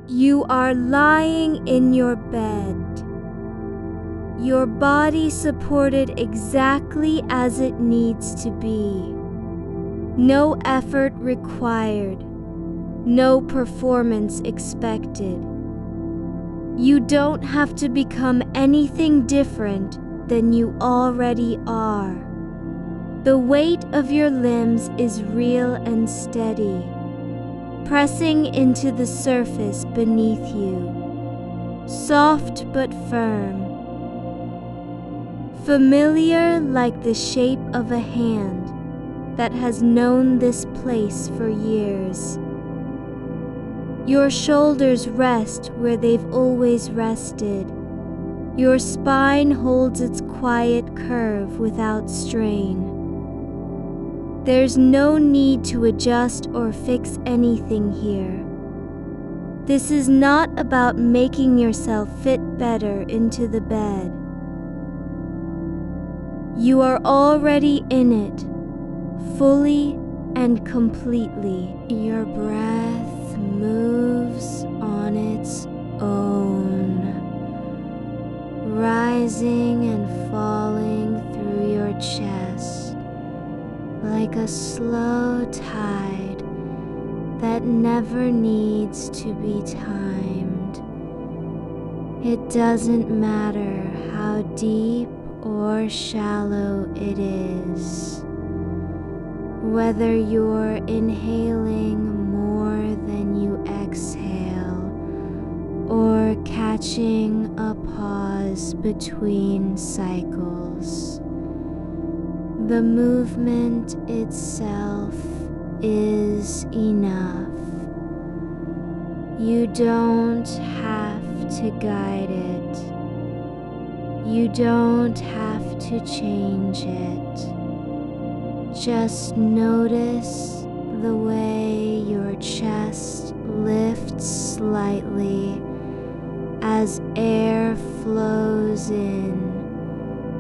You are lying in your bed, your body supported exactly as it needs to be. No effort required, no performance expected. You don't have to become anything different than you already are. The weight of your limbs is real and steady, pressing into the surface beneath you, soft but firm, familiar like the shape of a hand that has known this place for years. Your shoulders rest where they've always rested. Your spine holds its quiet curve without strain. There's no need to adjust or fix anything here. This is not about making yourself fit better into the bed. You are already in it, fully and completely. Your breath moves on its own, rising and falling through your chest like a slow tide that never needs to be timed. It doesn't matter how deep or shallow it is, whether you're inhaling more than you exhale or catching a pause between cycles. The movement itself is enough. You don't have to guide it. You don't have to change it. Just notice the way your chest lifts slightly as air flows in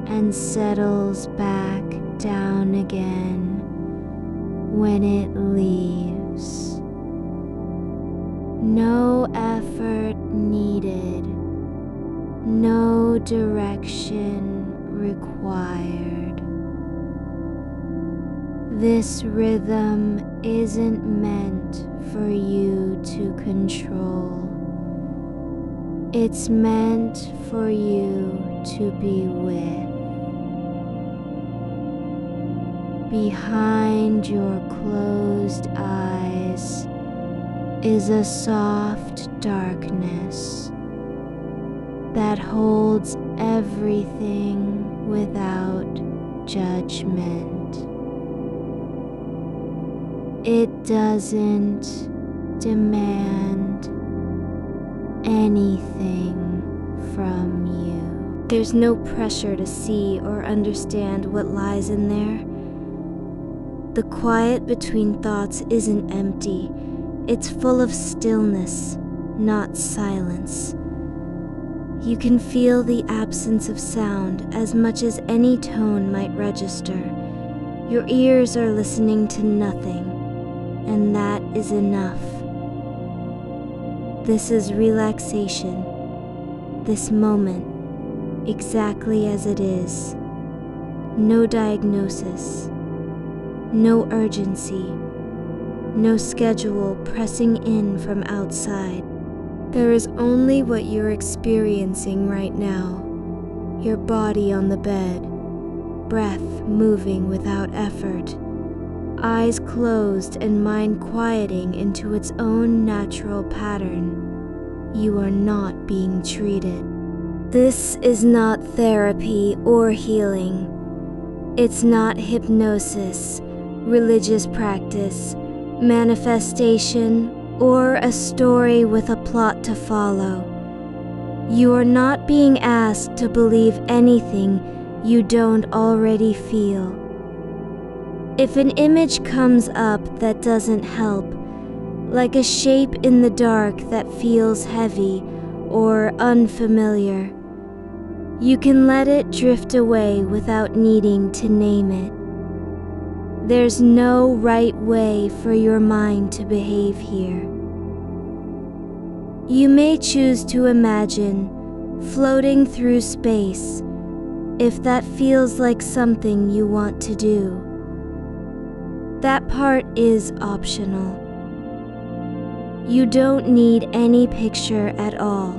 and settles back down again when it leaves. No effort needed, no direction required. This rhythm isn't meant for you to control. It's meant for you to be with. Behind your closed eyes is a soft darkness that holds everything without judgment. It doesn't demand anything from you. There's no pressure to see or understand what lies in there. The quiet between thoughts isn't empty. It's full of stillness, not silence. You can feel the absence of sound as much as any tone might register. Your ears are listening to nothing, and that is enough. This is relaxation, this moment, exactly as it is. No diagnosis, no urgency, no schedule pressing in from outside. There is only what you're experiencing right now. Your body on the bed, breath moving without effort, eyes closed and mind quieting into its own natural pattern. You are not being treated. This is not therapy or healing. It's not hypnosis, religious practice, manifestation, or a story with a plot to follow. You are not being asked to believe anything you don't already feel. If an image comes up that doesn't help, like a shape in the dark that feels heavy or unfamiliar, you can let it drift away without needing to name it. There's no right way for your mind to behave here. You may choose to imagine floating through space if that feels like something you want to do. That part is optional. You don't need any picture at all.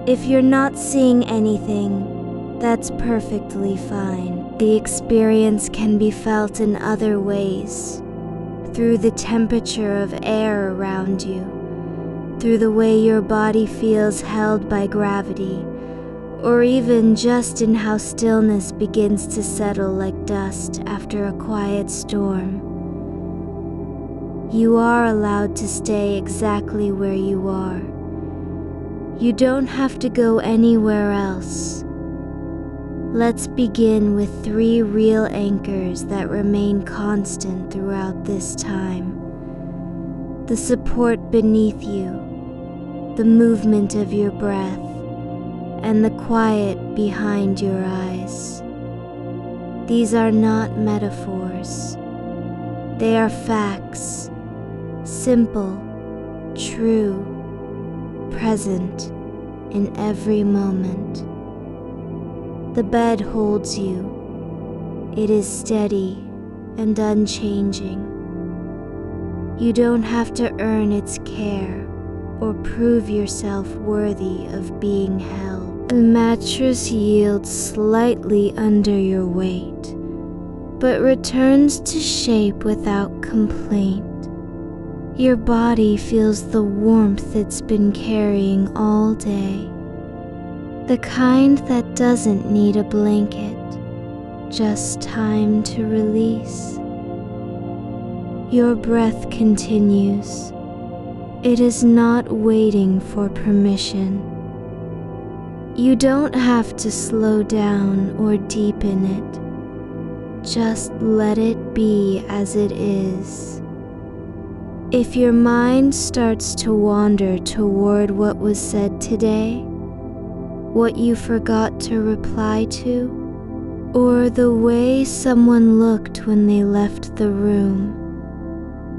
If you're not seeing anything, that's perfectly fine. The experience can be felt in other ways, through the temperature of air around you, through the way your body feels held by gravity, or even just in how stillness begins to settle like dust after a quiet storm. You are allowed to stay exactly where you are. You don't have to go anywhere else. Let's begin with 3 real anchors that remain constant throughout this time. The support beneath you, the movement of your breath, and the quiet behind your eyes. These are not metaphors. They are facts, simple, true, present in every moment. The bed holds you. It is steady and unchanging. You don't have to earn its care or prove yourself worthy of being held. The mattress yields slightly under your weight, but returns to shape without complaint. Your body feels the warmth it's been carrying all day. The kind that doesn't need a blanket, just time to release. Your breath continues. It is not waiting for permission. You don't have to slow down or deepen it. Just let it be as it is. If your mind starts to wander toward what was said today, what you forgot to reply to, or the way someone looked when they left the room,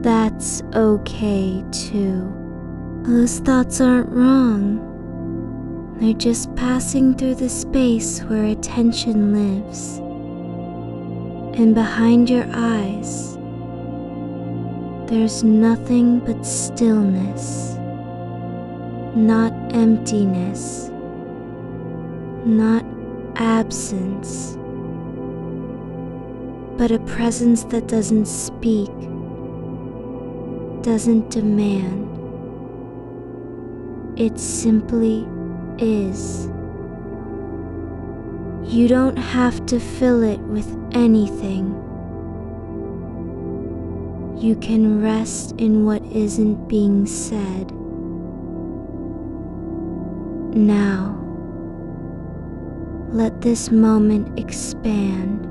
that's okay too. Those thoughts aren't wrong. They're just passing through the space where attention lives. And behind your eyes, there's nothing but stillness, not emptiness, not absence, but a presence that doesn't speak, doesn't demand. It simply is. You don't have to fill it with anything. You can rest in what isn't being said. Now, let this moment expand.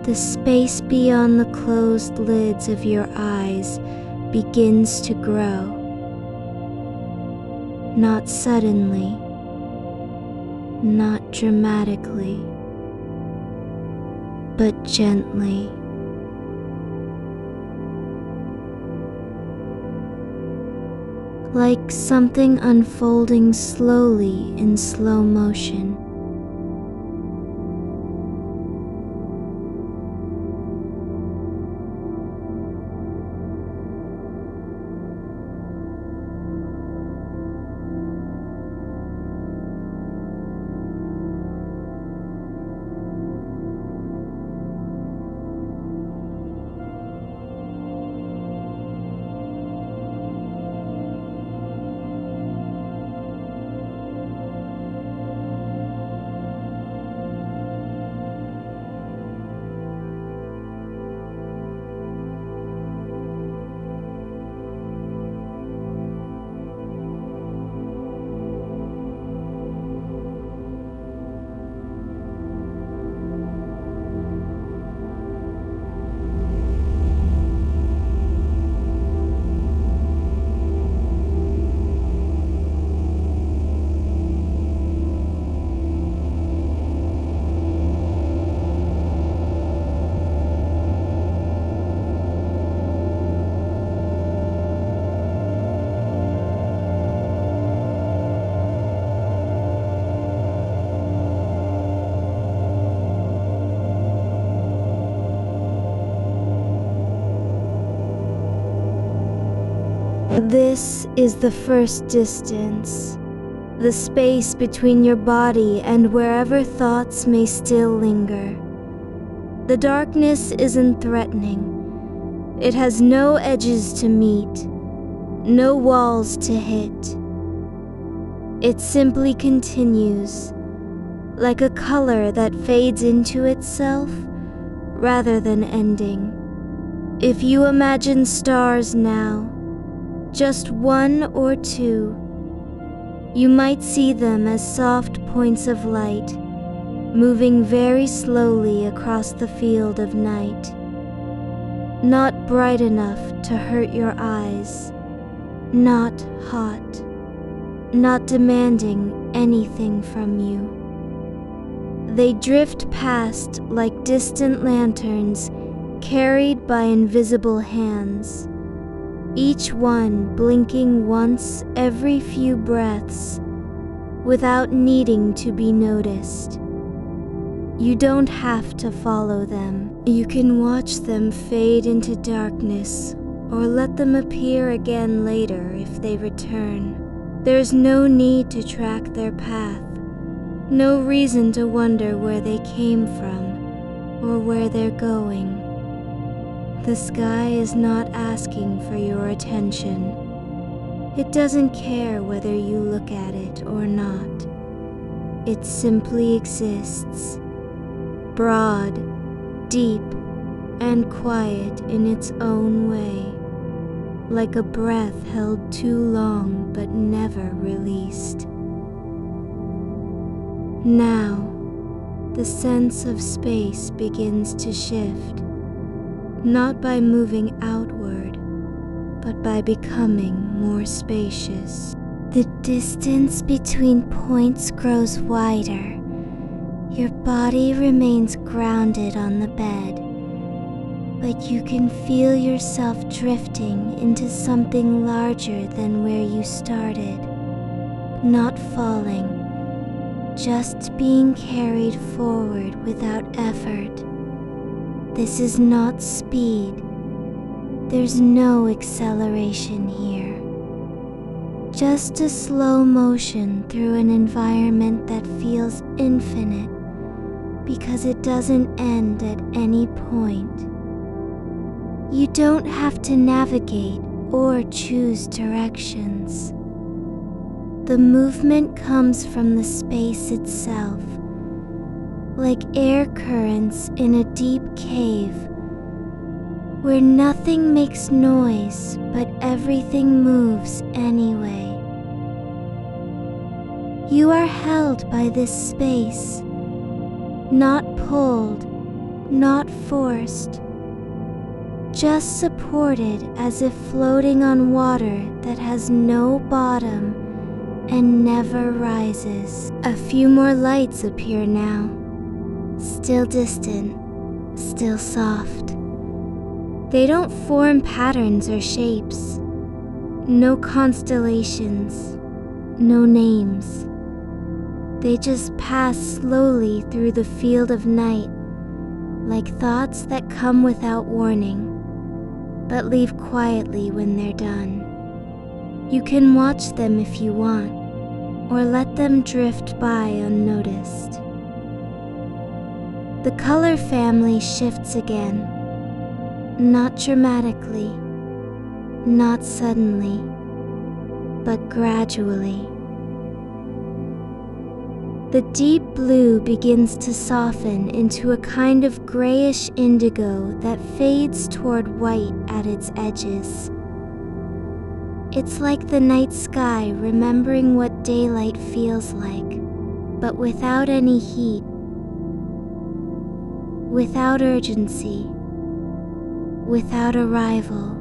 The space beyond the closed lids of your eyes begins to grow. Not suddenly, not dramatically, but gently. Like something unfolding slowly in slow motion. This is the first distance, the space between your body and wherever thoughts may still linger. The darkness isn't threatening. It has no edges to meet, no walls to hit. It simply continues, like a color that fades into itself rather than ending. If you imagine stars now, just one or two, you might see them as soft points of light, moving very slowly across the field of night. Not bright enough to hurt your eyes, not hot, not demanding anything from you. They drift past like distant lanterns carried by invisible hands, each one blinking once every few breaths without needing to be noticed. You don't have to follow them. You can watch them fade into darkness or let them appear again later if they return. There's no need to track their path, no reason to wonder where they came from or where they're going. The sky is not asking for your attention. It doesn't care whether you look at it or not. It simply exists, broad, deep, and quiet in its own way, like a breath held too long but never released. Now, the sense of space begins to shift, not by moving outward, but by becoming more spacious. The distance between points grows wider. Your body remains grounded on the bed, but you can feel yourself drifting into something larger than where you started. Not falling, just being carried forward without effort. This is not speed. There's no acceleration here. Just a slow motion through an environment that feels infinite because it doesn't end at any point. You don't have to navigate or choose directions. The movement comes from the space itself, like air currents in a deep cave, where nothing makes noise but everything moves anyway. You are held by this space, not pulled, not forced, just supported as if floating on water that has no bottom and never rises. A few more lights appear now. Still distant, still soft. They don't form patterns or shapes. No constellations, no names. They just pass slowly through the field of night, like thoughts that come without warning, but leave quietly when they're done. You can watch them if you want, or let them drift by unnoticed. The color family shifts again, not dramatically, not suddenly, but gradually. The deep blue begins to soften into a kind of grayish indigo that fades toward white at its edges. It's like the night sky remembering what daylight feels like, but without any heat, without urgency, without arrival.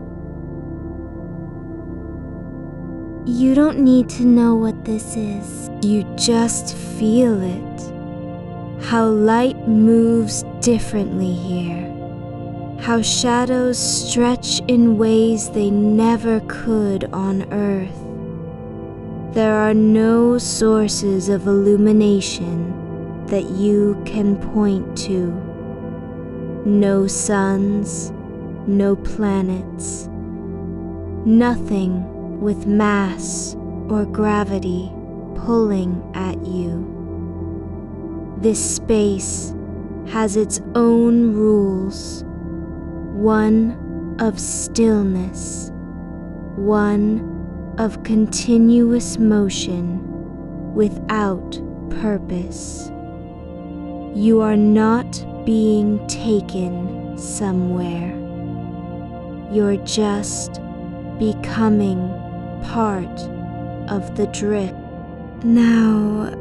You don't need to know what this is. You just feel it. How light moves differently here. How shadows stretch in ways they never could on Earth. There are no sources of illumination that you can point to. No suns, no planets, nothing with mass or gravity pulling at you. This space has its own rules, one of stillness, one of continuous motion without purpose. You are not being taken somewhere. You're just becoming part of the drift. Now,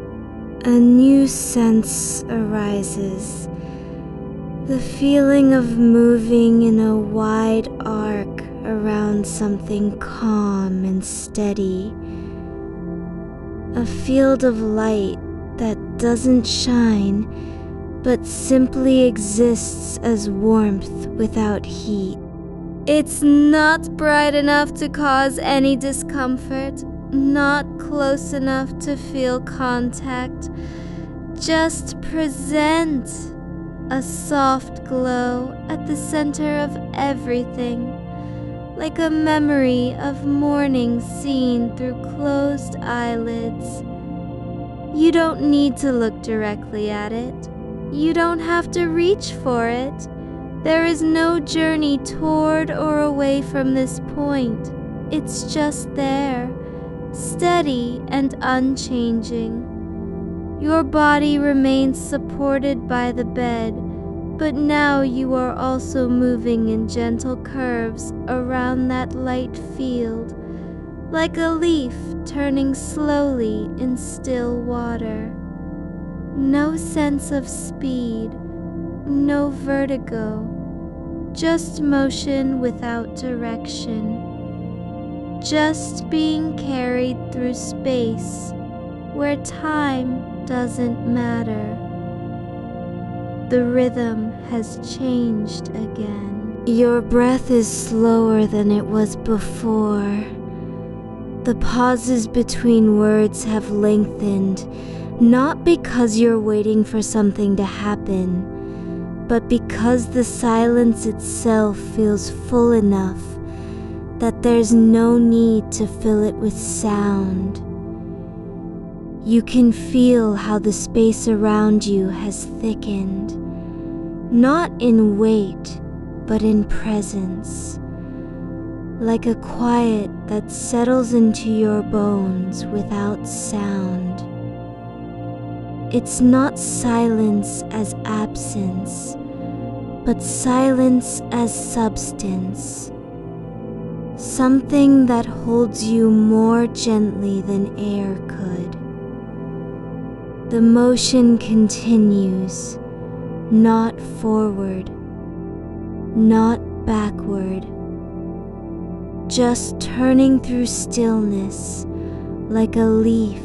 a new sense arises. The feeling of moving in a wide arc around something calm and steady. A field of light that doesn't shine, but simply exists as warmth without heat. It's not bright enough to cause any discomfort, not close enough to feel contact. Just present a soft glow at the center of everything, like a memory of morning seen through closed eyelids. You don't need to look directly at it. You don't have to reach for it. There is no journey toward or away from this point. It's just there, steady and unchanging. Your body remains supported by the bed, but now you are also moving in gentle curves around that light field, like a leaf turning slowly in still water. No sense of speed, no vertigo, just motion without direction, just being carried through space where time doesn't matter. The rhythm has changed again. Your breath is slower than it was before. The pauses between words have lengthened, not because you're waiting for something to happen, but because the silence itself feels full enough that there's no need to fill it with sound. You can feel how the space around you has thickened, not in weight, but in presence, like a quiet that settles into your bones without sound. It's not silence as absence, but silence as substance, something that holds you more gently than air could. The motion continues, not forward, not backward, just turning through stillness like a leaf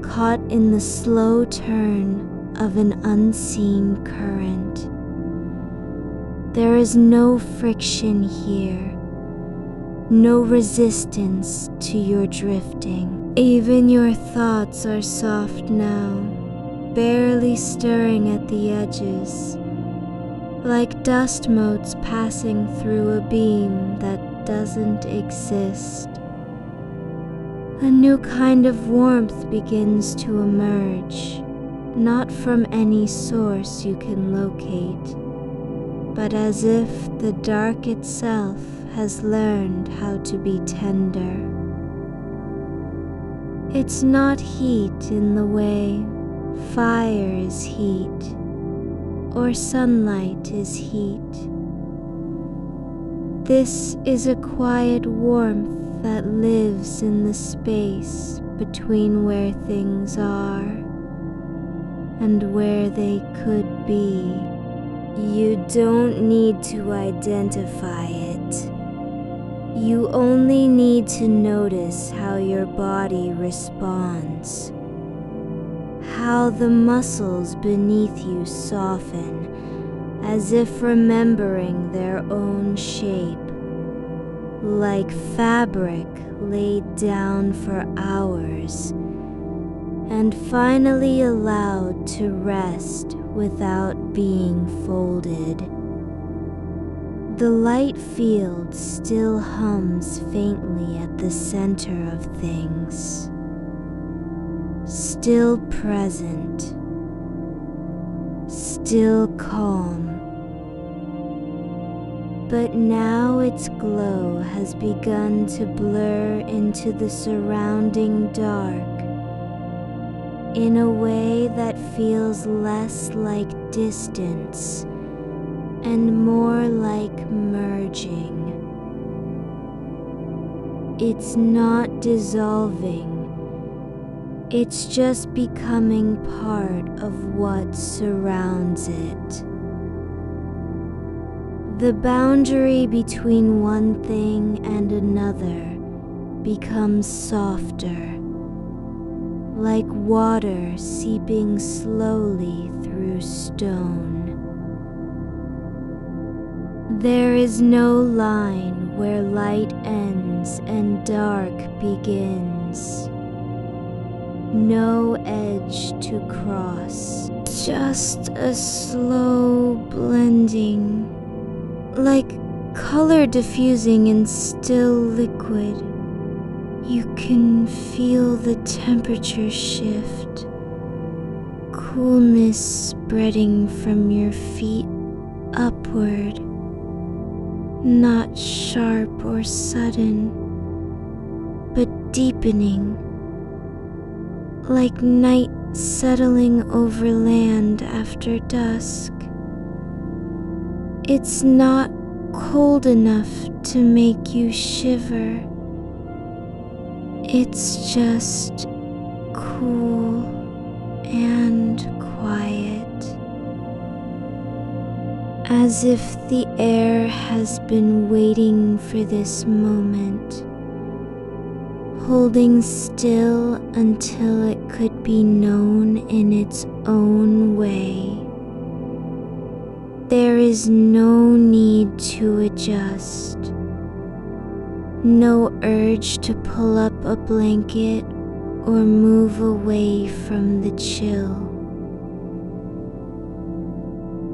caught in the slow turn of an unseen current. There is no friction here, no resistance to your drifting. Even your thoughts are soft now, barely stirring at the edges, like dust motes passing through a beam that doesn't exist. A new kind of warmth begins to emerge, not from any source you can locate, but as if the dark itself has learned how to be tender. It's not heat in the way fire is heat, or sunlight is heat. This is a quiet warmth that lives in the space between where things are and where they could be. You don't need to identify it. You only need to notice how your body responds, how the muscles beneath you soften as if remembering their own shape, like fabric laid down for hours and finally allowed to rest without being folded. The light field still hums faintly at the center of things, still present, still calm. But now its glow has begun to blur into the surrounding dark in a way that feels less like distance and more like merging. It's not dissolving, it's just becoming part of what surrounds it. The boundary between one thing and another becomes softer, like water seeping slowly through stone. There is no line where light ends and dark begins. No edge to cross, just a slow blending, like color diffusing in still liquid. You can feel the temperature shift, coolness spreading from your feet upward, not sharp or sudden, but deepening, like night settling over land after dusk. It's not cold enough to make you shiver. It's just cool and quiet, as if the air has been waiting for this moment, holding still until it could be known in its own way. There is no need to adjust, no urge to pull up a blanket or move away from the chill.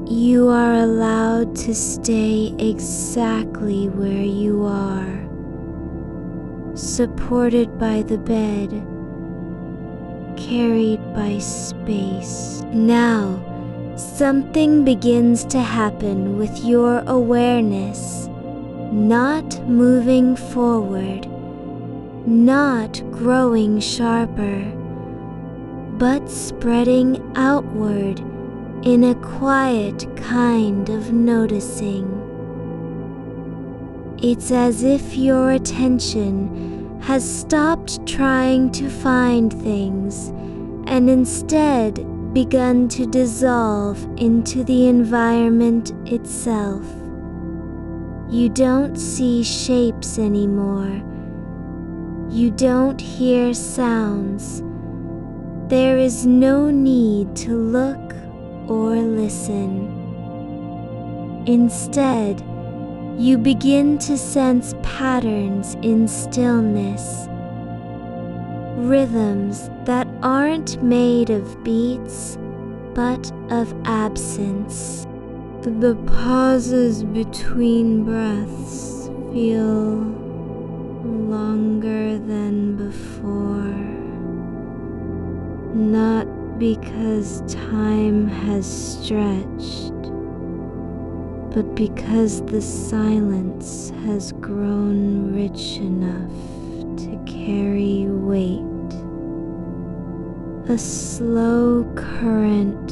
You are allowed to stay exactly where you are, supported by the bed, carried by space. Now, something begins to happen with your awareness, not moving forward, not growing sharper, but spreading outward in a quiet kind of noticing. It's as if your attention has stopped trying to find things and instead begun to dissolve into the environment itself. You don't see shapes anymore. You don't hear sounds. There is no need to look or listen. Instead, you begin to sense patterns in stillness, rhythms that aren't made of beats, but of absence. The pauses between breaths feel longer than before, not because time has stretched, but because the silence has grown rich enough to carry weight. A slow current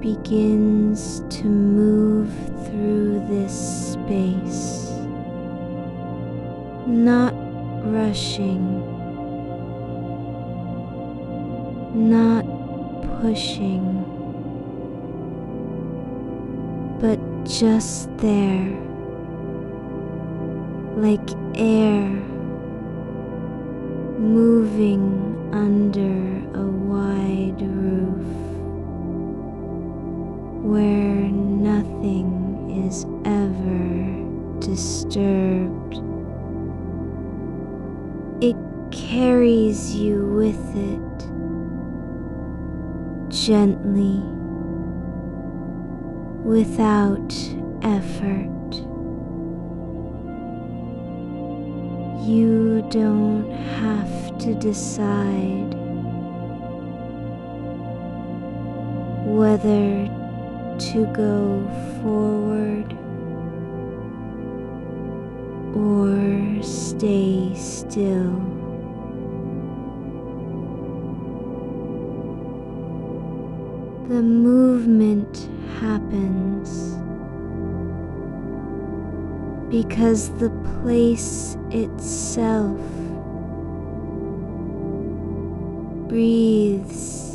begins to move through this space, not rushing, not pushing, but just there, like air moving under a wide roof, where nothing is ever disturbed. It carries you with it, gently, without effort. You don't have to decide whether to go forward or stay still. The movement happens because the place itself breathes.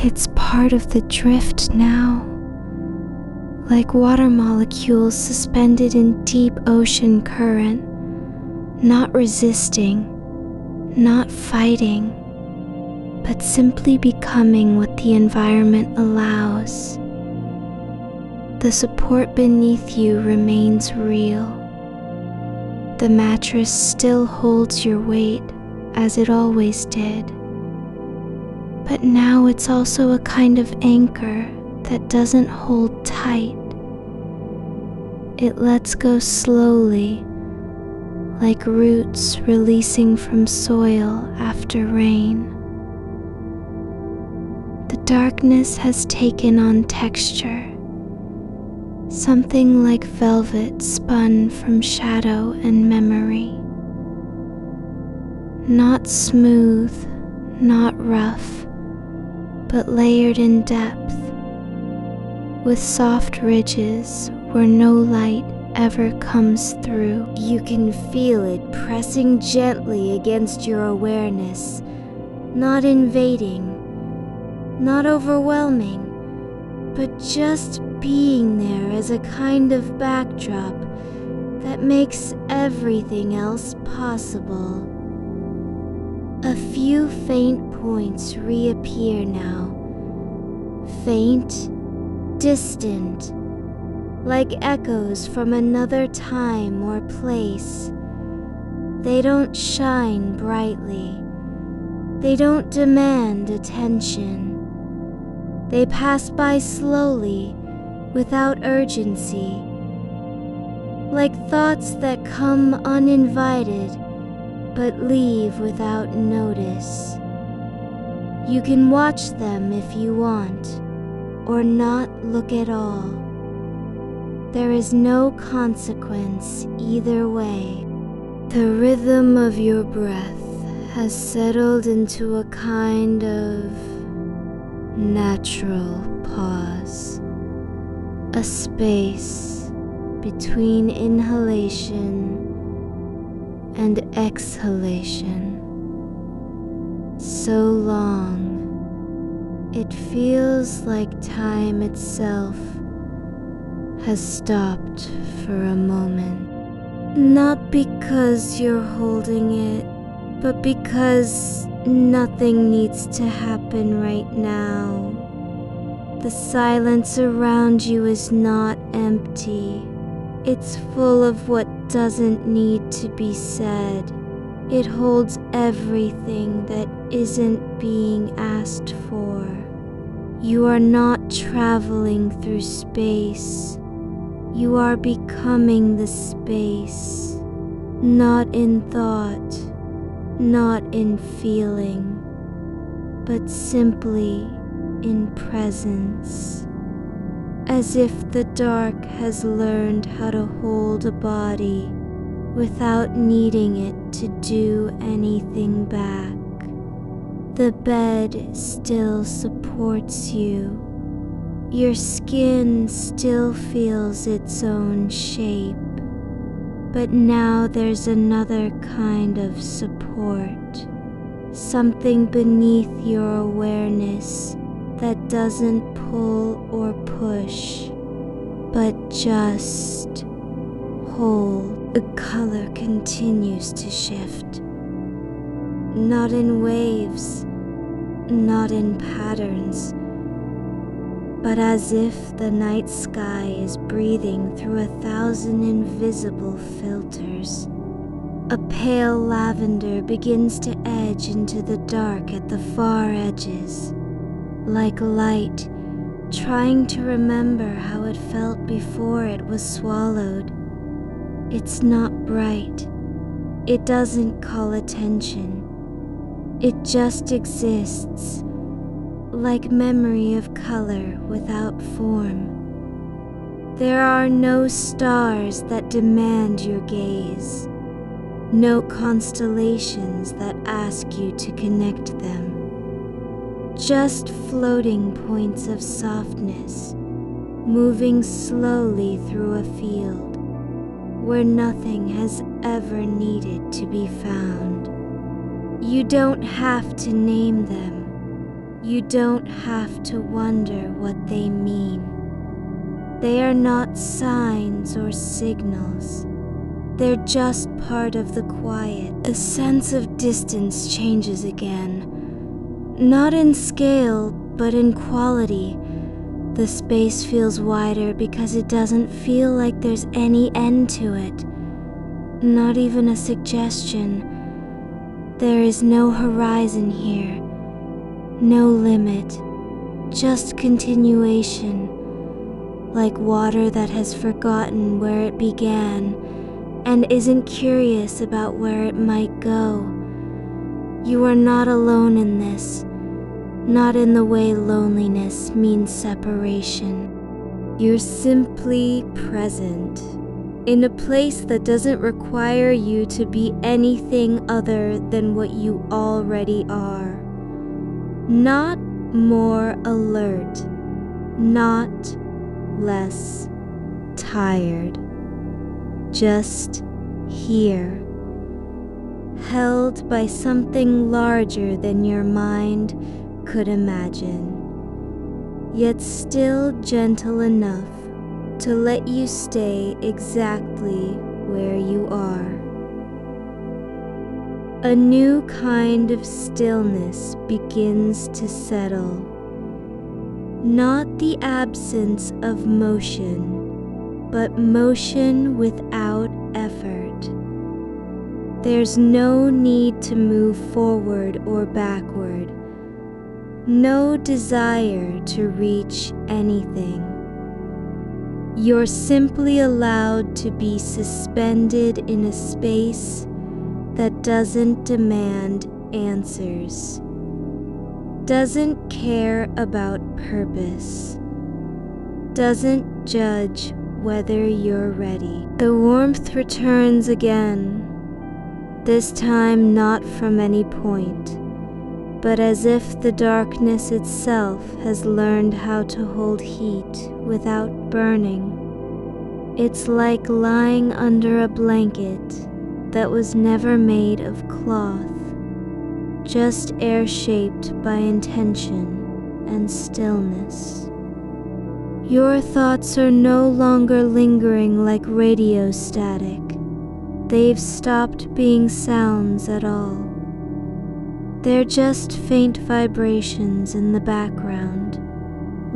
It's part of the drift now, like water molecules suspended in deep ocean current, not resisting, not fighting, but simply becoming what the environment allows. The support beneath you remains real. The mattress still holds your weight as it always did. But now it's also a kind of anchor that doesn't hold tight. It lets go slowly, like roots releasing from soil after rain. The darkness has taken on texture, something like velvet spun from shadow and memory. Not smooth, not rough, but layered in depth, with soft ridges where no light ever comes through. You can feel it pressing gently against your awareness, not invading, not overwhelming, but just being there as a kind of backdrop that makes everything else possible. A few faint points reappear now, faint, distant, like echoes from another time or place. They don't shine brightly, they don't demand attention. They pass by slowly, without urgency, like thoughts that come uninvited but leave without notice. You can watch them if you want, or not look at all. There is no consequence either way. The rhythm of your breath has settled into a kind of natural pause, a space between inhalation and exhalation. So long, it feels like time itself has stopped for a moment. Not because you're holding it, but because nothing needs to happen right now. The silence around you is not empty. It's full of what doesn't need to be said. It holds everything that isn't being asked for. You are not traveling through space. You are becoming the space, not in thought, not in feeling, but simply in presence. As if the dark has learned how to hold a body without needing it to do anything back. The bed still supports you. Your skin still feels its own shape. But now there's another kind of support, something beneath your awareness that doesn't pull or push, but just hold. The color continues to shift, not in waves, not in patterns, but as if the night sky is breathing through 1,000 invisible filters. A pale lavender begins to edge into the dark at the far edges, like light trying to remember how it felt before it was swallowed. It's not bright. It doesn't call attention. It just exists, like memory of color without form. There are no stars that demand your gaze, no constellations that ask you to connect them. Just floating points of softness, moving slowly through a field where nothing has ever needed to be found. You don't have to name them. You don't have to wonder what they mean. They are not signs or signals. They're just part of the quiet. A sense of distance changes again. Not in scale, but in quality. The space feels wider because it doesn't feel like there's any end to it. Not even a suggestion. There is no horizon here. No limit, just continuation, like water that has forgotten where it began and isn't curious about where it might go. You are not alone in this, not in the way loneliness means separation. You're simply present, in a place that doesn't require you to be anything other than what you already are. Not more alert, not less tired, just here, held by something larger than your mind could imagine, yet still gentle enough to let you stay exactly where you are. A new kind of stillness begins to settle, not the absence of motion, but motion without effort. There's no need to move forward or backward, no desire to reach anything. You're simply allowed to be suspended in a space that doesn't demand answers, doesn't care about purpose, doesn't judge whether you're ready. The warmth returns again, this time not from any point, but as if the darkness itself has learned how to hold heat without burning. It's like lying under a blanket that was never made of cloth, just air-shaped by intention and stillness. Your thoughts are no longer lingering like radio static. They've stopped being sounds at all. They're just faint vibrations in the background,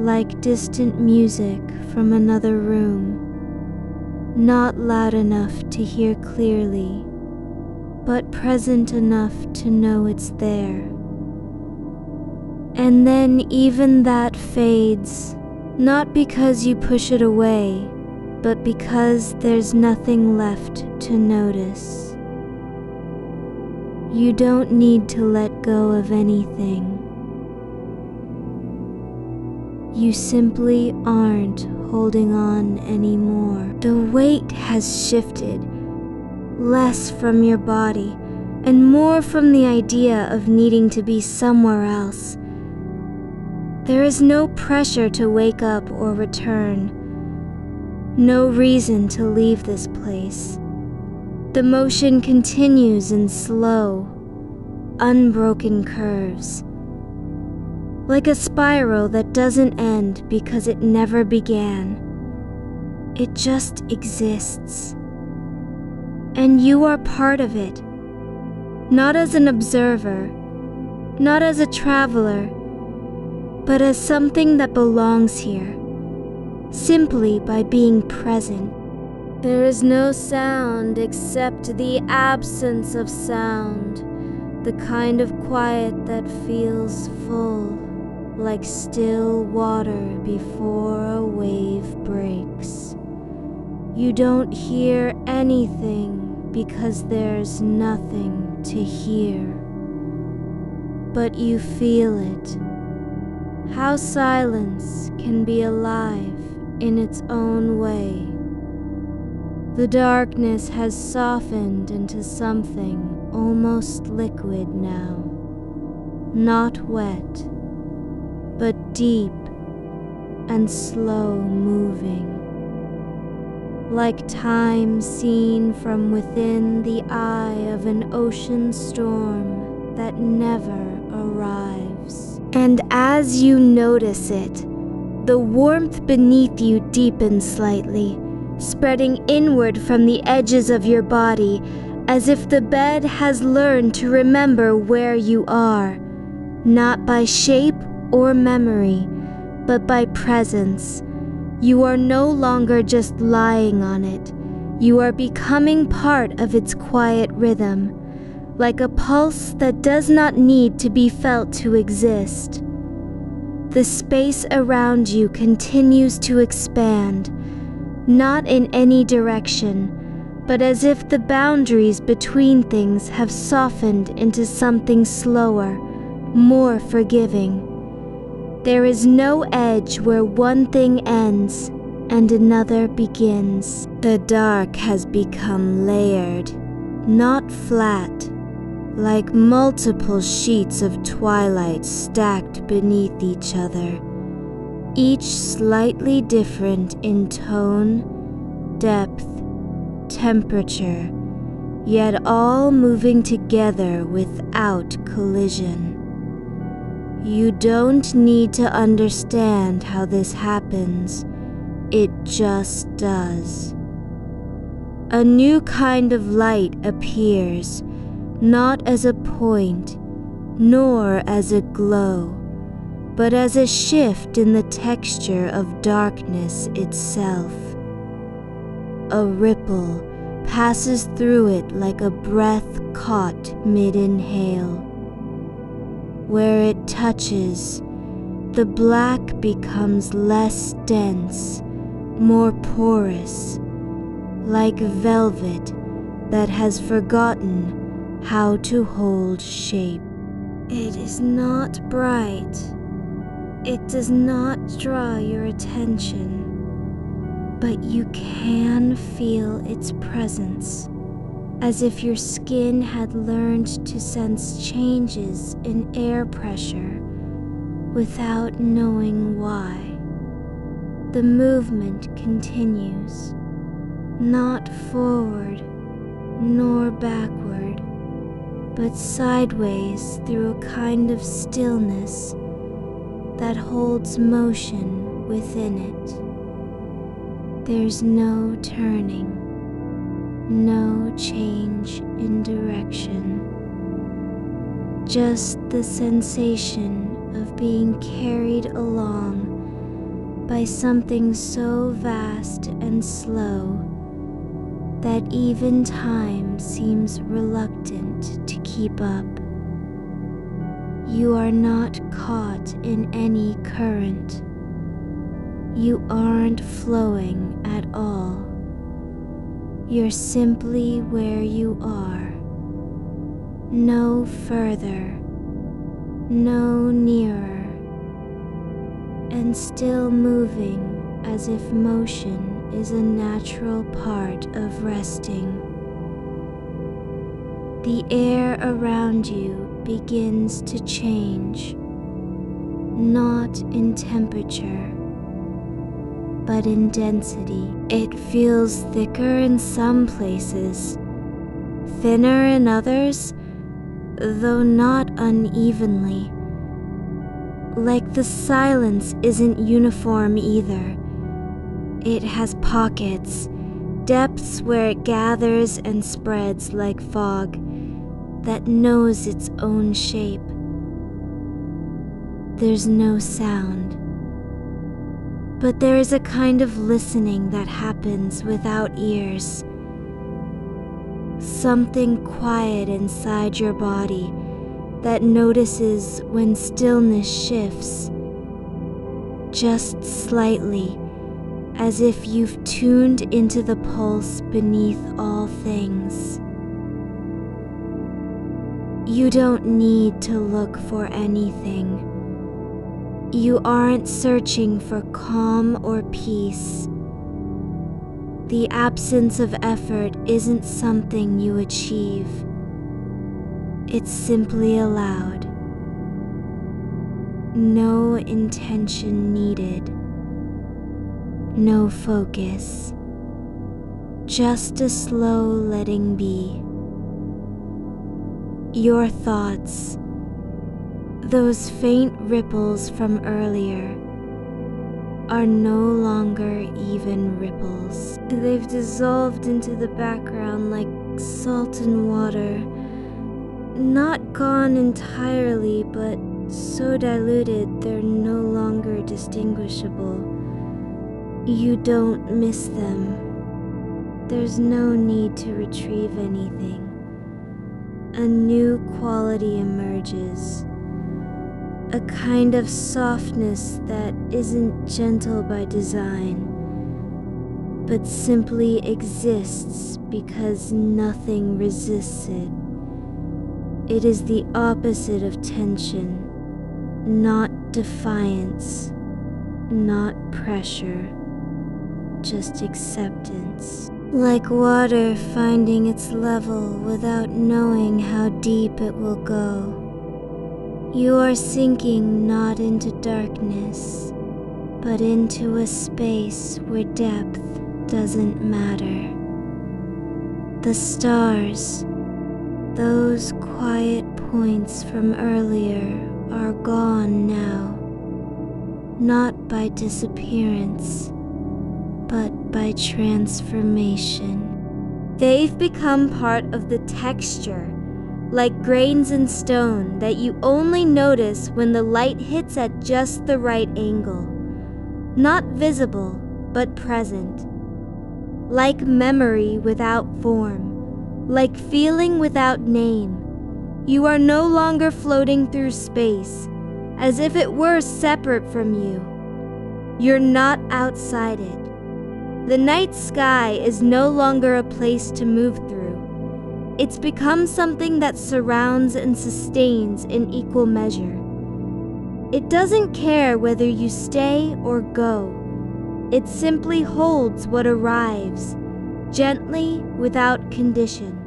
like distant music from another room. Not loud enough to hear clearly, but present enough to know it's there. And then even that fades, not because you push it away, but because there's nothing left to notice. You don't need to let go of anything. You simply aren't holding on anymore. The weight has shifted, less from your body and more from the idea of needing to be somewhere else. There is no pressure to wake up or return, no reason to leave this place. The motion continues in slow, unbroken curves, like a spiral that doesn't end because it never began. It just exists. And you are part of it, not as an observer, not as a traveler, but as something that belongs here, simply by being present. There is no sound except the absence of sound, the kind of quiet that feels full, like still water before a wave breaks. You don't hear anything because there's nothing to hear, but you feel it. How silence can be alive in its own way. The darkness has softened into something almost liquid now, not wet, but deep and slow moving, like time seen from within the eye of an ocean storm that never arrives. And as you notice it, the warmth beneath you deepens slightly, spreading inward from the edges of your body, as if the bed has learned to remember where you are, not by shape or memory, but by presence. You are no longer just lying on it. You are becoming part of its quiet rhythm, like a pulse that does not need to be felt to exist. The space around you continues to expand, not in any direction, but as if the boundaries between things have softened into something slower, more forgiving. There is no edge where one thing ends and another begins. The dark has become layered, not flat, like multiple sheets of twilight stacked beneath each other, each slightly different in tone, depth, temperature, yet all moving together without collision. You don't need to understand how this happens, it just does. A new kind of light appears, not as a point, nor as a glow, but as a shift in the texture of darkness itself. A ripple passes through it like a breath caught mid-inhale. Where it touches, the black becomes less dense, more porous, like velvet that has forgotten how to hold shape. It is not bright. It does not draw your attention, but you can feel its presence, as if your skin had learned to sense changes in air pressure without knowing why. The movement continues, not forward nor backward, but sideways through a kind of stillness that holds motion within it. There's no turning, no change in direction, just the sensation of being carried along by something so vast and slow that even time seems reluctant to keep up. You are not caught in any current. You aren't flowing at all. You're simply where you are. No further, no nearer, and still moving as if motion is a natural part of resting. The air around you begins to change, not in temperature, but in density. It feels thicker in some places, thinner in others, though not unevenly. Like the silence isn't uniform either. It has pockets, depths where it gathers and spreads like fog that knows its own shape. There's no sound, but there is a kind of listening that happens without ears. Something quiet inside your body that notices when stillness shifts, just slightly, as if you've tuned into the pulse beneath all things. You don't need to look for anything. You aren't searching for calm or peace. The absence of effort isn't something you achieve. It's simply allowed. No intention needed. No focus. Just a slow letting be. Your thoughts, those faint ripples from earlier, are no longer even ripples. They've dissolved into the background like salt in water. Not gone entirely, but so diluted they're no longer distinguishable. You don't miss them. There's no need to retrieve anything. A new quality emerges. A kind of softness that isn't gentle by design, but simply exists because nothing resists it. It is the opposite of tension, not defiance, not pressure, just acceptance. Like water finding its level without knowing how deep it will go. You are sinking not into darkness, but into a space where depth doesn't matter. The stars, those quiet points from earlier, are gone now, not by disappearance, but by transformation. They've become part of the texture, like grains in stone that you only notice when the light hits at just the right angle. Not visible, but present. Like memory without form, like feeling without name. You are no longer floating through space, as if it were separate from you. You're not outside it. The night sky is no longer a place to move through. It's become something that surrounds and sustains in equal measure. It doesn't care whether you stay or go. It simply holds what arrives, gently, without condition.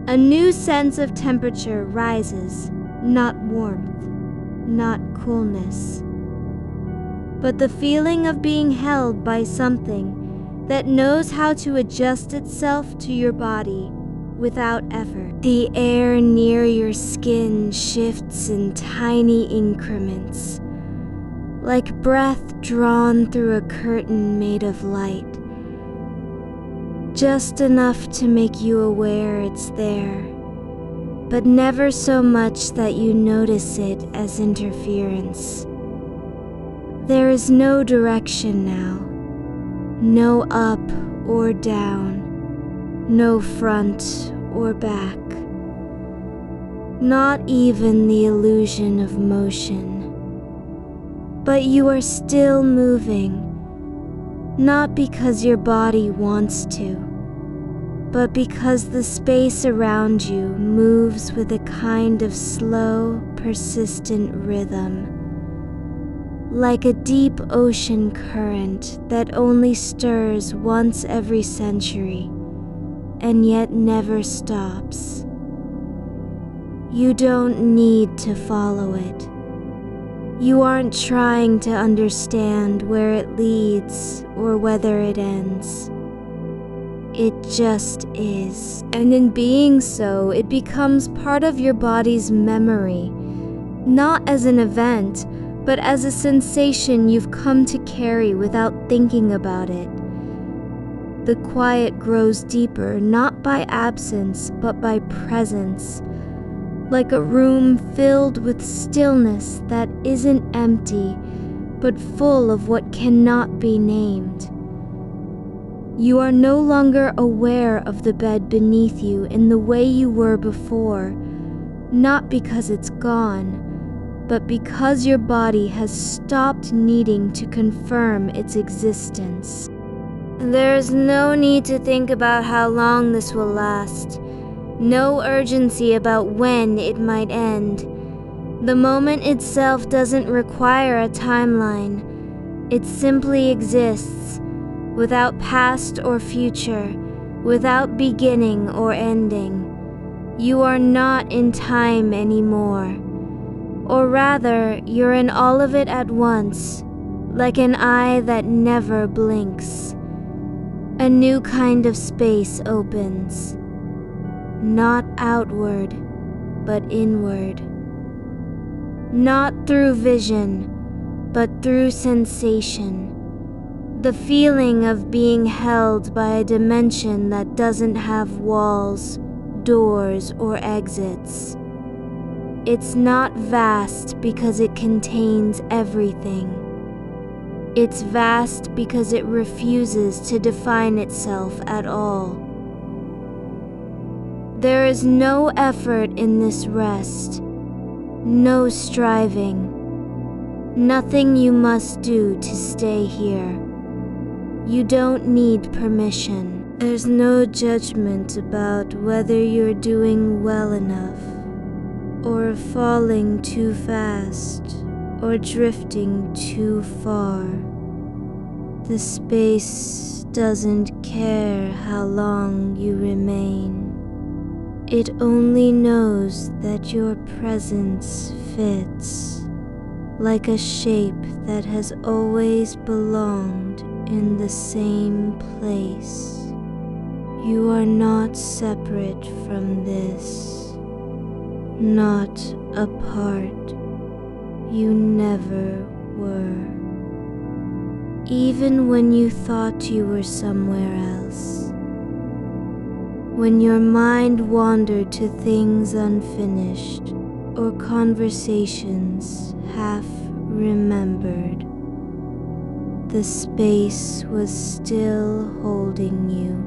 A new sense of temperature rises, not warmth, not coolness, but the feeling of being held by something that knows how to adjust itself to your body without effort. The air near your skin shifts in tiny increments, like breath drawn through a curtain made of light, just enough to make you aware it's there, but never so much that you notice it as interference. There is no direction now, no up or down, no front or back, not even the illusion of motion. But you are still moving, not because your body wants to, but because the space around you moves with a kind of slow, persistent rhythm, like a deep ocean current that only stirs once every century, and yet never stops. You don't need to follow it. You aren't trying to understand where it leads or whether it ends. It just is. And in being so, it becomes part of your body's memory, not as an event, but as a sensation you've come to carry without thinking about it. The quiet grows deeper, not by absence, but by presence, like a room filled with stillness that isn't empty, but full of what cannot be named. You are no longer aware of the bed beneath you in the way you were before, not because it's gone, but because your body has stopped needing to confirm its existence. There's no need to think about how long this will last, no urgency about when it might end. The moment itself doesn't require a timeline. It simply exists, without past or future, without beginning or ending. You are not in time anymore. Or rather, you're in all of it at once, like an eye that never blinks. A new kind of space opens, not outward, but inward. Not through vision, but through sensation. The feeling of being held by a dimension that doesn't have walls, doors, or exits. It's not vast because it contains everything. It's vast because it refuses to define itself at all. There is no effort in this rest, no striving, nothing you must do to stay here. You don't need permission. There's no judgment about whether you're doing well enough, or falling too fast, or drifting too far. The space doesn't care how long you remain. It only knows that your presence fits, like a shape that has always belonged in the same place. You are not separate from this. Not apart. You never were. Even when you thought you were somewhere else. When your mind wandered to things unfinished or conversations half remembered, the space was still holding you,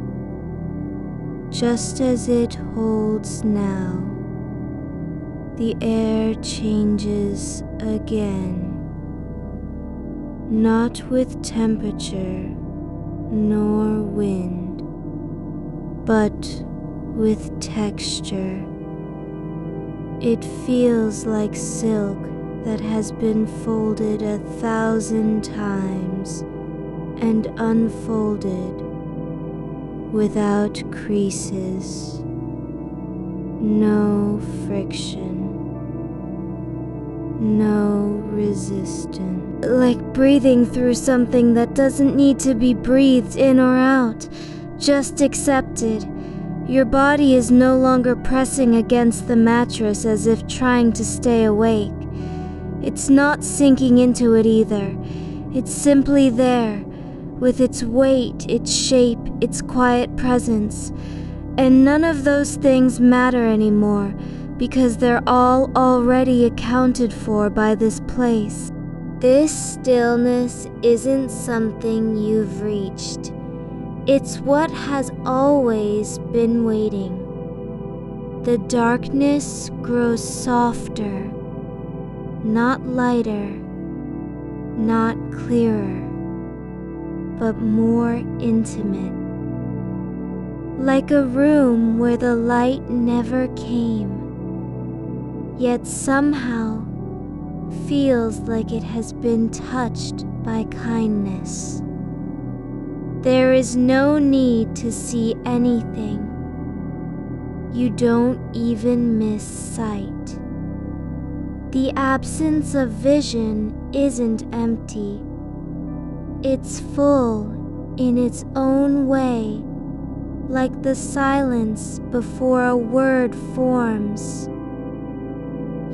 just as it holds now. The air changes again, not with temperature nor wind, but with texture. It feels like silk that has been folded 1,000 times and unfolded without creases, no friction. No resistance. Like breathing through something that doesn't need to be breathed in or out, just accepted. Your body is no longer pressing against the mattress as if trying to stay awake. It's not sinking into it either. It's simply there, with its weight, its shape, its quiet presence. And none of those things matter anymore, because they're all already accounted for by this place. This stillness isn't something you've reached. It's what has always been waiting. The darkness grows softer, not lighter, not clearer, but more intimate. Like a room where the light never came, yet somehow feels like it has been touched by kindness. There is no need to see anything. You don't even miss sight. The absence of vision isn't empty. It's full in its own way, like the silence before a word forms.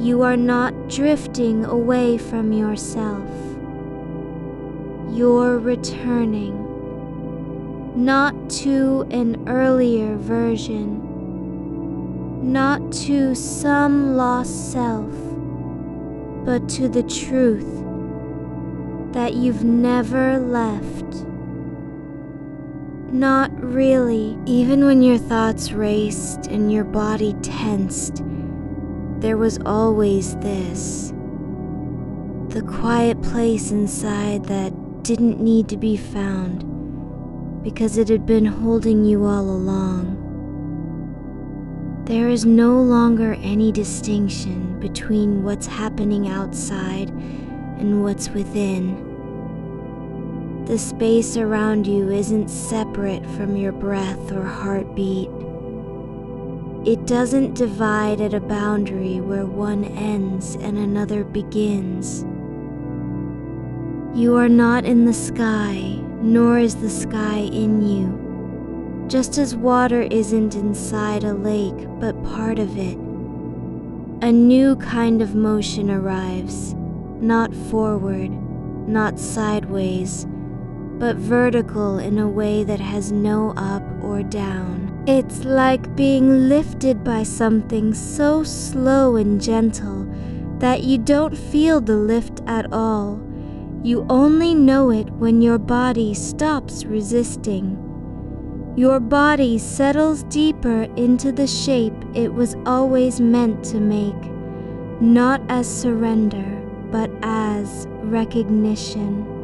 You are not drifting away from yourself. You're returning, not to an earlier version, not to some lost self, but to the truth that you've never left. Not really. Even when your thoughts raced and your body tensed, there was always this. The quiet place inside that didn't need to be found because it had been holding you all along. There is no longer any distinction between what's happening outside and what's within. The space around you isn't separate from your breath or heartbeat. It doesn't divide at a boundary where one ends and another begins. You are not in the sky, nor is the sky in you. Just as water isn't inside a lake, but part of it. A new kind of motion arrives, not forward, not sideways, but vertical in a way that has no up or down. It's like being lifted by something so slow and gentle that you don't feel the lift at all. You only know it when your body stops resisting. Your body settles deeper into the shape it was always meant to make, not as surrender, but as recognition.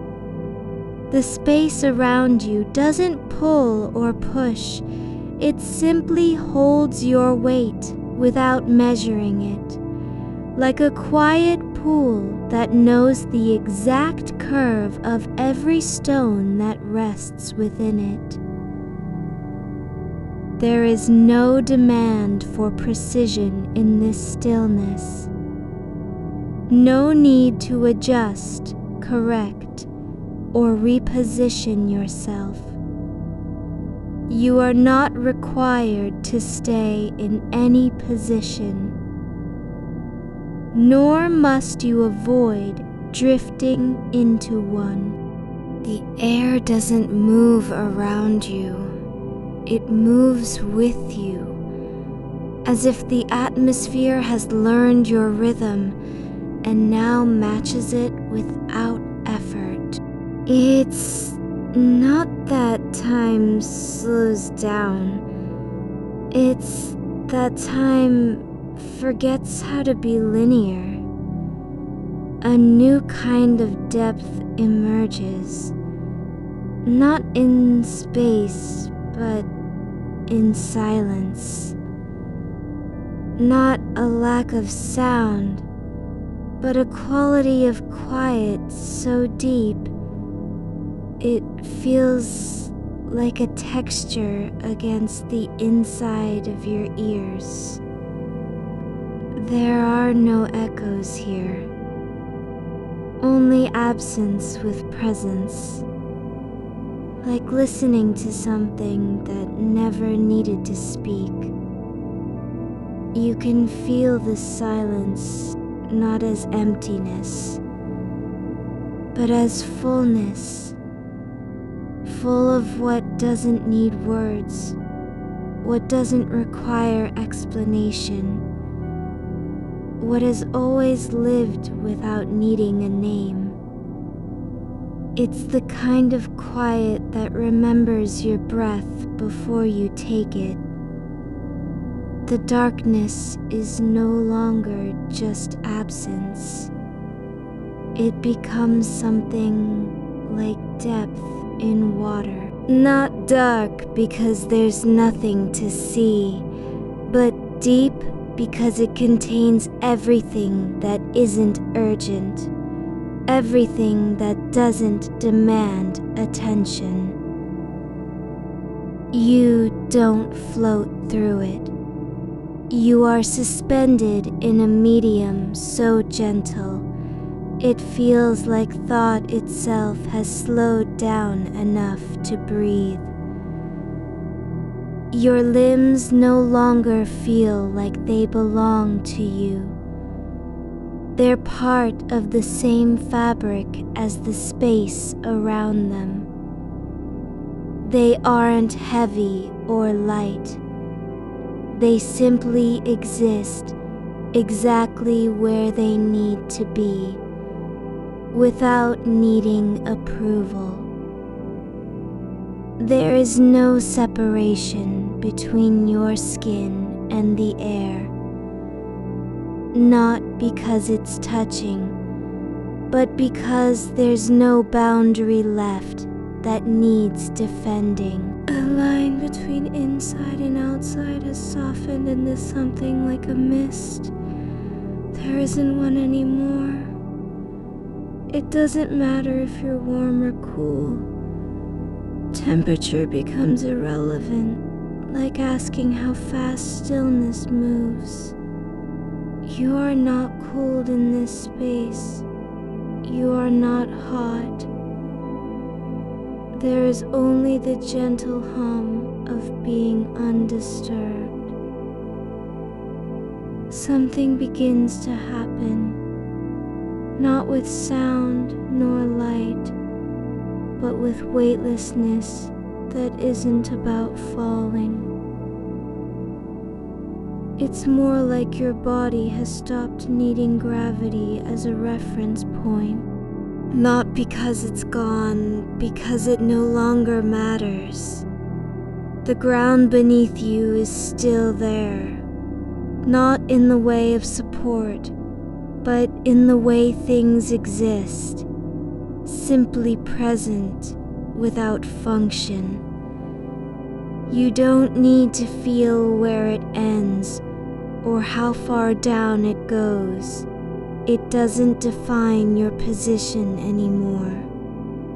The space around you doesn't pull or push, it simply holds your weight without measuring it, like a quiet pool that knows the exact curve of every stone that rests within it. There is no demand for precision in this stillness. No need to adjust, correct, or reposition yourself. You are not required to stay in any position, nor must you avoid drifting into one. The air doesn't move around you, it moves with you, as if the atmosphere has learned your rhythm and now matches it without effort. It's not that time slows down. It's that time forgets how to be linear. A new kind of depth emerges, not in space, but in silence. Not a lack of sound, but a quality of quiet so deep it feels like a texture against the inside of your ears. There are no echoes here, only absence with presence, like listening to something that never needed to speak. You can feel the silence not as emptiness, but as fullness, full of what doesn't need words, what doesn't require explanation, what has always lived without needing a name. It's the kind of quiet that remembers your breath before you take it. The darkness is no longer just absence. It becomes something like depth in water. Not dark because there's nothing to see, but deep because it contains everything that isn't urgent, everything that doesn't demand attention. You don't float through it. You are suspended in a medium so gentle, it feels like thought itself has slowed down enough to breathe. Your limbs no longer feel like they belong to you. They're part of the same fabric as the space around them. They aren't heavy or light. They simply exist exactly where they need to be, without needing approval. There is no separation between your skin and the air, not because it's touching, but because there's no boundary left that needs defending. The line between inside and outside has softened into something like a mist. There isn't one anymore. It doesn't matter if you're warm or cool. Temperature becomes irrelevant, like asking how fast stillness moves. You are not cold in this space. You are not hot. There is only the gentle hum of being undisturbed. Something begins to happen, not with sound nor light, but with weightlessness that isn't about falling. It's more like your body has stopped needing gravity as a reference point. Not because it's gone, because it no longer matters. The ground beneath you is still there, not in the way of support, but in the way things exist, simply present without function. You don't need to feel where it ends or how far down it goes. It doesn't define your position anymore.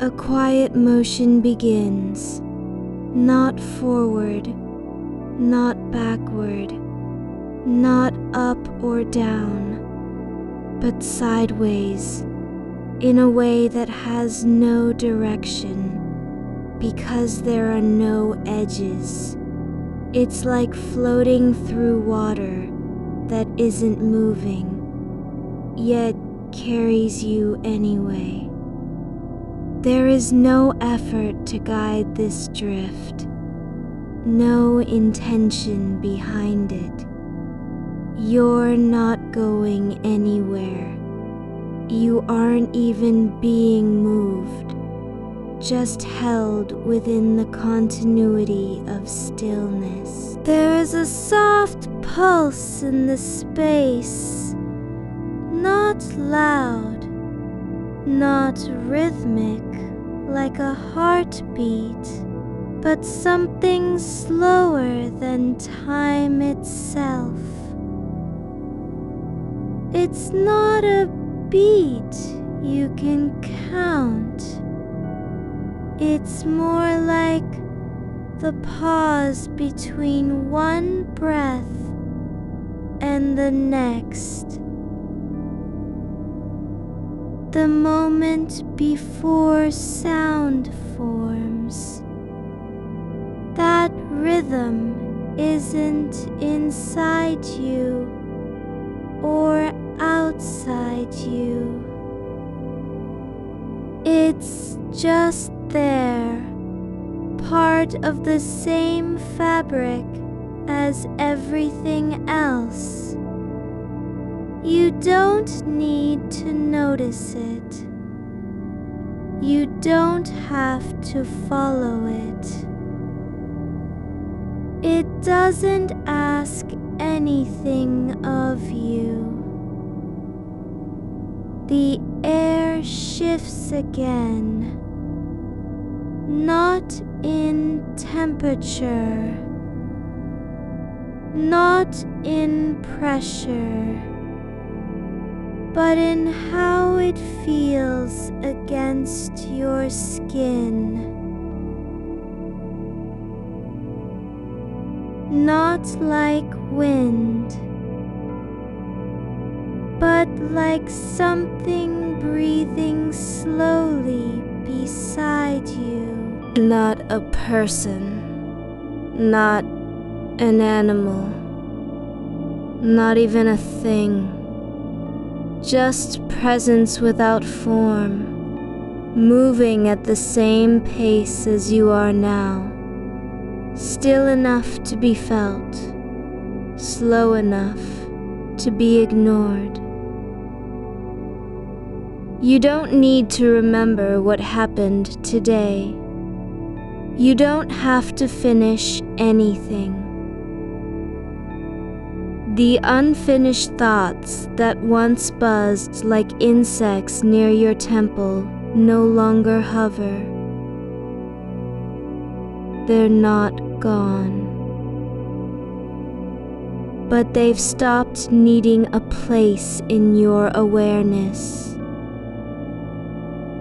A quiet motion begins, not forward, not backward, not up or down, but sideways, in a way that has no direction, because there are no edges. It's like floating through water that isn't moving, yet carries you anyway. There is no effort to guide this drift, no intention behind it. You're not going anywhere. You aren't even being moved, just held within the continuity of stillness. There is a soft pulse in the space, not loud, not rhythmic like a heartbeat, but something slower than time itself. It's not a beat you can count. It's more like the pause between one breath and the next. The moment before sound forms. That rhythm isn't inside you or outside you. It's just there, part of the same fabric as everything else. You don't need to notice it. You don't have to follow it. It doesn't ask anything of you. The air shifts again, not in temperature, not in pressure, but in how it feels against your skin. Not like wind, but like something breathing slowly beside you. Not a person, not an animal, not even a thing, just presence without form, moving at the same pace as you are now, still enough to be felt, slow enough to be ignored. You don't need to remember what happened today. You don't have to finish anything. The unfinished thoughts that once buzzed like insects near your temple no longer hover. They're not gone. But they've stopped needing a place in your awareness.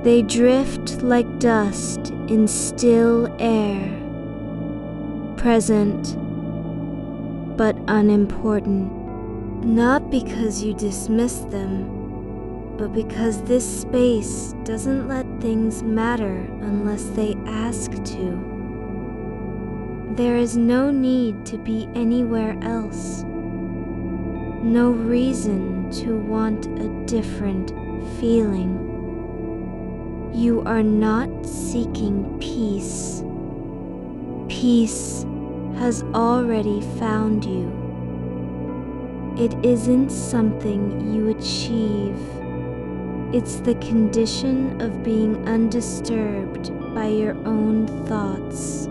They drift like dust in still air, present but unimportant. Not because you dismiss them, but because this space doesn't let things matter unless they ask to. There is no need to be anywhere else. No reason to want a different feeling. You are not seeking peace. Peace has already found you. It isn't something you achieve. It's the condition of being undisturbed by your own thoughts.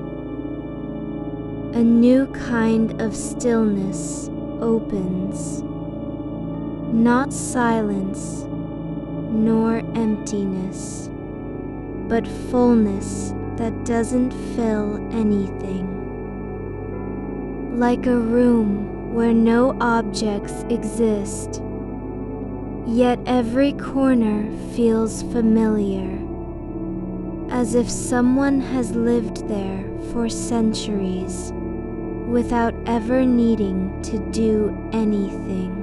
A new kind of stillness opens. Not silence, nor emptiness, but fullness that doesn't fill anything. Like a room where no objects exist, yet every corner feels familiar, as if someone has lived there for centuries without ever needing to do anything.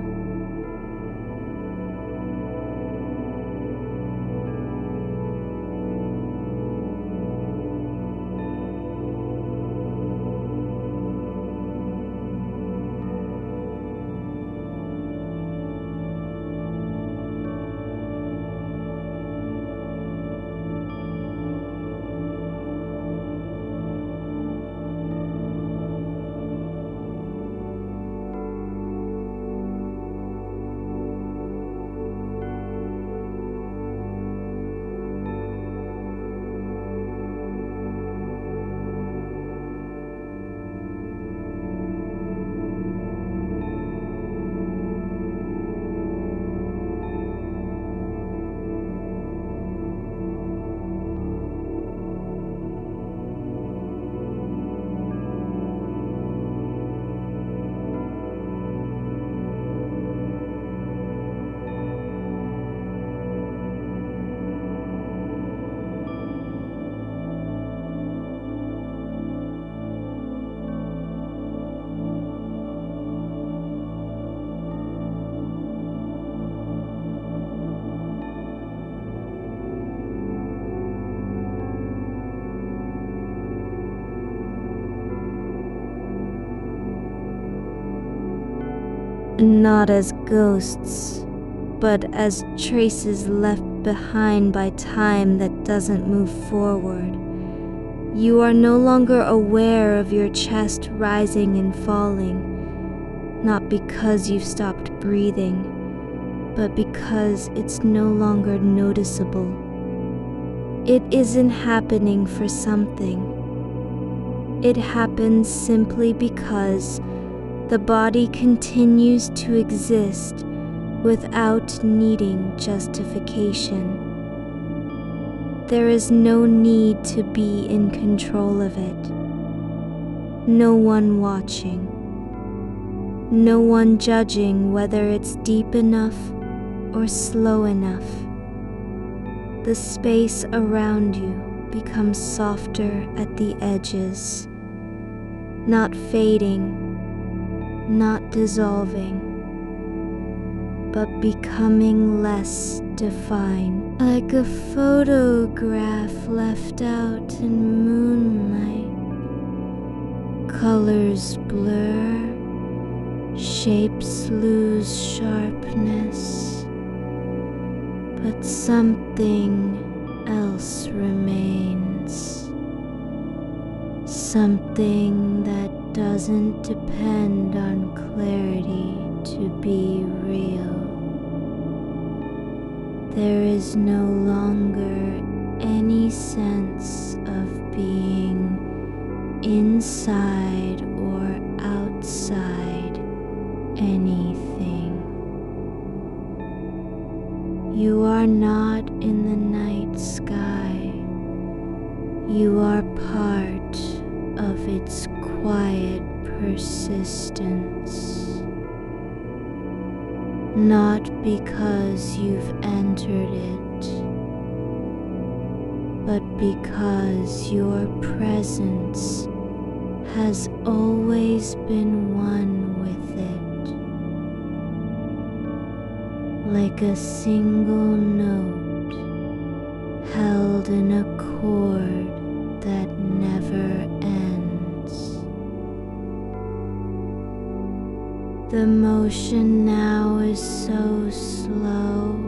Not as ghosts, but as traces left behind by time that doesn't move forward. You are no longer aware of your chest rising and falling, not because you've stopped breathing, but because it's no longer noticeable. It isn't happening for something. It happens simply because the body continues to exist without needing justification. There is no need to be in control of it. No one watching. No one judging whether it's deep enough or slow enough. The space around you becomes softer at the edges, not fading, not dissolving, but becoming less defined, like a photograph left out in moonlight, Colors blur, shapes lose sharpness, but something else remains. Something that doesn't depend on clarity to be real. There is no longer any sense of being inside or outside anything. You are not in the night sky. You are part of its quiet persistence. Not because you've entered it, but because your presence has always been one with it, like a single note held in a chord that never ends. The motion now is so slow,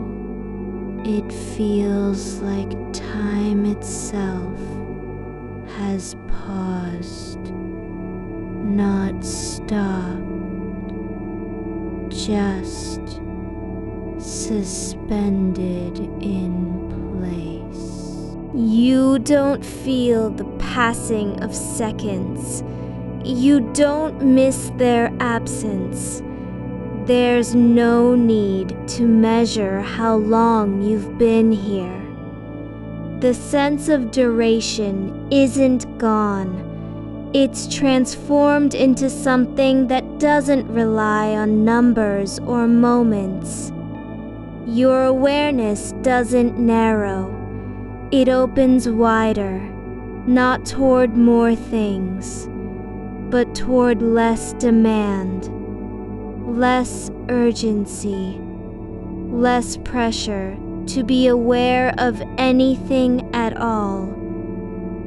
it feels like time itself has paused, not stopped, just suspended in place. You don't feel the passing of seconds. You don't miss their absence. There's no need to measure how long you've been here. The sense of duration isn't gone. It's transformed into something that doesn't rely on numbers or moments. Your awareness doesn't narrow. It opens wider, not toward more things, but toward less demand, less urgency, less pressure to be aware of anything at all.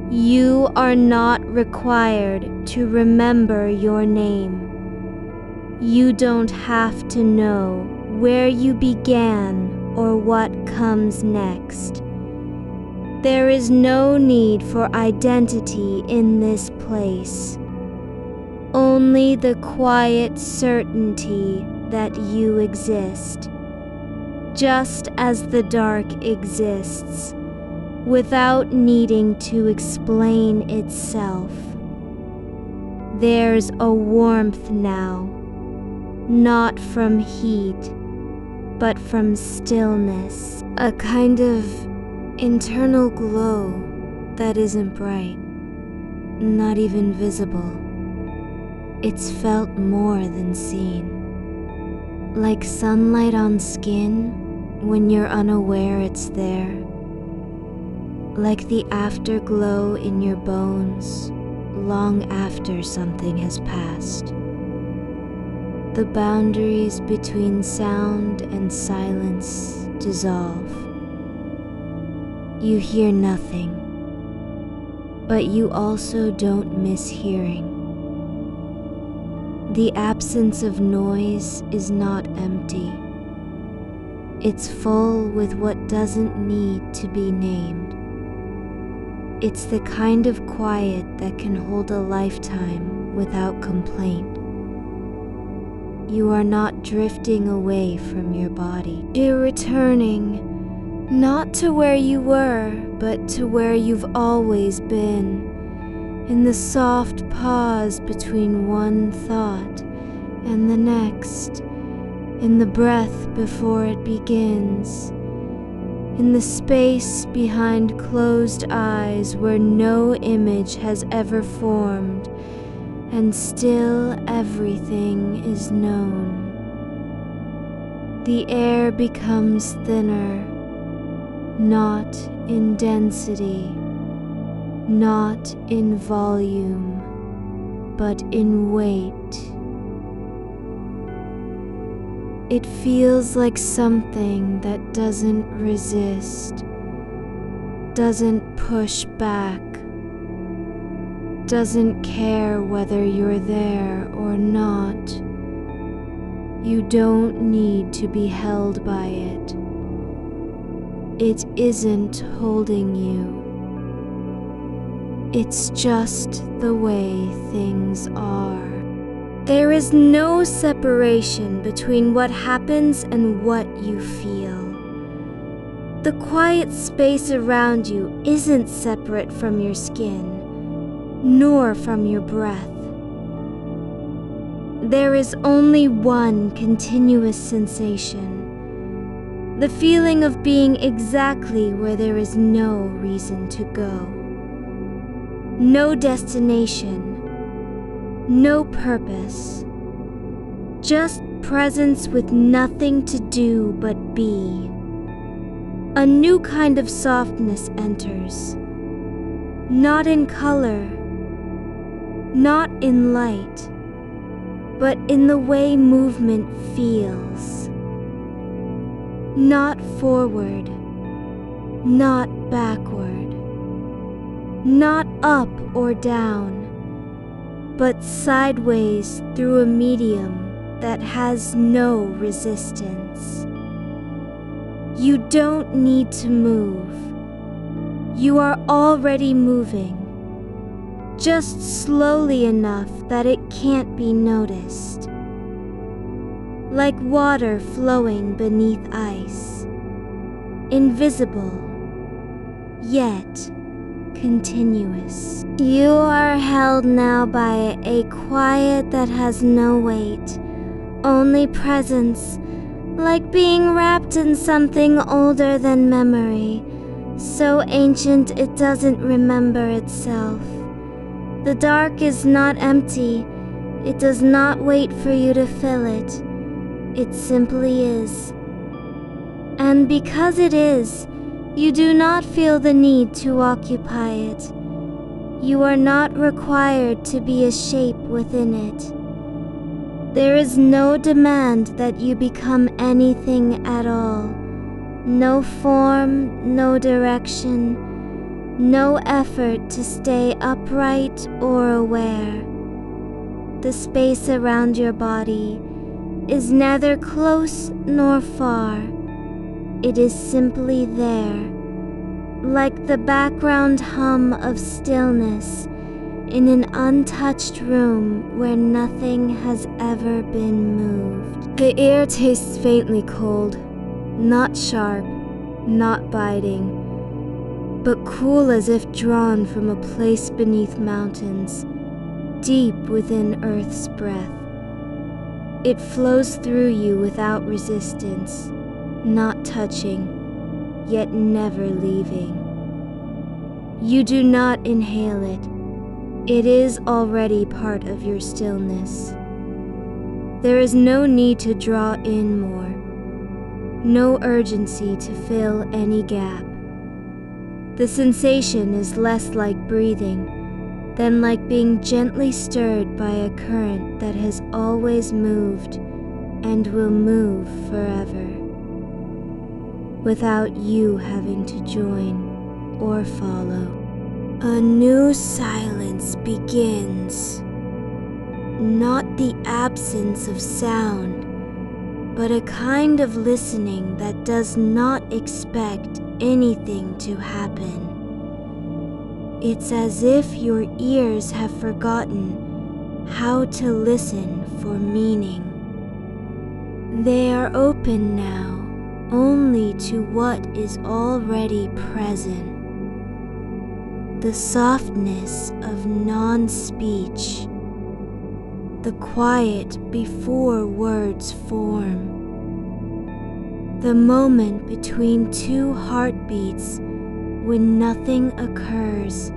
You are not required to remember your name. You don't have to know where you began or what comes next. There is no need for identity in this place. Only the quiet certainty that you exist, just as the dark exists, without needing to explain itself. There's a warmth now, not from heat, but from stillness, a kind of internal glow that isn't bright, not even visible. It's felt more than seen. Like sunlight on skin when you're unaware it's there. Like the afterglow in your bones long after something has passed. The boundaries between sound and silence dissolve. You hear nothing, but you also don't miss hearing. The absence of noise is not empty. It's full with what doesn't need to be named. It's the kind of quiet that can hold a lifetime without complaint. You are not drifting away from your body. You're returning, not to where you were, but to where you've always been. In the soft pause between one thought and the next, in the breath before it begins, in the space behind closed eyes where no image has ever formed, and still everything is known. The air becomes thinner, not in density, not in volume, but in weight. It feels like something that doesn't resist, doesn't push back, doesn't care whether you're there or not. You don't need to be held by it. It isn't holding you. It's just the way things are. There is no separation between what happens and what you feel. The quiet space around you isn't separate from your skin, nor from your breath. There is only one continuous sensation. The feeling of being exactly where there is no reason to go. No destination, no purpose. Just presence with nothing to do but be. A new kind of softness enters. Not in color, not in light, but in the way movement feels. Not forward, not backward, not up or down, but sideways through a medium that has no resistance. You don't need to move. You are already moving, just slowly enough that it can't be noticed. Like water flowing beneath ice, invisible, yet continuous. You are held now by a quiet that has no weight, only presence, like being wrapped in something older than memory, so ancient it doesn't remember itself. The dark is not empty. It does not wait for you to fill it. It simply is. And because it is, you do not feel the need to occupy it. You are not required to be a shape within it. There is no demand that you become anything at all. No form, no direction, no effort to stay upright or aware. The space around your body is neither close nor far. It is simply there, like the background hum of stillness in an untouched room where nothing has ever been moved. The air tastes faintly cold, not sharp, not biting, but cool as if drawn from a place beneath mountains, deep within Earth's breath. It flows through you without resistance, not touching, yet never leaving. You do not inhale it. It is already part of your stillness. There is no need to draw in more, no urgency to fill any gap. The sensation is less like breathing than like being gently stirred by a current that has always moved and will move forever, without you having to join or follow. A new silence begins. Not the absence of sound, but a kind of listening that does not expect anything to happen. It's as if your ears have forgotten how to listen for meaning. They are open now only to what is already present. The softness of non-speech, the quiet before words form, the moment between two heartbeats when nothing occurs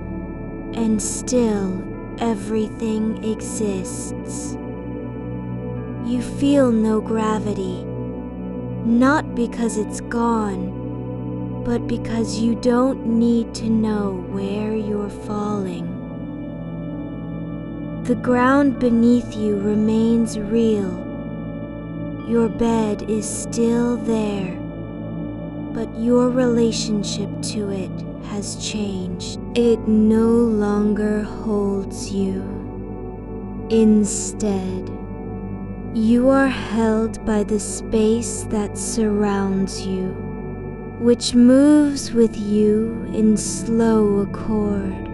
and still everything exists. You feel no gravity, not because it's gone, but because you don't need to know where you're falling. The ground beneath you remains real. Your bed is still there, but your relationship to it has changed. It no longer holds you. Instead, you are held by the space that surrounds you, which moves with you in slow accord,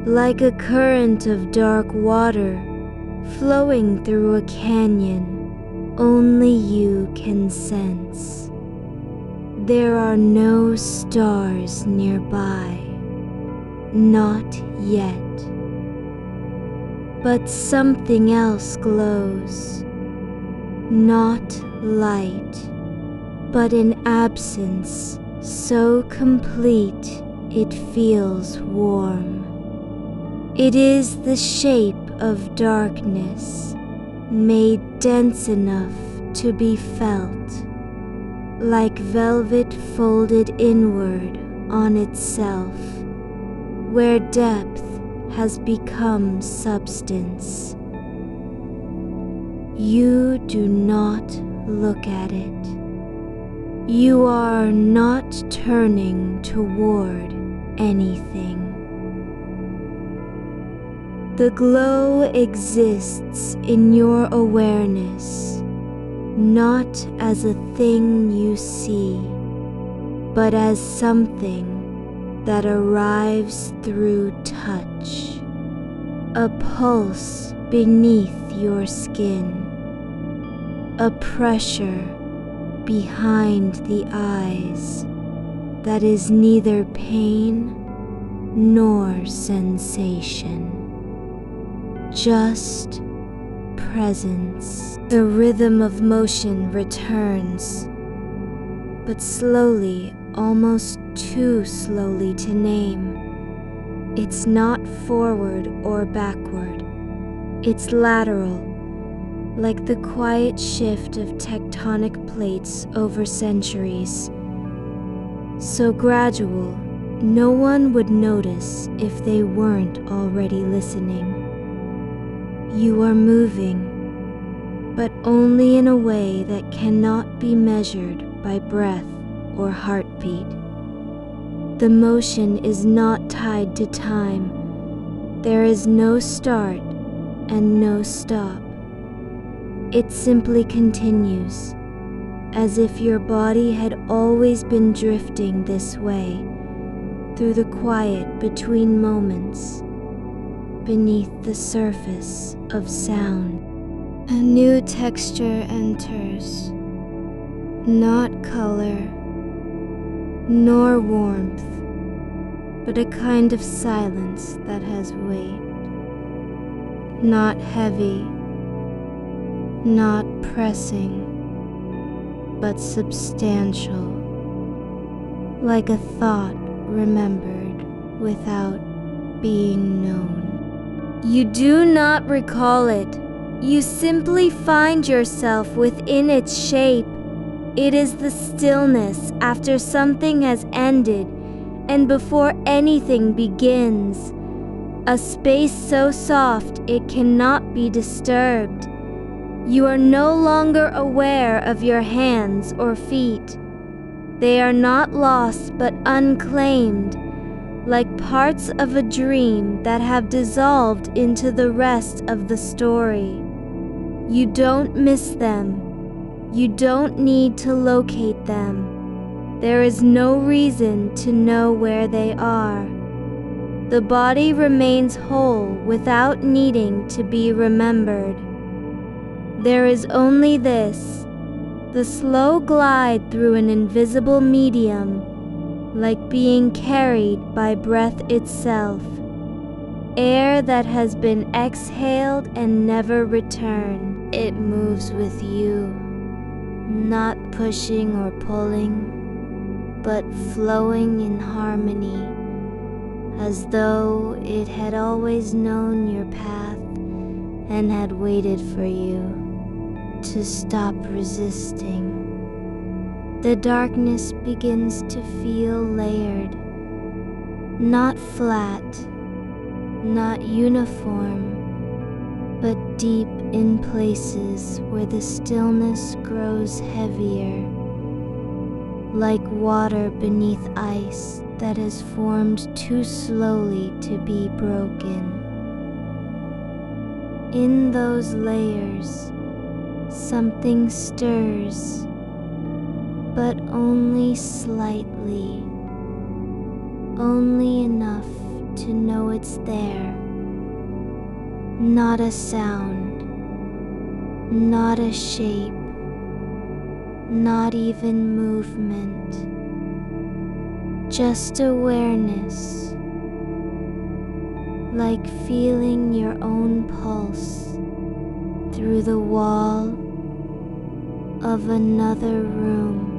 like a current of dark water flowing through a canyon only you can sense. There are no stars nearby, not yet. But something else glows, not light, but an absence so complete it feels warm. It is the shape of darkness, made dense enough to be felt, like velvet folded inward on itself, where depth has become substance. You do not look at it. You are not turning toward anything. The glow exists in your awareness, not as a thing you see, but as something that arrives through touch, a pulse beneath your skin, a pressure behind the eyes that is neither pain nor sensation, just presence. The rhythm of motion returns, but slowly, almost too slowly to name. It's not forward or backward. It's lateral, like the quiet shift of tectonic plates over centuries. So gradual, no one would notice if they weren't already listening. You are moving, but only in a way that cannot be measured by breath or heartbeat. The motion is not tied to time. There is no start and no stop. It simply continues, as if your body had always been drifting this way, through the quiet between moments, beneath the surface of sound. A new texture enters, not color, nor warmth, but a kind of silence that has weight. Not heavy, not pressing, but substantial, like a thought remembered without being known. You do not recall it. You simply find yourself within its shape. It is the stillness after something has ended and before anything begins. A space so soft it cannot be disturbed. You are no longer aware of your hands or feet. They are not lost but unclaimed, like parts of a dream that have dissolved into the rest of the story. You don't miss them. You don't need to locate them. There is no reason to know where they are. The body remains whole without needing to be remembered. There is only this, the slow glide through an invisible medium, like being carried by breath itself, air that has been exhaled and never returned. It moves with you, not pushing or pulling, but flowing in harmony, as though it had always known your path and had waited for you to stop resisting. The darkness begins to feel layered, not flat, not uniform, but deep in places where the stillness grows heavier, like water beneath ice that has formed too slowly to be broken. In those layers, something stirs, but only slightly, only enough to know it's there. Not a sound, not a shape, not even movement, just awareness, like feeling your own pulse through the wall of another room.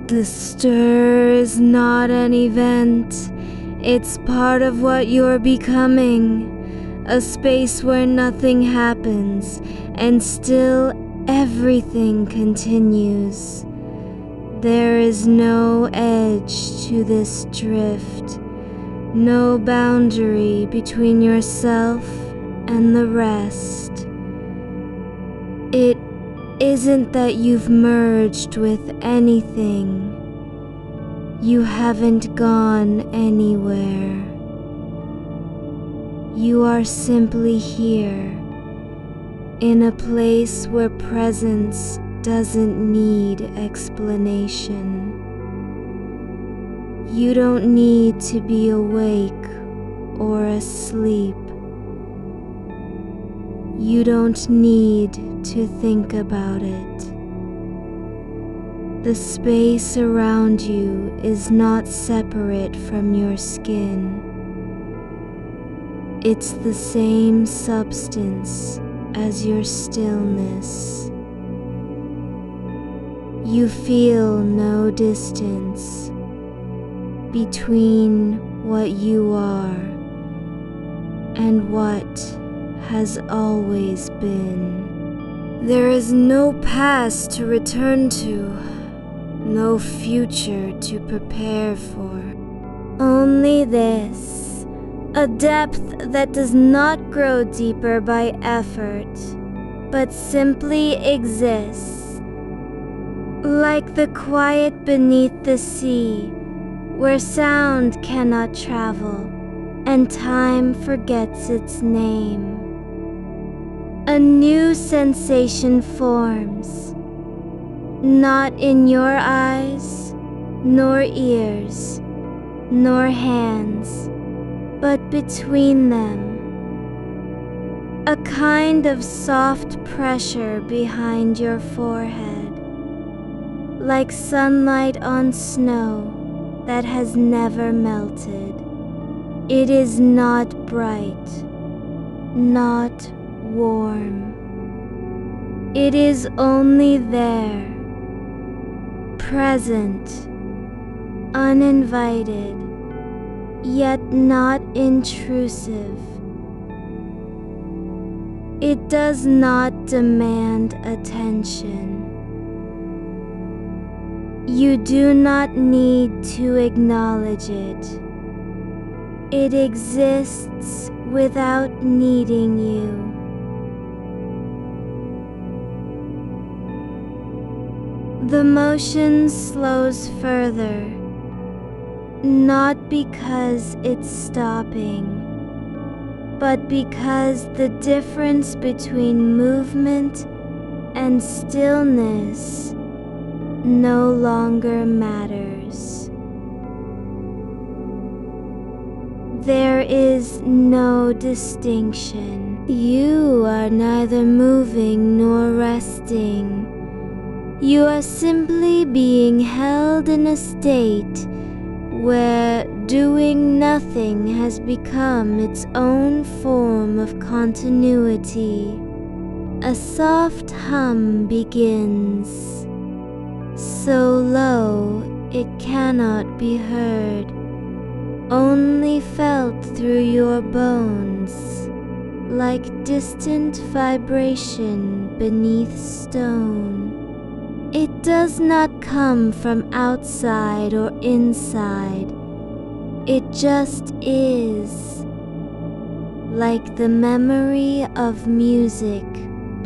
The stir is not an event, it's part of what you're becoming. A space where nothing happens, and still everything continues. There is no edge to this drift, no boundary between yourself and the rest. It isn't that you've merged with anything. You haven't gone anywhere. You are simply here, in a place where presence doesn't need explanation. You don't need to be awake or asleep. You don't need to think about it. The space around you is not separate from your skin. It's the same substance as your stillness. You feel no distance between what you are and what has always been. There is no past to return to, no future to prepare for. Only this, a depth that does not grow deeper by effort, but simply exists, like the quiet beneath the sea, where sound cannot travel and time forgets its name. A new sensation forms, not in your eyes, nor ears, nor hands, but between them. A kind of soft pressure behind your forehead, like sunlight on snow that has never melted. It is not bright, not warm. It is only there, present, uninvited, yet not intrusive. It does not demand attention. You do not need to acknowledge it. It exists without needing you. The motion slows further, not because it's stopping, but because the difference between movement and stillness no longer matters. There is no distinction. You are neither moving nor resting. You are simply being held in a state where doing nothing has become its own form of continuity. A soft hum begins, so low it cannot be heard, only felt through your bones, like distant vibration beneath stone. It does not come from outside or inside. It just is, like the memory of music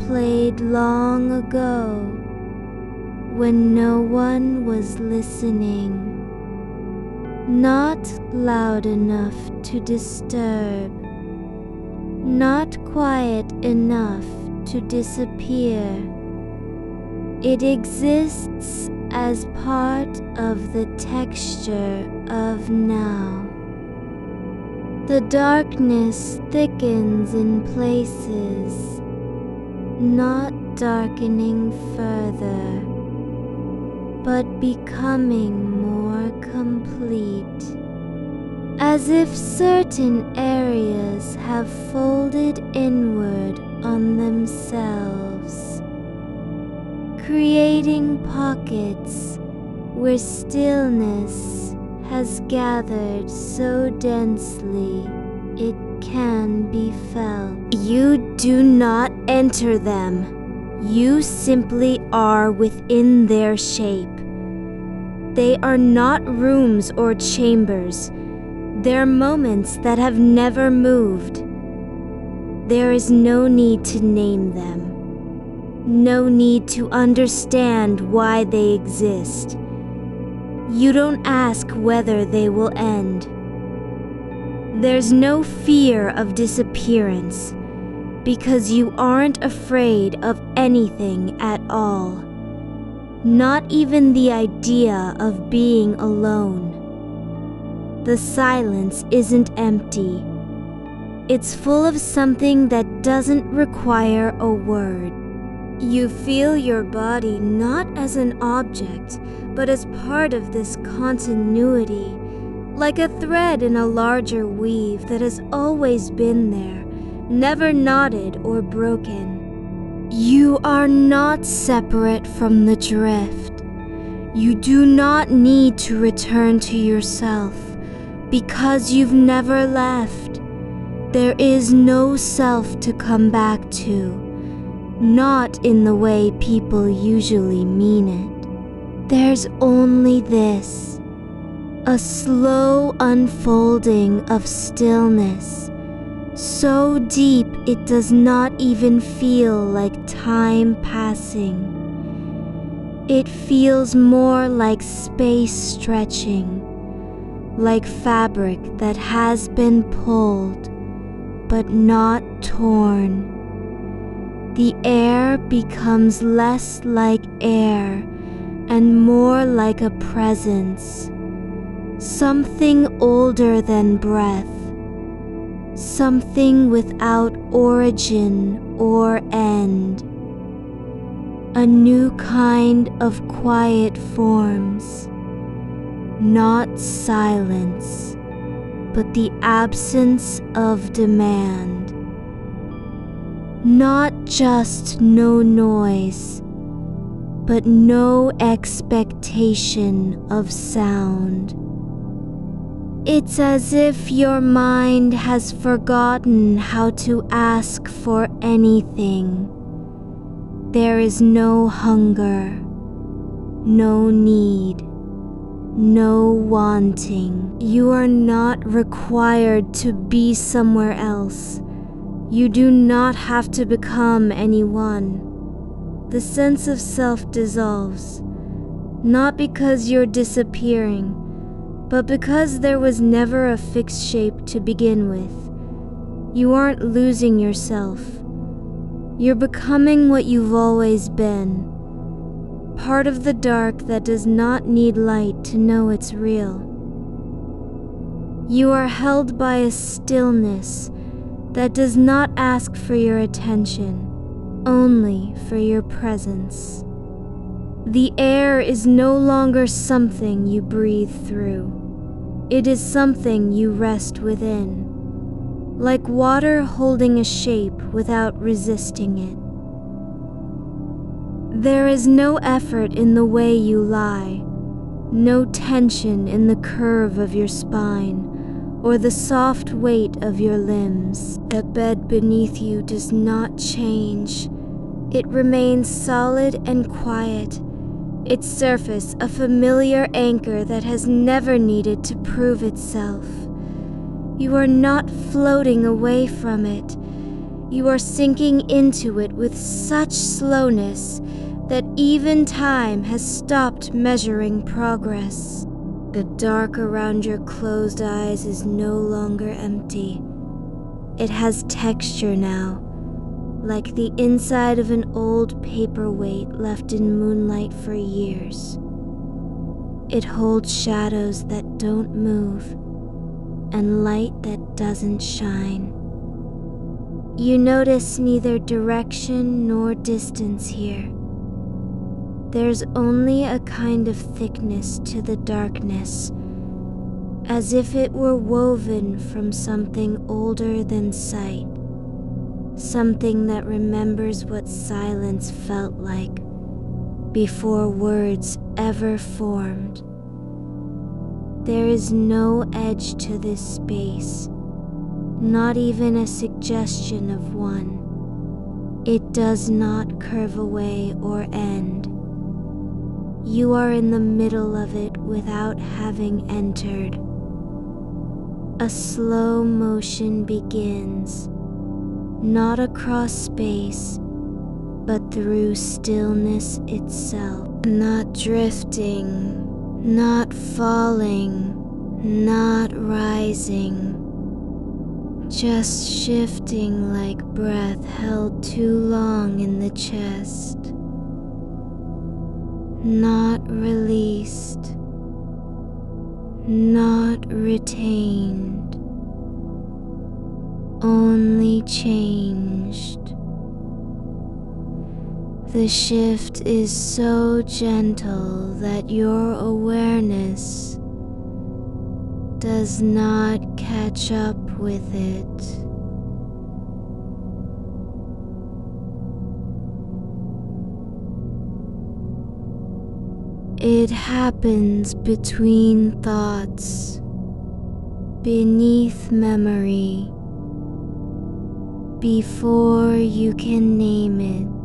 played long ago when no one was listening. Not loud enough to disturb, not quiet enough to disappear. It exists as part of the texture of now. The darkness thickens in places, not darkening further, but becoming more complete, as if certain areas have folded inward on themselves, creating pockets where stillness has gathered so densely it can be felt. You do not enter them. You simply are within their shape. They are not rooms or chambers. They're moments that have never moved. There is no need to name them. No need to understand why they exist. You don't ask whether they will end. There's no fear of disappearance, because you aren't afraid of anything at all. Not even the idea of being alone. The silence isn't empty. It's full of something that doesn't require a word. You feel your body not as an object, but as part of this continuity, like a thread in a larger weave that has always been there, never knotted or broken. You are not separate from the drift. You do not need to return to yourself, because you've never left. There is no self to come back to. Not in the way people usually mean it. There's only this, a slow unfolding of stillness, so deep it does not even feel like time passing. It feels more like space stretching, like fabric that has been pulled, but not torn. The air becomes less like air and more like a presence, something older than breath, something without origin or end. A new kind of quiet forms, not silence, but the absence of demand. Not just no noise, but no expectation of sound. It's as if your mind has forgotten how to ask for anything. There is no hunger, no need, no wanting. You are not required to be somewhere else. You do not have to become anyone. The sense of self dissolves, not because you're disappearing, but because there was never a fixed shape to begin with. You aren't losing yourself. You're becoming what you've always been. Part of the dark that does not need light to know it's real. You are held by a stillness that does not ask for your attention, only for your presence. The air is no longer something you breathe through. It is something you rest within, like water holding a shape without resisting it. There is no effort in the way you lie, no tension in the curve of your spine or the soft weight of your limbs. The bed beneath you does not change. It remains solid and quiet, its surface a familiar anchor that has never needed to prove itself. You are not floating away from it. You are sinking into it with such slowness that even time has stopped measuring progress. The dark around your closed eyes is no longer empty. It has texture now, like the inside of an old paperweight left in moonlight for years. It holds shadows that don't move and light that doesn't shine. You notice neither direction nor distance here. There's only a kind of thickness to the darkness, as if it were woven from something older than sight, something that remembers what silence felt like before words ever formed. There is no edge to this space, not even a suggestion of one. It does not curve away or end. You are in the middle of it without having entered. A slow motion begins, not across space, but through stillness itself. Not drifting, not falling, not rising, just shifting like breath held too long in the chest. Not released, not retained, only changed. The shift is so gentle that your awareness does not catch up with it. It happens between thoughts, beneath memory, before you can name it.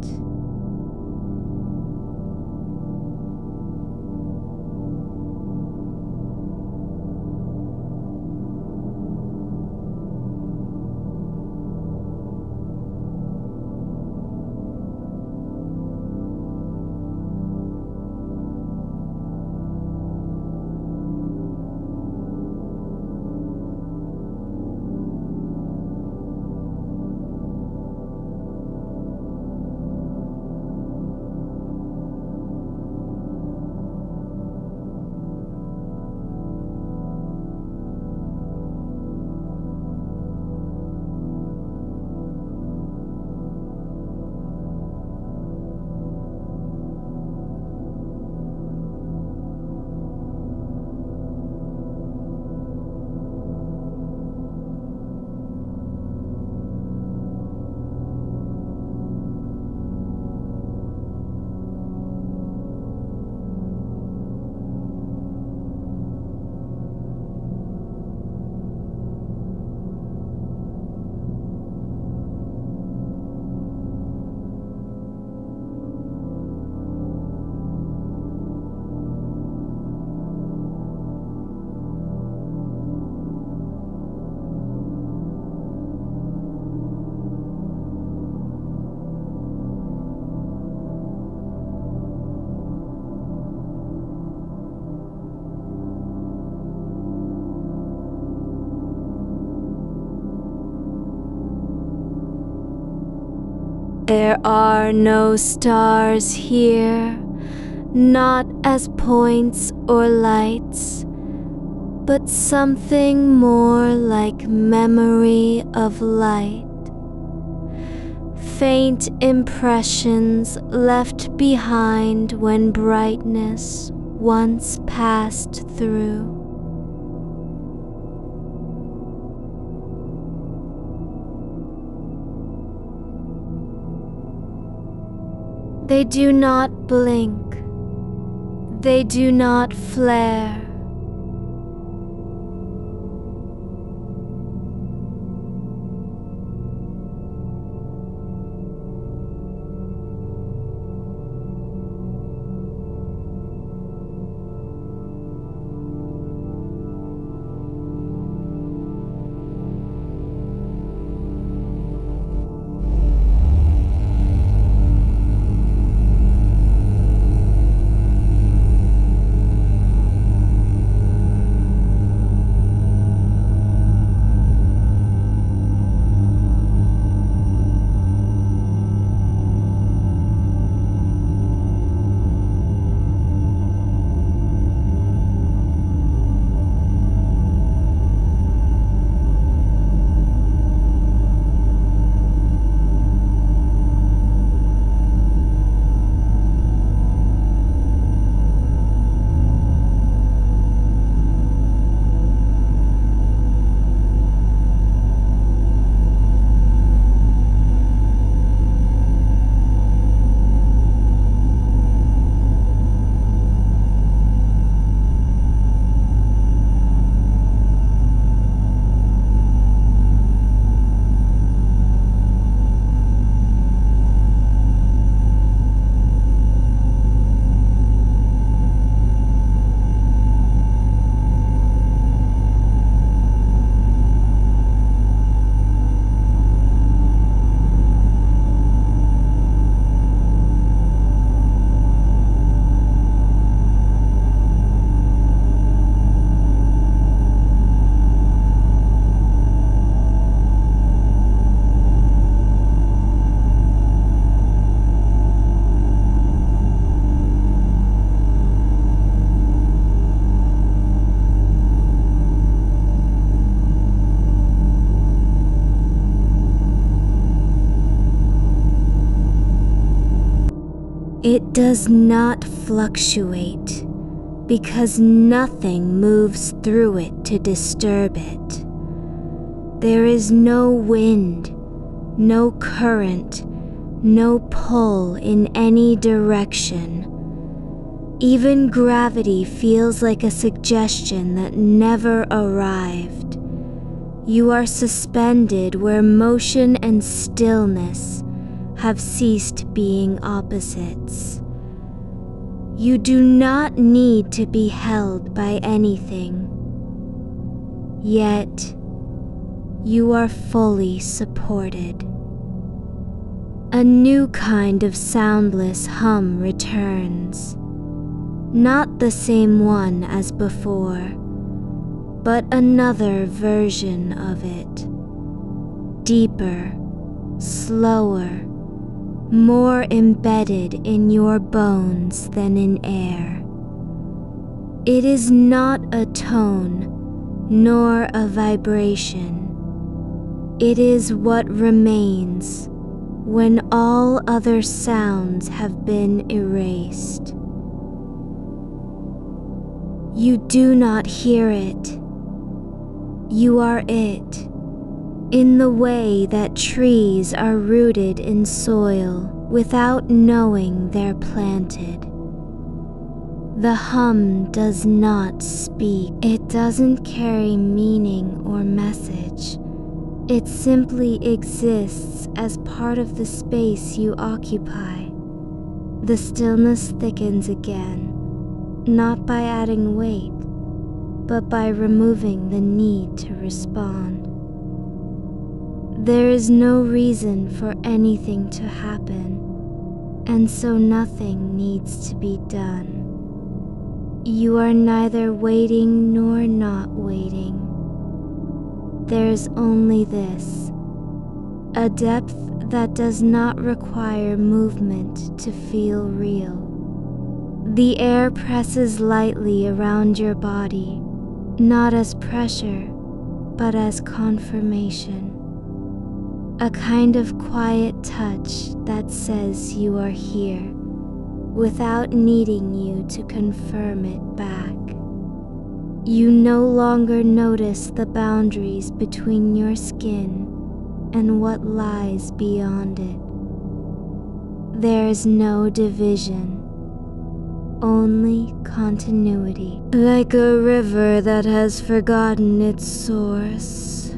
There are no stars here, not as points or lights, but something more like memory of light. Faint impressions left behind when brightness once passed through. They do not blink. They do not flare. It does not fluctuate because nothing moves through it to disturb it. There is no wind, no current, no pull in any direction. Even gravity feels like a suggestion that never arrived. You are suspended where motion and stillness have ceased being opposites. You do not need to be held by anything, yet you are fully supported. A new kind of soundless hum returns, not the same one as before, but another version of it, deeper, slower, more embedded in your bones than in air. It is not a tone, nor a vibration. It is what remains when all other sounds have been erased. You do not hear it. You are it. In the way that trees are rooted in soil without knowing they're planted. The hum does not speak. It doesn't carry meaning or message. It simply exists as part of the space you occupy. The stillness thickens again, not by adding weight, but by removing the need to respond. There is no reason for anything to happen, and so nothing needs to be done. You are neither waiting nor not waiting. There's only this, a depth that does not require movement to feel real. The air presses lightly around your body, not as pressure, but as confirmation. A kind of quiet touch that says you are here, without needing you to confirm it back. You no longer notice the boundaries between your skin and what lies beyond it. There is no division, only continuity. Like a river that has forgotten its source.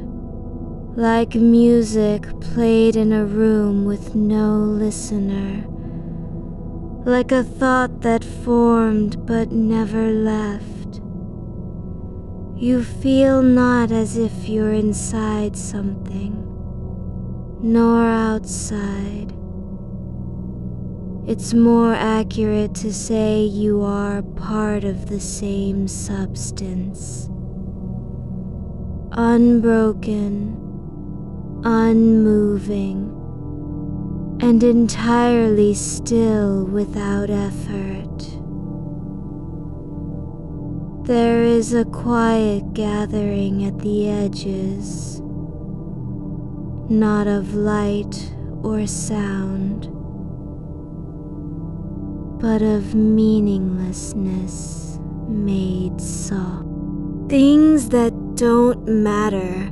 Like music played in a room with no listener. Like a thought that formed but never left. You feel not as if you're inside something, nor outside. It's more accurate to say you are part of the same substance. Unbroken, unmoving, and entirely still without effort. There is a quiet gathering at the edges, not of light or sound, but of meaninglessness made soft. Things that don't matter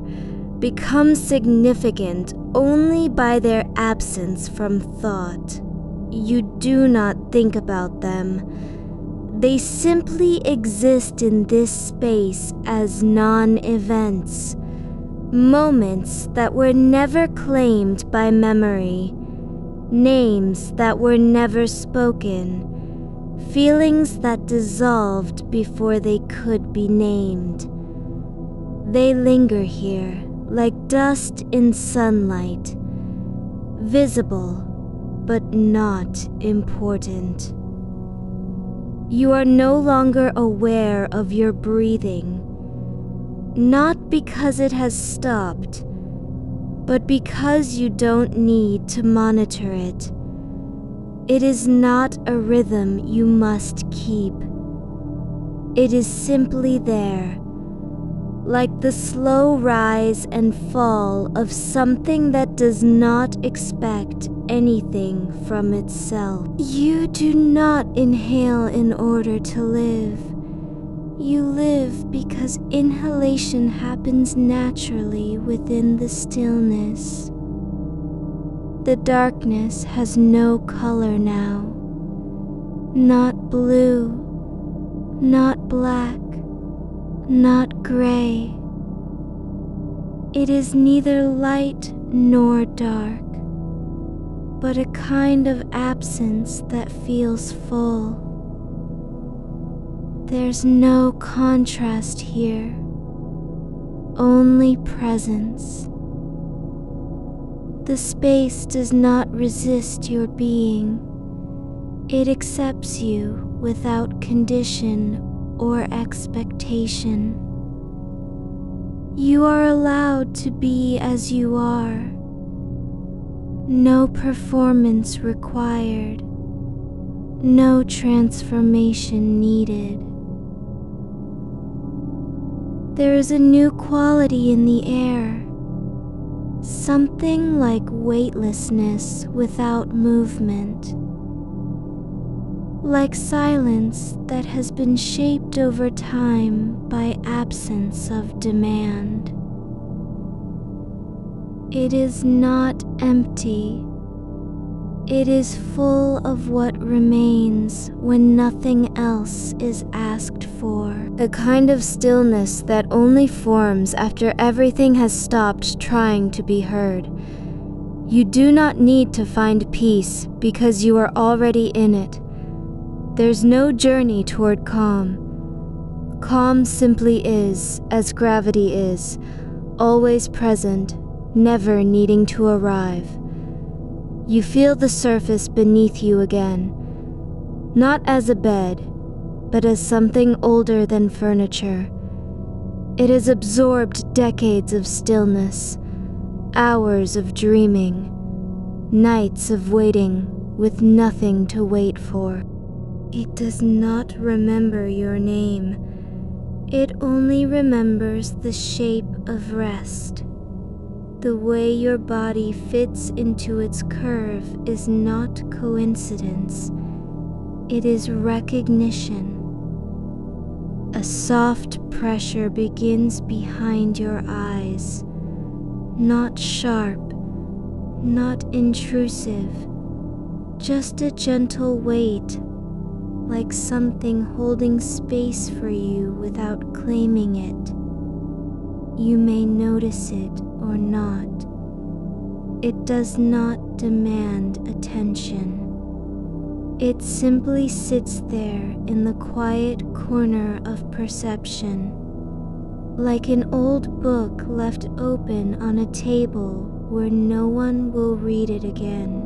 become significant only by their absence from thought. You do not think about them. They simply exist in this space as non-events, moments that were never claimed by memory, names that were never spoken, feelings that dissolved before they could be named. They linger here like dust in sunlight, visible but not important. You are no longer aware of your breathing, not because it has stopped, but because you don't need to monitor it. It is not a rhythm you must keep. It is simply there, like the slow rise and fall of something that does not expect anything from itself. You do not inhale in order to live. You live because inhalation happens naturally within the stillness. The darkness has no color now. Not blue, not black, not gray. It is neither light nor dark, but a kind of absence that feels full. There's no contrast here, only presence. The space does not resist your being. It accepts you without condition or expectation. You are allowed to be as you are. No performance required. No transformation needed. There is a new quality in the air. Something like weightlessness without movement. Like silence that has been shaped over time by absence of demand. It is not empty. It is full of what remains when nothing else is asked for. A kind of stillness that only forms after everything has stopped trying to be heard. You do not need to find peace because you are already in it. There's no journey toward calm. Calm simply is, as gravity is, always present, never needing to arrive. You feel the surface beneath you again, not as a bed, but as something older than furniture. It has absorbed decades of stillness, hours of dreaming, nights of waiting with nothing to wait for. It does not remember your name. It only remembers the shape of rest. The way your body fits into its curve is not coincidence. It is recognition. A soft pressure begins behind your eyes, not sharp, not intrusive, just a gentle weight, like something holding space for you without claiming it. You may notice it or not. It does not demand attention. It simply sits there in the quiet corner of perception, like an old book left open on a table where no one will read it again.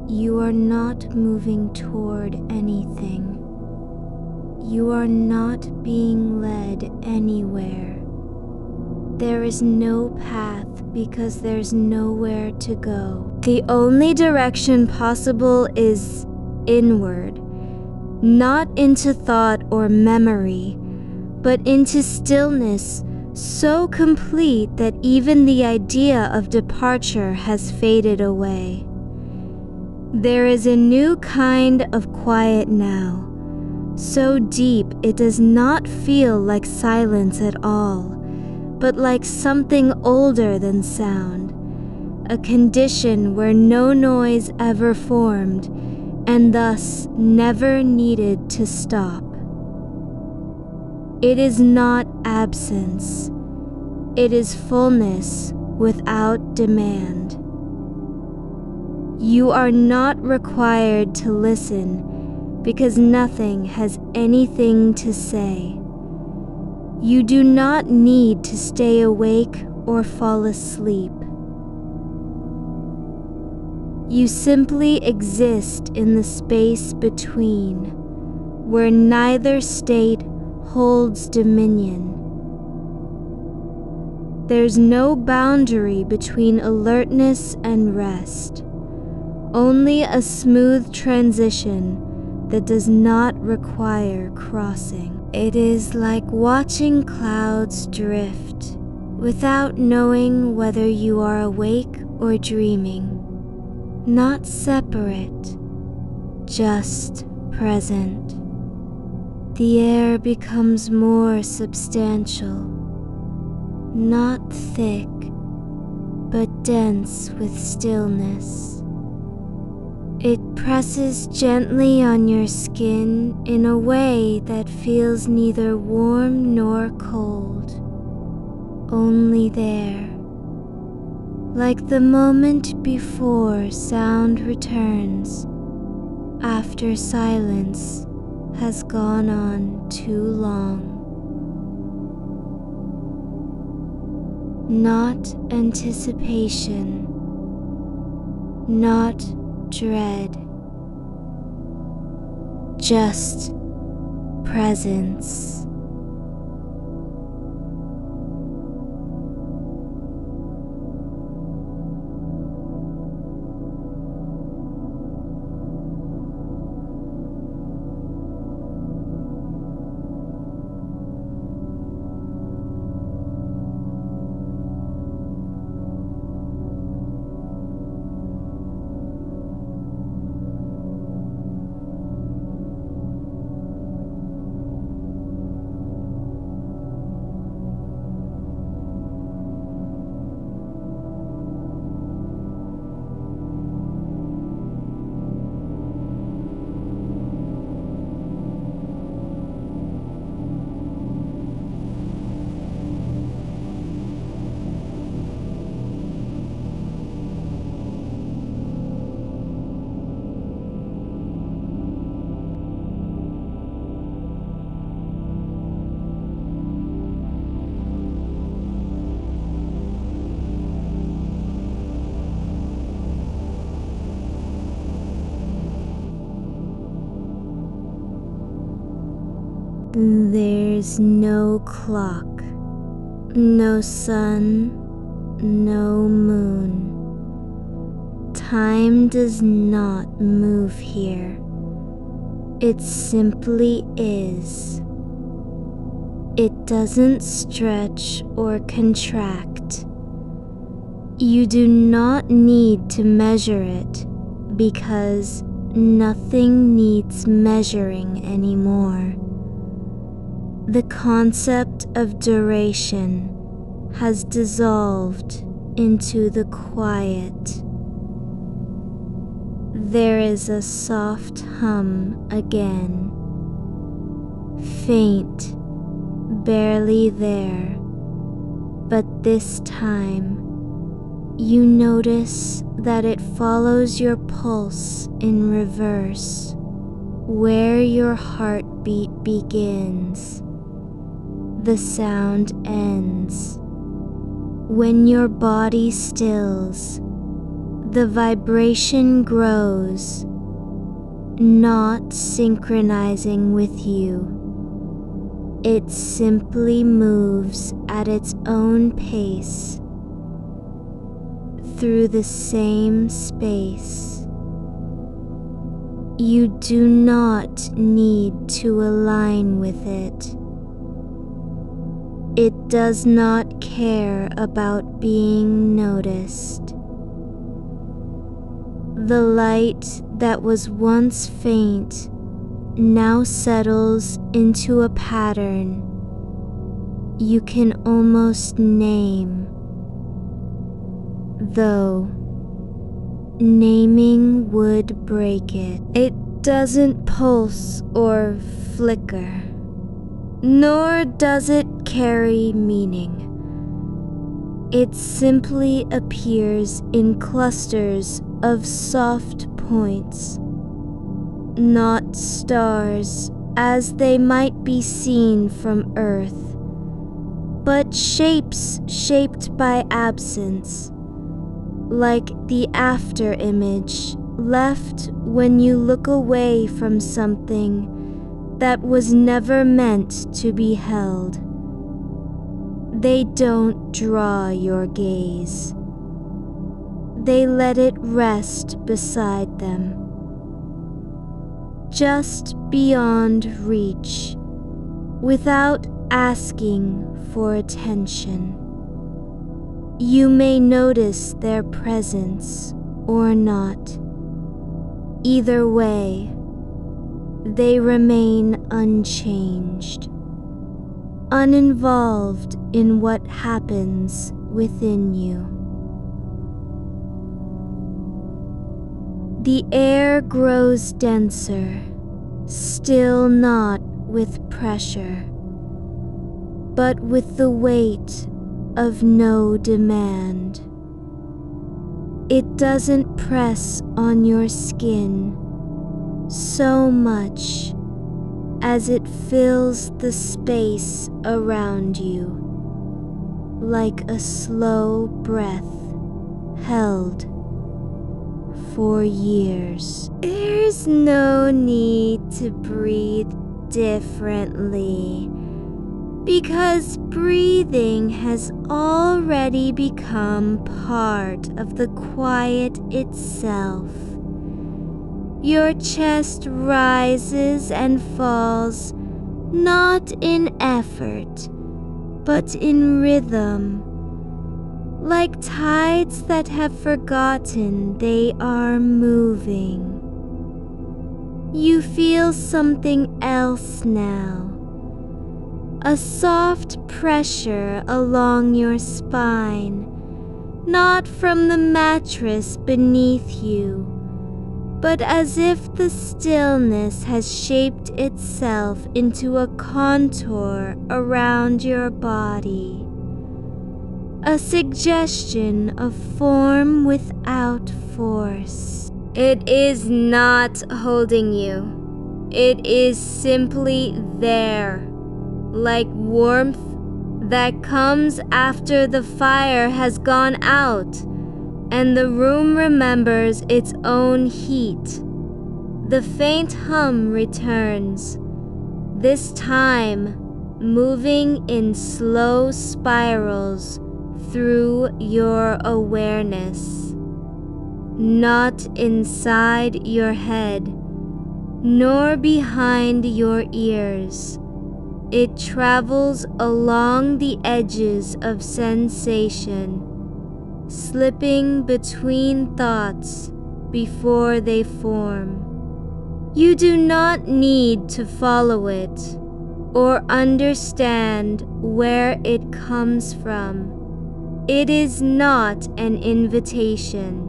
You are not moving toward anything. You are not being led anywhere. There is no path because there's nowhere to go. The only direction possible is inward, not into thought or memory, but into stillness so complete that even the idea of departure has faded away. There is a new kind of quiet now, so deep it does not feel like silence at all, but like something older than sound, a condition where no noise ever formed and thus never needed to stop. It is not absence. It is fullness without demand. You are not required to listen because nothing has anything to say. You do not need to stay awake or fall asleep. You simply exist in the space between, where neither state holds dominion. There's no boundary between alertness and rest, only a smooth transition that does not require crossing. It is like watching clouds drift without knowing whether you are awake or dreaming. Not separate, just present. The air becomes more substantial, not thick, but dense with stillness. It presses gently on your skin in a way that feels neither warm nor cold, only there. Like the moment before sound returns, after silence has gone on too long. Not anticipation, not dread, just presence. There's no clock, no sun, no moon. Time does not move here. It simply is. It doesn't stretch or contract. You do not need to measure it because nothing needs measuring anymore. The concept of duration has dissolved into the quiet. There is a soft hum again, faint, barely there, but this time you notice that it follows your pulse in reverse, where your heartbeat begins. The sound ends. When your body stills, the vibration grows, not synchronizing with you. It simply moves at its own pace through the same space. You do not need to align with it. It does not care about being noticed. The light that was once faint now settles into a pattern you can almost name, though naming would break it. It doesn't pulse or flicker, nor does it carry meaning. It simply appears in clusters of soft points, not stars as they might be seen from Earth, but shapes shaped by absence, like the after image left when you look away from something that was never meant to be held. They don't draw your gaze. They let it rest beside them, just beyond reach, without asking for attention. You may notice their presence or not. Either way, they remain unchanged, uninvolved in what happens within you. The air grows denser, still not with pressure, but with the weight of no demand. It doesn't press on your skin so much as it fills the space around you, like a slow breath held for years. There's no need to breathe differently, because breathing has already become part of the quiet itself. Your chest rises and falls, not in effort, but in rhythm, like tides that have forgotten they are moving. You feel something else now. A soft pressure along your spine, not from the mattress beneath you, but as if the stillness has shaped itself into a contour around your body. A suggestion of form without force. It is not holding you. It is simply there, like warmth that comes after the fire has gone out and the room remembers its own heat. The faint hum returns, this time moving in slow spirals through your awareness. not inside your head, nor behind your ears. It travels along the edges of sensation, slipping between thoughts before they form. You do not need to follow it or understand where it comes from. It is not an invitation.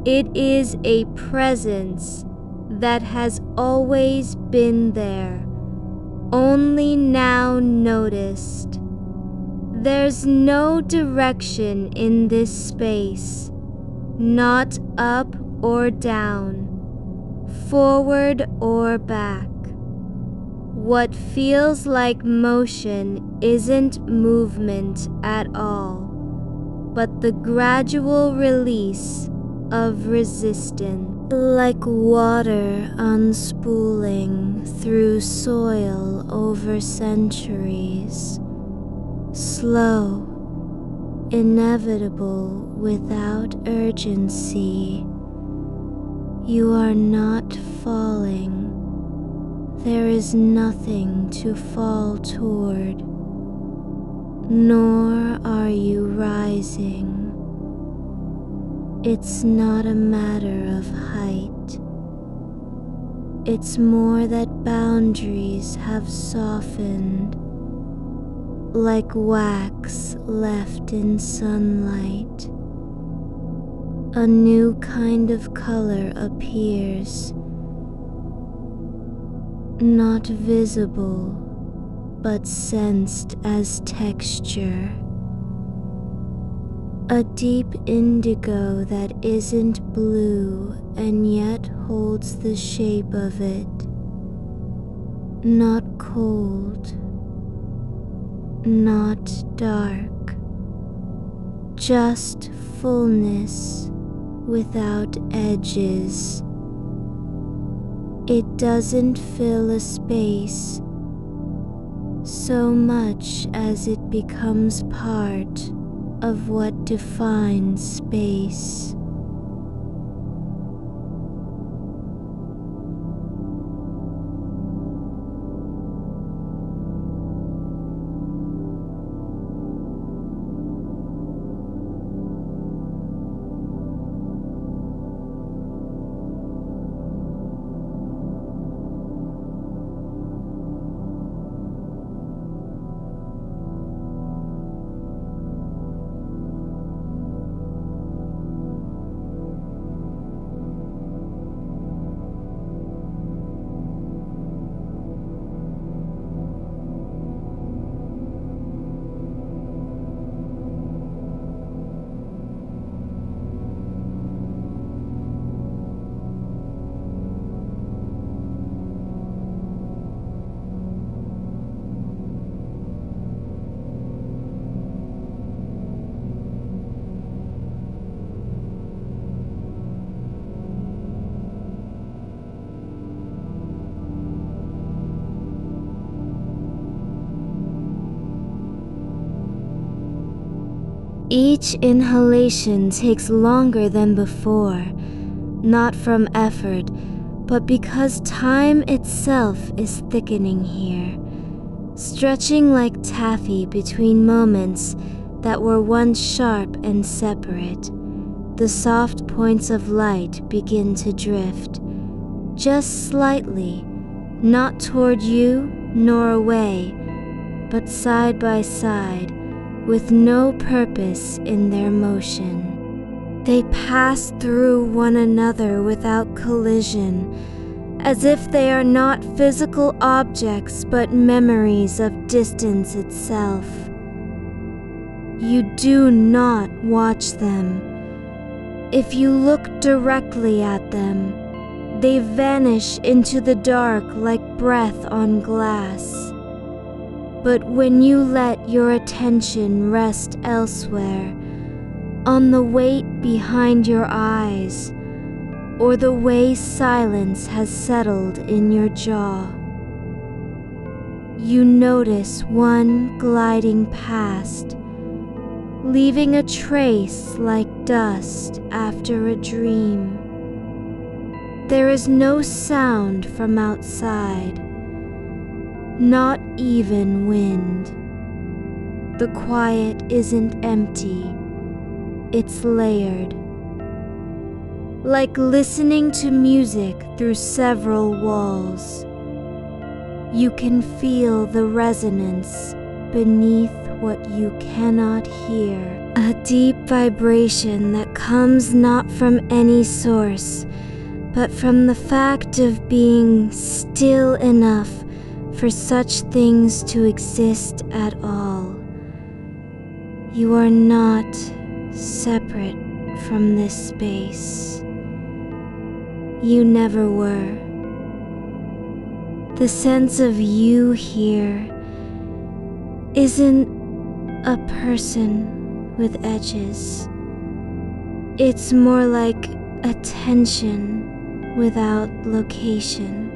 It is a presence that has always been there, only now noticed. There's no direction in this space, not up or down, forward or back. What feels like motion isn't movement at all, but the gradual release of resistance. Like water unspooling through soil over centuries, slow, inevitable without urgency. You are not falling. There is nothing to fall toward, nor are you rising. It's not a matter of height. It's more that boundaries have softened, like wax left in sunlight. A new kind of color appears, not visible, but sensed as texture. A deep indigo that isn't blue and yet holds the shape of it. Not cold, not dark, just fullness without edges. It doesn't fill a space so much as it becomes part of what defines space. Each inhalation takes longer than before, not from effort, but because time itself is thickening here, stretching like taffy between moments that were once sharp and separate. The soft points of light begin to drift, just slightly, not toward you nor away, but side by side, with no purpose in their motion. They pass through one another without collision, as if they are not physical objects but memories of distance itself. You do not watch them. If you look directly at them, they vanish into the dark like breath on glass. But when you let your attention rest elsewhere, on the weight behind your eyes, or the way silence has settled in your jaw, you notice one gliding past, leaving a trace like dust after a dream. There is no sound from outside, not even wind. The quiet isn't empty, it's layered. Like listening to music through several walls. You can feel the resonance beneath what you cannot hear. A deep vibration that comes not from any source, but from the fact of being still enough for such things to exist at all. You are not separate from this space. You never were. The sense of you here isn't a person with edges. It's more like attention without location.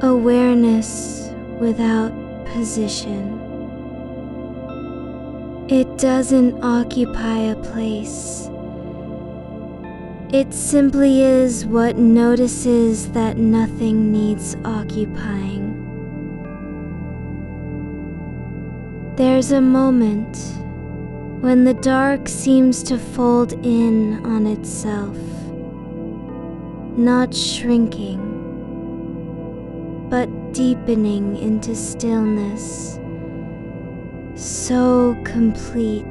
Awareness without position. It doesn't occupy a place. It simply is what notices that nothing needs occupying. There's a moment when the dark seems to fold in on itself, not shrinking, but deepening into stillness, so complete.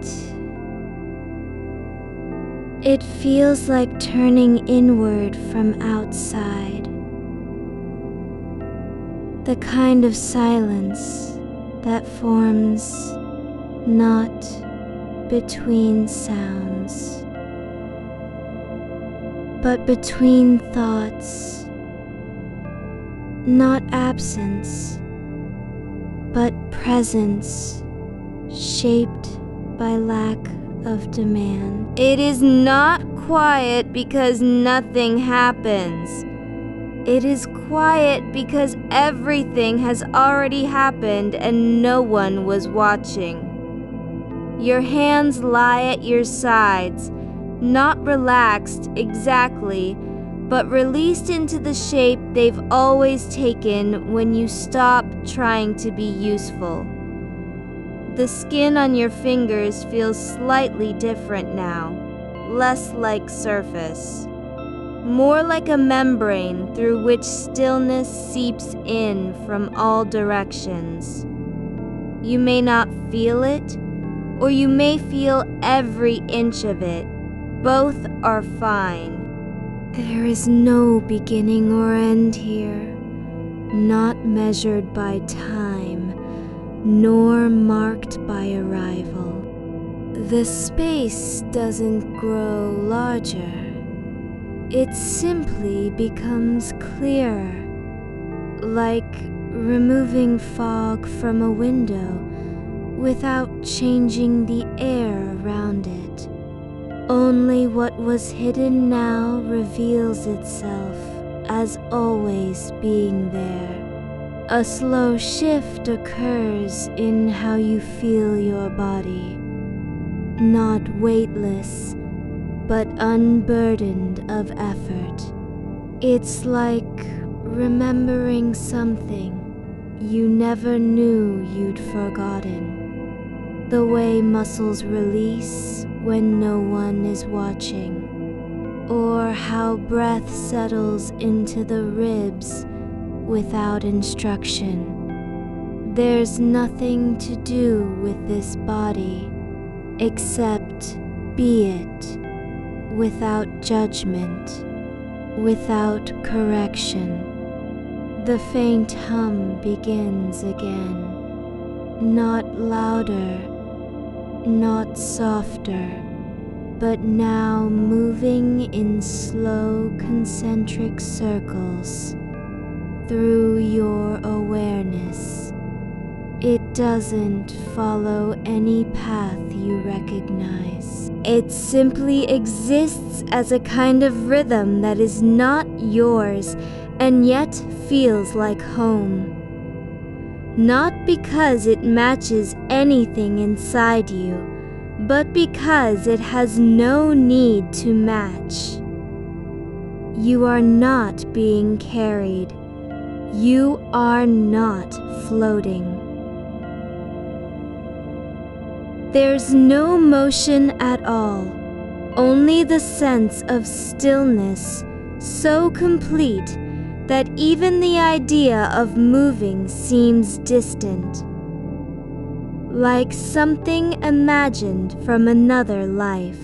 It feels like turning inward from outside. The kind of silence that forms not between sounds, but between thoughts. Not absence, but presence, shaped by lack of demand. It is not quiet because nothing happens. It is quiet because everything has already happened and no one was watching. Your hands lie at your sides, not relaxed exactly, but released into the shape they've always taken when you stop trying to be useful. The skin on your fingers feels slightly different now, less like surface, more like a membrane through which stillness seeps in from all directions. You may not feel it, or you may feel every inch of it. Both are fine. There is no beginning or end here, not measured by time, nor marked by arrival. The space doesn't grow larger. It simply becomes clearer, like removing fog from a window without changing the air around it. Only what was hidden now reveals itself as always being there. A slow shift occurs in how you feel your body, not weightless, but unburdened of effort. It's like remembering something you never knew you'd forgotten. The way muscles release when no one is watching, or how breath settles into the ribs without instruction. There's nothing to do with this body except be it, without judgment, without correction. The faint hum begins again, not louder, not softer, but now moving in slow concentric circles through your awareness. It doesn't follow any path you recognize. It simply exists as a kind of rhythm that is not yours and yet feels like home. Not because it matches anything inside you, but because it has no need to match. You are not being carried. You are not floating. There's no motion at all, only the sense of stillness so complete that even the idea of moving seems distant, like something imagined from another life.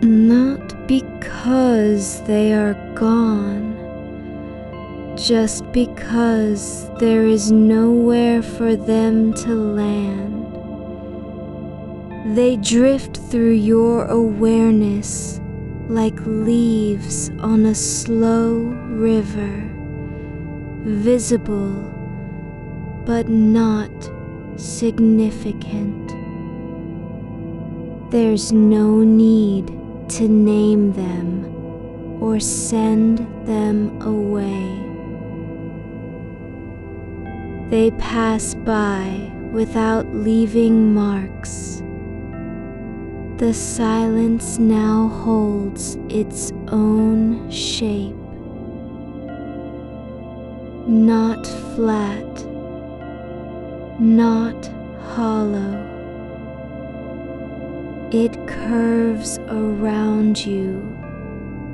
Not because they are gone, just because there is nowhere for them to land. They drift through your awareness like leaves on a slow river, visible but not significant. There's no need to name them or send them away. They pass by without leaving marks. The silence now holds its own shape, not flat, not hollow. It curves around you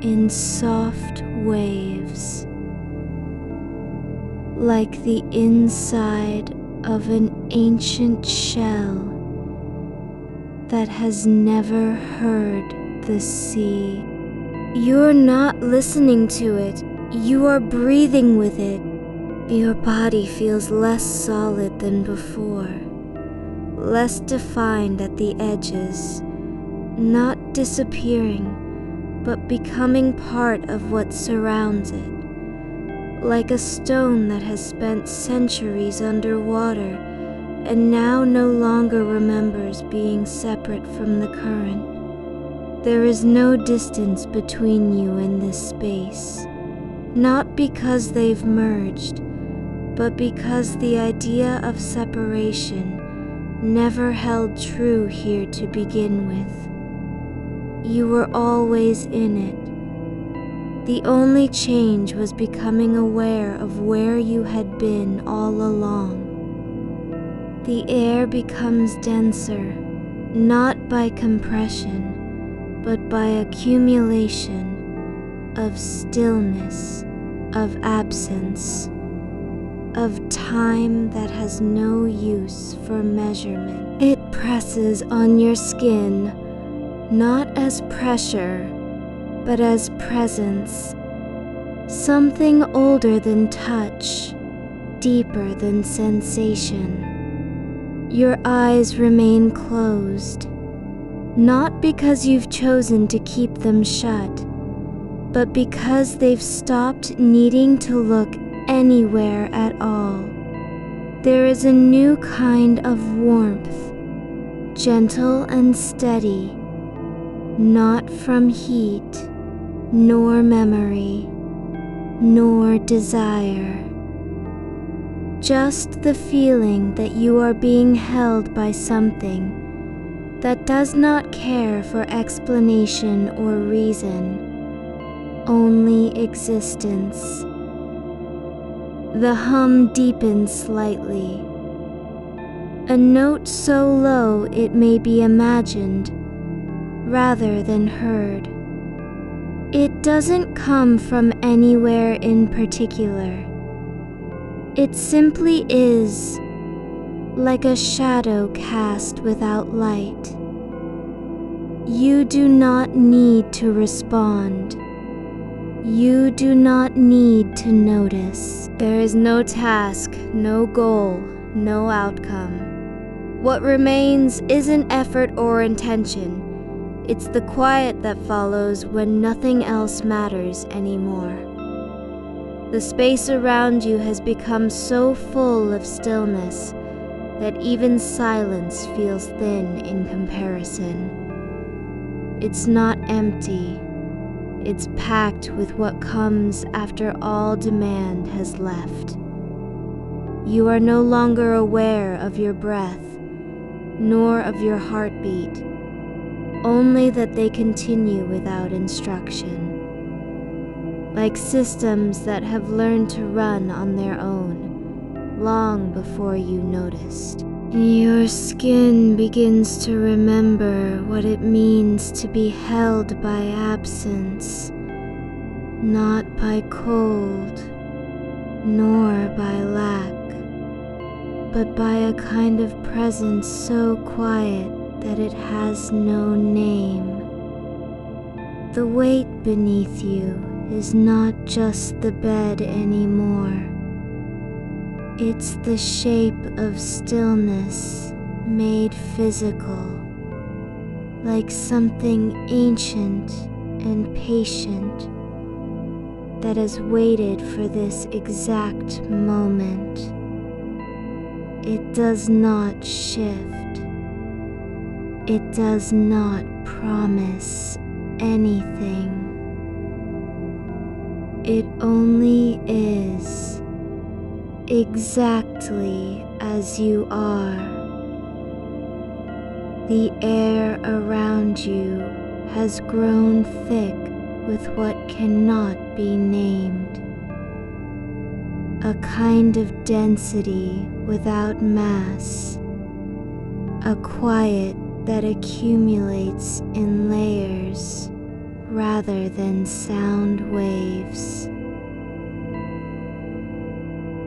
in soft waves, like the inside of an ancient shell that has never heard the sea. You're not listening to it, you are breathing with it. Your body feels less solid than before, less defined at the edges. Not disappearing, but becoming part of what surrounds it, like a stone that has spent centuries underwater and now no longer remembers being separate from the current. There is no distance between you and this space, not because they've merged, but because the idea of separation never held true here to begin with. You were always in it. The only change was becoming aware of where you had been all along. The air becomes denser, not by compression, but by accumulation of stillness, of absence, of time that has no use for measurement. It presses on your skin, not as pressure, but as presence, something older than touch, deeper than sensation. Your eyes remain closed, not because you've chosen to keep them shut, but because they've stopped needing to look anywhere at all. There is a new kind of warmth, gentle and steady, not from heat, nor memory, nor desire. Just the feeling that you are being held by something that does not care for explanation or reason, only existence. The hum deepens slightly, a note so low it may be imagined rather than heard. It doesn't come from anywhere in particular. It simply is, like a shadow cast without light. You do not need to respond. You do not need to notice. There is no task, no goal, no outcome. What remains isn't effort or intention. It's the quiet that follows when nothing else matters anymore. The space around you has become so full of stillness that even silence feels thin in comparison. It's not empty. It's packed with what comes after all demand has left. You are no longer aware of your breath, nor of your heartbeat, only that they continue without instruction. Like systems that have learned to run on their own, long before you noticed. Your skin begins to remember what it means to be held by absence, not by cold, nor by lack, but by a kind of presence so quiet that it has no name. The weight beneath you is not just the bed anymore. It's the shape of stillness made physical, like something ancient and patient that has waited for this exact moment. It does not shift. It does not promise anything. It only is, exactly as you are. The air around you has grown thick with what cannot be named. A kind of density without mass. A quiet that accumulates in layers rather than sound waves.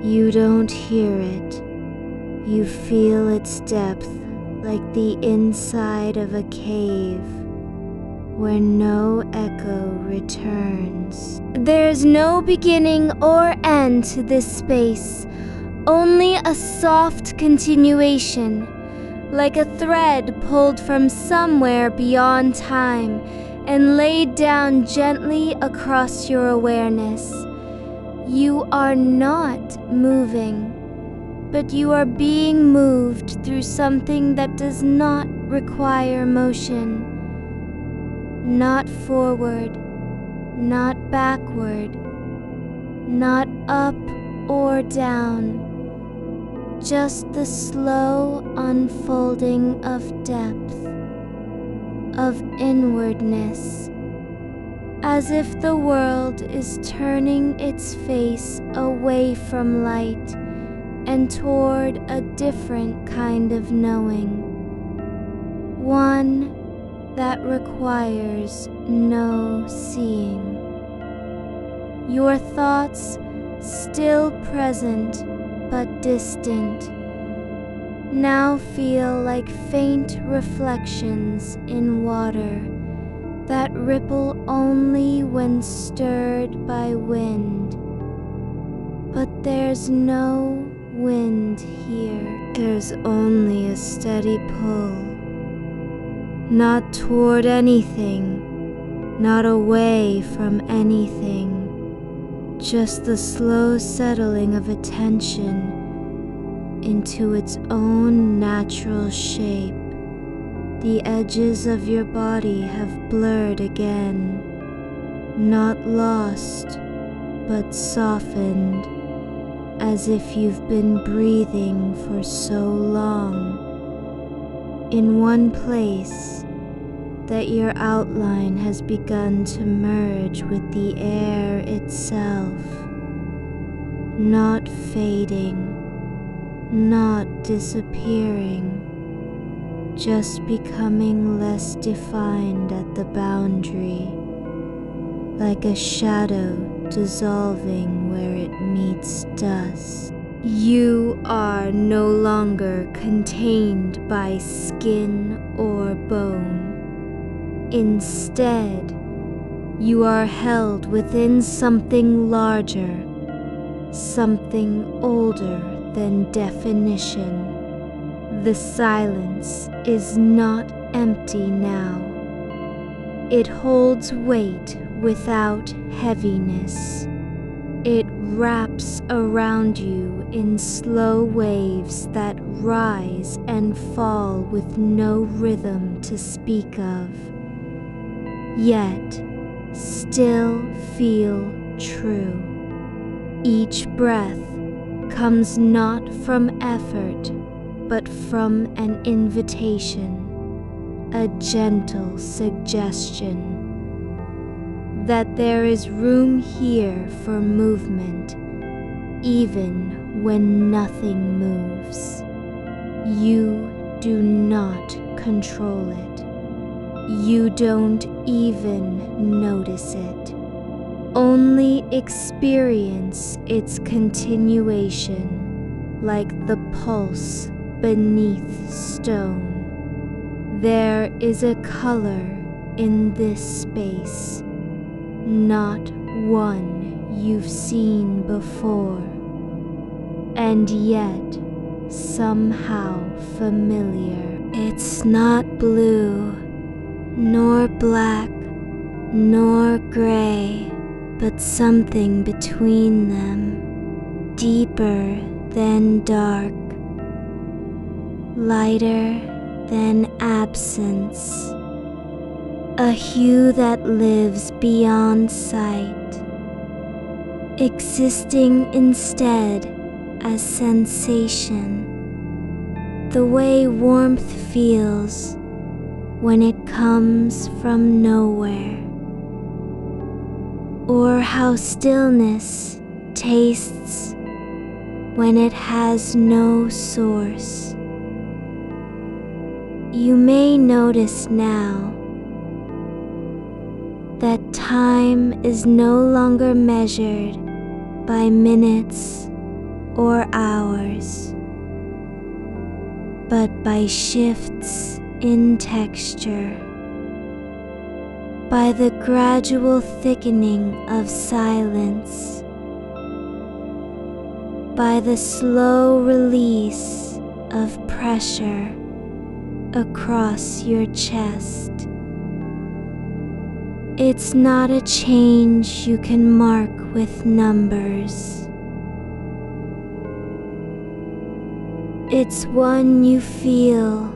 You don't hear it. You feel its depth like the inside of a cave where no echo returns. There's no beginning or end to this space, only a soft continuation, like a thread pulled from somewhere beyond time and laid down gently across your awareness. You are not moving, but you are being moved through something that does not require motion. Not forward, not backward, not up or down, just the slow unfolding of depth, of inwardness, as if the world is turning its face away from light and toward a different kind of knowing, one that requires no seeing. Your thoughts still present but distant, now feel like faint reflections in water that ripple only when stirred by wind. But there's no wind here. There's only a steady pull, not toward anything, not away from anything, just the slow settling of attention into its own natural shape. The edges of your body have blurred again, not lost, but softened, as if you've been breathing for so long, in one place that your outline has begun to merge with the air itself, not fading, not disappearing, just becoming less defined at the boundary, like a shadow dissolving where it meets dust. You are no longer contained by skin or bone. Instead, you are held within something larger, something older than definition. The silence is not empty now. It holds weight without heaviness. It wraps around you in slow waves that rise and fall with no rhythm to speak of, yet still feel true. Each breath comes not from effort, but from an invitation, a gentle suggestion that there is room here for movement, even when nothing moves. You do not control it. You don't even notice it. Only experience its continuation, like the pulse beneath stone. There is a color in this space, not one you've seen before, and yet somehow familiar. It's not blue, nor black, nor gray, but something between them, deeper than dark, lighter than absence, a hue that lives beyond sight, existing instead as sensation, the way warmth feels when it comes from nowhere, or how stillness tastes when it has no source. You may notice now that time is no longer measured by minutes or hours, but by shifts in texture, by the gradual thickening of silence, by the slow release of pressure across your chest. It's not a change you can mark with numbers. It's one you feel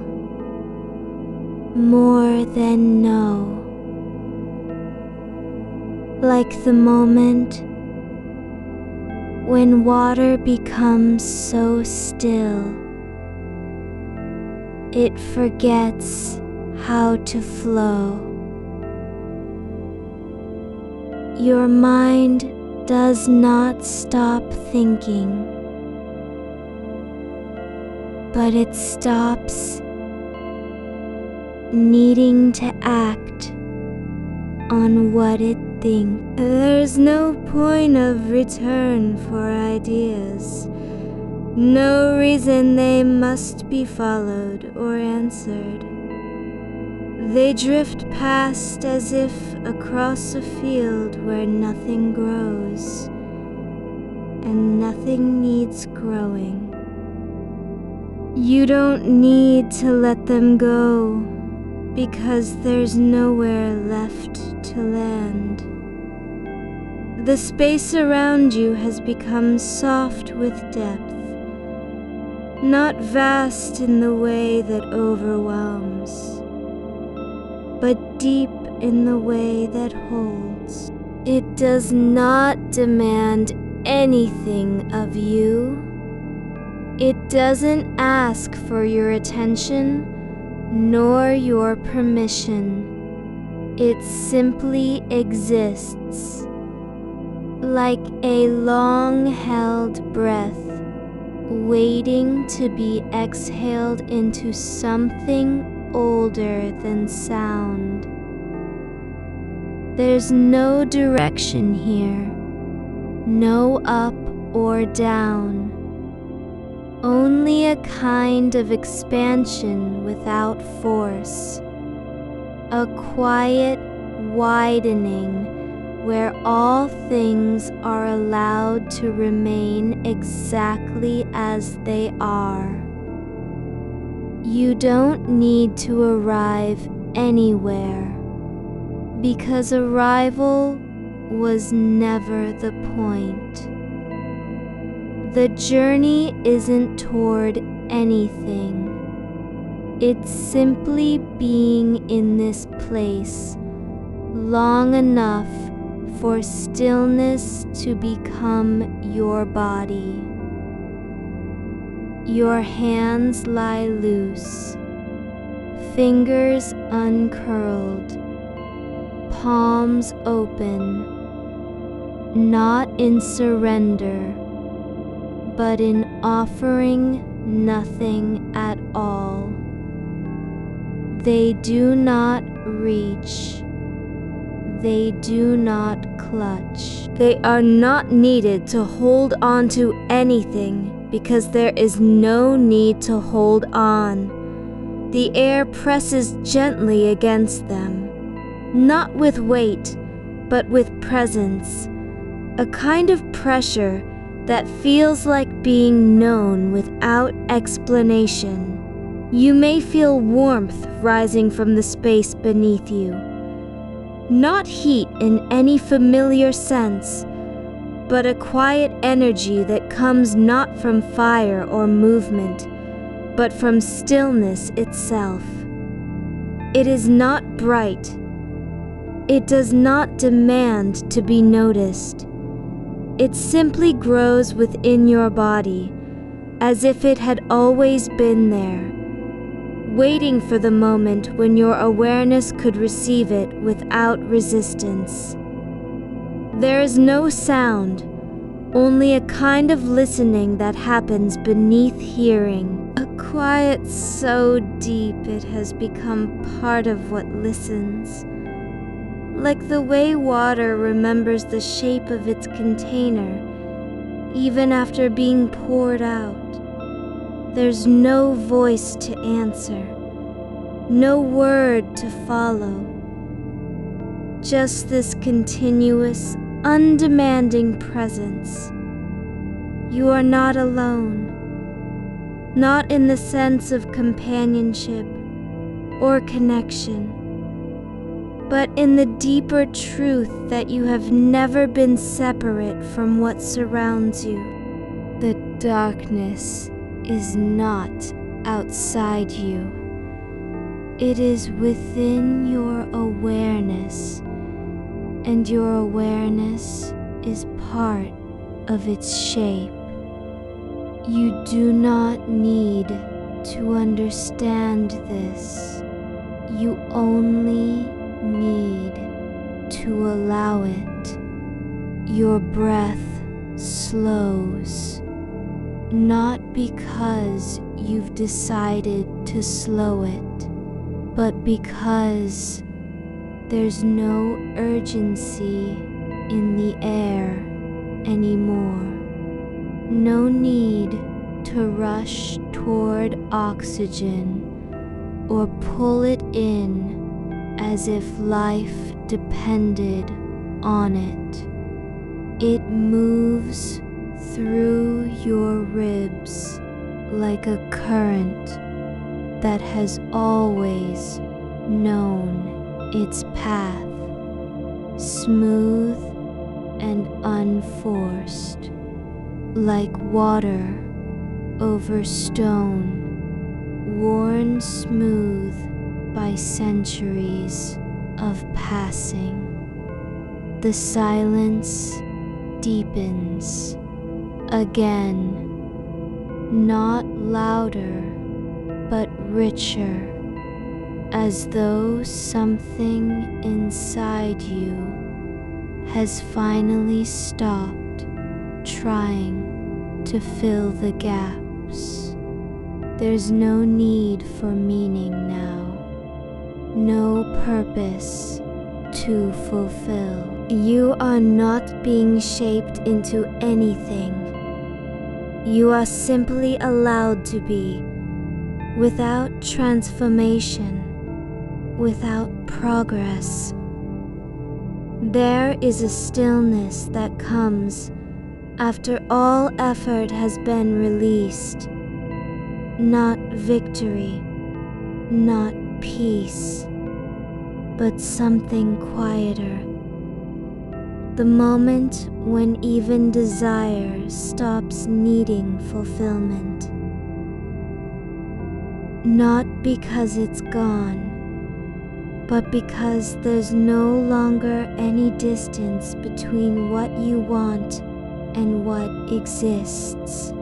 more than know, like the moment when water becomes so still it forgets how to flow. Your mind does not stop thinking, but it stops needing to act on what it thinks. There's no point of return for ideas, No reason they must be followed or answered. They drift past as if across a field where nothing grows and nothing needs growing. You don't need to let them go because there's nowhere left to land. The space around you has become soft with depth, not vast in the way that overwhelms, but deep in the way that holds. It does not demand anything of you. It doesn't ask for your attention nor your permission. It simply exists, like a long-held breath, waiting to be exhaled into something older than sound. There's no direction here, no up or down, only a kind of expansion without force, a quiet widening where all things are allowed to remain exactly as they are. You don't need to arrive anywhere, because arrival was never the point. The journey isn't toward anything. It's simply being in this place long enough for stillness to become your body. Your hands lie loose, fingers uncurled, palms open, not in surrender, but in offering nothing at all. They do not reach. They do not clutch. They are not needed to hold on to anything because there is no need to hold on. The air presses gently against them, not with weight, but with presence, a kind of pressure that feels like being known without explanation. You may feel warmth rising from the space beneath you. Not heat in any familiar sense, but a quiet energy that comes not from fire or movement, but from stillness itself. It is not bright. It does not demand to be noticed. It simply grows within your body, as if it had always been there, waiting for the moment when your awareness could receive it without resistance. There is no sound, only a kind of listening that happens beneath hearing. A quiet so deep it has become part of what listens. Like the way water remembers the shape of its container, even after being poured out. There's no voice to answer, no word to follow. Just this continuous, undemanding presence. You are not alone, not in the sense of companionship or connection, but in the deeper truth that you have never been separate from what surrounds you. The darkness is not outside you. It is within your awareness, and your awareness is part of its shape. You do not need to understand this. You only need to allow it. Your breath slows, not because you've decided to slow it, but because there's no urgency in the air anymore. No need to rush toward oxygen or pull it in as if life depended on it. It moves through your ribs like a current that has always known its path, smooth and unforced, like water over stone, worn smooth by centuries of passing. The silence deepens again, not louder but richer, as though something inside you has finally stopped trying to fill the gaps. There's no need for meaning now, no purpose to fulfill. You are not being shaped into anything. You are simply allowed to be, without transformation, without progress. There is a stillness that comes after all effort has been released. Not victory, not peace, but something quieter. The moment when even desire stops needing fulfillment. Not because it's gone, but because there's no longer any distance between what you want and what exists.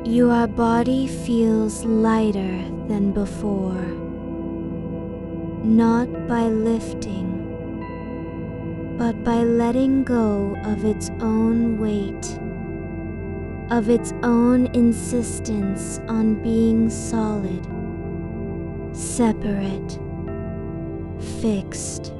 Your body feels lighter than before, not by lifting, but by letting go of its own weight, of its own insistence on being solid, separate, fixed.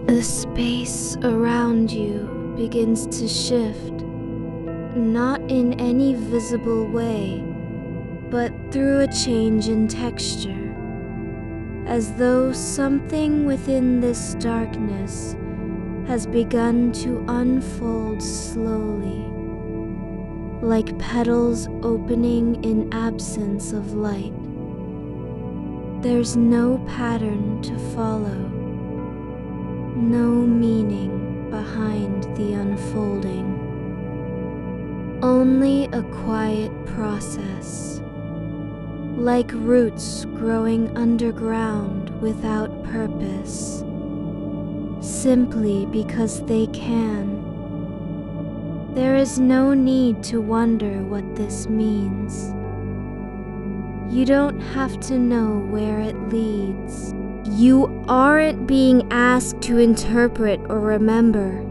The space around you begins to shift, not in any visible way, but through a change in texture, as though something within this darkness has begun to unfold slowly, like petals opening in absence of light. There's no pattern to follow, no meaning behind the unfolding, only a quiet process, like roots growing underground without purpose, simply because they can. There is no need to wonder what this means. You don't have to know where it leads. You aren't being asked to interpret or remember.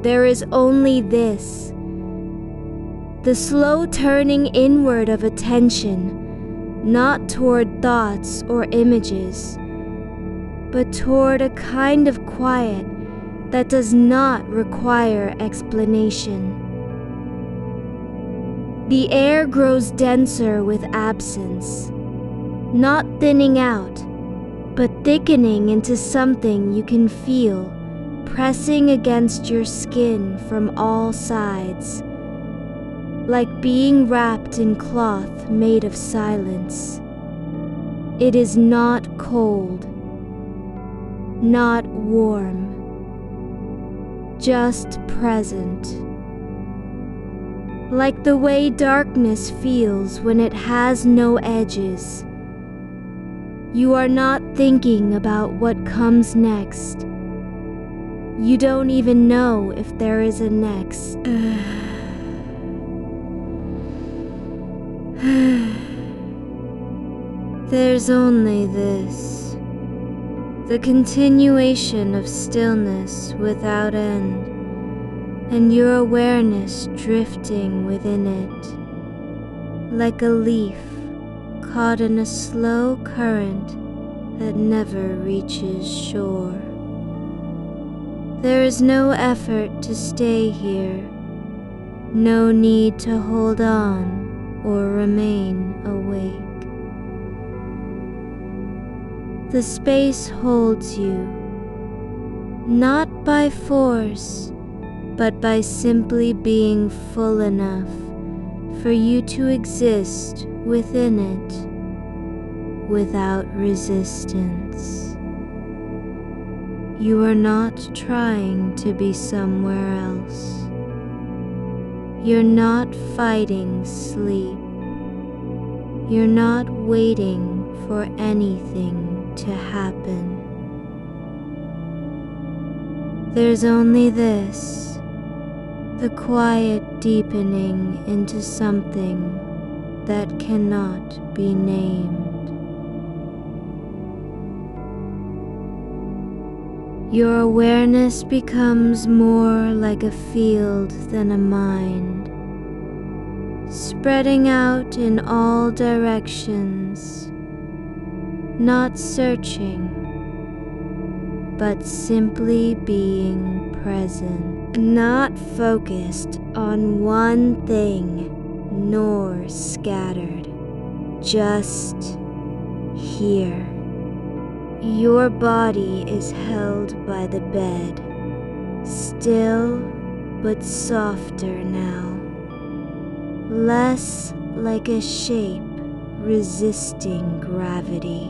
There is only this, The slow turning inward of attention, not toward thoughts or images, but toward a kind of quiet that does not require explanation. The air grows denser with absence, not thinning out, but thickening into something you can feel pressing against your skin from all sides, like being wrapped in cloth made of silence. It is not cold, not warm, just present. Like the way darkness feels when it has no edges. You are not thinking about what comes next. You don't even know if there is a next. There's only this, the continuation of stillness without end, and your awareness drifting within it, like a leaf caught in a slow current that never reaches shore. There is no effort to stay here, no need to hold on or remain awake. The space holds you, not by force, but by simply being full enough for you to exist within it without resistance. You are not trying to be somewhere else. You're not fighting sleep. You're not waiting for anything to happen. There's only this, the quiet deepening into something that cannot be named. Your awareness becomes more like a field than a mind, spreading out in all directions, not searching, but simply being present, not focused on one thing, nor scattered, just here. Your body is held by the bed, still but softer now, less like a shape resisting gravity,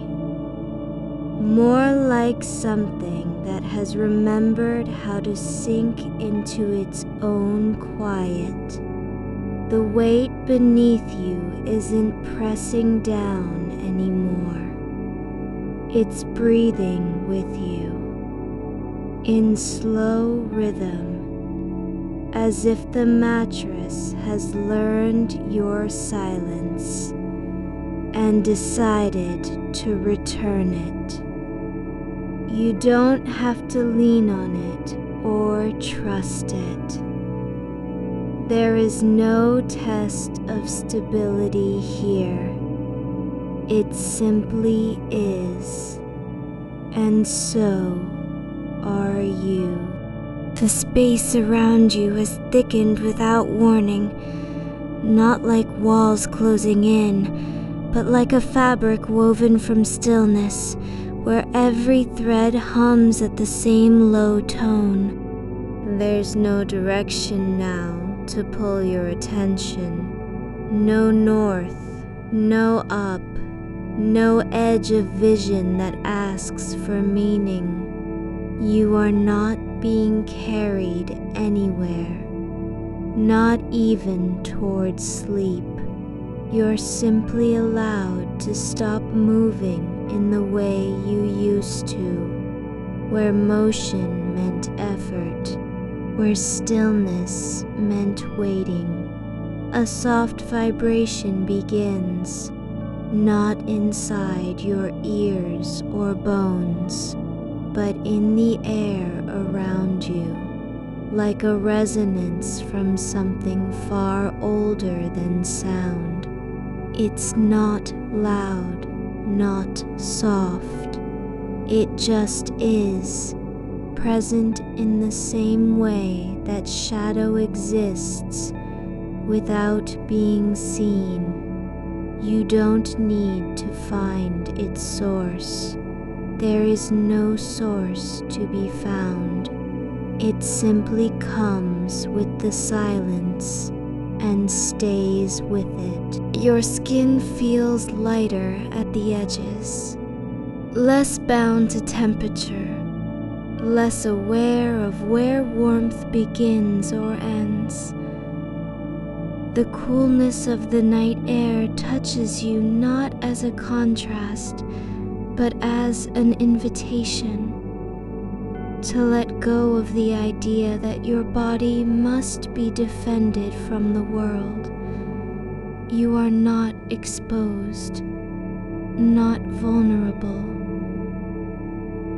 more like something that has remembered how to sink into its own quiet. The weight beneath you isn't pressing down anymore. It's breathing with you, in slow rhythm, as if the mattress has learned your silence and decided to return it. You don't have to lean on it or trust it. There is no test of stability here. It simply is, and so are you. The space around you has thickened without warning, not like walls closing in, but like a fabric woven from stillness, where every thread hums at the same low tone. There's no direction now to pull your attention, no north, no up, no edge of vision that asks for meaning. You are not being carried anywhere, not even towards sleep. You're simply allowed to stop moving in the way you used to, where motion meant effort, where stillness meant waiting. A soft vibration begins, not inside your ears or bones, but in the air around you, like a resonance from something far older than sound. It's not loud, not soft. It just is, present in the same way that shadow exists without being seen. You don't need to find its source. There is no source to be found. It simply comes with the silence and stays with it. Your skin feels lighter at the edges, less bound to temperature, less aware of where warmth begins or ends. The coolness of the night air touches you not as a contrast, but as an invitation to let go of the idea that your body must be defended from the world. You are not exposed, not vulnerable.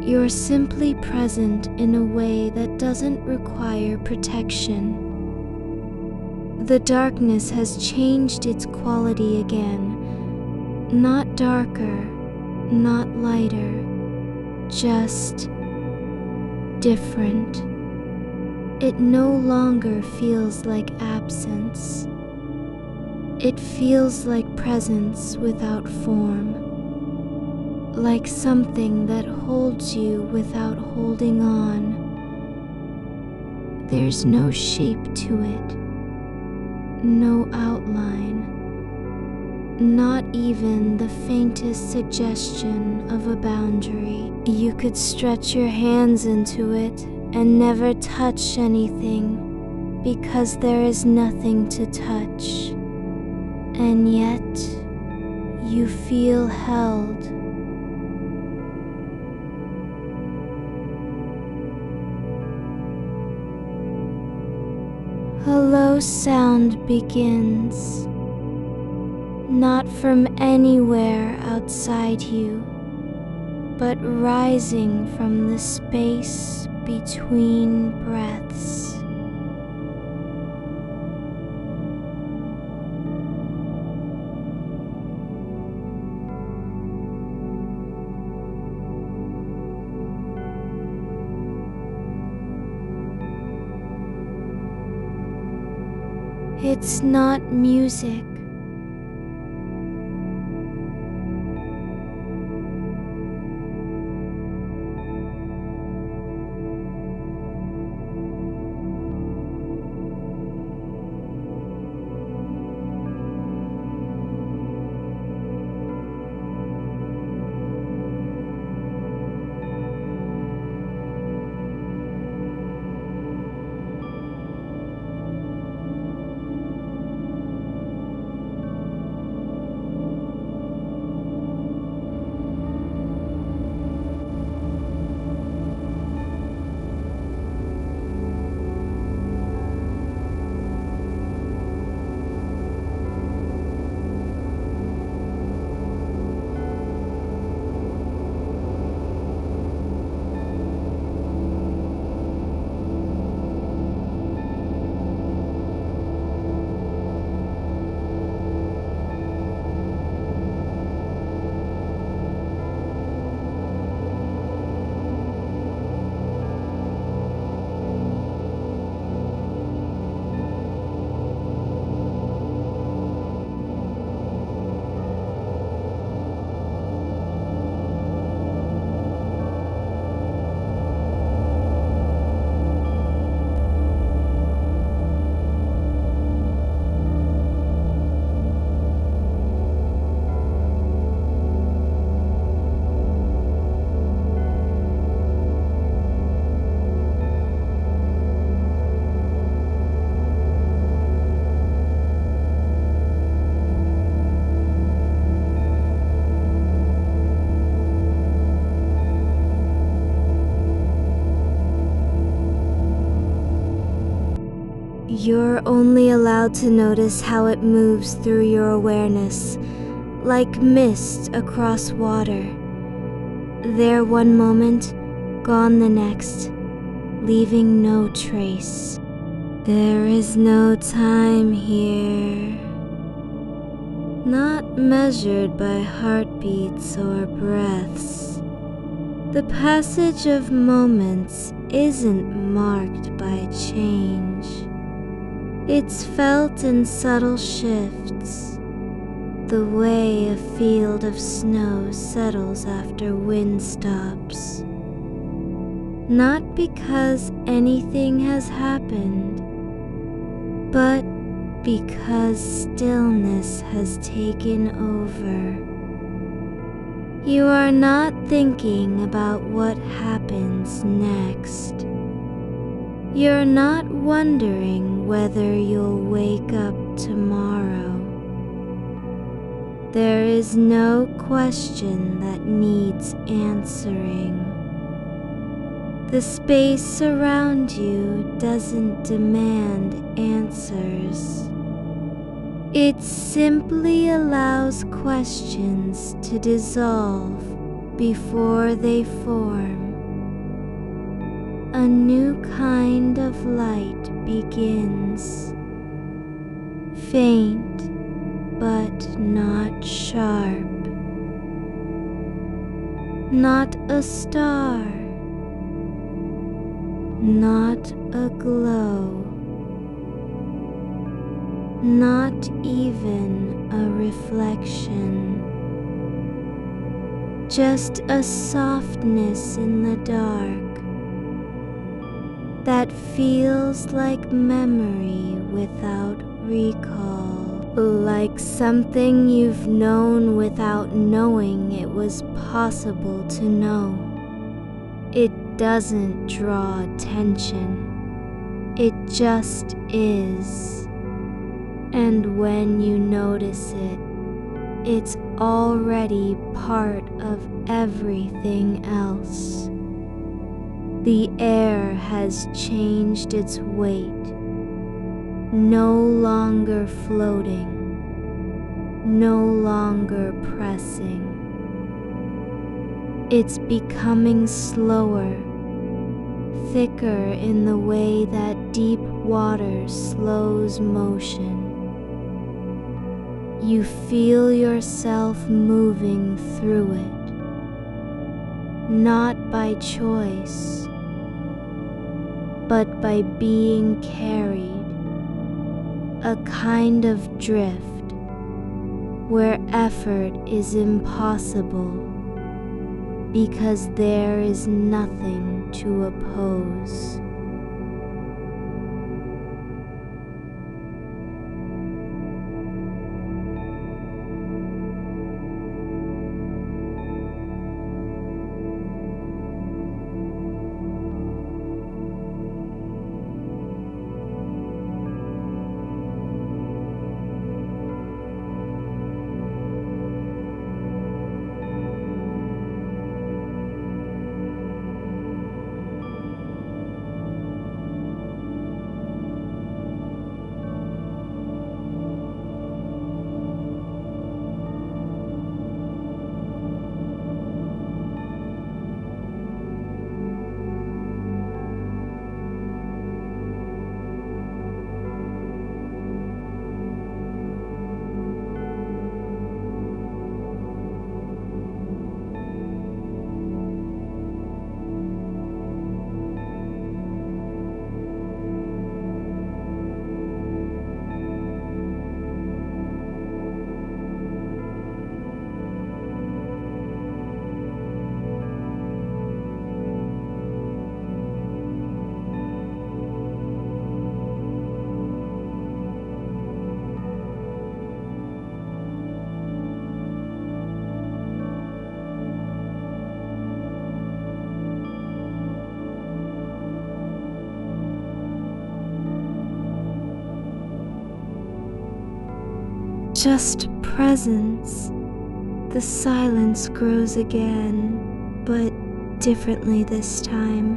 You're simply present in a way that doesn't require protection. The darkness has changed its quality again, not darker, not lighter, just different. It no longer feels like absence. It feels like presence without form, like something that holds you without holding on. There's no shape to it, no outline, not even the faintest suggestion of a boundary. You could stretch your hands into it and never touch anything because there is nothing to touch. And yet, you feel held. A low sound begins, not from anywhere outside you, but rising from the space between breaths. It's not music. You're only allowed to notice how it moves through your awareness, like mist across water. There one moment, gone the next. leaving no trace. There is no time here, not measured by heartbeats or breaths. The passage of moments isn't marked by change. It's felt in subtle shifts, the way a field of snow settles after wind stops. Not because anything has happened, but because stillness has taken over. You are not thinking about what happens next. You're not wondering whether you'll wake up tomorrow. There is no question that needs answering. The space around you doesn't demand answers. It simply allows questions to dissolve before they form. A new kind of light begins, faint but not sharp, not a star, not a glow, not even a reflection, just a softness in the dark that feels like memory without recall, like something you've known without knowing it was possible to know. It doesn't draw attention, it just is. And when you notice it, it's already part of everything else. The air has changed its weight, no longer floating, no longer pressing. It's becoming slower, thicker in the way that deep water slows motion. You feel yourself moving through it, not by choice, but by being carried, a kind of drift where effort is impossible because there is nothing to oppose. Just presence. The silence grows again, but differently this time.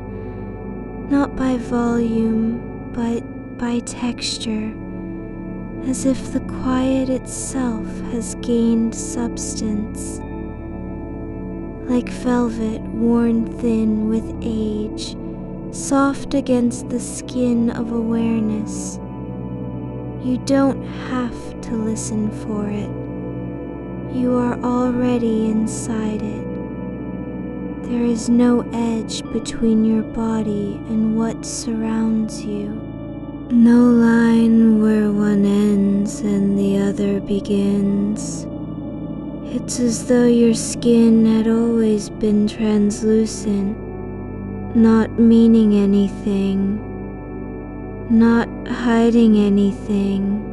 Not by volume, but by texture, as if the quiet itself has gained substance. Like velvet worn thin with age, soft against the skin of awareness. You don't have to listen for it. You are already inside it. There is no edge between your body and what surrounds you. No line where one ends and the other begins. It's as though your skin had always been translucent, not meaning anything, not hiding anything,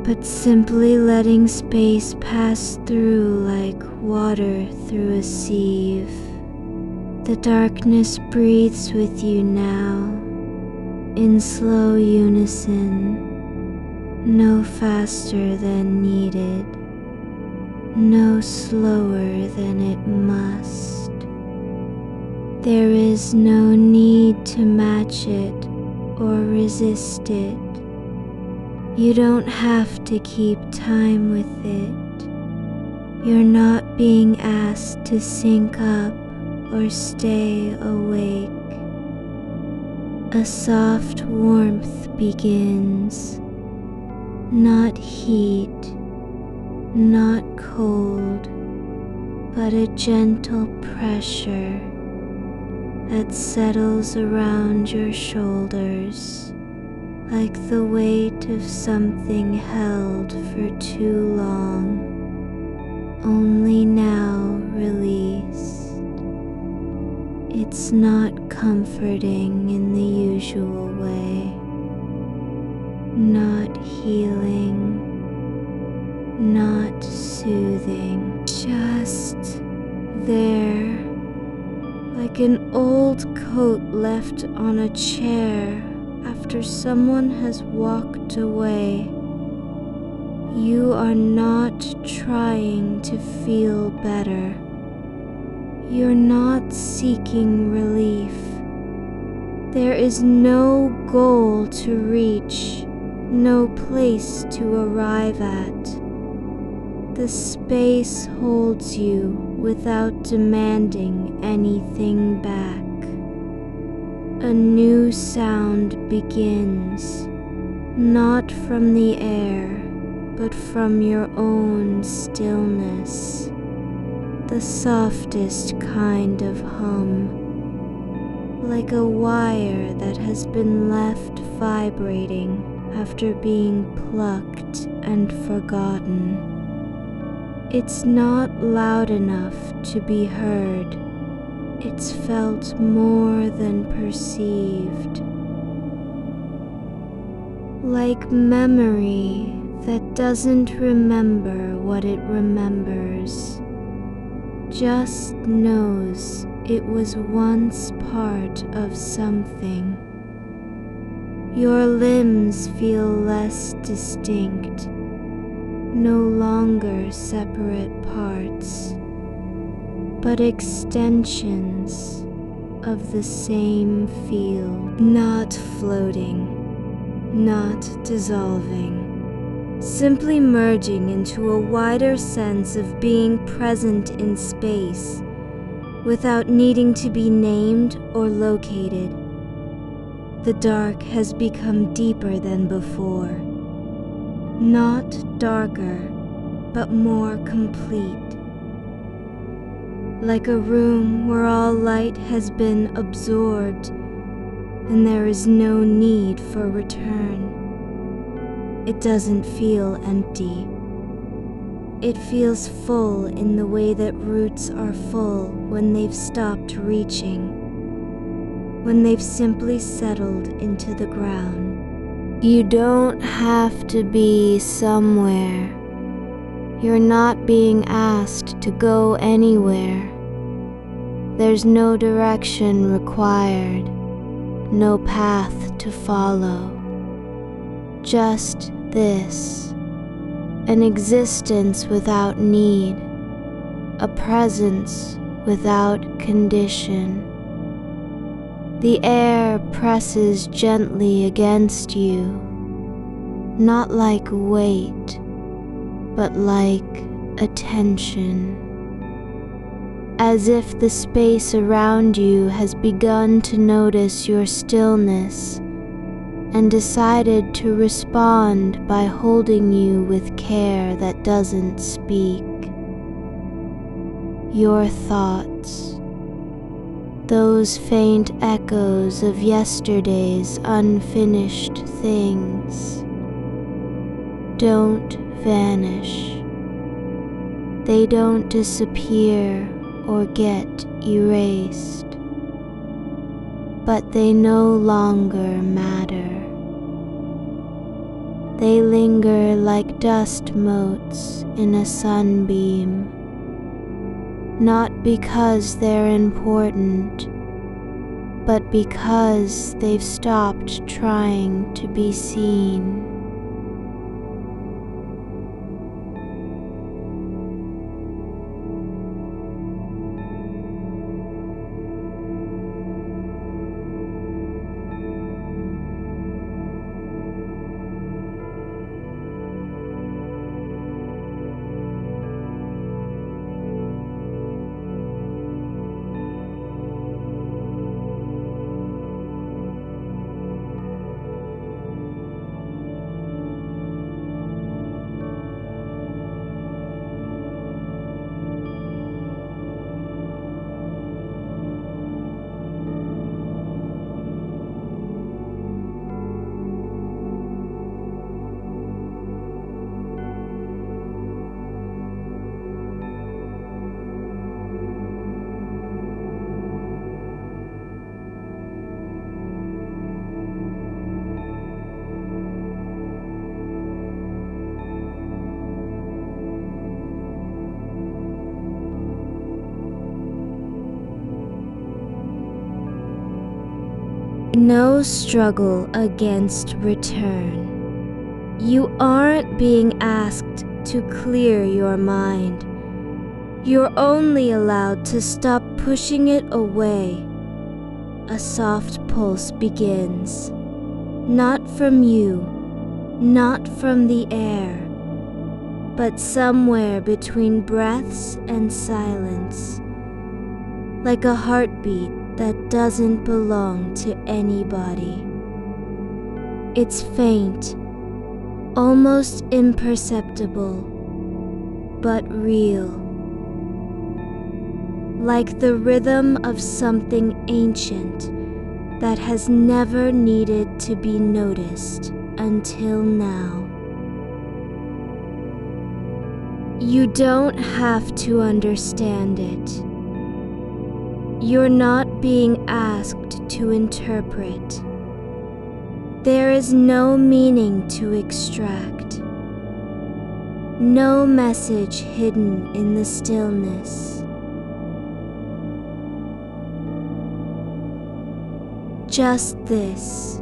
but simply letting space pass through like water through a sieve. The darkness breathes with you now, in slow unison, no faster than needed, no slower than it must. There is no need to match it or resist it. You don't have to keep time with it. You're not being asked to sync up or stay awake. A soft warmth begins, not heat, not cold, but a gentle pressure that settles around your shoulders like the weight of something held for too long, only now released. It's not comforting in the usual way, not healing, not soothing, just there, like an old coat left on a chair after someone has walked away. You are not trying to feel better. You're not seeking relief. There is no goal to reach, no place to arrive at. The space holds you without demanding anything back. A new sound begins, not from the air, but from your own stillness. The softest kind of hum, like a wire that has been left vibrating after being plucked and forgotten. It's not loud enough to be heard. It's felt more than perceived. Like memory that doesn't remember what it remembers, just knows it was once part of something. Your limbs feel less distinct, no longer separate parts, but extensions of the same field, not floating, not dissolving, simply merging into a wider sense of being present in space without needing to be named or located. The dark has become deeper than before, not darker, but more complete. Like a room where all light has been absorbed and there is no need for return. It doesn't feel empty. It feels full in the way that roots are full when they've stopped reaching, when they've simply settled into the ground. You don't have to be somewhere. You're not being asked to go anywhere. There's no direction required, no path to follow. Just this, an existence without need, a presence without condition. The air presses gently against you, not like weight, but like attention. as if the space around you has begun to notice your stillness and decided to respond by holding you with care that doesn't speak. Your thoughts, those faint echoes of yesterday's unfinished things, don't vanish. They don't disappear or get erased, but they no longer matter. They linger like dust motes in a sunbeam, not because they're important, but because they've stopped trying to be seen. No struggle against return. You aren't being asked to clear your mind. You're only allowed to stop pushing it away. A soft pulse begins, not from you, not from the air, but somewhere between breaths and silence, like a heartbeat that doesn't belong to anybody. It's faint, almost imperceptible, but real. Like the rhythm of something ancient that has never needed to be noticed until now. You don't have to understand it. You're not being asked to interpret. There is no meaning to extract, no message hidden in the stillness. Just this.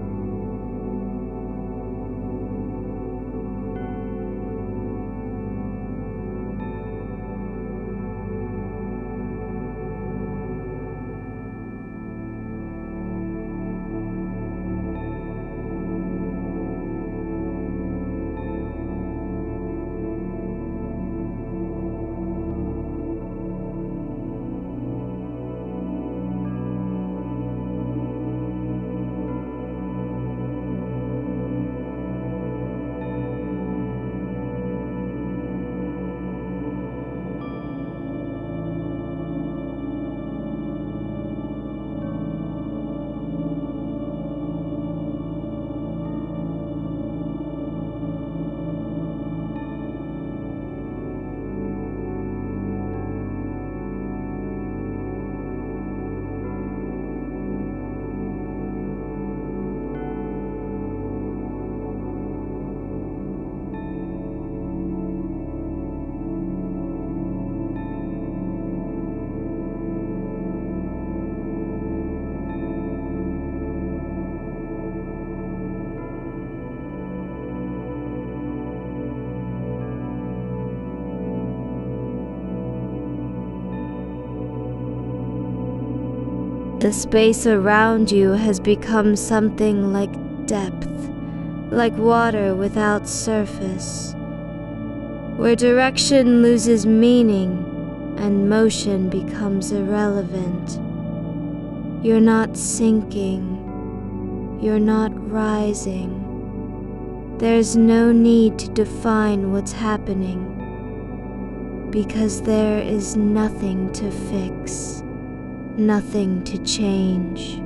The space around you has become something like depth, like water without surface, where direction loses meaning and motion becomes irrelevant. You're not sinking, you're not rising. There's no need to define what's happening, because there is nothing to fix, nothing to change,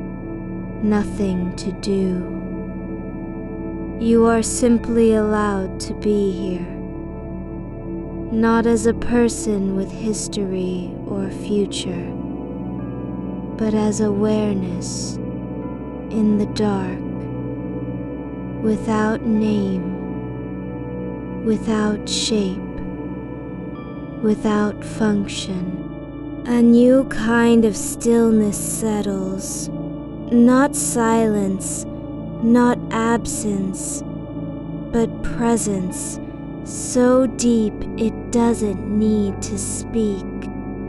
nothing to do. You are simply allowed to be here, not as a person with history or future, but as awareness in the dark, without name, without shape, without function. A new kind of stillness settles, not silence, not absence, but presence so deep it doesn't need to speak.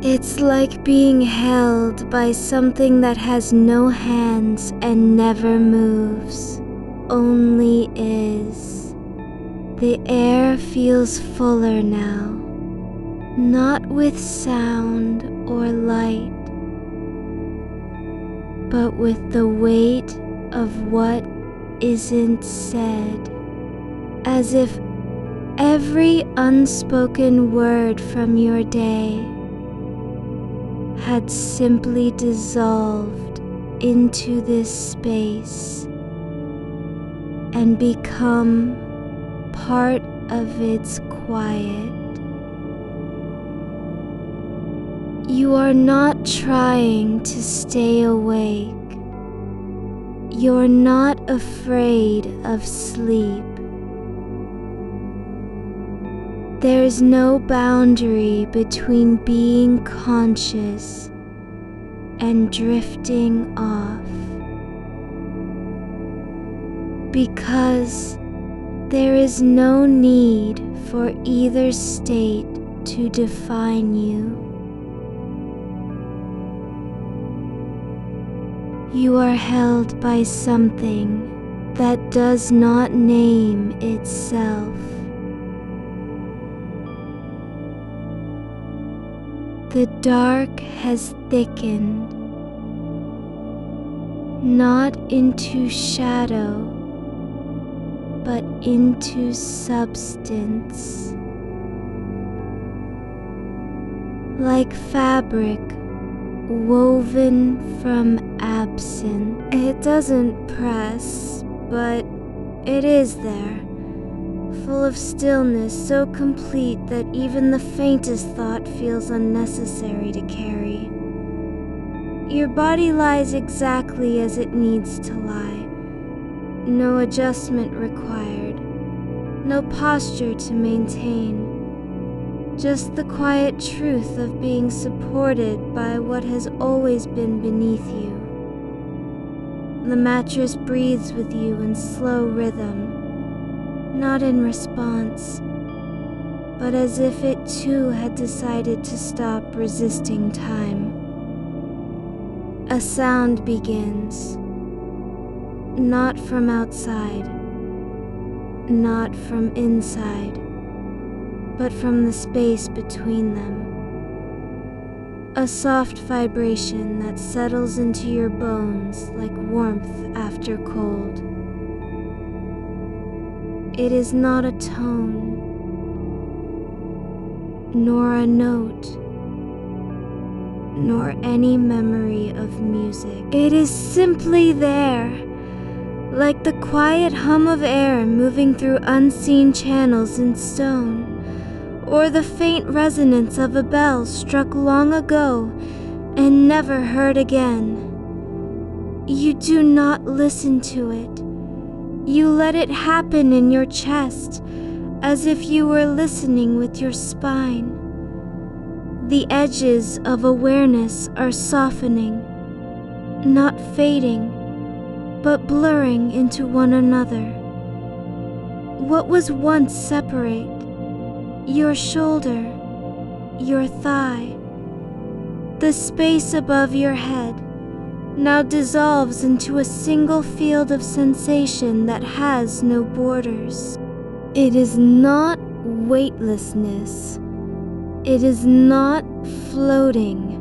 It's like being held by something that has no hands and never moves, only is. The air feels fuller now, not with sound or light, but with the weight of what isn't said, as if every unspoken word from your day had simply dissolved into this space and become part of its quiet. You are not trying to stay awake. You're not afraid of sleep. There's no boundary between being conscious and drifting off, because there is no need for either state to define you. You are held by something that does not name itself. The dark has thickened, not into shadow, but into substance. Like fabric woven from absence. It doesn't press, but it is there, full of stillness so complete that even the faintest thought feels unnecessary to carry. Your body lies exactly as it needs to lie. No adjustment required, no posture to maintain. Just the quiet truth of being supported by what has always been beneath you. The mattress breathes with you in slow rhythm, not in response, but as if it too had decided to stop resisting time. A sound begins, not from outside, not from inside, but from the space between them. A soft vibration that settles into your bones like warmth after cold. It is not a tone, nor a note, nor any memory of music. It is simply there, like the quiet hum of air moving through unseen channels in stone, or the faint resonance of a bell struck long ago and never heard again. You do not listen to it. You let it happen in your chest, as if you were listening with your spine. The edges of awareness are softening, not fading, but blurring into one another. What was once separate, your shoulder, your thigh, the space above your head, now dissolves into a single field of sensation that has no borders. It is not weightlessness, It is not floating.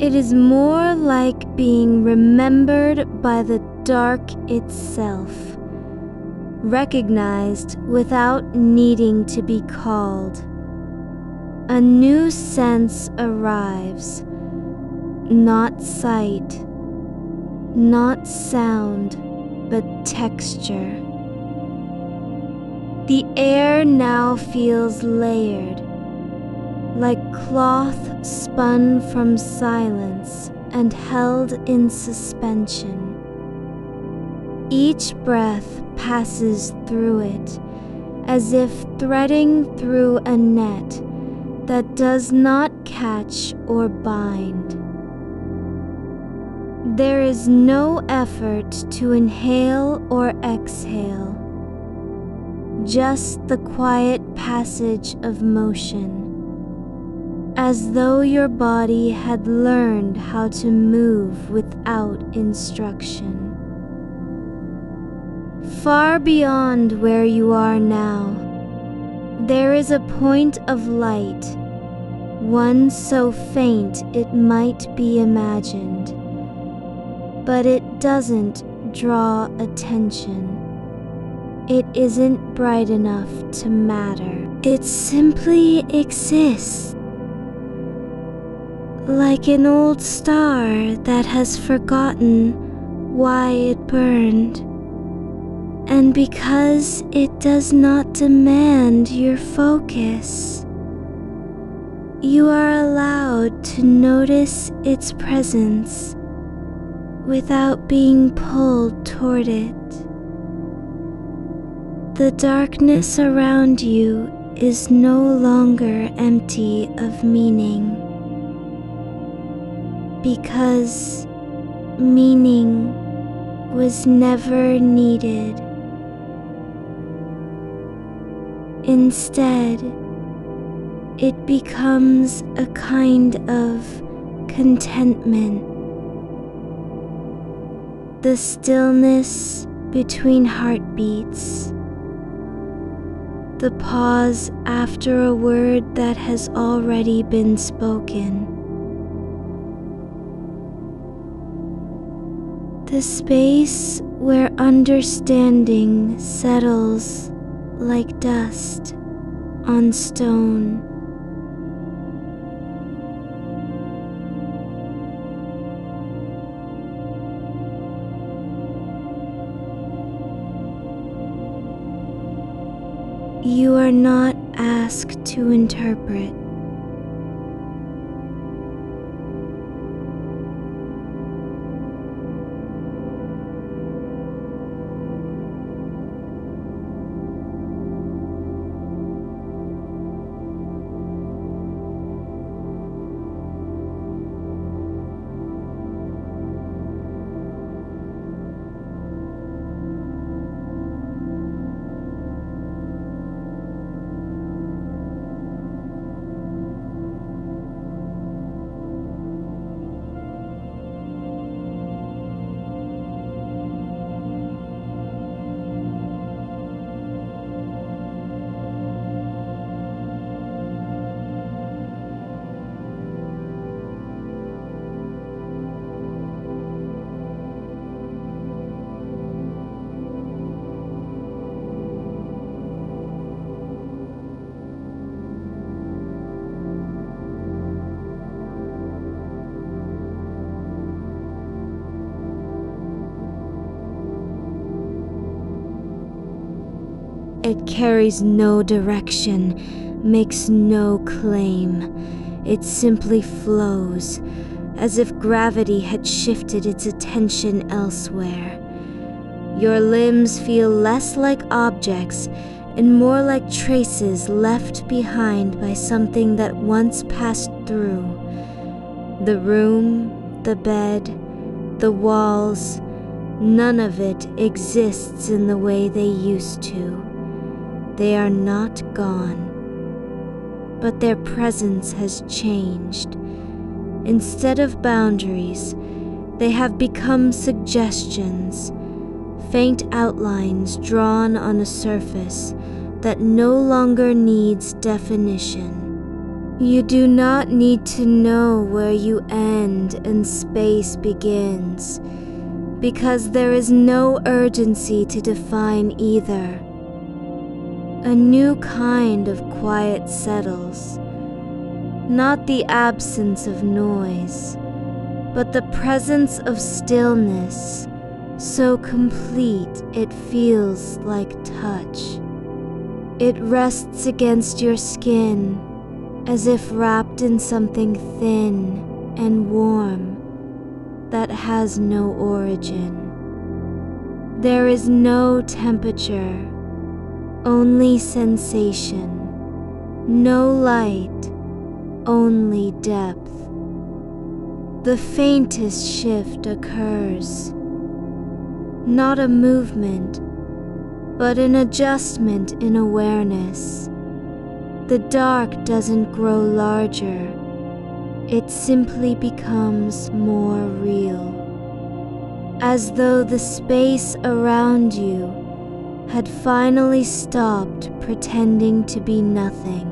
It is more like being remembered by the dark itself, recognized without needing to be called. A new sense arrives, not sight, not sound, but texture. The air now feels layered, like cloth spun from silence and held in suspension. Each breath passes through it, as if threading through a net that does not catch or bind. There is no effort to inhale or exhale, just the quiet passage of motion, as though your body had learned how to move without instruction. Far beyond where you are now, there is a point of light, one so faint it might be imagined, but it doesn't draw attention. It isn't bright enough to matter. It simply exists, like an old star that has forgotten why it burned. And because it does not demand your focus, you are allowed to notice its presence without being pulled toward it. The darkness around you is no longer empty of meaning, because meaning was never needed. Instead, it becomes a kind of contentment. The stillness between heartbeats, the pause after a word that has already been spoken, the space where understanding settles like dust on stone. You are not asked to interpret. It carries no direction, makes no claim. It simply flows, as if gravity had shifted its attention elsewhere. Your limbs feel less like objects and more like traces left behind by something that once passed through. The room, the bed, the walls, none of it exists in the way they used to. They are not gone, but their presence has changed. Instead of boundaries, they have become suggestions, faint outlines drawn on a surface that no longer needs definition. You do not need to know where you end and space begins, because there is no urgency to define either. A new kind of quiet settles, not the absence of noise, but the presence of stillness, so complete it feels like touch. It rests against your skin, as if wrapped in something thin and warm that has no origin. There is no temperature, only sensation, no light, only depth. The faintest shift occurs, not a movement, but an adjustment in awareness. The dark doesn't grow larger, it simply becomes more real, as though the space around you had finally stopped pretending to be nothing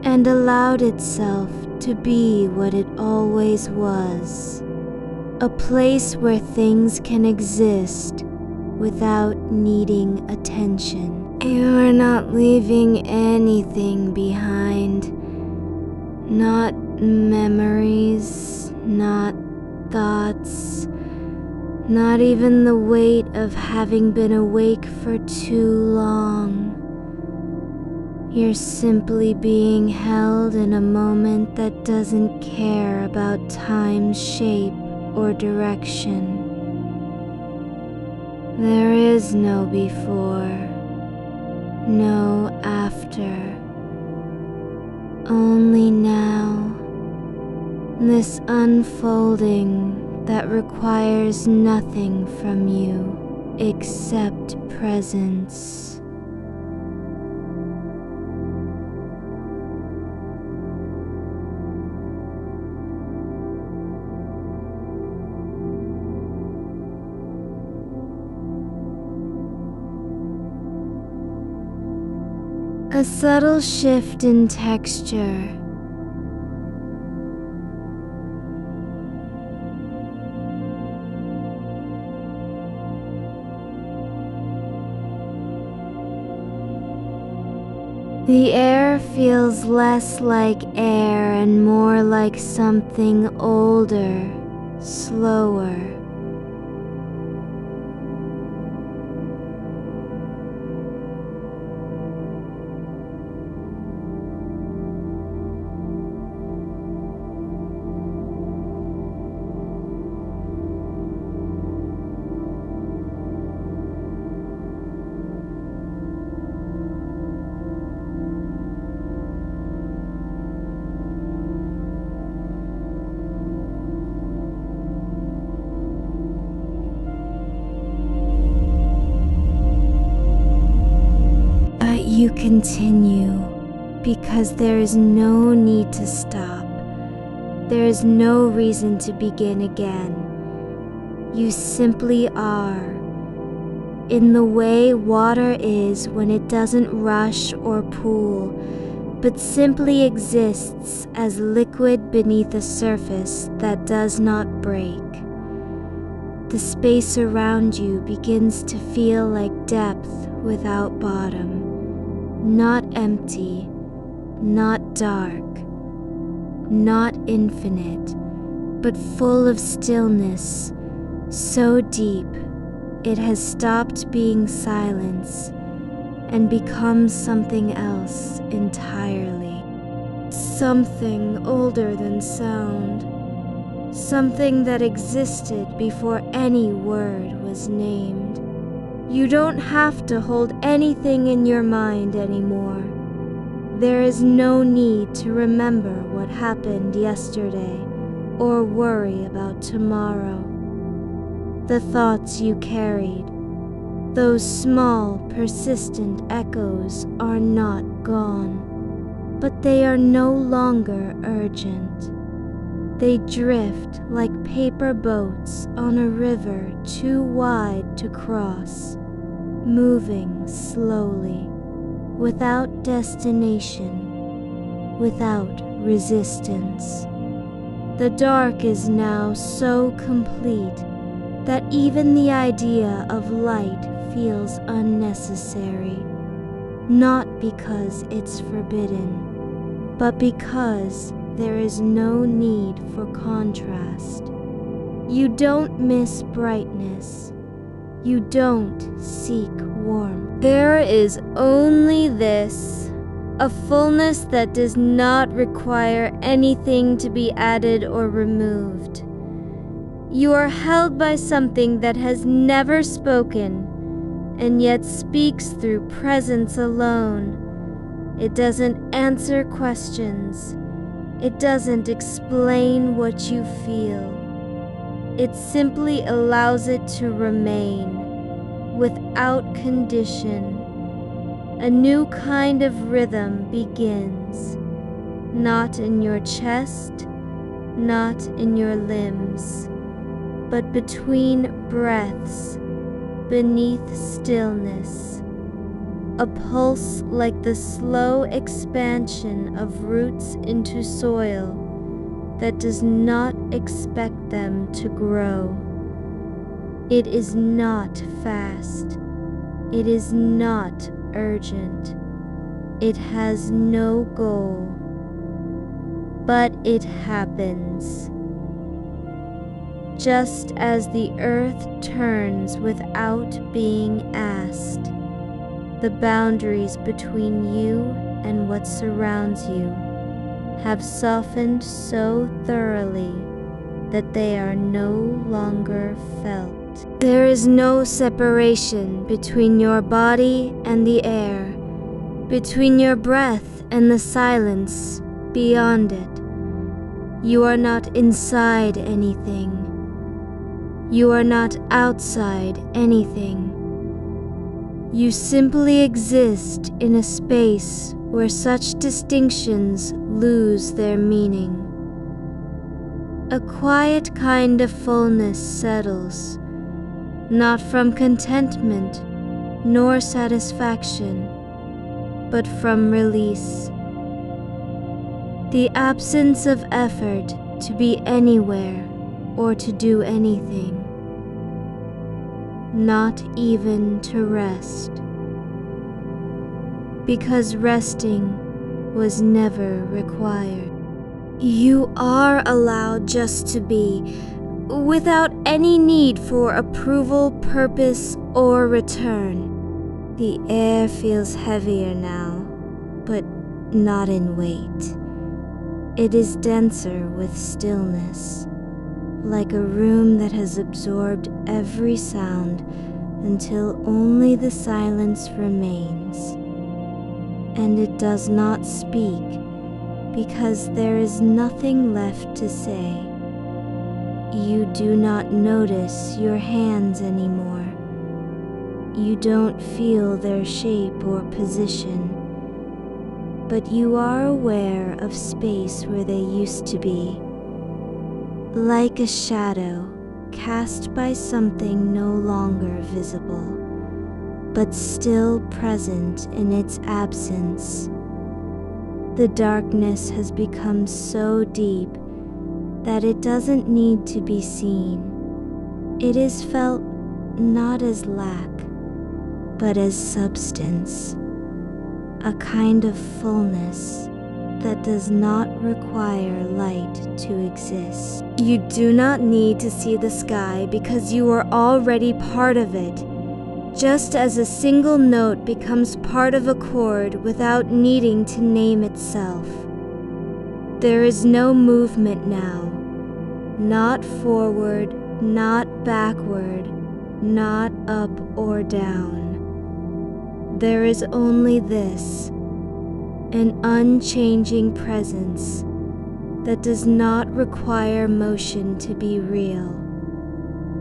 and allowed itself to be what it always was, a place where things can exist without needing attention. You are not leaving anything behind, not memories, not thoughts, not even the weight of having been awake for too long. You're simply being held in a moment that doesn't care about time's shape or direction. There is no before, no after, only now, this unfolding that requires nothing from you except presence. A subtle shift in texture. The air feels less like air and more like something older, slower. You continue because there is no need to stop. There is no reason to begin again. You simply are, in the way water is when it doesn't rush or pool, but simply exists as liquid beneath a surface that does not break. The space around you begins to feel like depth without bottom. Not empty, not dark, not infinite, but full of stillness, so deep it has stopped being silence and become something else entirely. Something older than sound, something that existed before any word was named. You don't have to hold anything in your mind anymore. There is no need to remember what happened yesterday or worry about tomorrow. The thoughts you carried, those small, persistent echoes, are not gone, but they are no longer urgent. They drift like paper boats on a river too wide to cross, moving slowly, without destination, without resistance. The dark is now so complete that even the idea of light feels unnecessary, not because it's forbidden, but because there is no need for contrast. You don't miss brightness. You don't seek warmth. There is only this, a fullness that does not require anything to be added or removed. You are held by something that has never spoken, and yet speaks through presence alone. It doesn't answer questions. It doesn't explain what you feel. It simply allows it to remain, without condition. A new kind of rhythm begins, not in your chest, not in your limbs, but between breaths, beneath stillness. A pulse like the slow expansion of roots into soil that does not expect them to grow. It is not fast. It is not urgent. It has no goal. But it happens. Just as the earth turns without being asked, the boundaries between you and what surrounds you have softened so thoroughly that they are no longer felt. There is no separation between your body and the air, between your breath and the silence beyond it. You are not inside anything. You are not outside anything. You simply exist in a space where such distinctions lose their meaning. A quiet kind of fullness settles, not from contentment nor satisfaction, but from release. The absence of effort to be anywhere or to do anything, not even to rest, because resting was never required. You are allowed just to be, without any need for approval, purpose, or return. The air feels heavier now, but not in weight. It is denser with stillness, like a room that has absorbed every sound until only the silence remains. And it does not speak because there is nothing left to say. You do not notice your hands anymore. You don't feel their shape or position, but you are aware of space where they used to be, like a shadow cast by something no longer visible, but still present in its absence. The darkness has become so deep that it doesn't need to be seen. It is felt not as lack, but as substance, a kind of fullness that does not require light to exist. You do not need to see the sky because you are already part of it, just as a single note becomes part of a chord without needing to name itself. There is no movement now, not forward, not backward, not up or down. There is only this, an unchanging presence that does not require motion to be real.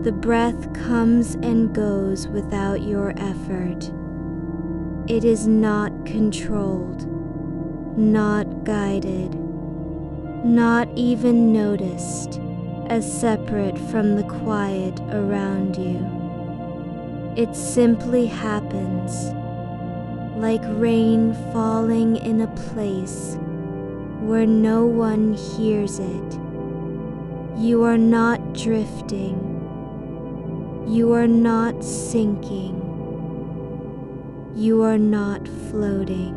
The breath comes and goes without your effort. It is not controlled, not guided, not even noticed as separate from the quiet around you. It simply happens, like rain falling in a place where no one hears it. You are not drifting. You are not sinking. You are not floating.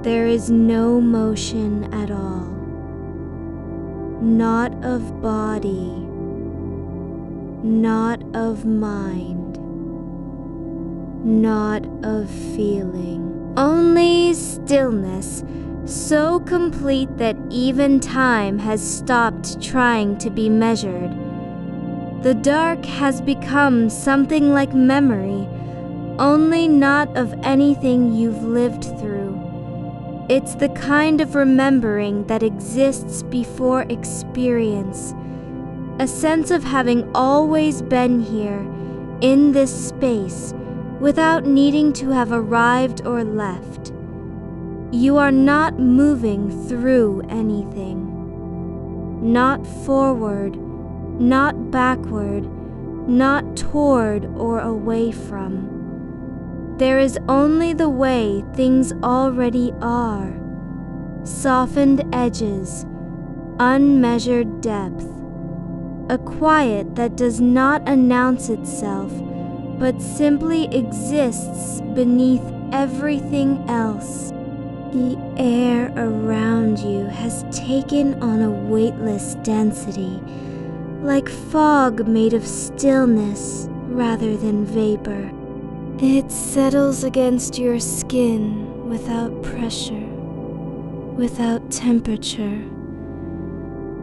There is no motion at all, not of body, not of mind, not of feeling. Only stillness, so complete that even time has stopped trying to be measured. The dark has become something like memory, only not of anything you've lived through. It's the kind of remembering that exists before experience, a sense of having always been here, in this space, without needing to have arrived or left. You are not moving through anything. Not forward, not backward, not toward or away from. There is only the way things already are. Softened edges, unmeasured depth. A quiet that does not announce itself, but simply exists beneath everything else. The air around you has taken on a weightless density, like fog made of stillness rather than vapor. It settles against your skin without pressure, without temperature,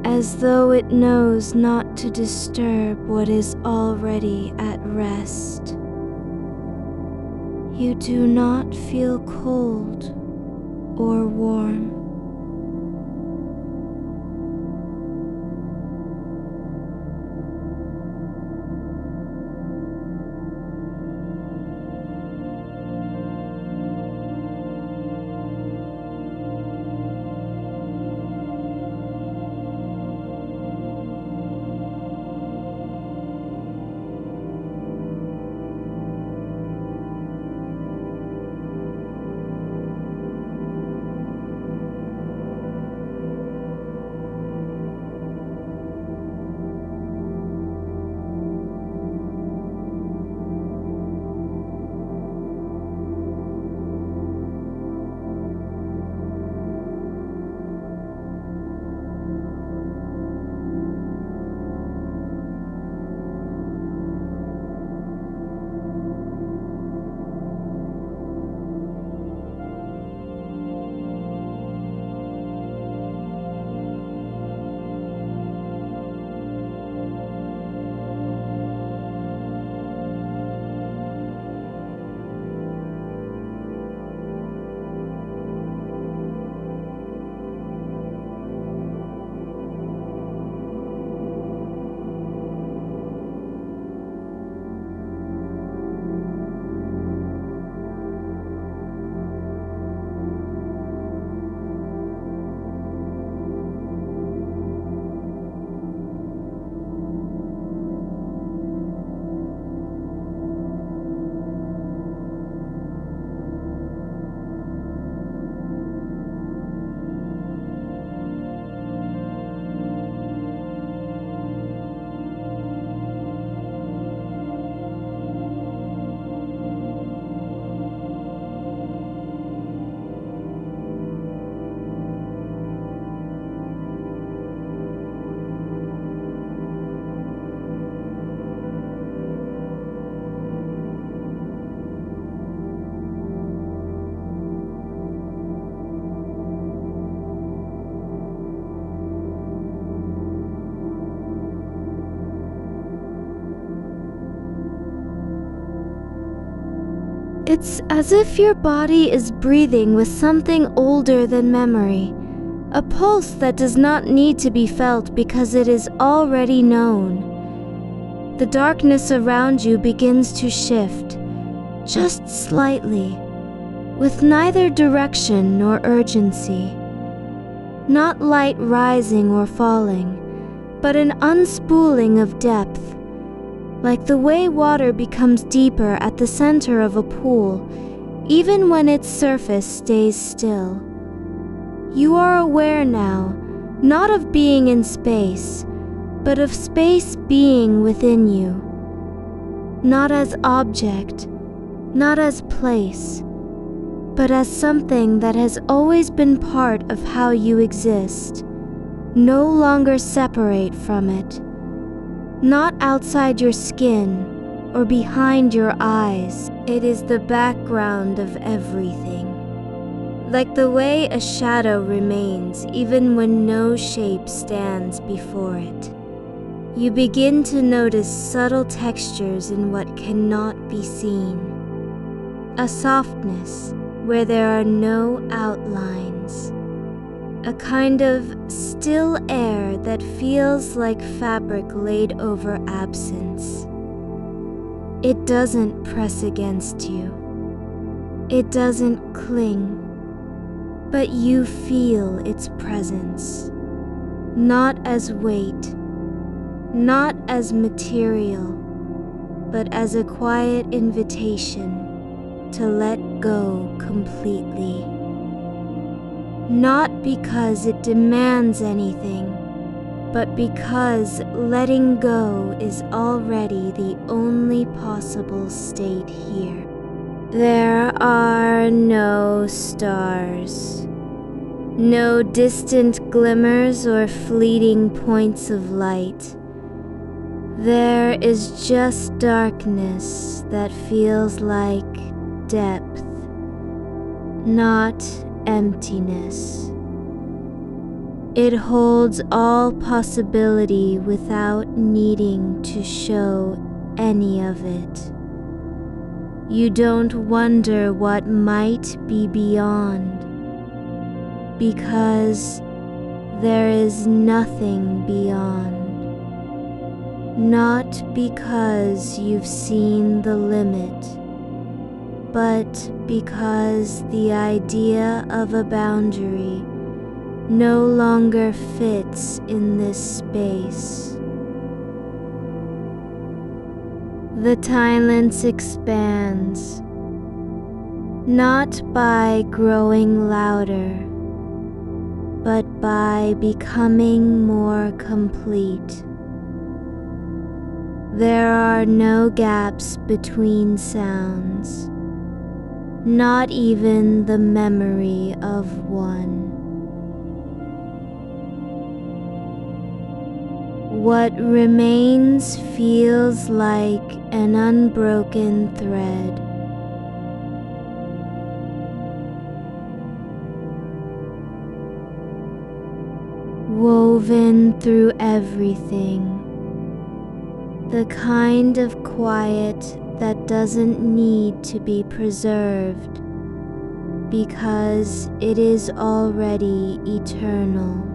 as though it knows not to disturb what is already at rest. You do not feel cold or warm. It's as if your body is breathing with something older than memory, a pulse that does not need to be felt because it is already known. The darkness around you begins to shift, just slightly, with neither direction nor urgency. Not light rising or falling, but an unspooling of depth, like the way water becomes deeper at the center of a pool, even when its surface stays still. You are aware now, not of being in space, but of space being within you. Not as object, not as place, but as something that has always been part of how you exist, no longer separate from it. Not outside your skin or behind your eyes, it is the background of everything. Like the way a shadow remains even when no shape stands before it. You begin to notice subtle textures in what cannot be seen. A softness where there are no outlines. A kind of still air that feels like fabric laid over absence. It doesn't press against you. It doesn't cling. But you feel its presence, not as weight, not as material, but as a quiet invitation to let go completely. Not because it demands anything, but because letting go is already the only possible state here. There are no stars, no distant glimmers or fleeting points of light. There is just darkness that feels like depth, not emptiness. It holds all possibility without needing to show any of it. You don't wonder what might be beyond, because there is nothing beyond. Not because you've seen the limit, but because the idea of a boundary no longer fits in this space. The silence expands, not by growing louder, but by becoming more complete. There are no gaps between sounds, not even the memory of one. What remains feels like an unbroken thread. Woven through everything. The kind of quiet that doesn't need to be preserved because it is already eternal.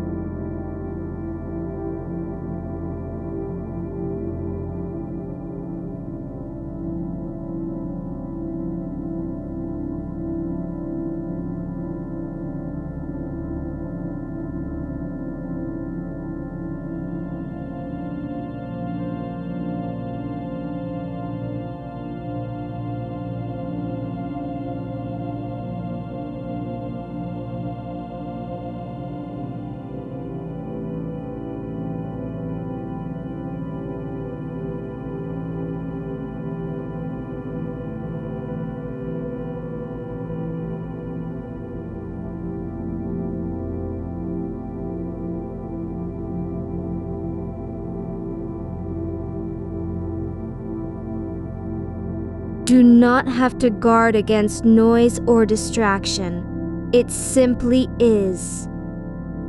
Do not have to guard against noise or distraction. It simply is.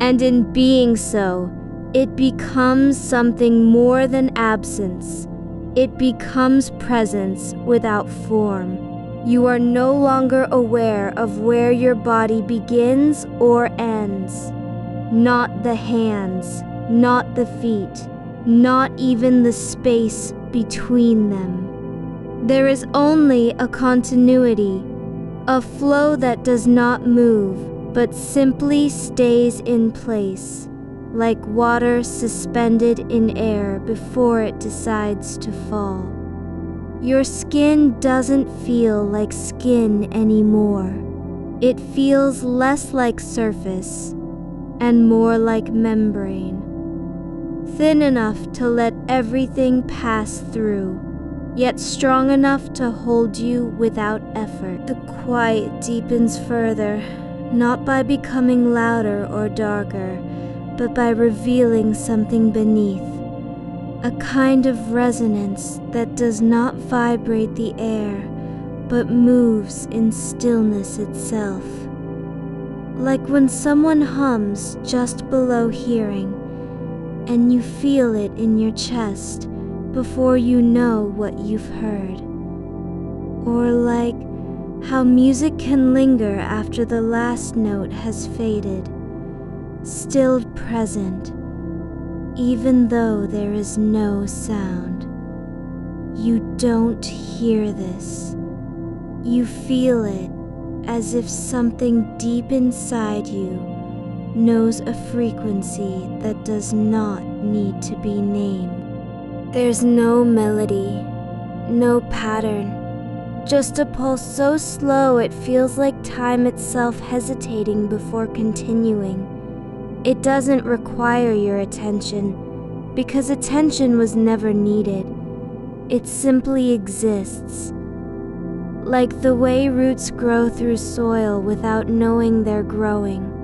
And in being so, it becomes something more than absence. It becomes presence without form. You are no longer aware of where your body begins or ends. Not the hands, not the feet, not even the space between them. There is only a continuity, a flow that does not move, but simply stays in place, like water suspended in air before it decides to fall. Your skin doesn't feel like skin anymore. It feels less like surface and more like membrane, thin enough to let everything pass through, yet strong enough to hold you without effort. The quiet deepens further, not by becoming louder or darker, but by revealing something beneath, a kind of resonance that does not vibrate the air, but moves in stillness itself. Like when someone hums just below hearing, and you feel it in your chest before you know what you've heard. Or like how music can linger after the last note has faded, still present, even though there is no sound. You don't hear this. You feel it as if something deep inside you knows a frequency that does not need to be named. There's no melody, no pattern, just a pulse so slow it feels like time itself hesitating before continuing. It doesn't require your attention, because attention was never needed. It simply exists. Like the way roots grow through soil without knowing they're growing.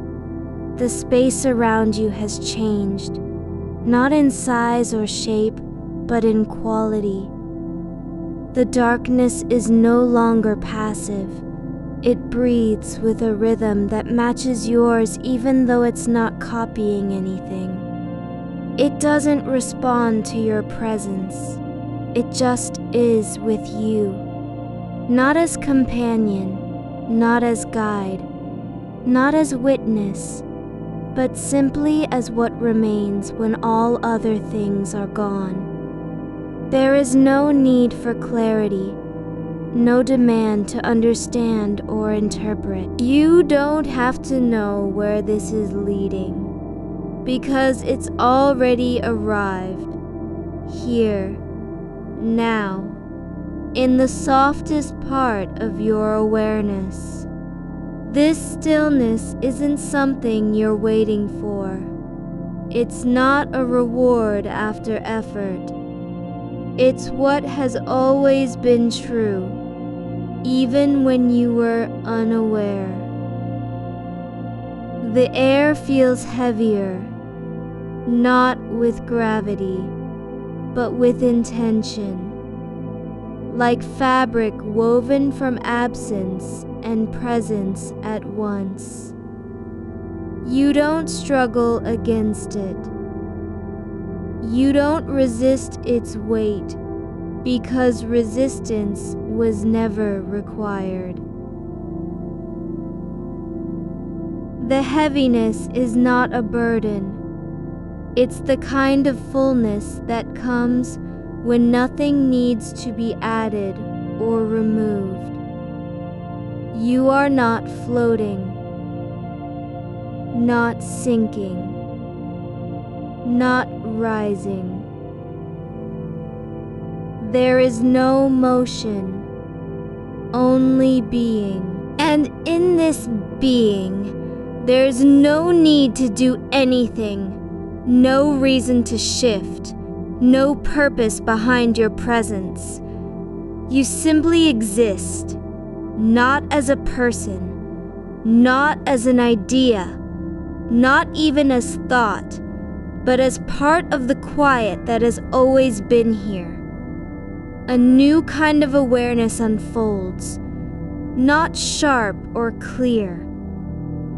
The space around you has changed, not in size or shape, but in quality. The darkness is no longer passive. It breathes with a rhythm that matches yours even though it's not copying anything. It doesn't respond to your presence. It just is with you. Not as companion, not as guide, not as witness, but simply as what remains when all other things are gone. There is no need for clarity, no demand to understand or interpret. You don't have to know where this is leading, because it's already arrived, here, now, in the softest part of your awareness. This stillness isn't something you're waiting for. It's not a reward after effort. It's what has always been true, even when you were unaware. The air feels heavier, not with gravity, but with intention. Like fabric woven from absence and presence at once. You don't struggle against it. You don't resist its weight, because resistance was never required. The heaviness is not a burden. It's the kind of fullness that comes when nothing needs to be added or removed. You are not floating, not sinking, not rising. There is no motion, only being. And in this being, there's no need to do anything, no reason to shift, no purpose behind your presence. You simply exist, not as a person, not as an idea, not even as thought, but as part of the quiet that has always been here. A new kind of awareness unfolds, not sharp or clear,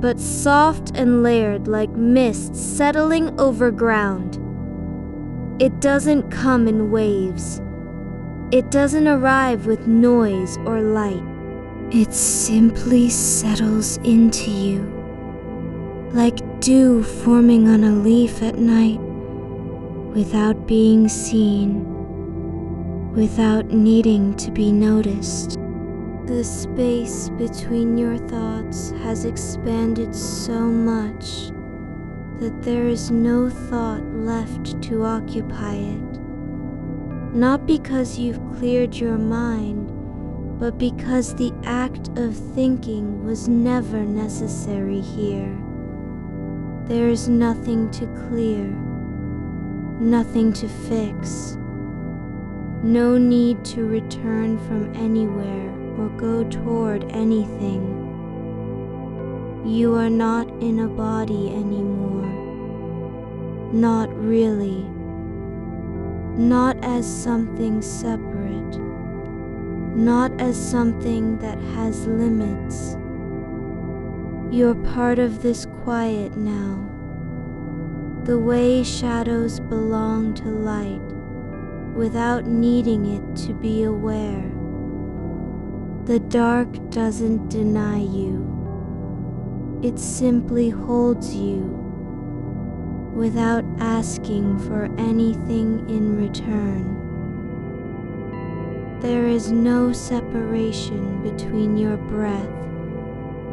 but soft and layered like mist settling over ground. It doesn't come in waves. It doesn't arrive with noise or light. It simply settles into you, like dew forming on a leaf at night, without being seen, without needing to be noticed. The space between your thoughts has expanded so much that there is no thought left to occupy it. Not because you've cleared your mind, but because the act of thinking was never necessary here. There is nothing to clear, nothing to fix, no need to return from anywhere or go toward anything. You are not in a body anymore, not really, not as something separate, not as something that has limits. You're part of this quiet now, the way shadows belong to light without needing it to be aware. The dark doesn't deny you, it simply holds you without asking for anything in return. There is no separation between your breath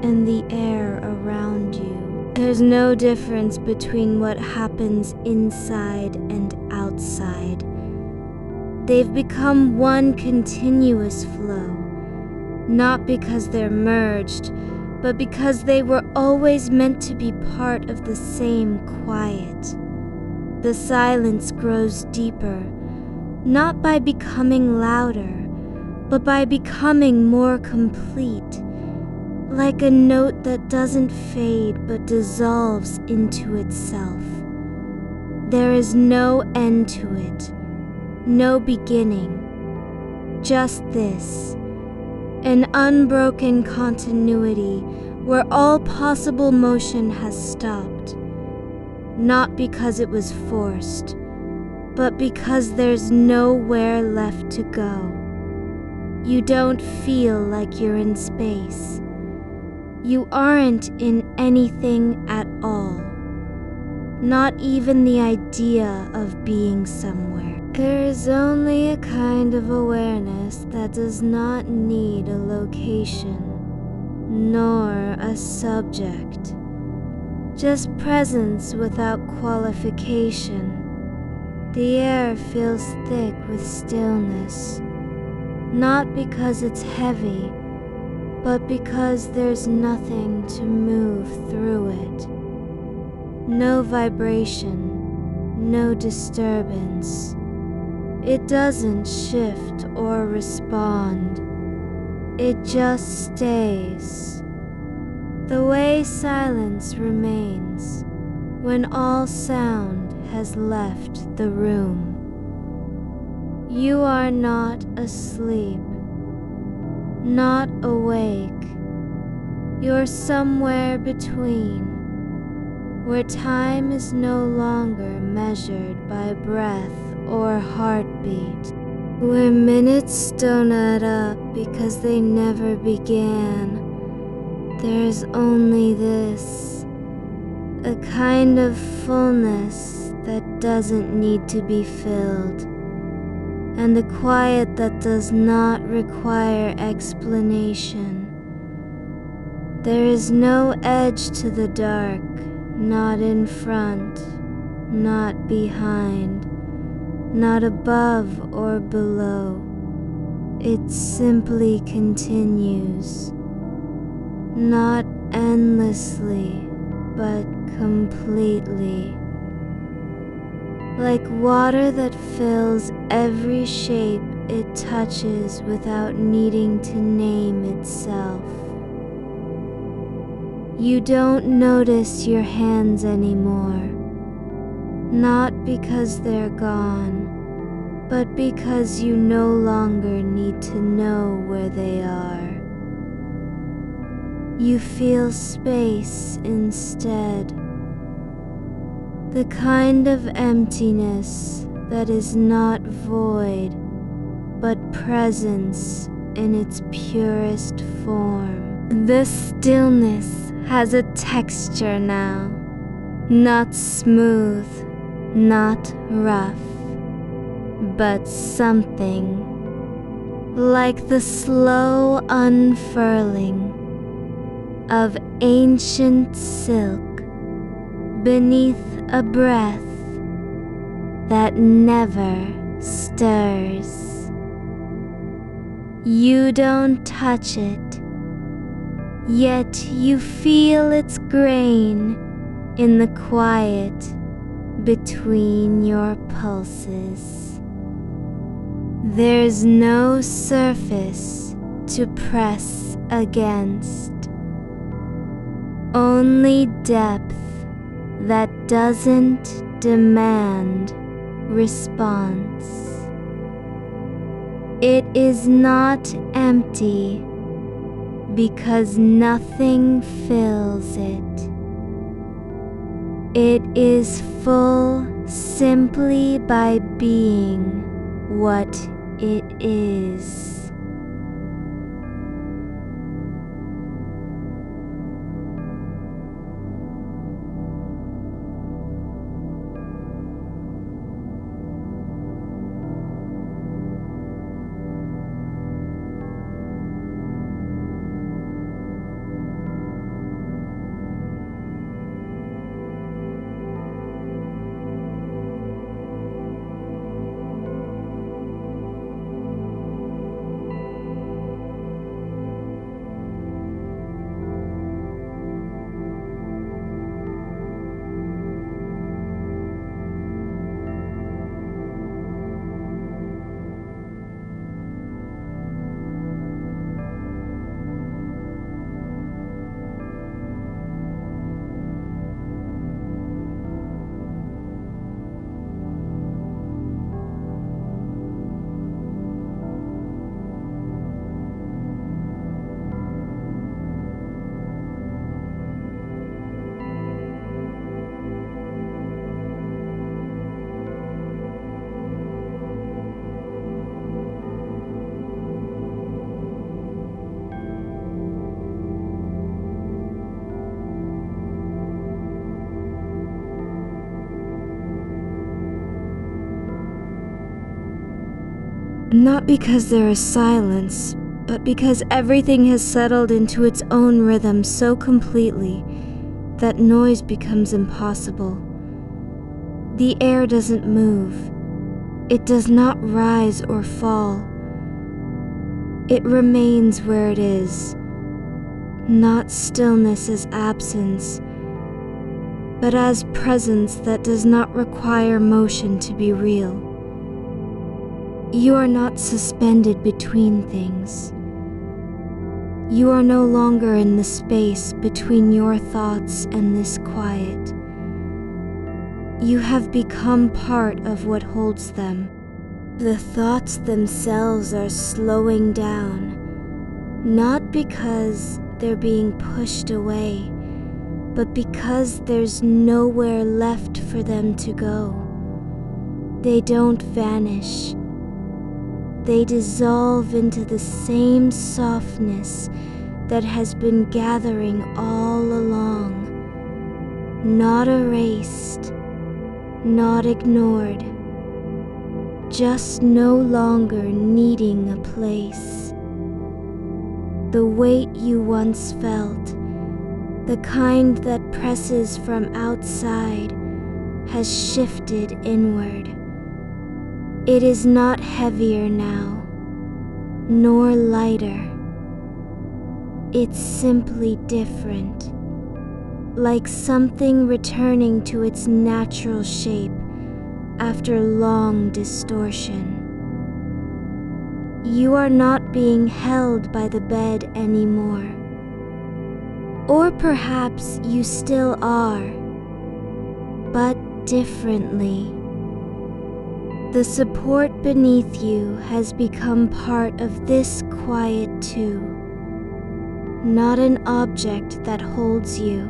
and the air around you. There's no difference between what happens inside and outside. They've become one continuous flow, not because they're merged, but because they were always meant to be part of the same quiet. The silence grows deeper, not by becoming louder, but by becoming more complete, like a note that doesn't fade but dissolves into itself. There is no end to it, no beginning, just this, an unbroken continuity where all possible motion has stopped, not because it was forced, but because there's nowhere left to go. You don't feel like you're in space. You aren't in anything at all, not even the idea of being somewhere. There is only a kind of awareness that does not need a location, nor a subject, just presence without qualification. The air feels thick with stillness, not because it's heavy, but because there's nothing to move through it. No vibration, no disturbance. It doesn't shift or respond. It just stays. The way silence remains when all sound has left the room. You are not asleep, not awake. You're somewhere between, where time is no longer measured by breath or heartbeat, where minutes don't add up because they never began. There's only this, a kind of fullness that doesn't need to be filled, and a quiet that does not require explanation. There is no edge to the dark, not in front, not behind, not above or below. It simply continues, not endlessly, but completely. Like water that fills every shape it touches without needing to name itself. You don't notice your hands anymore, not because they're gone, but because you no longer need to know where they are. You feel space instead, the kind of emptiness that is not void, but presence in its purest form. The stillness has a texture now, not smooth, not rough, but something like the slow unfurling of ancient silk beneath a breath that never stirs. You don't touch it, yet you feel its grain in the quiet between your pulses. There's no surface to press against, only depth that doesn't demand response. It is not empty because nothing fills it. It is full simply by being what it is. Not because there is silence, but because everything has settled into its own rhythm so completely that noise becomes impossible. The air doesn't move. It does not rise or fall. It remains where it is, not stillness as absence, but as presence that does not require motion to be real. You are not suspended between things. You are no longer in the space between your thoughts and this quiet. You have become part of what holds them. The thoughts themselves are slowing down, not because they're being pushed away, but because there's nowhere left for them to go. They don't vanish. They dissolve into the same softness that has been gathering all along, not erased, not ignored, just no longer needing a place. The weight you once felt, the kind that presses from outside, has shifted inward. It is not heavier now, nor lighter. It's simply different, like something returning to its natural shape after long distortion. You are not being held by the bed anymore. Or perhaps you still are, but differently. The support beneath you has become part of this quiet too, not an object that holds you,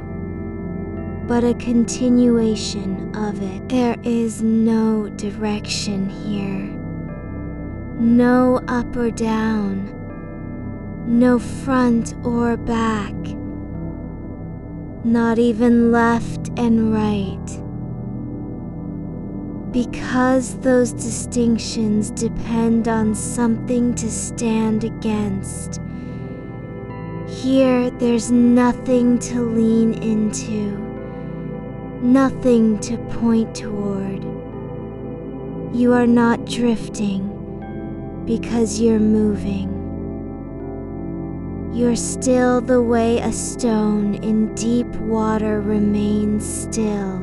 but a continuation of it. There is no direction here, no up or down, no front or back, not even left and right. Because those distinctions depend on something to stand against. Here, there's nothing to lean into, nothing to point toward. You are not drifting because you're moving. You're still the way a stone in deep water remains still,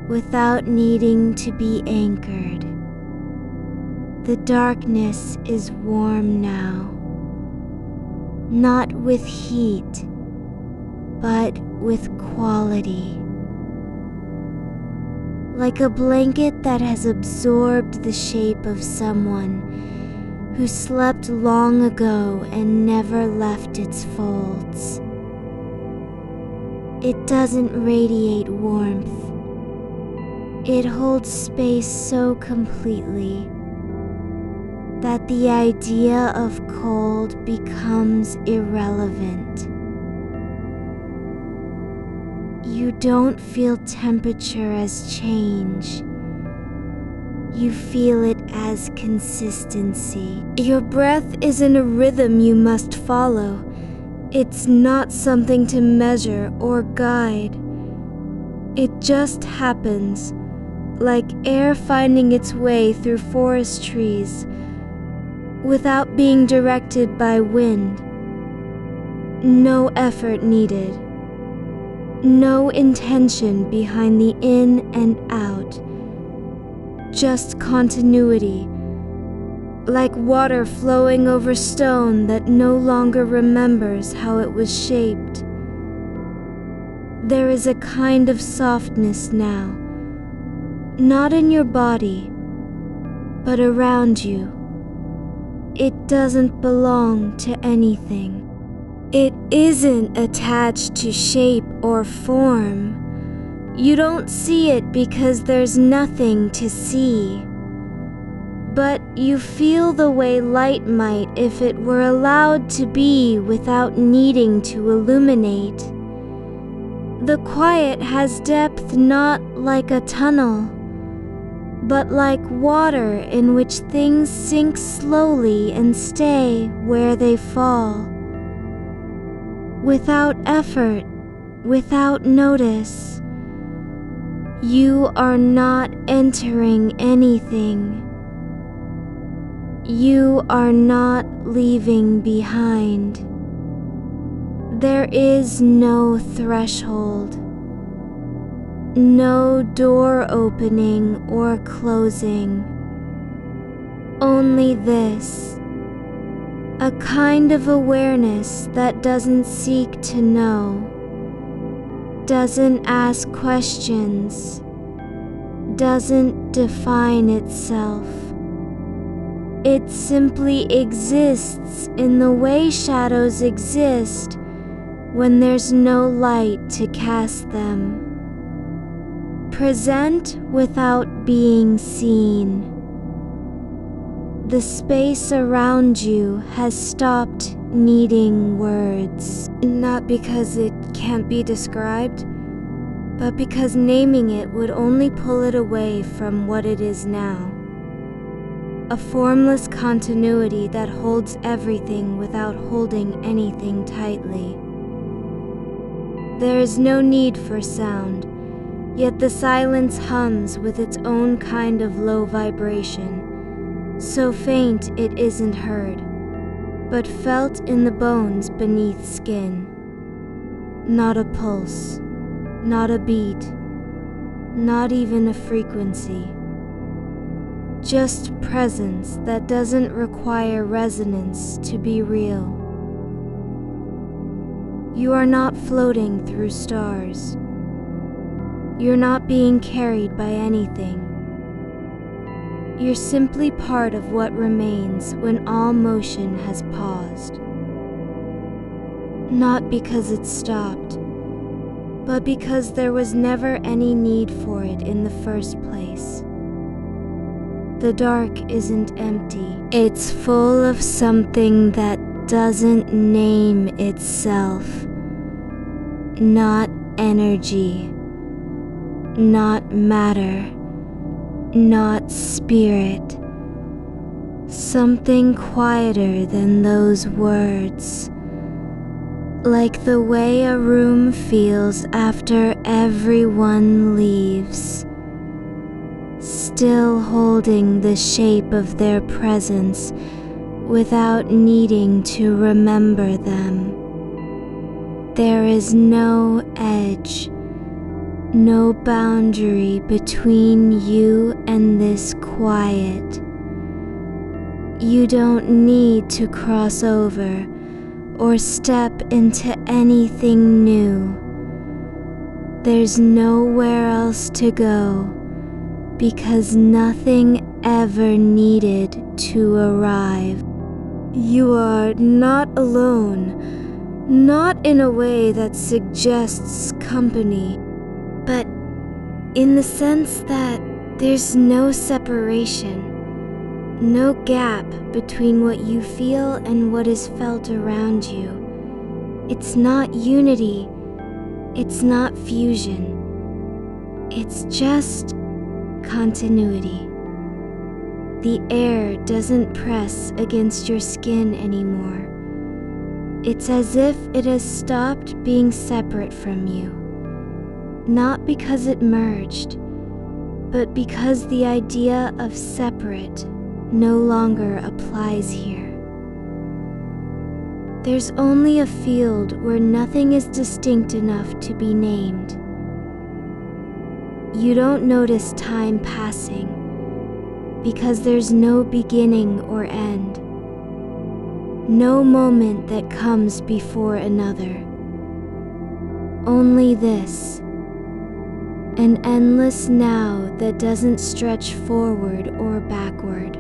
without needing to be anchored. The darkness is warm now, not with heat, but with quality. Like a blanket that has absorbed the shape of someone who slept long ago and never left its folds. It doesn't radiate warmth. It holds space so completely that the idea of cold becomes irrelevant. You don't feel temperature as change. You feel it as consistency. Your breath isn't a rhythm you must follow. It's not something to measure or guide. It just happens, like air finding its way through forest trees, without being directed by wind. No effort needed. No intention behind the in and out. Just continuity, like water flowing over stone that no longer remembers how it was shaped. There is a kind of softness now, not in your body, but around you. It doesn't belong to anything. It isn't attached to shape or form. You don't see it because there's nothing to see. But you feel the way light might if it were allowed to be without needing to illuminate. The quiet has depth not like a tunnel, but like water in which things sink slowly and stay where they fall. Without effort, without notice. You are not entering anything. You are not leaving behind. There is no threshold, no door opening or closing. Only this, a kind of awareness that doesn't seek to know, doesn't ask questions, doesn't define itself. It simply exists in the way shadows exist when there's no light to cast them. Present without being seen. The space around you has stopped needing words. Not because it can't be described, but because naming it would only pull it away from what it is now. A formless continuity that holds everything without holding anything tightly. There is no need for sound, yet the silence hums with its own kind of low vibration, so faint it isn't heard, but felt in the bones beneath skin. Not a pulse, not a beat, not even a frequency. Just presence that doesn't require resonance to be real. You are not floating through stars. You're not being carried by anything. You're simply part of what remains when all motion has paused. Not because it stopped, but because there was never any need for it in the first place. The dark isn't empty. It's full of something that doesn't name itself. Not energy, not matter, not spirit. Something quieter than those words. Like the way a room feels after everyone leaves. Still holding the shape of their presence without needing to remember them. There is no edge, no boundary between you and this quiet. You don't need to cross over or step into anything new. There's nowhere else to go because nothing ever needed to arrive. You are not alone, not in a way that suggests company, but in the sense that there's no separation. No gap between what you feel and what is felt around you. It's not unity. It's not fusion. It's just continuity. The air doesn't press against your skin anymore. It's as if it has stopped being separate from you. Not because it merged, but because the idea of separate no longer applies here. There's only a field where nothing is distinct enough to be named. You don't notice time passing because there's no beginning or end. No moment that comes before another. Only this, an endless now that doesn't stretch forward or backward.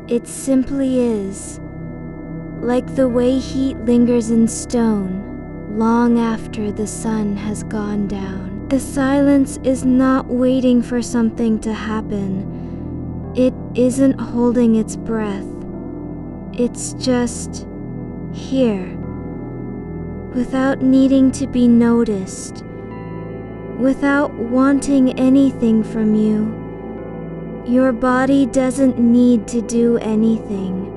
It simply is, like the way heat lingers in stone long after the sun has gone down. The silence is not waiting for something to happen. It isn't holding its breath. It's just here, without needing to be noticed, without wanting anything from you. Your body doesn't need to do anything.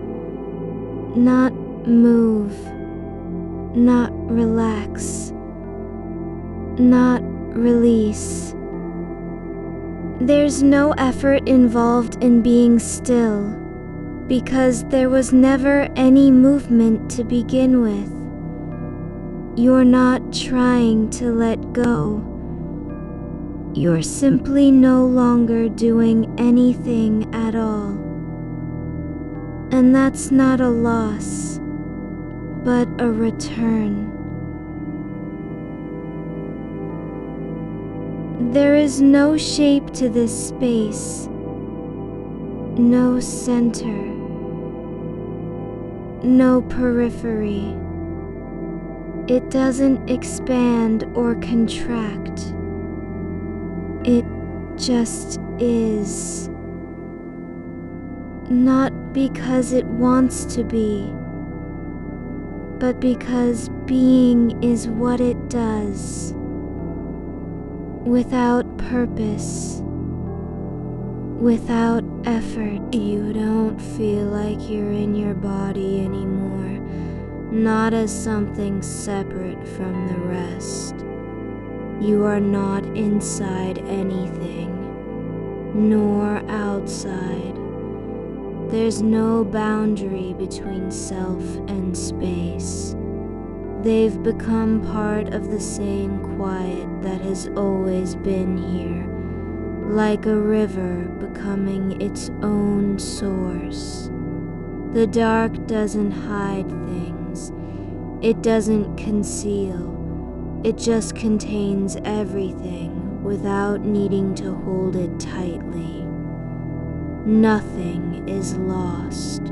Not move, not relax, not release. There's no effort involved in being still, because there was never any movement to begin with. You're not trying to let go. You're simply no longer doing anything at all. And that's not a loss, but a return. There is no shape to this space, no center, no periphery. It doesn't expand or contract. It just is. Not because it wants to be, but because being is what it does. Without purpose, without effort. You don't feel like you're in your body anymore, not as something separate from the rest. You are not inside anything, nor outside. There's no boundary between self and space. They've become part of the same quiet that has always been here, like a river becoming its own source. The dark doesn't hide things. It doesn't conceal. It just contains everything without needing to hold it tightly. Nothing is lost.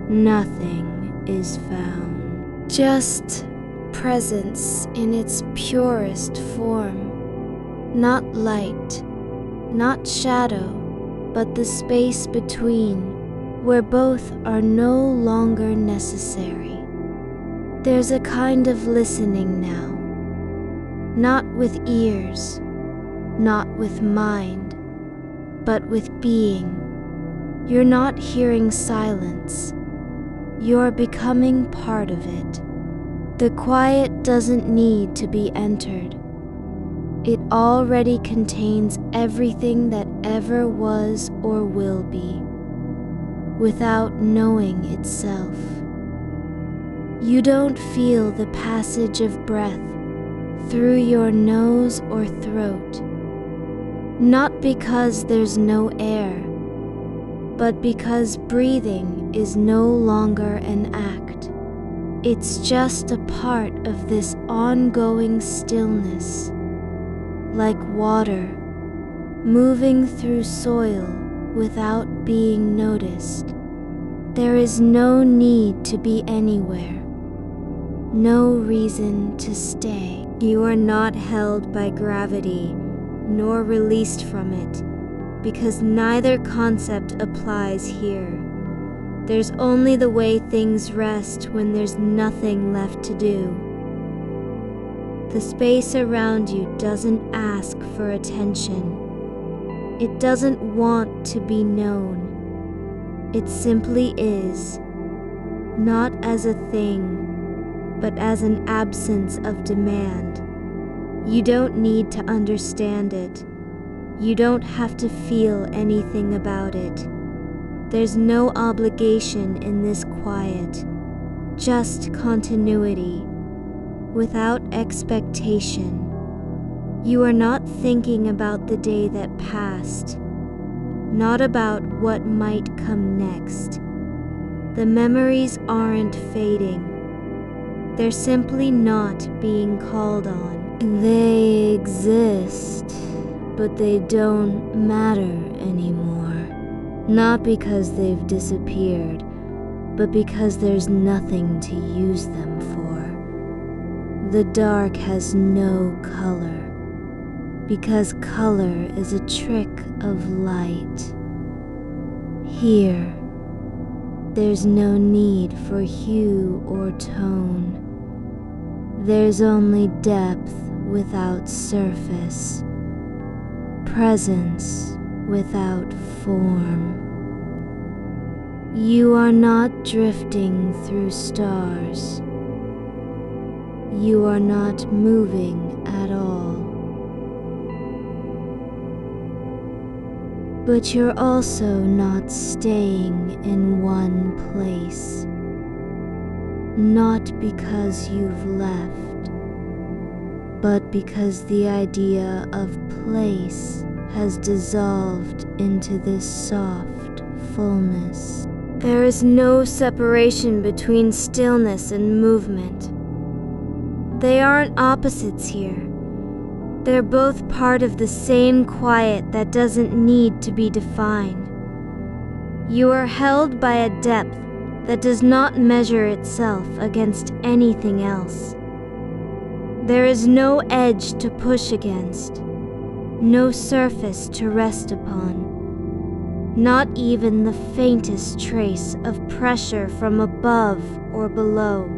Nothing is found. Just presence in its purest form. Not light, not shadow, but the space between, where both are no longer necessary. There's a kind of listening now. Not with ears, not with mind, but with being. You're not hearing silence. You're becoming part of it. The quiet doesn't need to be entered. It already contains everything that ever was or will be. without knowing itself. You don't feel the passage of breath through your nose or throat, not because there's no air, but because breathing is no longer an act. It's just a part of this ongoing stillness, like water moving through soil without being noticed. There is no need to be anywhere, no reason to stay. You are not held by gravity, nor released from it, because neither concept applies here. There's only the way things rest when there's nothing left to do. The space around you doesn't ask for attention. It doesn't want to be known. It simply is, not as a thing, but as an absence of demand. You don't need to understand it. You don't have to feel anything about it. There's no obligation in this quiet, just continuity, without expectation. You are not thinking about the day that passed, not about what might come next. The memories aren't fading. They're simply not being called on. They exist, but they don't matter anymore. Not because they've disappeared, but because there's nothing to use them for. The dark has no color, because color is a trick of light. Here, there's no need for hue or tone. There's only depth without surface, presence without form. You are not drifting through stars. You are not moving at all. But you're also not staying in one place. Not because you've left, but because the idea of place has dissolved into this soft fullness. There is no separation between stillness and movement. They aren't opposites here. They're both part of the same quiet that doesn't need to be defined. You are held by a depth that does not measure itself against anything else. There is no edge to push against, no surface to rest upon, not even the faintest trace of pressure from above or below.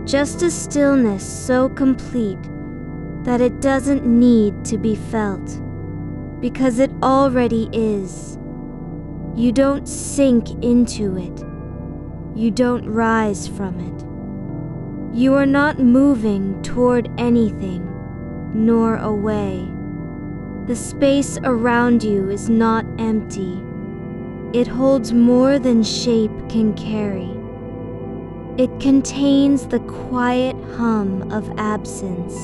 Just a stillness so complete that it doesn't need to be felt, because it already is. You don't sink into it. You don't rise from it. You are not moving toward anything, nor away. The space around you is not empty. It holds more than shape can carry. It contains the quiet hum of absence,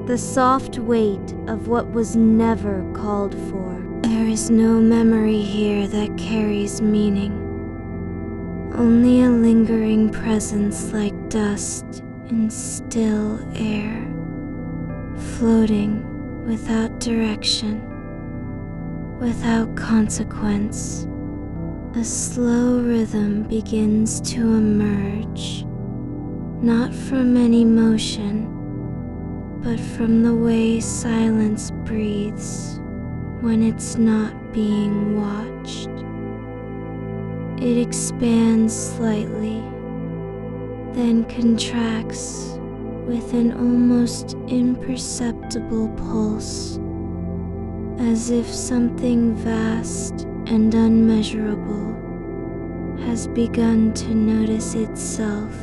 the soft weight of what was never called for. There is no memory here that carries meaning, only a lingering presence like dust in still air, floating without direction, without consequence. A slow rhythm begins to emerge, not from any motion, but from the way silence breathes when it's not being watched. It expands slightly, then contracts with an almost imperceptible pulse, as if something vast and unmeasurable has begun to notice itself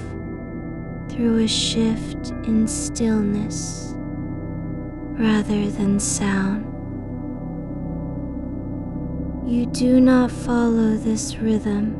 through a shift in stillness rather than sound. You do not follow this rhythm.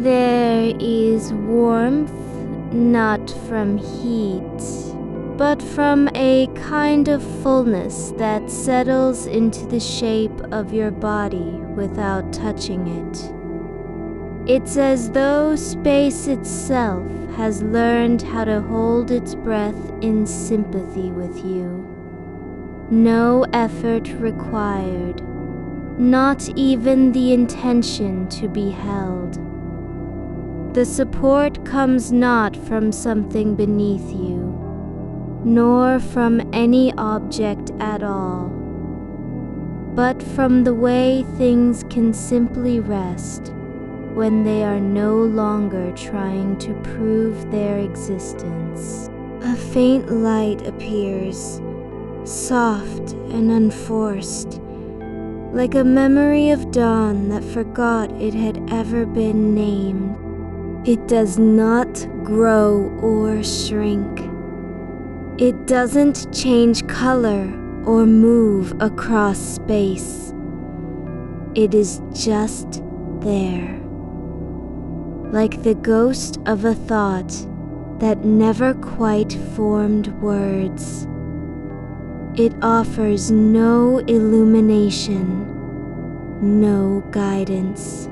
There is warmth not from heat, but from a kind of fullness that settles into the shape of your body without touching it. It's as though space itself has learned how to hold its breath in sympathy with you. No effort required, not even the intention to be held. The support comes not from something beneath you, nor from any object at all, but from the way things can simply rest when they are no longer trying to prove their existence. A faint light appears, soft and unforced, like a memory of dawn that forgot it had ever been named. It does not grow or shrink. It doesn't change color or move across space. It is just there, like the ghost of a thought that never quite formed words. It offers no illumination, no guidance,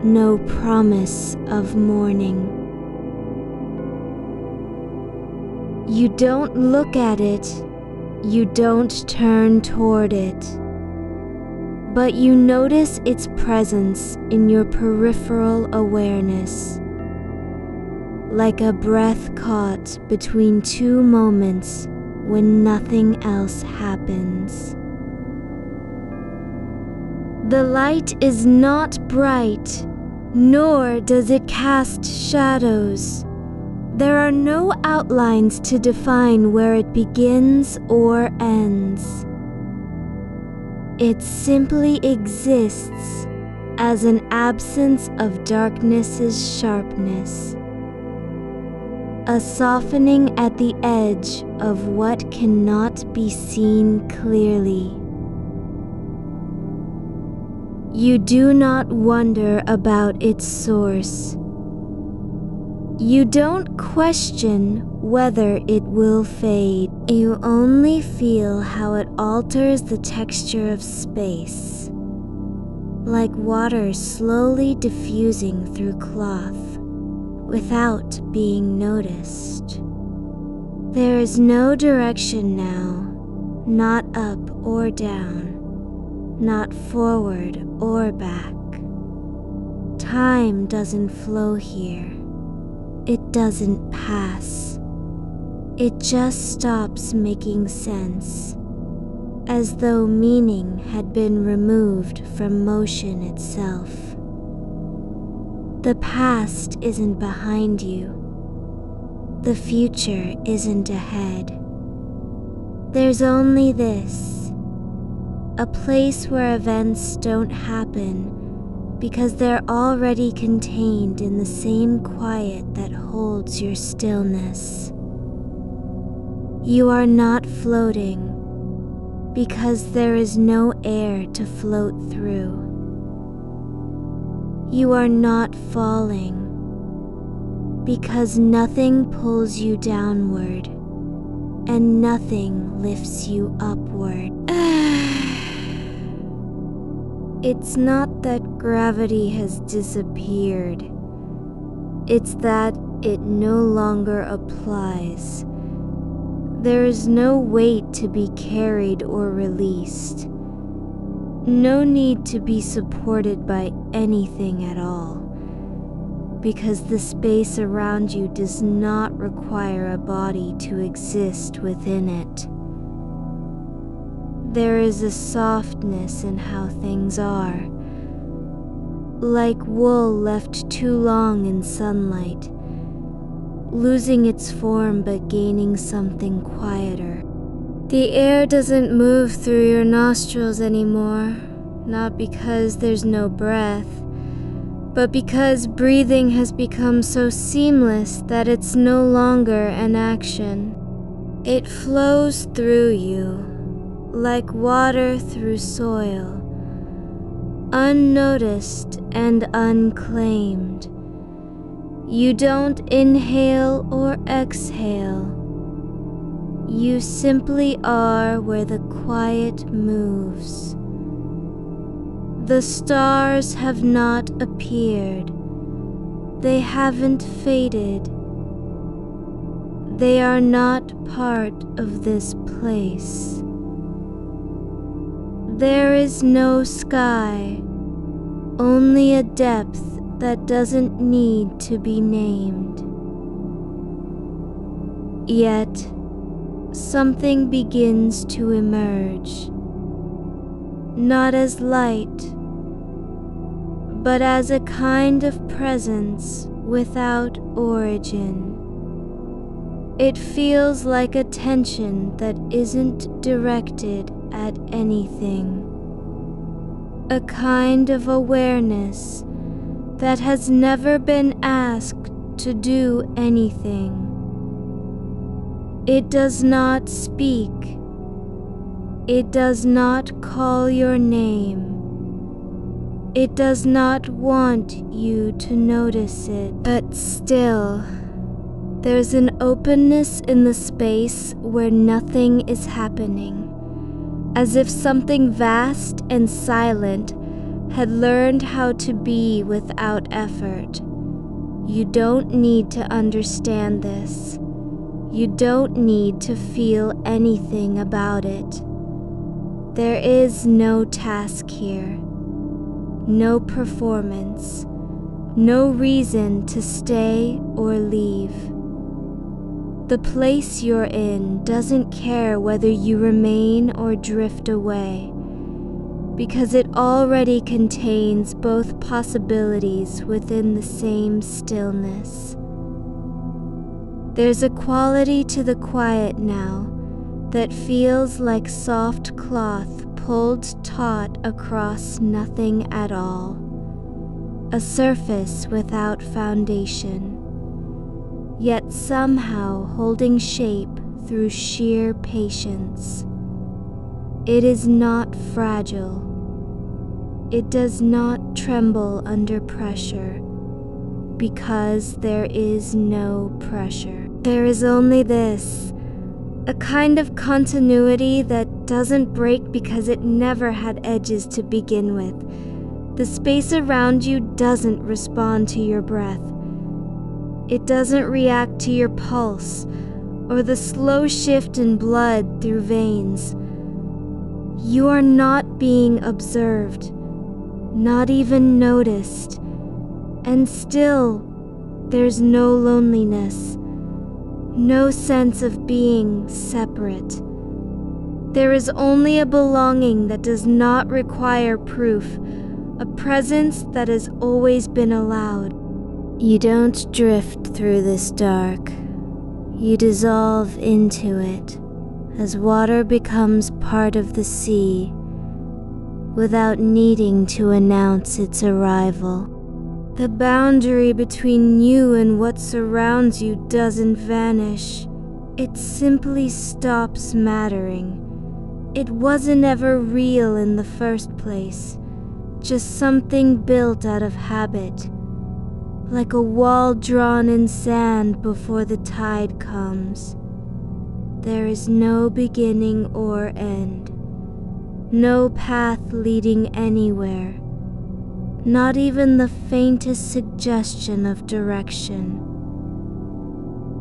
no promise of morning. You don't look at it, you don't turn toward it, but you notice its presence in your peripheral awareness, like a breath caught between two moments when nothing else happens. The light is not bright, nor does it cast shadows. There are no outlines to define where it begins or ends. It simply exists as an absence of darkness's sharpness, a softening at the edge of what cannot be seen clearly. You do not wonder about its source. You don't question whether it will fade. You only feel how it alters the texture of space, like water slowly diffusing through cloth without being noticed. There is no direction now, not up or down, not forward or back. Time doesn't flow here. It doesn't pass. It just stops making sense, as though meaning had been removed from motion itself. The past isn't behind you. The future isn't ahead. There's only this, a place where events don't happen because they're already contained in the same quiet that holds your stillness. You are not floating because there is no air to float through. You are not falling because nothing pulls you downward and nothing lifts you upward. It's not that gravity has disappeared. It's that it no longer applies. There is no weight to be carried or released. No need to be supported by anything at all, because the space around you does not require a body to exist within it. There is a softness in how things are, like wool left too long in sunlight, losing its form but gaining something quieter. The air doesn't move through your nostrils anymore, not because there's no breath, but because breathing has become so seamless that it's no longer an action. It flows through you, like water through soil, unnoticed and unclaimed. You don't inhale or exhale. You simply are where the quiet moves. The stars have not appeared. They haven't faded. They are not part of this place. There is no sky, only a depth that doesn't need to be named. Yet, something begins to emerge, not as light, but as a kind of presence without origin. It feels like attention that isn't directed at anything, a kind of awareness that has never been asked to do anything. It does not speak. It does not call your name. It does not want you to notice it. But still, there's an openness in the space where nothing is happening, as if something vast and silent had learned how to be without effort. You don't need to understand this. You don't need to feel anything about it. There is no task here, no performance, no reason to stay or leave. The place you're in doesn't care whether you remain or drift away, because it already contains both possibilities within the same stillness. There's a quality to the quiet now that feels like soft cloth pulled taut across nothing at all, a surface without foundation, yet somehow holding shape through sheer patience. It is not fragile. It does not tremble under pressure, because there is no pressure. There is only this, a kind of continuity that doesn't break because it never had edges to begin with. The space around you doesn't respond to your breath. It doesn't react to your pulse or the slow shift in blood through veins. You are not being observed, not even noticed, and still there's no loneliness, no sense of being separate. There is only a belonging that does not require proof, a presence that has always been allowed. You don't drift through this dark. You dissolve into it as water becomes part of the sea without needing to announce its arrival. The boundary between you and what surrounds you doesn't vanish. It simply stops mattering. It wasn't ever real in the first place, just something built out of habit, like a wall drawn in sand before the tide comes. There is no beginning or end, no path leading anywhere, not even the faintest suggestion of direction.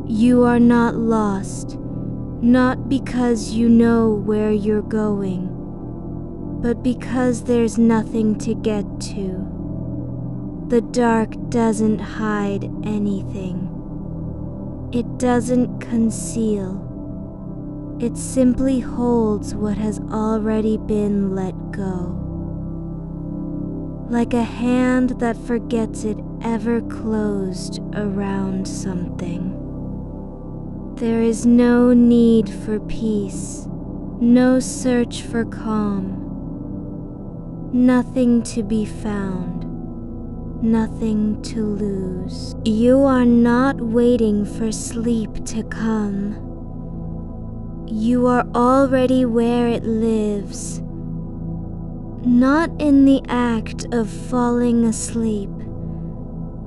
You are not lost, not because you know where you're going, but because there's nothing to get to. The dark doesn't hide anything. It doesn't conceal. It simply holds what has already been let go. Like a hand that forgets it ever closed around something. There is no need for peace, no search for calm. Nothing to be found, nothing to lose. You are not waiting for sleep to come. You are already where it lives, not in the act of falling asleep,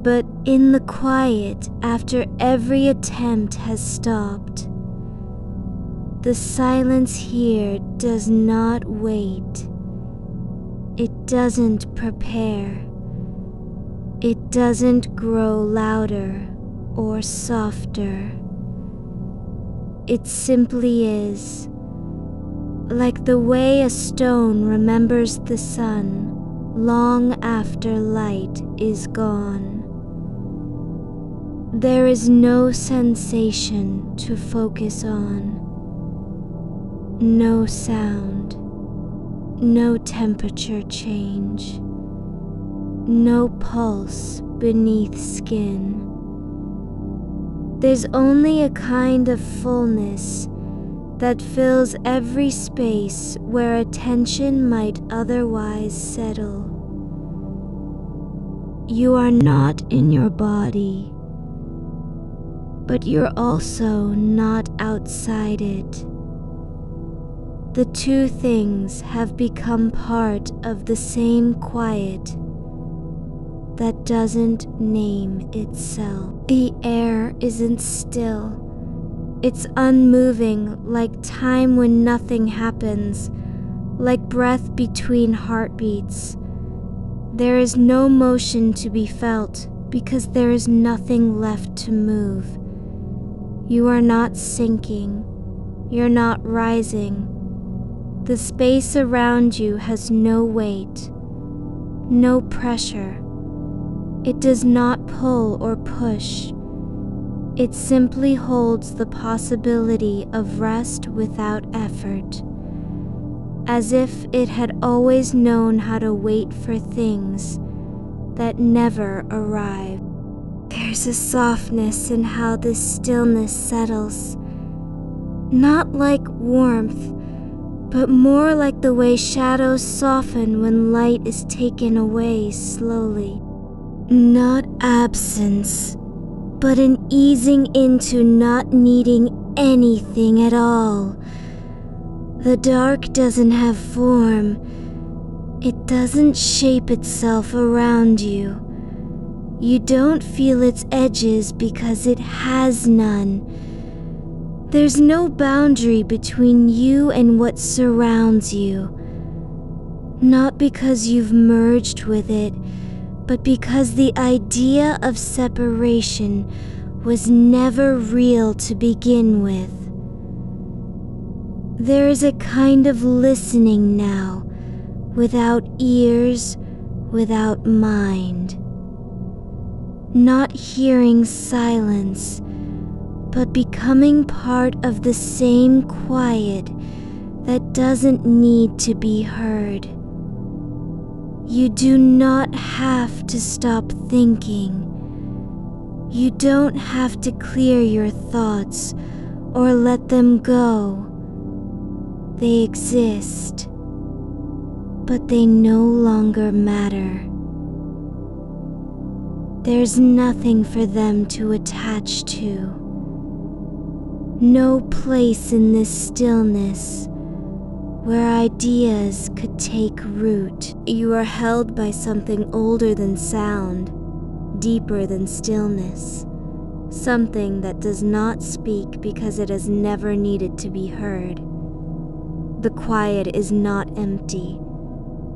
but in the quiet after every attempt has stopped. The silence here does not wait. It doesn't prepare. It doesn't grow louder or softer. It simply is, like the way a stone remembers the sun long after light is gone. There is no sensation to focus on, no sound, no temperature change, no pulse beneath skin. There's only a kind of fullness that fills every space where attention might otherwise settle. You are not in your body, but you're also not outside it. The two things have become part of the same quiet that doesn't name itself. The air isn't still. It's unmoving, like time when nothing happens, like breath between heartbeats. There is no motion to be felt because there is nothing left to move. You are not sinking. You're not rising. The space around you has no weight, no pressure. It does not pull or push. It simply holds the possibility of rest without effort, as if it had always known how to wait for things that never arrive. There's a softness in how this stillness settles, not like warmth, but more like the way shadows soften when light is taken away slowly. Not absence, but an easing into not needing anything at all. The dark doesn't have form. It doesn't shape itself around you. You don't feel its edges because it has none. There's no boundary between you and what surrounds you. Not because you've merged with it, but because the idea of separation was never real to begin with. There is a kind of listening now, without ears, without mind. Not hearing silence, but becoming part of the same quiet that doesn't need to be heard. You do not have to stop thinking. You don't have to clear your thoughts or let them go. They exist, but they no longer matter. There's nothing for them to attach to. No place in this stillness where ideas could take root. You are held by something older than sound, deeper than stillness, something that does not speak because it has never needed to be heard. The quiet is not empty.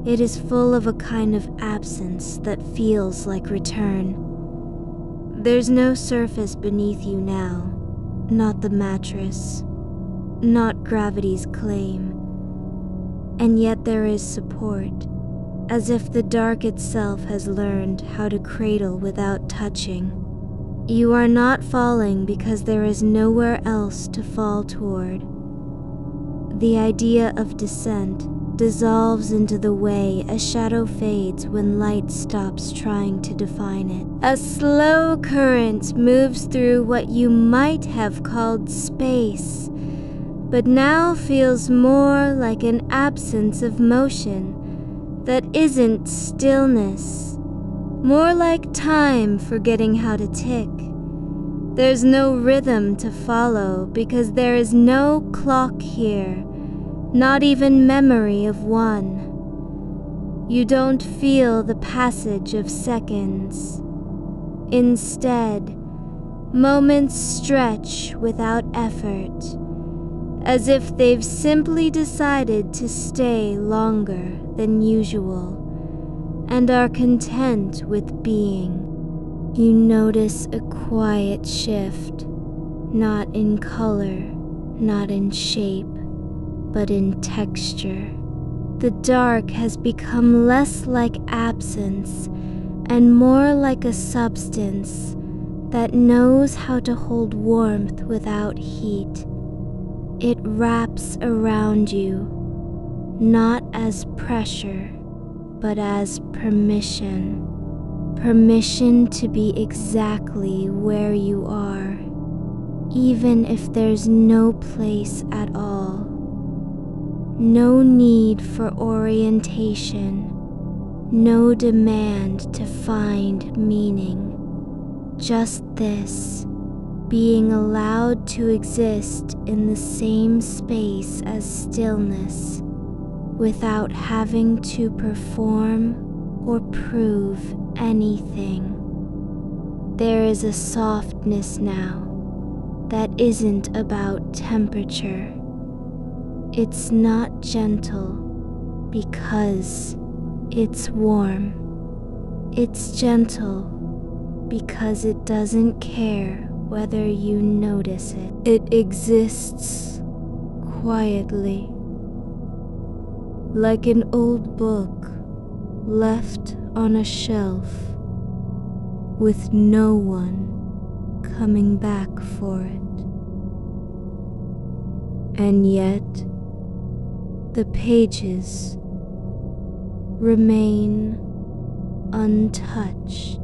It is full of a kind of absence that feels like return. There's no surface beneath you now, not the mattress, not gravity's claim. And yet there is support, as if the dark itself has learned how to cradle without touching. You are not falling because there is nowhere else to fall toward. The idea of descent dissolves into the way a shadow fades when light stops trying to define it. A slow current moves through what you might have called space, but now feels more like an absence of motion that isn't stillness, more like time forgetting how to tick. There's no rhythm to follow because there is no clock here, not even memory of one. You don't feel the passage of seconds. Instead, moments stretch without effort, as if they've simply decided to stay longer than usual and are content with being. You notice a quiet shift, not in color, not in shape, but in texture. The dark has become less like absence and more like a substance that knows how to hold warmth without heat. It wraps around you, not as pressure, but as permission. Permission to be exactly where you are, even if there's no place at all. No need for orientation, no demand to find meaning. Just this, being allowed to exist in the same space as stillness, without having to perform or prove anything. There is a softness now that isn't about temperature. It's not gentle because it's warm. It's gentle because it doesn't care whether you notice it. It exists quietly, like an old book left on a shelf with no one coming back for it. And yet, the pages remain untouched,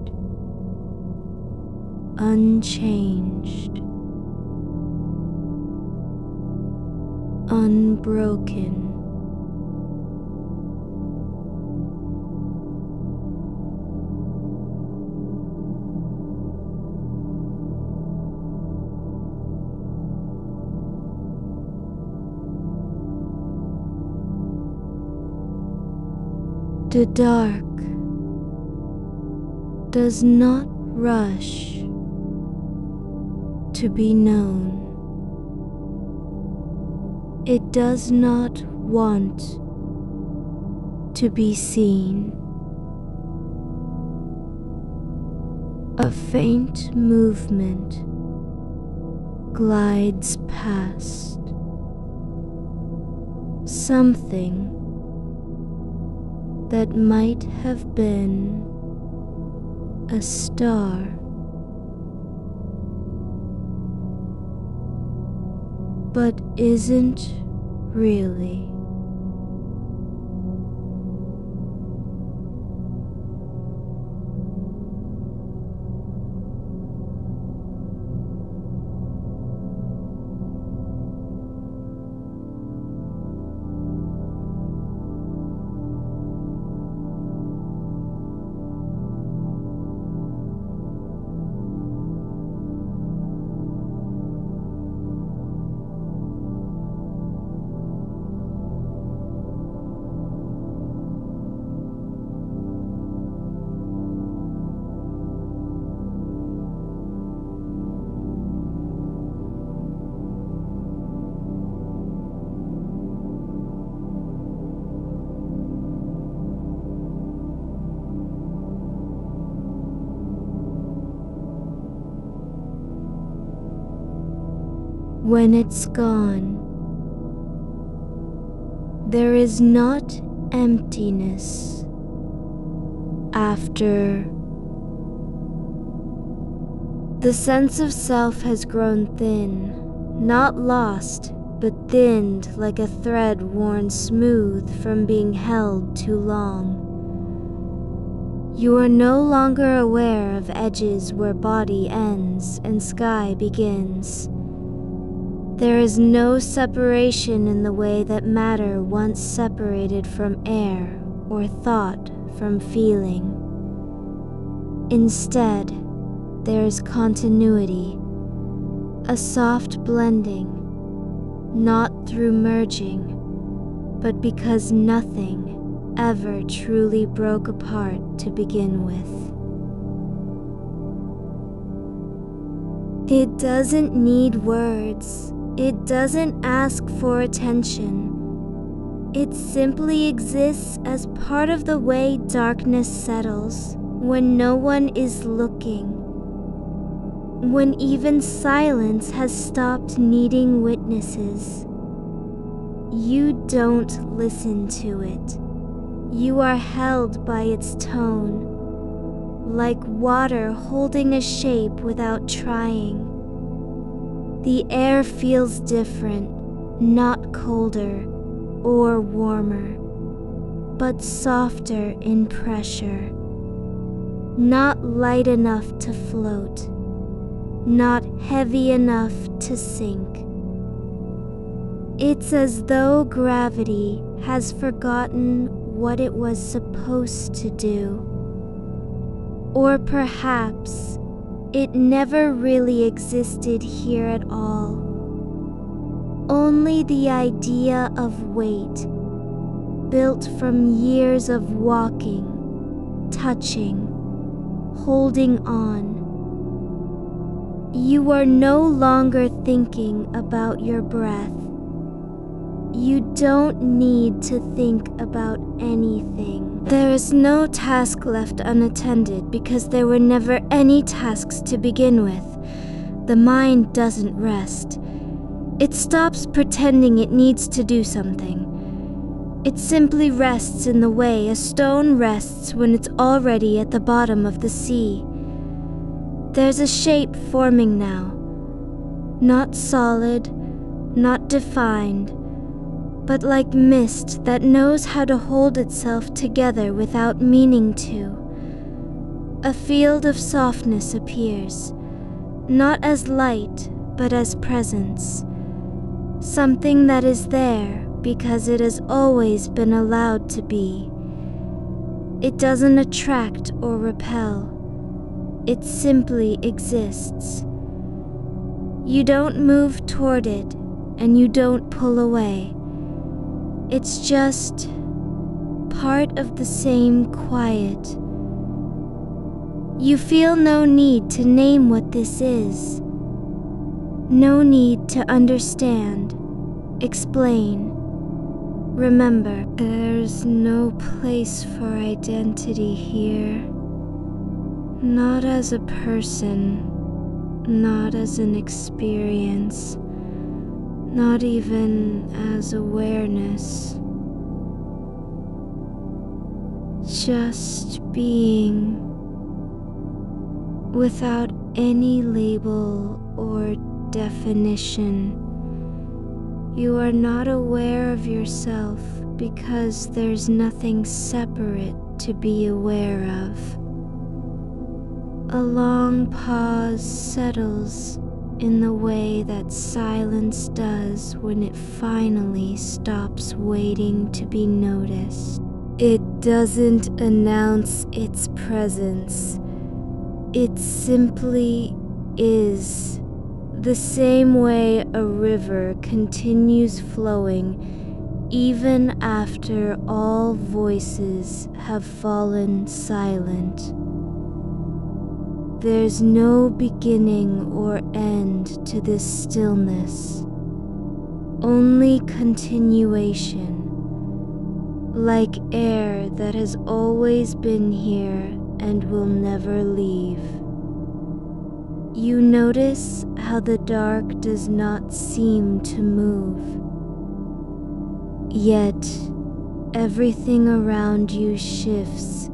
unchanged, unbroken. The dark does not rush to be known. It does not want to be seen. A faint movement glides past. Something that might have been a star, but isn't really. When it's gone, there is not emptiness after. The sense of self has grown thin, not lost, but thinned like a thread worn smooth from being held too long. You are no longer aware of edges where body ends and sky begins. There is no separation in the way that matter once separated from air or thought from feeling. Instead, there is continuity, a soft blending, not through merging, but because nothing ever truly broke apart to begin with. It doesn't need words. It doesn't ask for attention. It simply exists as part of the way darkness settles when no one is looking. When even silence has stopped needing witnesses. You don't listen to it. You are held by its tone, like water holding a shape without trying. The air feels different, not colder or warmer, but softer in pressure. Not light enough to float, not heavy enough to sink. It's as though gravity has forgotten what it was supposed to do. Or perhaps it never really existed here at all. Only the idea of weight, built from years of walking, touching, holding on. You are no longer thinking about your breath. You don't need to think about anything. There is no task left unattended because there were never any tasks to begin with. The mind doesn't rest. It stops pretending it needs to do something. It simply rests in the way a stone rests when it's already at the bottom of the sea. There's a shape forming now. Not solid, not defined, but like mist that knows how to hold itself together without meaning to. A field of softness appears, not as light, but as presence. Something that is there because it has always been allowed to be. It doesn't attract or repel. It simply exists. You don't move toward it, and you don't pull away. It's just part of the same quiet. You feel no need to name what this is. No need to understand, explain. Remember, there's no place for identity here. Not as a person, not as an experience, not even as awareness. Just being, without any label or definition. You are not aware of yourself because there's nothing separate to be aware of. A long pause settles in the way that silence does when it finally stops waiting to be noticed. It doesn't announce its presence. It simply is. The same way a river continues flowing even after all voices have fallen silent. There's no beginning or end to this stillness, only continuation, like air that has always been here and will never leave. You notice how the dark does not seem to move, yet everything around you shifts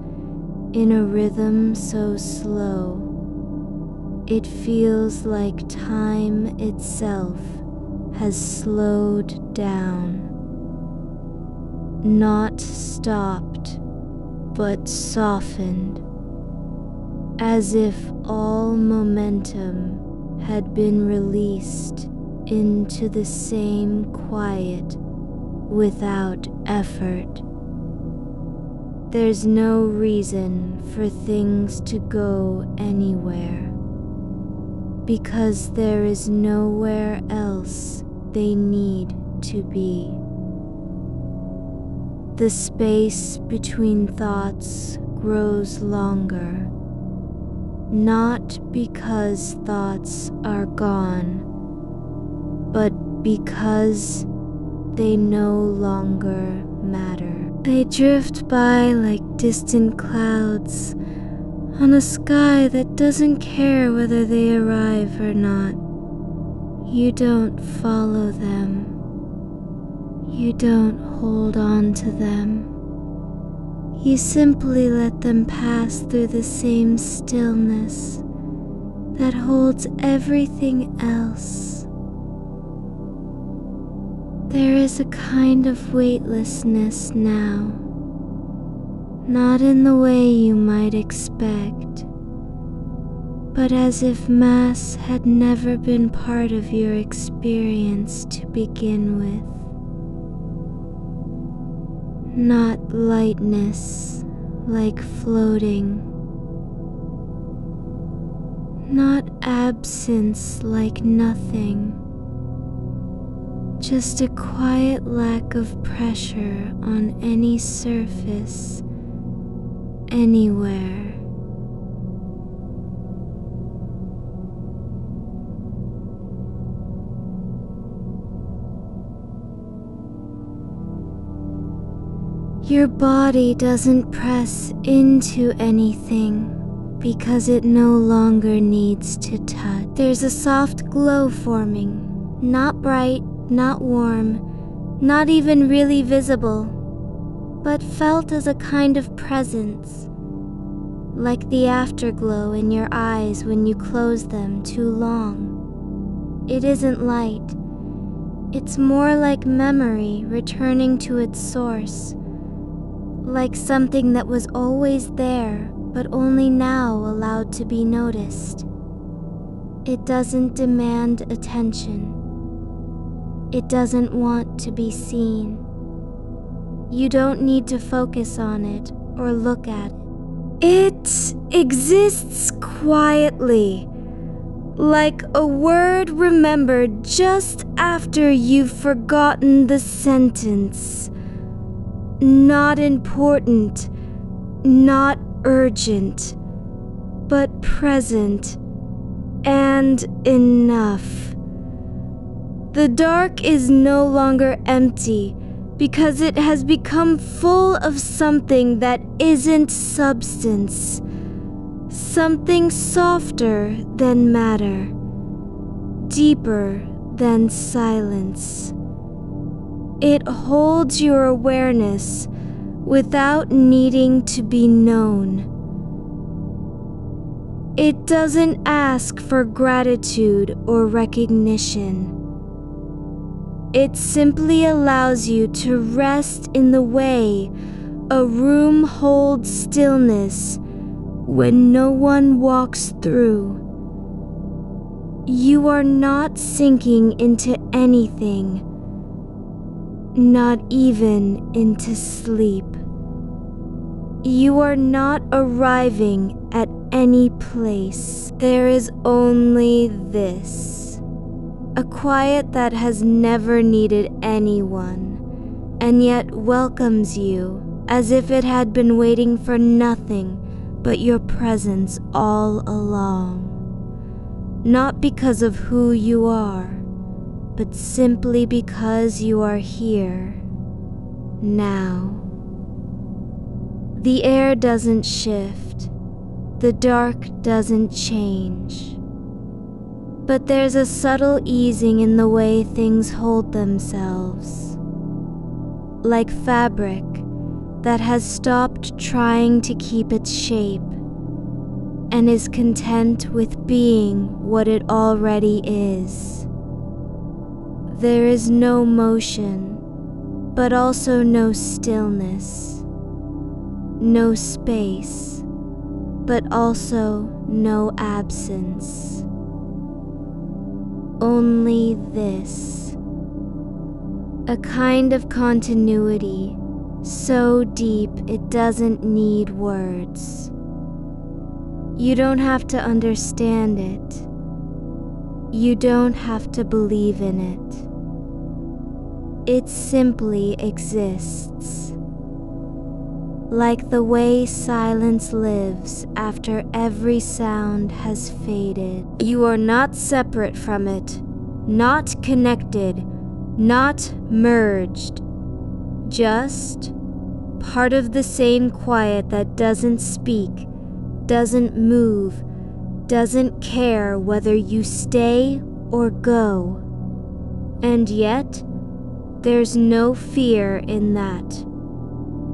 in a rhythm so slow, it feels like time itself has slowed down. Not stopped, but softened, as if all momentum had been released into the same quiet without effort. There's no reason for things to go anywhere, because there is nowhere else they need to be. The space between thoughts grows longer, not because thoughts are gone, but because they no longer matter. They drift by like distant clouds on a sky that doesn't care whether they arrive or not. You don't follow them. You don't hold on to them. You simply let them pass through the same stillness that holds everything else. There is a kind of weightlessness now, not in the way you might expect, but as if mass had never been part of your experience to begin with. Not lightness like floating, not absence like nothing, just a quiet lack of pressure on any surface, anywhere. Your body doesn't press into anything because it no longer needs to touch. There's a soft glow forming, not bright, not warm, not even really visible, but felt as a kind of presence, like the afterglow in your eyes when you close them too long. It isn't light. It's more like memory returning to its source, like something that was always there, but only now allowed to be noticed. It doesn't demand attention. It doesn't want to be seen. You don't need to focus on it or look at it. It exists quietly, like a word remembered just after you've forgotten the sentence. Not important, not urgent, but present and enough. The dark is no longer empty because it has become full of something that isn't substance, something softer than matter, deeper than silence. It holds your awareness without needing to be known. It doesn't ask for gratitude or recognition. It simply allows you to rest in the way a room holds stillness when no one walks through. You are not sinking into anything, not even into sleep. You are not arriving at any place. There is only this, a quiet that has never needed anyone, and yet welcomes you as if it had been waiting for nothing but your presence all along. Not because of who you are, but simply because you are here, now. The air doesn't shift, the dark doesn't change, but there's a subtle easing in the way things hold themselves, like fabric that has stopped trying to keep its shape and is content with being what it already is. There is no motion, but also no stillness, no space, but also no absence. Only this, a kind of continuity so deep it doesn't need words. You don't have to understand it. You don't have to believe in it. It simply exists. Like the way silence lives after every sound has faded. You are not separate from it, not connected, not merged. Just part of the same quiet that doesn't speak, doesn't move, doesn't care whether you stay or go. And yet, there's no fear in that.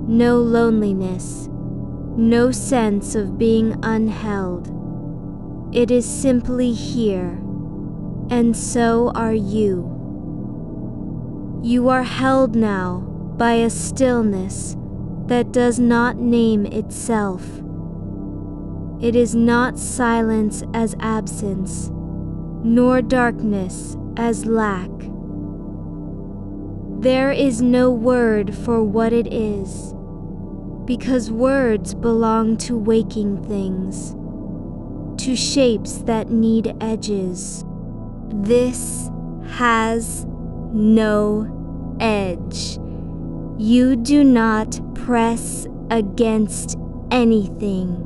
No loneliness, no sense of being unheld. It is simply here, and so are you. You are held now by a stillness that does not name itself. It is not silence as absence, nor darkness as lack. There is no word for what it is, because words belong to waking things, to shapes that need edges. This has no edge. You do not press against anything.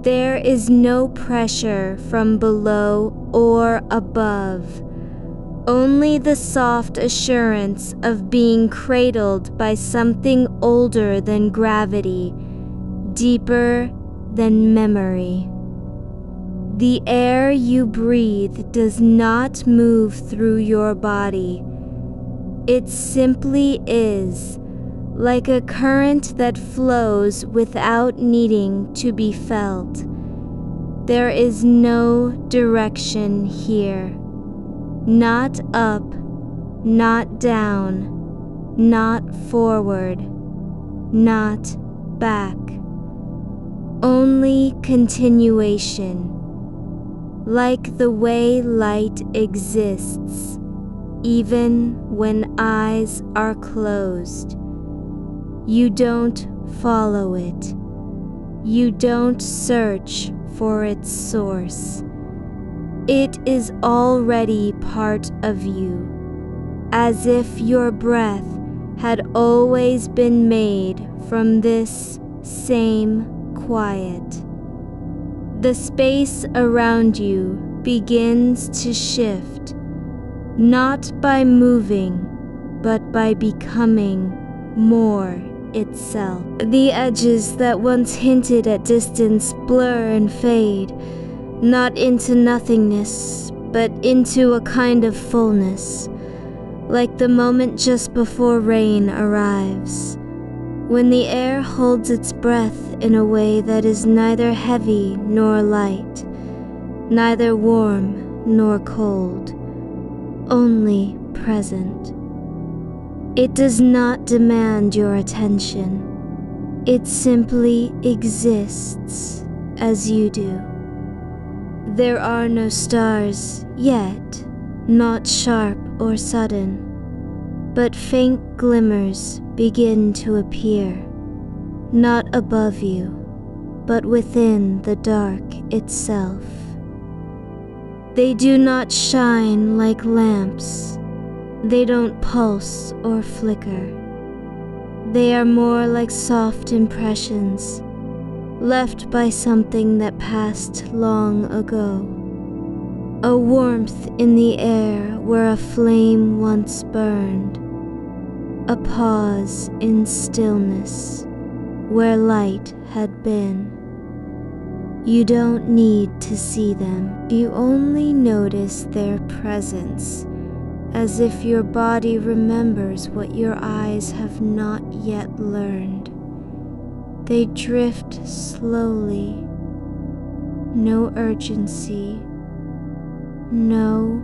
There is no pressure from below or above. Only the soft assurance of being cradled by something older than gravity, deeper than memory. The air you breathe does not move through your body. It simply is, like a current that flows without needing to be felt. There is no direction here. Not up, not down, not forward, not back. Only continuation, like the way light exists, even when eyes are closed. You don't follow it. You don't search for its source. It is already part of you, as if your breath had always been made from this same quiet. The space around you begins to shift, not by moving, but by becoming more itself. The edges that once hinted at distance blur and fade, not into nothingness, but into a kind of fullness, like the moment just before rain arrives, when the air holds its breath in a way that is neither heavy nor light, neither warm nor cold, only present. It does not demand your attention. It simply exists as you do. There are no stars yet, not sharp or sudden, but faint glimmers begin to appear, not above you, but within the dark itself. They do not shine like lamps. They don't pulse or flicker. They are more like soft impressions, left by something that passed long ago. A warmth in the air where a flame once burned. A pause in stillness where light had been. You don't need to see them. You only notice their presence, as if your body remembers what your eyes have not yet learned. They drift slowly, no urgency, no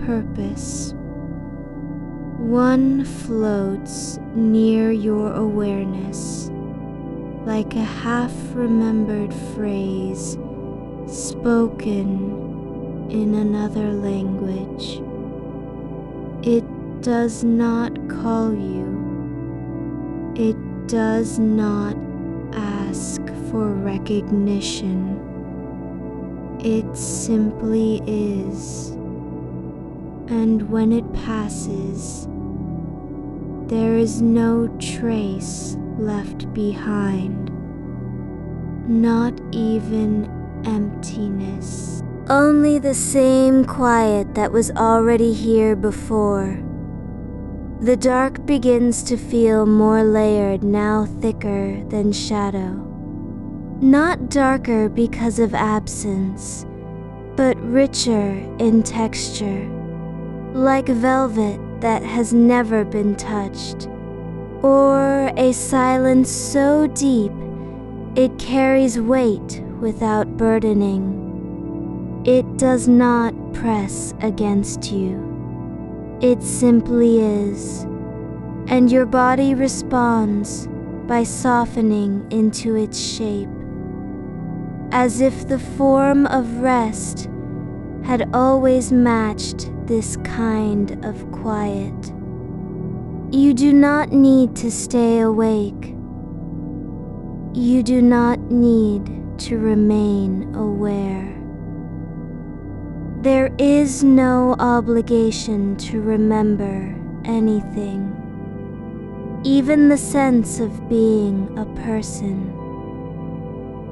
purpose. One floats near your awareness, like a half-remembered phrase spoken in another language. It does not call you. It does not ask for recognition. It simply is. And when it passes, there is no trace left behind, not even emptiness. Only the same quiet that was already here before. The dark begins to feel more layered, now thicker than shadow. Not darker because of absence, but richer in texture, like velvet that has never been touched, or a silence so deep it carries weight without burdening. It does not press against you. It simply is, and your body responds by softening into its shape, as if the form of rest had always matched this kind of quiet. You do not need to stay awake. You do not need to remain aware. There is no obligation to remember anything, even the sense of being a person.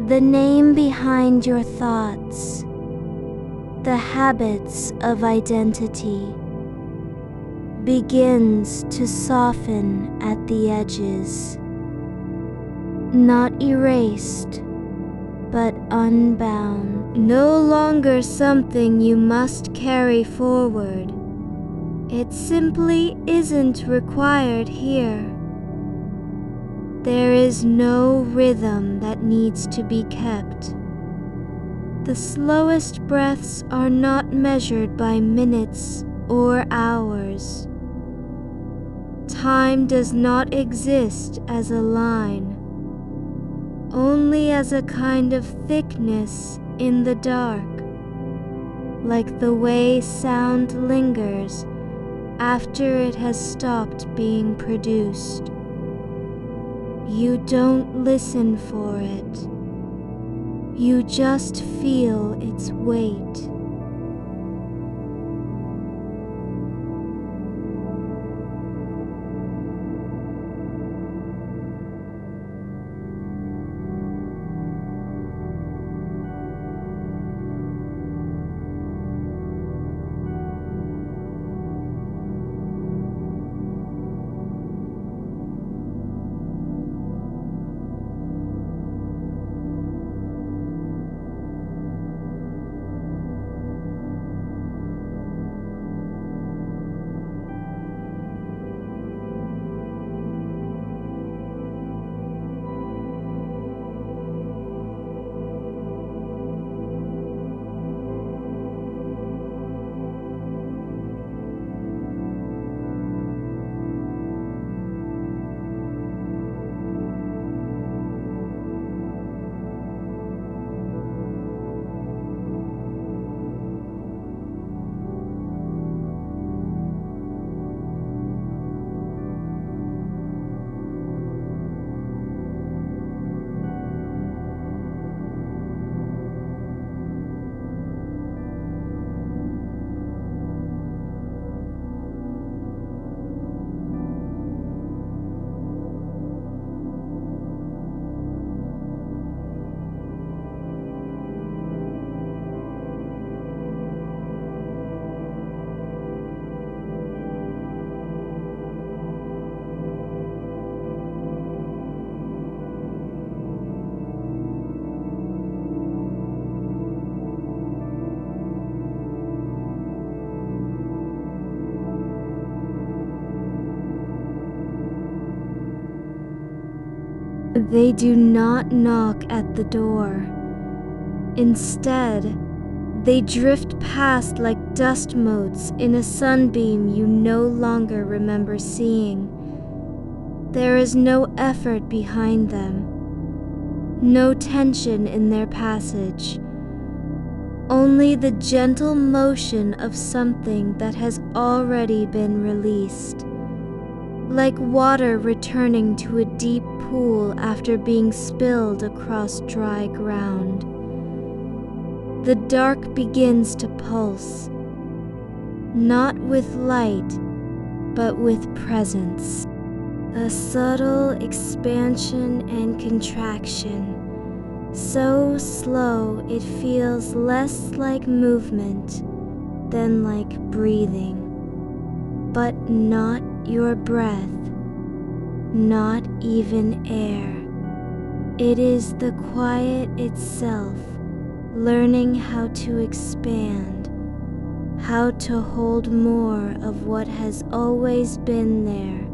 The name behind your thoughts, the habits of identity, begins to soften at the edges, not erased, but unbound. No longer something you must carry forward. It simply isn't required here. There is no rhythm that needs to be kept. The slowest breaths are not measured by minutes or hours. Time does not exist as a line, only as a kind of thickness in the dark, like the way sound lingers after it has stopped being produced. You don't listen for it. You just feel its weight. They do not knock at the door. Instead, they drift past like dust motes in a sunbeam you no longer remember seeing. There is no effort behind them, no tension in their passage, only the gentle motion of something that has already been released, like water returning to a deep pool after being spilled across dry ground. The dark begins to pulse, not with light, but with presence. A subtle expansion and contraction, so slow it feels less like movement than like breathing. But not your breath, not even air. It is the quiet itself, learning how to expand, how to hold more of what has always been there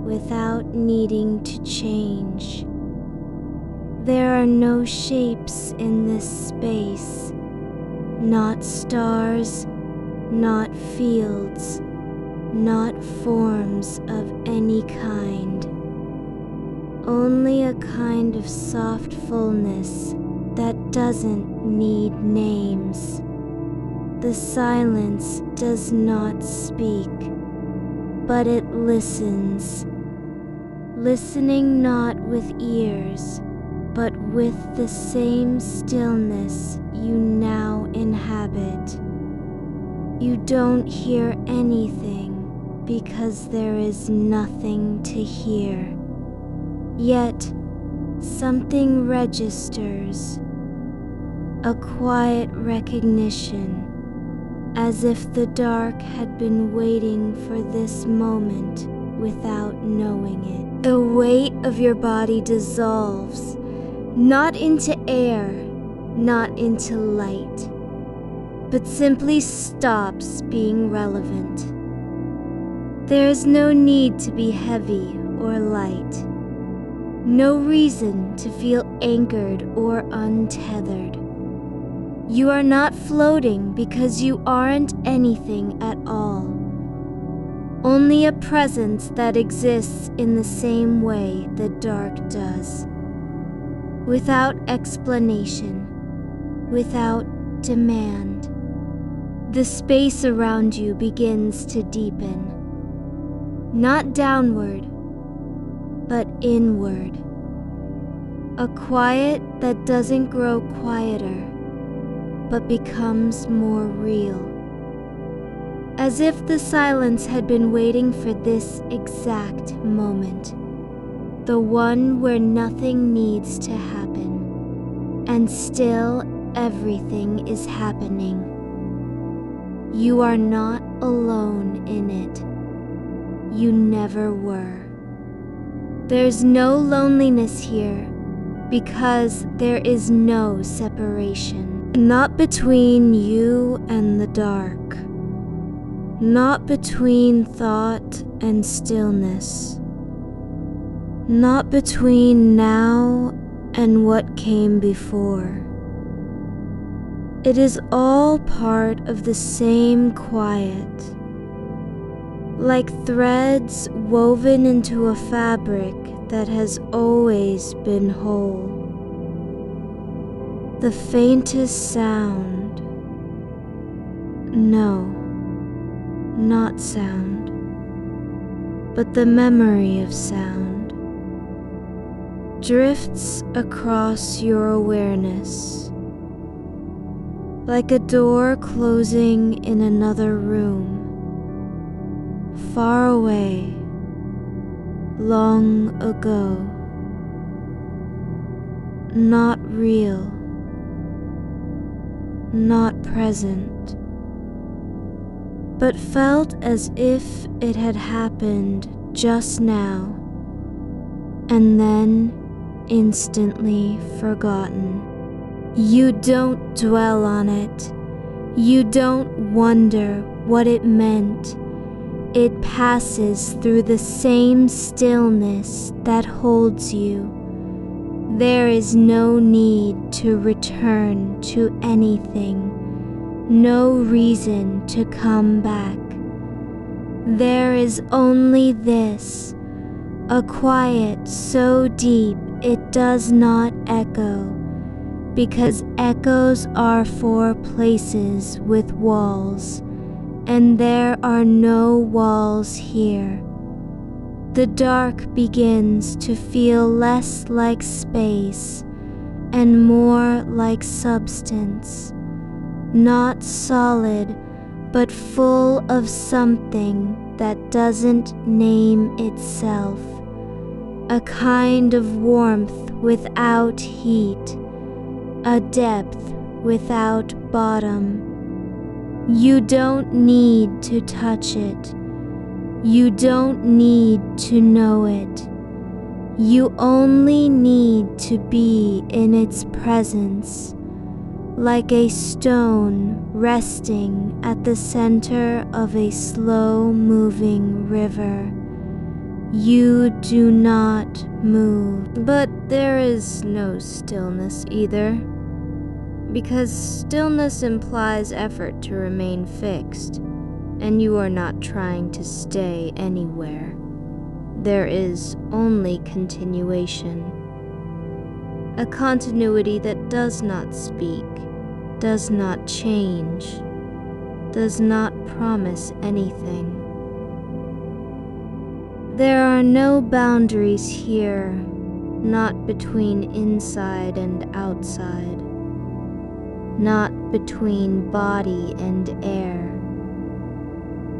without needing to change. There are no shapes in this space, not stars, not fields, not forms of any kind. Only a kind of soft fullness that doesn't need names. The silence does not speak, but it listens. Listening not with ears, but with the same stillness you now inhabit. You don't hear anything because there is nothing to hear. Yet something registers, a quiet recognition, as if the dark had been waiting for this moment without knowing it. The weight of your body dissolves, not into air, not into light, but simply stops being relevant. There is no need to be heavy or light, no reason to feel anchored or untethered. You are not floating because you aren't anything at all. Only a presence that exists in the same way the dark does. Without explanation, without demand, the space around you begins to deepen. Not downward, but inward. A quiet that doesn't grow quieter, but becomes more real. As if the silence had been waiting for this exact moment, the one where nothing needs to happen, and still everything is happening. You are not alone in it. You never were. There's no loneliness here because there is no separation. Not between you and the dark. Not between thought and stillness. Not between now and what came before. It is all part of the same quiet, like threads woven into a fabric that has always been whole. The faintest sound, no, not sound, but the memory of sound, drifts across your awareness, like a door closing in another room, far away, long ago, not real, not present, but felt as if it had happened just now, and then instantly forgotten. You don't dwell on it. You don't wonder what it meant. It passes through the same stillness that holds you, There is no need to return to anything, no reason to come back. There is only this, a quiet so deep it does not echo, because echoes are for places with walls, and there are no walls here. The dark begins to feel less like space and more like substance, not solid, but full of something that doesn't name itself, a kind of warmth without heat, a depth without bottom. You don't need to touch it. You don't need to know it. You only need to be in its presence, like a stone resting at the center of a slow-moving river. You do not move. But there is no stillness either, because stillness implies effort to remain fixed, and you are not trying to stay anywhere. There is only continuation. A continuity that does not speak, does not change, does not promise anything. There are no boundaries here, not between inside and outside, not between body and air,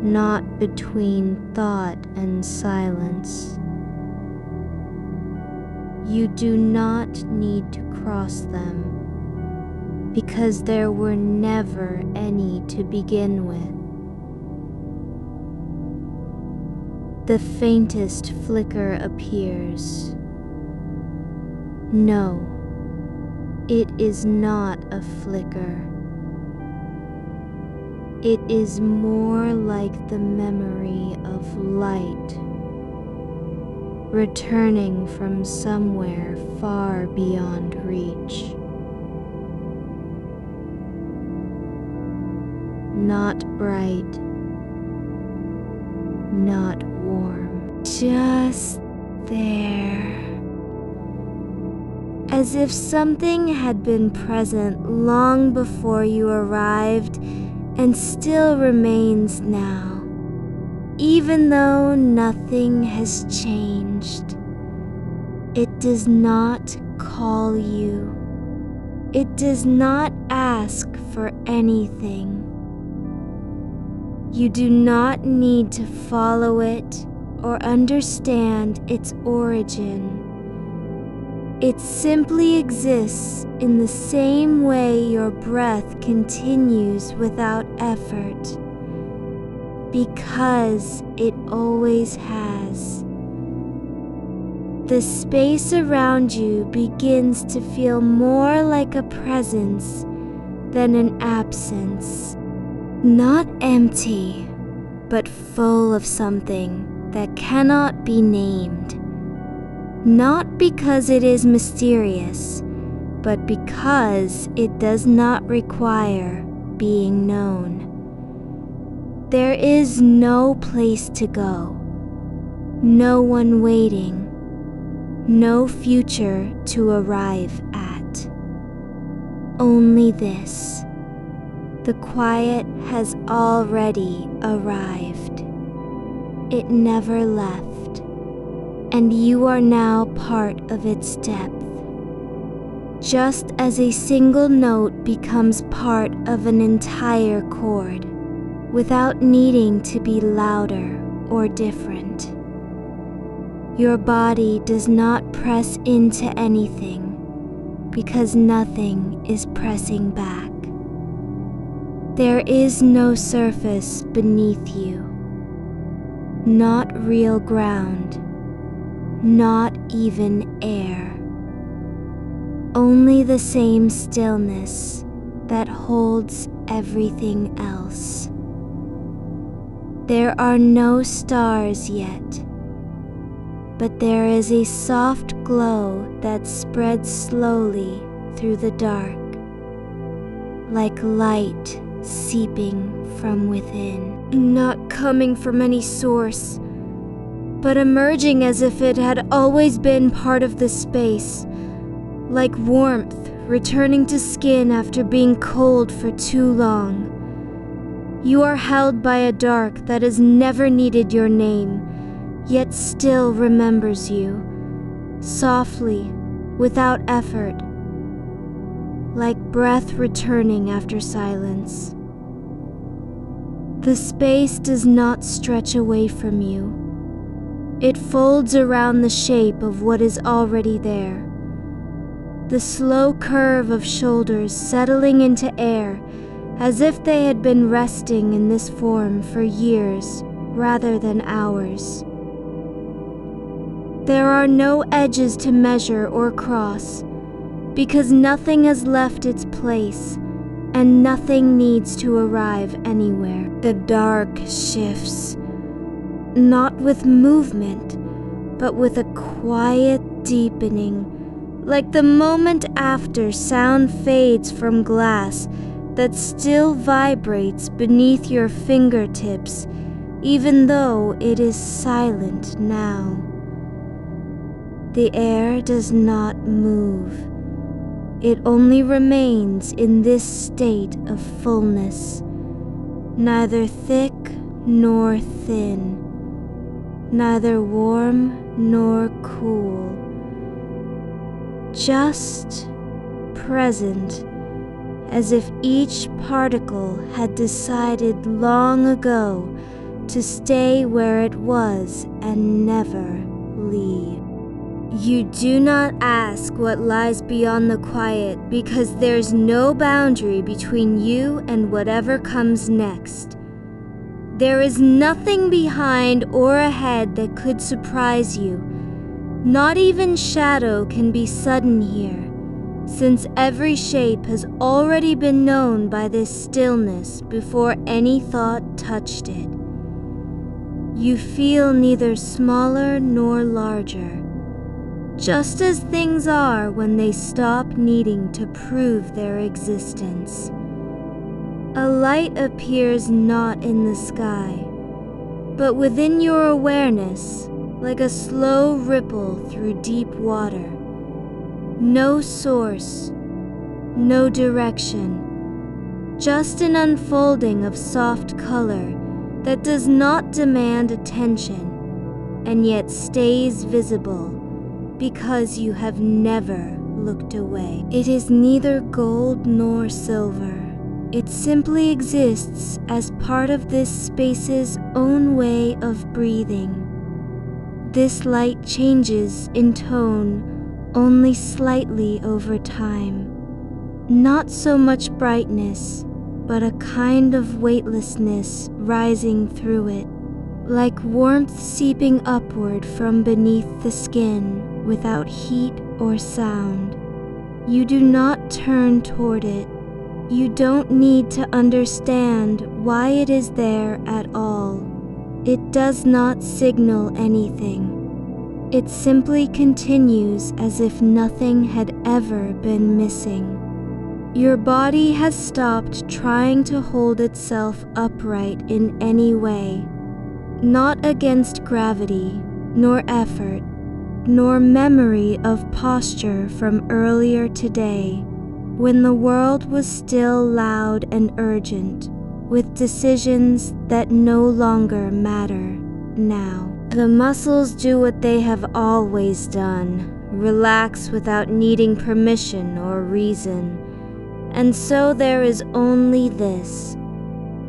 not between thought and silence. You do not need to cross them, because there were never any to begin with. The faintest flicker appears. No, it is not a flicker. It is more like the memory of light, returning from somewhere far beyond reach. Not bright, not warm, just there. As if something had been present long before you arrived and still remains now, even though nothing has changed. It does not call you. It does not ask for anything. You do not need to follow it or understand its origin. It simply exists in the same way your breath continues without effort, because it always has. The space around you begins to feel more like a presence than an absence. Not empty, but full of something that cannot be named. Not because it is mysterious, but because it does not require being known. There is no place to go, no one waiting, no future to arrive at. Only this. The quiet has already arrived. It never left, and you are now part of its depth. Just as a single note becomes part of an entire chord, without needing to be louder or different. Your body does not press into anything, because nothing is pressing back. There is no surface beneath you, not real ground, not even air. Only the same stillness that holds everything else. There are no stars yet. but there is a soft glow that spreads slowly through the dark, like light seeping from within. Not coming from any source, but emerging as if it had always been part of the space, like warmth returning to skin after being cold for too long. You are held by a dark that has never needed your name, yet still remembers you, softly, without effort, like breath returning after silence. The space does not stretch away from you. It folds around the shape of what is already there. The slow curve of shoulders settling into air as if they had been resting in this form for years rather than hours. There are no edges to measure or cross, because nothing has left its place and nothing needs to arrive anywhere. The dark shifts, not with movement, but with a quiet deepening, like the moment after sound fades from glass that still vibrates beneath your fingertips, even though it is silent now. The air does not move. It only remains in this state of fullness, neither thick nor thin, neither warm nor cool, just present, as if each particle had decided long ago to stay where it was and never leave. You do not ask what lies beyond the quiet, because there's no boundary between you and whatever comes next. There is nothing behind or ahead that could surprise you. Not even shadow can be sudden here, since every shape has already been known by this stillness before any thought touched it. You feel neither smaller nor larger, just as things are when they stop needing to prove their existence. A light appears not in the sky, but within your awareness, like a slow ripple through deep water. No source, no direction, just an unfolding of soft color that does not demand attention and yet stays visible because you have never looked away. It is neither gold nor silver. It simply exists as part of this space's own way of breathing. This light changes in tone only slightly over time. Not so much brightness, but a kind of weightlessness rising through it, like warmth seeping upward from beneath the skin without heat or sound. You do not turn toward it. You don't need to understand why it is there at all. It does not signal anything. It simply continues as if nothing had ever been missing. Your body has stopped trying to hold itself upright in any way, not against gravity, nor effort, nor memory of posture from earlier today, when the world was still loud and urgent, with decisions that no longer matter now. The muscles do what they have always done, relax without needing permission or reason. And so there is only this,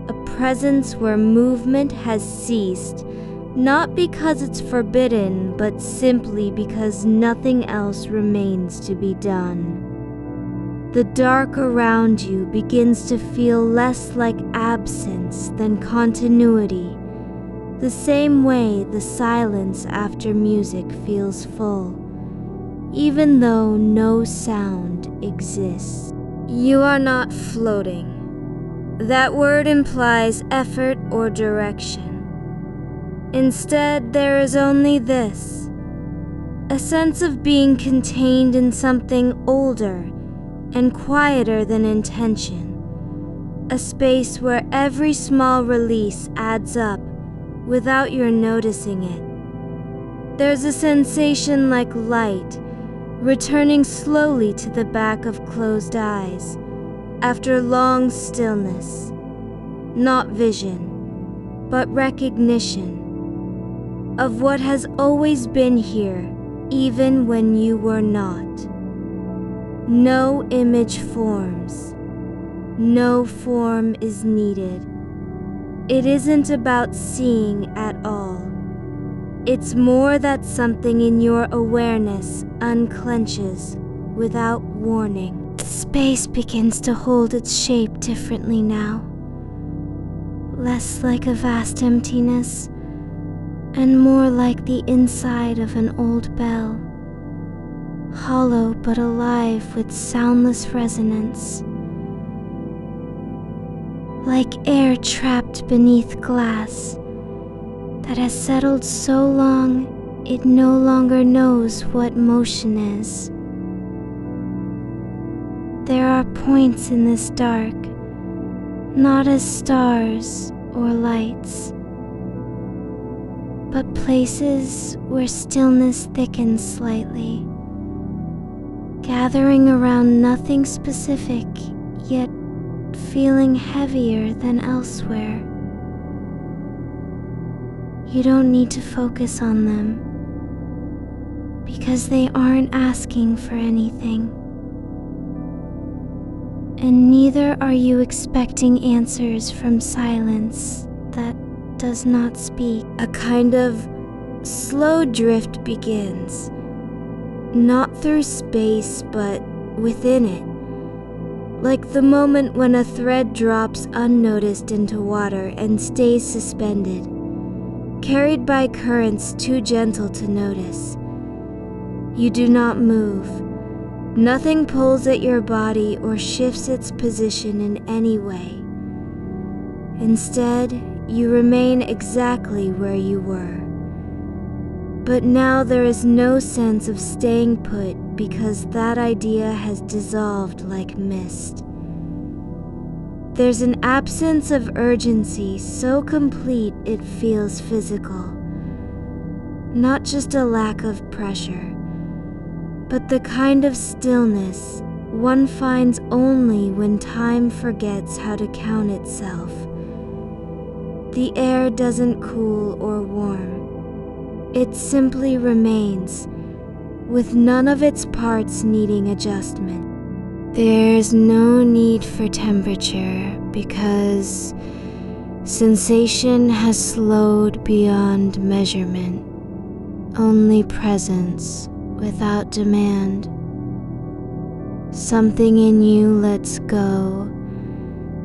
a presence where movement has ceased, not because it's forbidden, but simply because nothing else remains to be done. The dark around you begins to feel less like absence than continuity, the same way the silence after music feels full, even though no sound exists. You are not floating. That word implies effort or direction. Instead, there is only this, A sense of being contained in something older and quieter than intention. A space where every small release adds up without your noticing it. There's a sensation like light returning slowly to the back of closed eyes after long stillness. Not vision, but recognition of what has always been here, even when you were not. No image forms. No form is needed. It isn't about seeing at all. It's more that something in your awareness unclenches without warning. Space begins to hold its shape differently now. Less like a vast emptiness, and more like the inside of an old bell. Hollow but alive with soundless resonance. Like air trapped beneath glass that has settled so long it no longer knows what motion is. There are points in this dark, not as stars or lights, but places where stillness thickens slightly, gathering around nothing specific, yet feeling heavier than elsewhere. You don't need to focus on them, because they aren't asking for anything. And neither are you expecting answers from silence that does not speak. A kind of slow drift begins, not through space but within it. Like the moment when a thread drops unnoticed into water and stays suspended, carried by currents too gentle to notice. You do not move. Nothing pulls at your body or shifts its position in any way. Instead, you remain exactly where you were. But now there is no sense of staying put because that idea has dissolved like mist. There's an absence of urgency so complete it feels physical. Not just a lack of pressure, but the kind of stillness one finds only when time forgets how to count itself. The air doesn't cool or warm. It simply remains, with none of its parts needing adjustment. There's no need for temperature because sensation has slowed beyond measurement. Only presence without demand. Something in you lets go,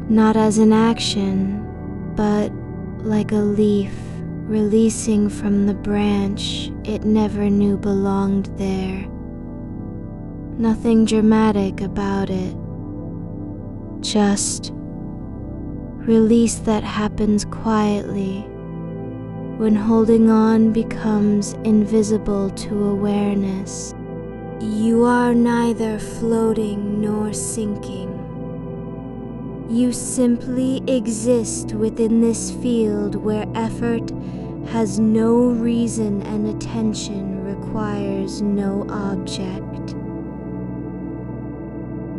not as an action, but like a leaf releasing from the branch it never knew belonged there. Nothing dramatic about it. Just release that happens quietly when holding on becomes invisible to awareness. You are neither floating nor sinking. You simply exist within this field where effort has no reason and attention requires no object.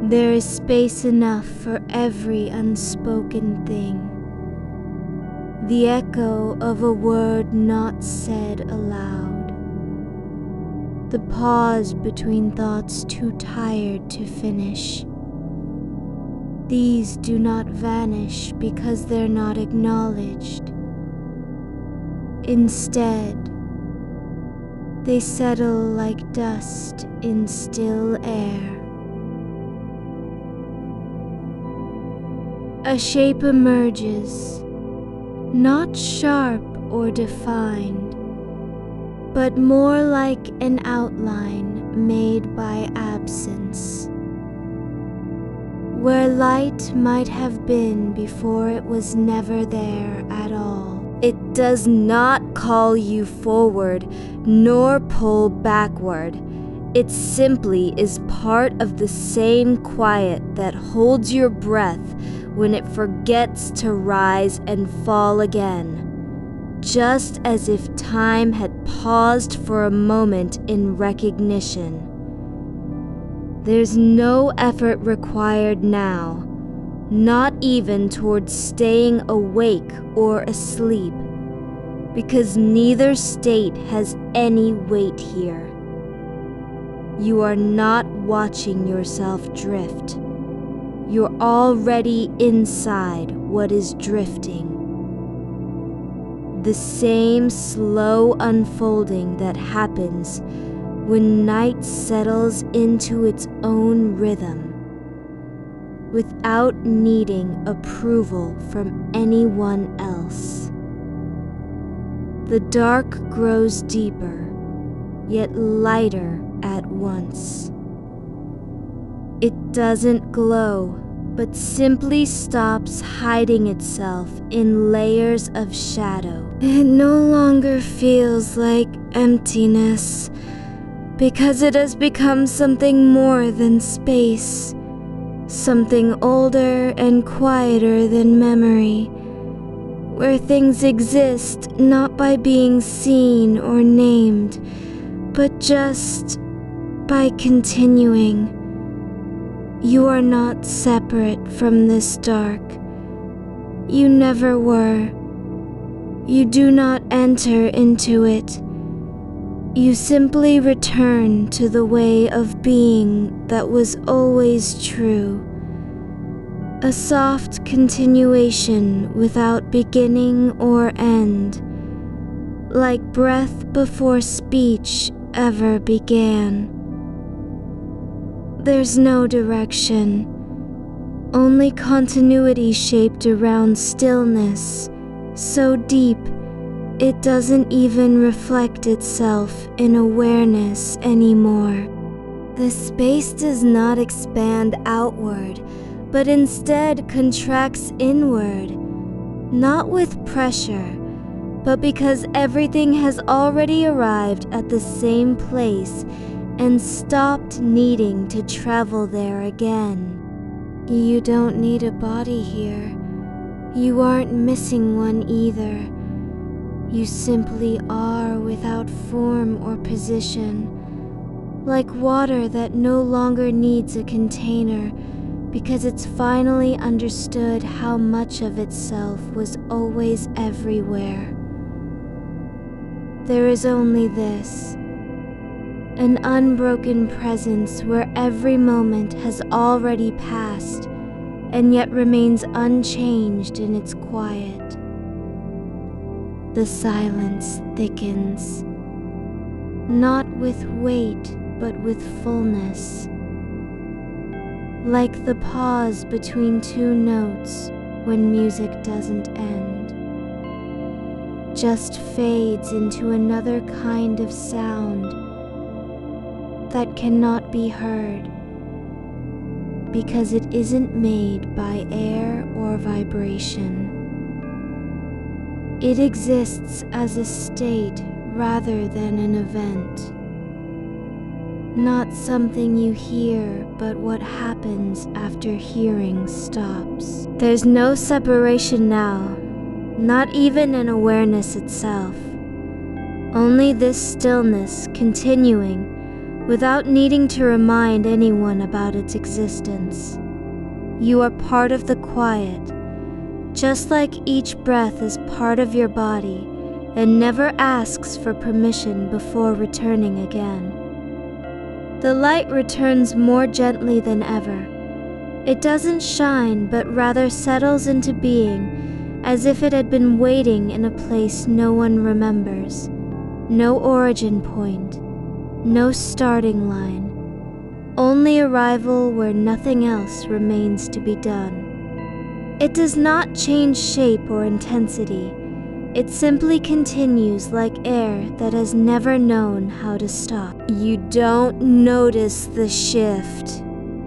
There is space enough for every unspoken thing, the echo of a word not said aloud, the pause between thoughts too tired to finish. These do not vanish because they're not acknowledged. Instead, they settle like dust in still air. A shape emerges, not sharp or defined, but more like an outline made by absence. Where light might have been before it was never there at all. It does not call you forward nor pull backward. It simply is part of the same quiet that holds your breath when it forgets to rise and fall again, just as if time had paused for a moment in recognition. There's no effort required now, not even towards staying awake or asleep, because neither state has any weight here. You are not watching yourself drift. You're already inside what is drifting. The same slow unfolding that happens when night settles into its own rhythm, without needing approval from anyone else. The dark grows deeper, yet lighter at once. It doesn't glow, but simply stops hiding itself in layers of shadow. It no longer feels like emptiness, because it has become something more than space, something older and quieter than memory, where things exist not by being seen or named, but just by continuing. You are not separate from this dark. You never were. You do not enter into it. You simply return to the way of being that was always true. A soft continuation without beginning or end, like breath before speech ever began. There's no direction, only continuity shaped around stillness, so deep it doesn't even reflect itself in awareness anymore. The space does not expand outward, but instead contracts inward, not with pressure, but because everything has already arrived at the same place and stopped needing to travel there again. You don't need a body here. You aren't missing one either. You simply are without form or position, like water that no longer needs a container because it's finally understood how much of itself was always everywhere. There is only this, an unbroken presence where every moment has already passed and yet remains unchanged in its quiet. The silence thickens, not with weight but with fullness, like the pause between two notes when music doesn't end, just fades into another kind of sound that cannot be heard because it isn't made by air or vibration. It exists as a state rather than an event. Not something you hear, but what happens after hearing stops. There's no separation now, not even in awareness itself. Only this stillness continuing without needing to remind anyone about its existence. You are part of the quiet, just like each breath is part of your body and never asks for permission before returning again. The light returns more gently than ever. It doesn't shine, but rather settles into being as if it had been waiting in a place no one remembers. No origin point, no starting line, only arrival where nothing else remains to be done. It does not change shape or intensity. It simply continues like air that has never known how to stop. You don't notice the shift,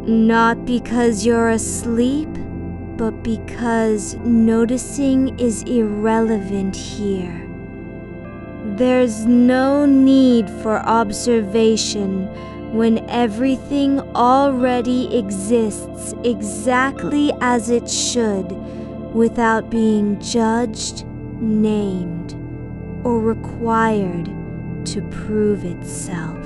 not because you're asleep, but because noticing is irrelevant here. There's no need for observation when everything already exists exactly as it should, without being judged, named, or required to prove itself.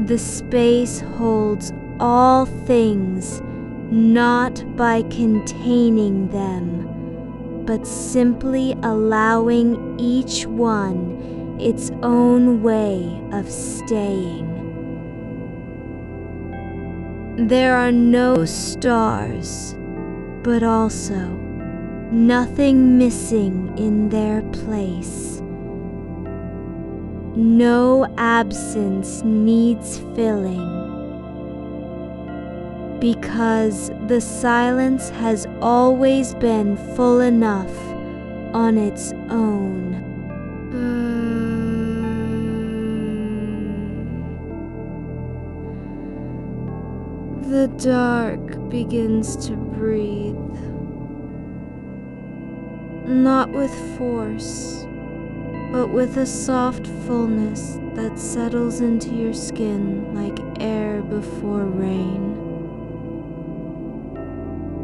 The space holds all things not by containing them, but simply allowing each one its own way of staying. There are no stars, but also nothing missing in their place. No absence needs filling, because the silence has always been full enough on its own. The dark begins to breathe, not with force, but with a soft fullness that settles into your skin like air before rain.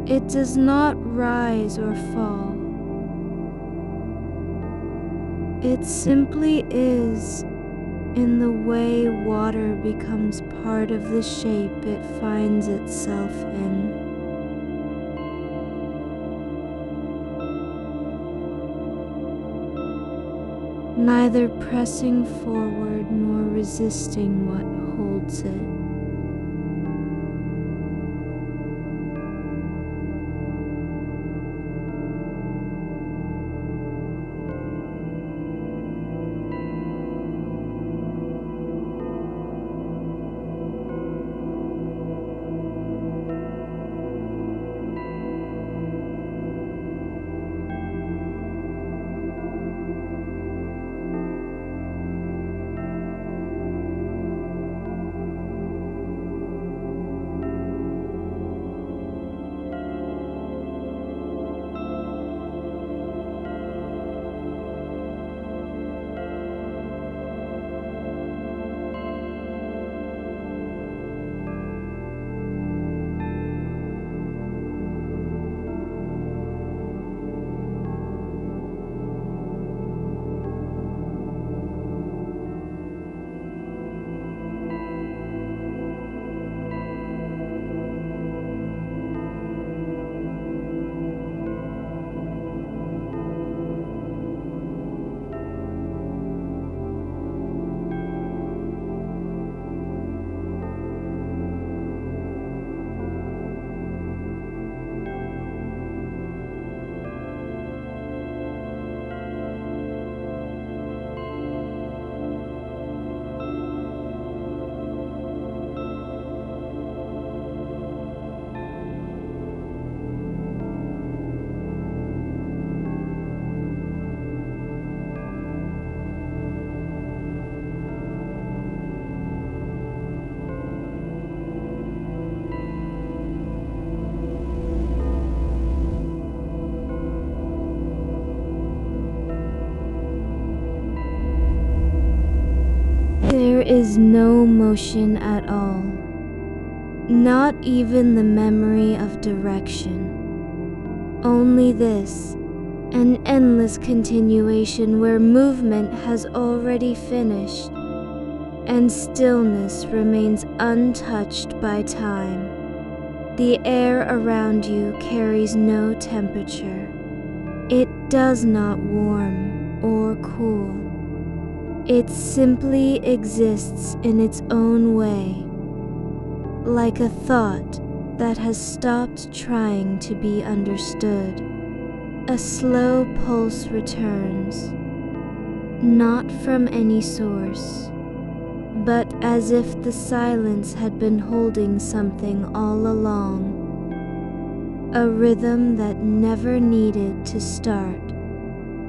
It does not rise or fall. It simply is, in the way water becomes part of the shape it finds itself in. Neither pressing forward nor resisting what holds it. There is no motion at all, not even the memory of direction. Only this, an endless continuation where movement has already finished, and stillness remains untouched by time. The air around you carries no temperature. It does not warm or cool. It simply exists in its own way, like a thought that has stopped trying to be understood. A slow pulse returns, not from any source, but as if the silence had been holding something all along. A rhythm that never needed to start,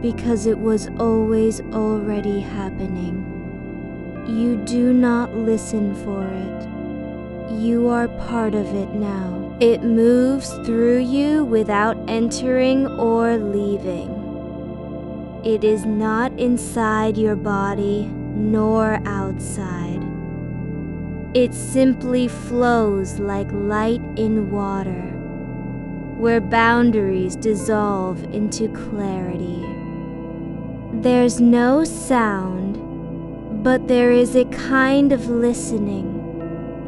because it was always already happening. You do not listen for it. You are part of it now. It moves through you without entering or leaving. It is not inside your body nor outside. It simply flows like light in water, where boundaries dissolve into clarity. There's no sound, but there is a kind of listening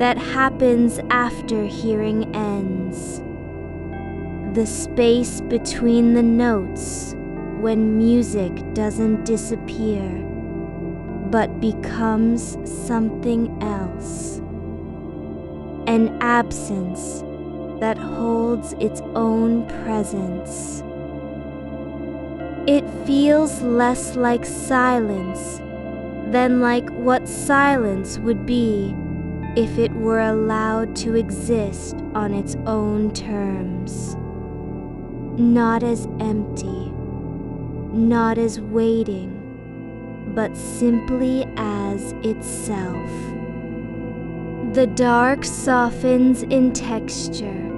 that happens after hearing ends. The space between the notes when music doesn't disappear, but becomes something else. An absence that holds its own presence. It feels less like silence than like what silence would be if it were allowed to exist on its own terms. Not as empty, not as waiting, but simply as itself. The dark softens in texture,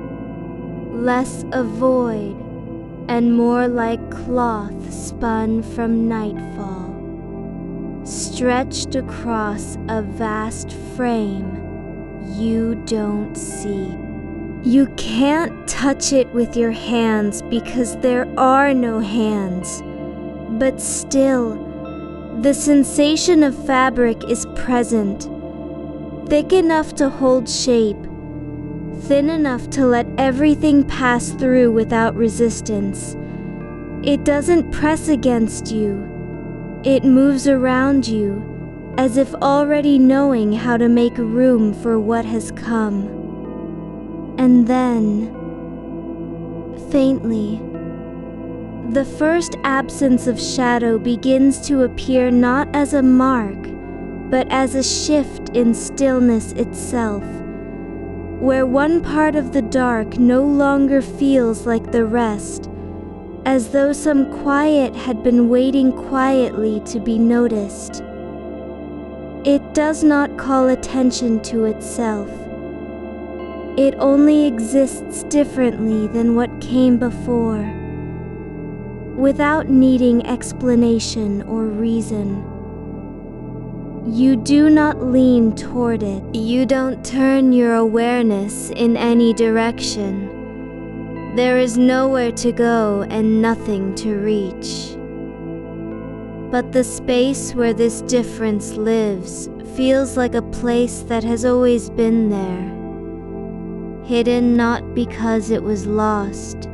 less a void and more like cloth spun from nightfall, stretched across a vast frame you don't see. You can't touch it with your hands because there are no hands, but still, the sensation of fabric is present, thick enough to hold shape, thin enough to let everything pass through without resistance. It doesn't press against you. It moves around you, as if already knowing how to make room for what has come. And then, faintly, the first absence of shadow begins to appear not as a mark, but as a shift in stillness itself, where one part of the dark no longer feels like the rest, as though some quiet had been waiting quietly to be noticed. It does not call attention to itself. It only exists differently than what came before, without needing explanation or reason. You do not lean toward it. You don't turn your awareness in any direction. There is nowhere to go and nothing to reach. But the space where this difference lives feels like a place that has always been there, hidden not because it was lost,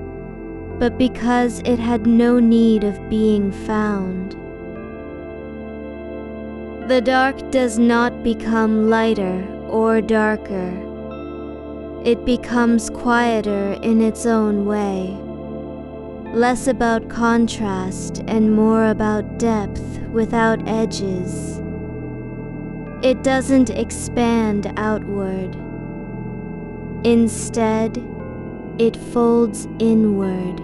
but because it had no need of being found. The dark does not become lighter or darker. It becomes quieter in its own way, less about contrast and more about depth without edges. It doesn't expand outward. Instead, it folds inward,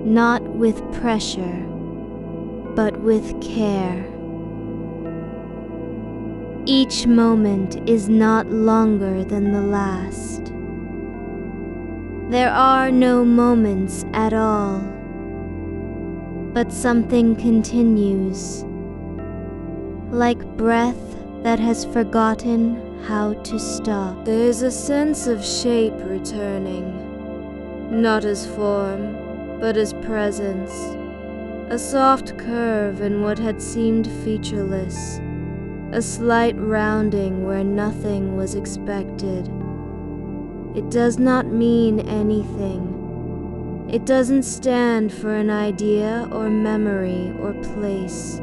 not with pressure, but with care. Each moment is not longer than the last. There are no moments at all, but something continues, like breath that has forgotten how to stop. There's a sense of shape returning, not as form, but as presence, a soft curve in what had seemed featureless, a slight rounding where nothing was expected. It does not mean anything. It doesn't stand for an idea or memory or place.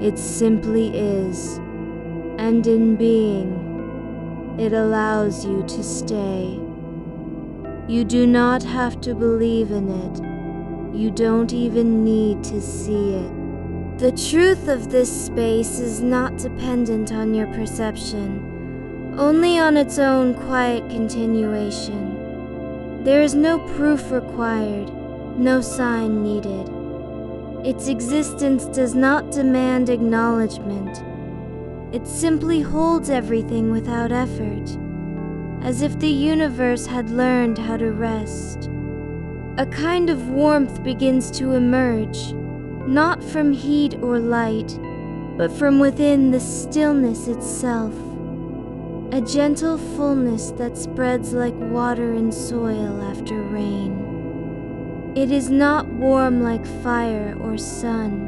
It simply is, and in being, it allows you to stay. You do not have to believe in it. You don't even need to see it. The truth of this space is not dependent on your perception, only on its own quiet continuation. There is no proof required, no sign needed. Its existence does not demand acknowledgement. It simply holds everything without effort. as if the universe had learned how to rest. A kind of warmth begins to emerge, not from heat or light, but from within the stillness itself. A gentle fullness that spreads like water in soil after rain. It is not warm like fire or sun,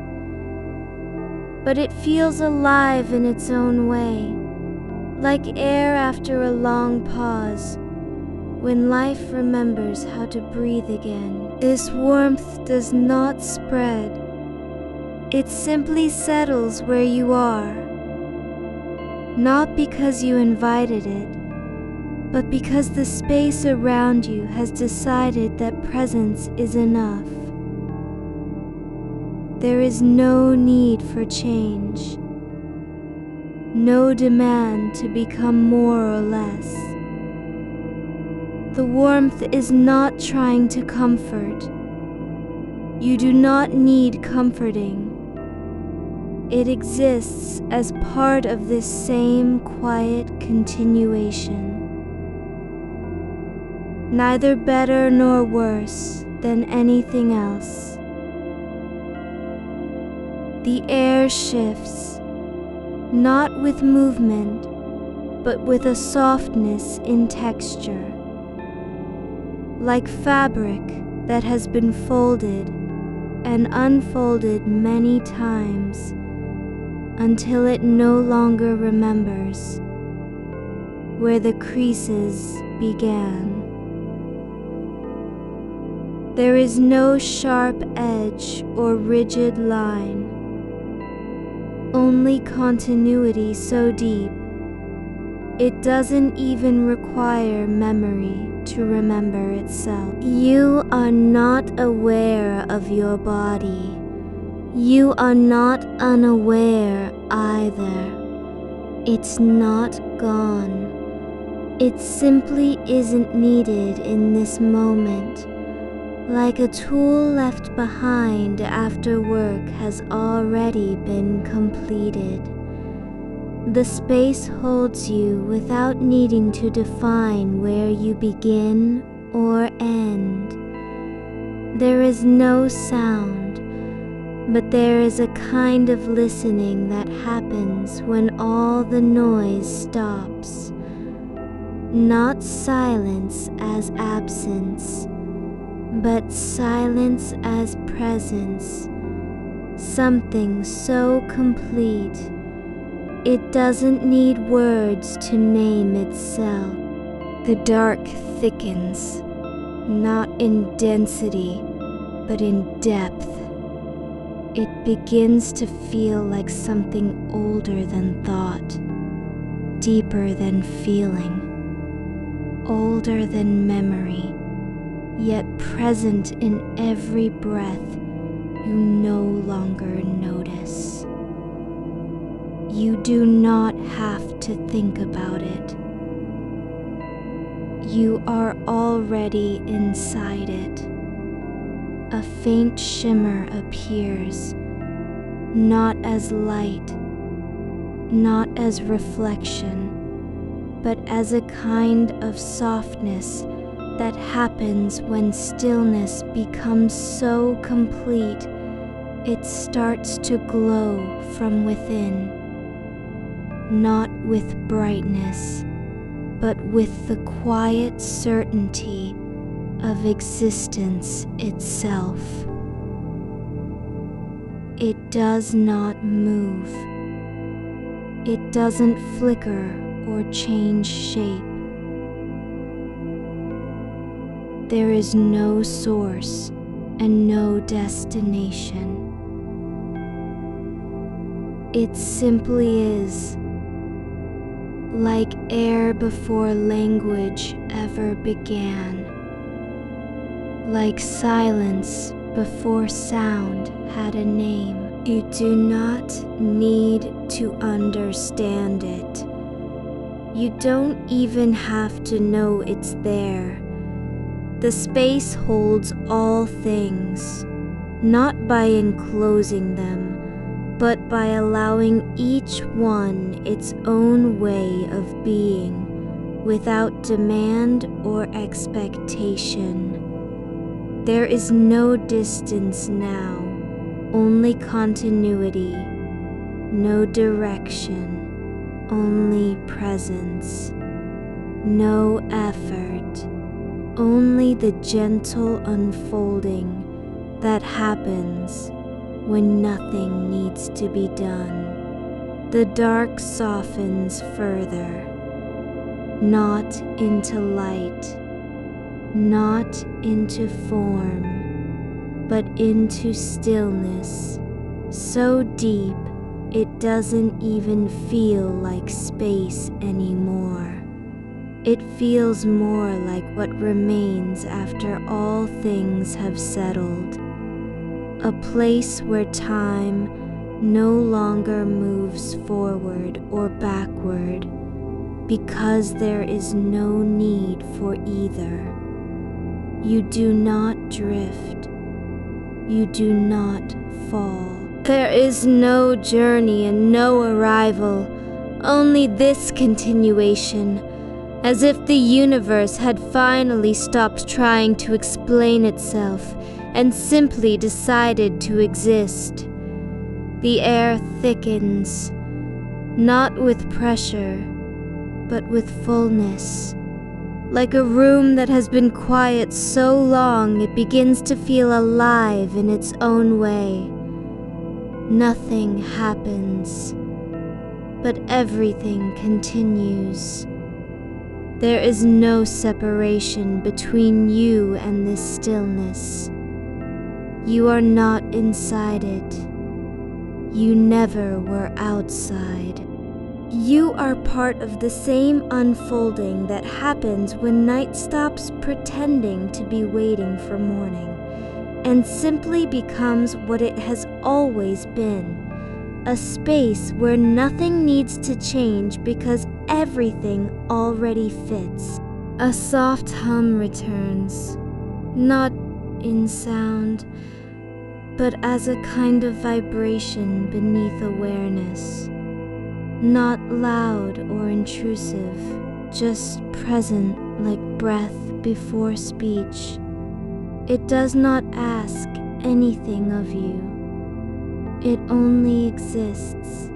but it feels alive in its own way, like air after a long pause, when life remembers how to breathe again. This warmth does not spread. It simply settles where you are, not because you invited it, but because the space around you has decided that presence is enough. There is no need for change, no demand to become more or less. The warmth is not trying to comfort. You do not need comforting. It exists as part of this same quiet continuation. Neither better nor worse than anything else. The air shifts, not with movement, but with a softness in texture, like fabric that has been folded and unfolded many times until it no longer remembers where the creases began. There is no sharp edge or rigid line, only continuity so deep it doesn't even require memory to remember itself. You are not aware of your body. You are not unaware either. It's not gone. It simply isn't needed in this moment, like a tool left behind after work has already been completed. The space holds you without needing to define where you begin or end. There is no sound, but there is a kind of listening that happens when all the noise stops. Not silence as absence, but silence as presence. Something so complete it doesn't need words to name itself. The dark thickens, not in density, but in depth. It begins to feel like something older than thought, deeper than feeling, older than memory, yet present in every breath you no longer notice. You do not have to think about it. You are already inside it. A faint shimmer appears, not as light, not as reflection, but as a kind of softness that happens when stillness becomes so complete it starts to glow from within. Not with brightness, but with the quiet certainty of existence itself. It does not move. It doesn't flicker or change shape. There is no source and no destination. It simply is. Like air before language ever began, like silence before sound had a name. You do not need to understand it. You don't even have to know it's there. The space holds all things, not by enclosing them, but by allowing each one its own way of being, without demand or expectation. There is no distance now, only continuity, no direction, only presence, no effort, only the gentle unfolding that happens when nothing needs to be done. The dark softens further, not into light, not into form, but into stillness, so deep it doesn't even feel like space anymore. It feels more like what remains after all things have settled. A place where time no longer moves forward or backward, because there is no need for either. You do not drift. You do not fall. There is no journey and no arrival, only this continuation, as if the universe had finally stopped trying to explain itself and simply decided to exist. The air thickens, not with pressure, but with fullness. Like a room that has been quiet so long it begins to feel alive in its own way. Nothing happens, but everything continues. There is no separation between you and this stillness. You are not inside it. You never were outside. You are part of the same unfolding that happens when night stops pretending to be waiting for morning and simply becomes what it has always been, a space where nothing needs to change because everything already fits. A soft hum returns, not in sound, but as a kind of vibration beneath awareness. Not loud or intrusive, just present like breath before speech. It does not ask anything of you. It only exists,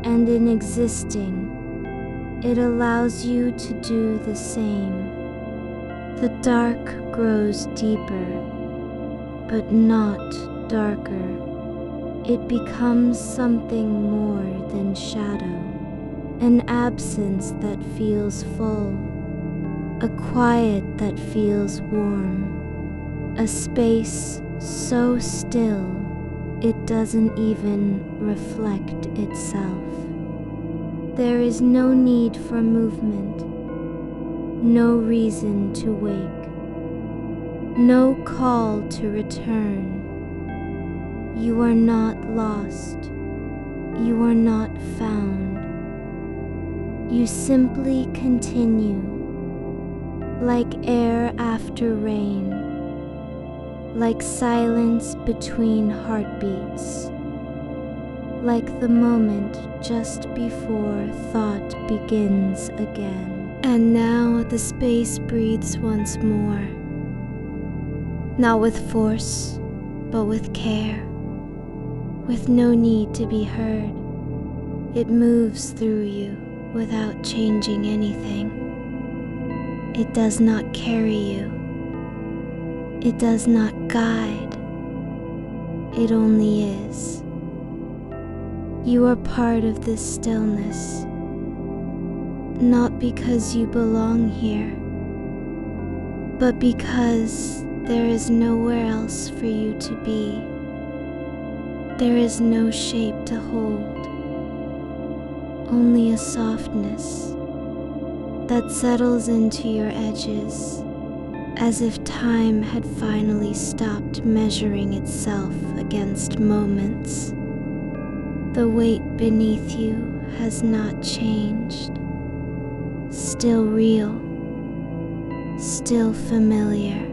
and in existing, it allows you to do the same. The dark grows deeper, but not darker. It becomes something more than shadow, an absence that feels full, a quiet that feels warm, a space so still it doesn't even reflect itself. There is no need for movement, no reason to wake, no call to return. You are not lost. You are not found. You simply continue, like air after rain, like silence between heartbeats, like the moment just before thought begins again. And now the space breathes once more, not with force, but with care. With no need to be heard, it moves through you without changing anything. It does not carry you. It does not guide. It only is. You are part of this stillness, not because you belong here, but because there is nowhere else for you to be. There is no shape to hold, only a softness that settles into your edges, as if time had finally stopped measuring itself against moments. The weight beneath you has not changed, still real, still familiar,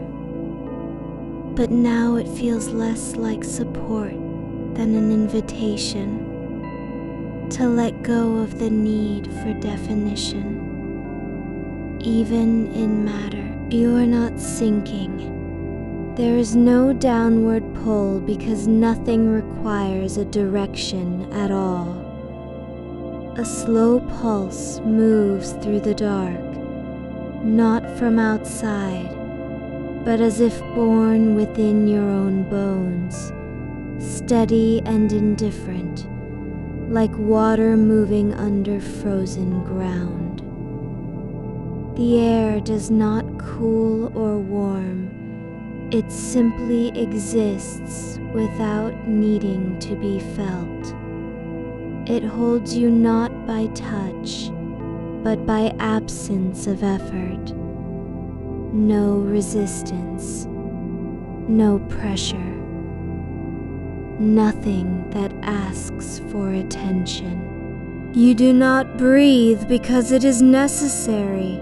but now it feels less like support than an invitation to let go of the need for definition. even in matter. You are not sinking. There is no downward pull because nothing requires a direction at all. A slow pulse moves through the dark, not from outside, but as if born within your own bones, steady and indifferent, like water moving under frozen ground. The air does not cool or warm. It simply exists without needing to be felt. It holds you not by touch, but by absence of effort. No resistance, no pressure, nothing that asks for attention. You do not breathe because it is necessary.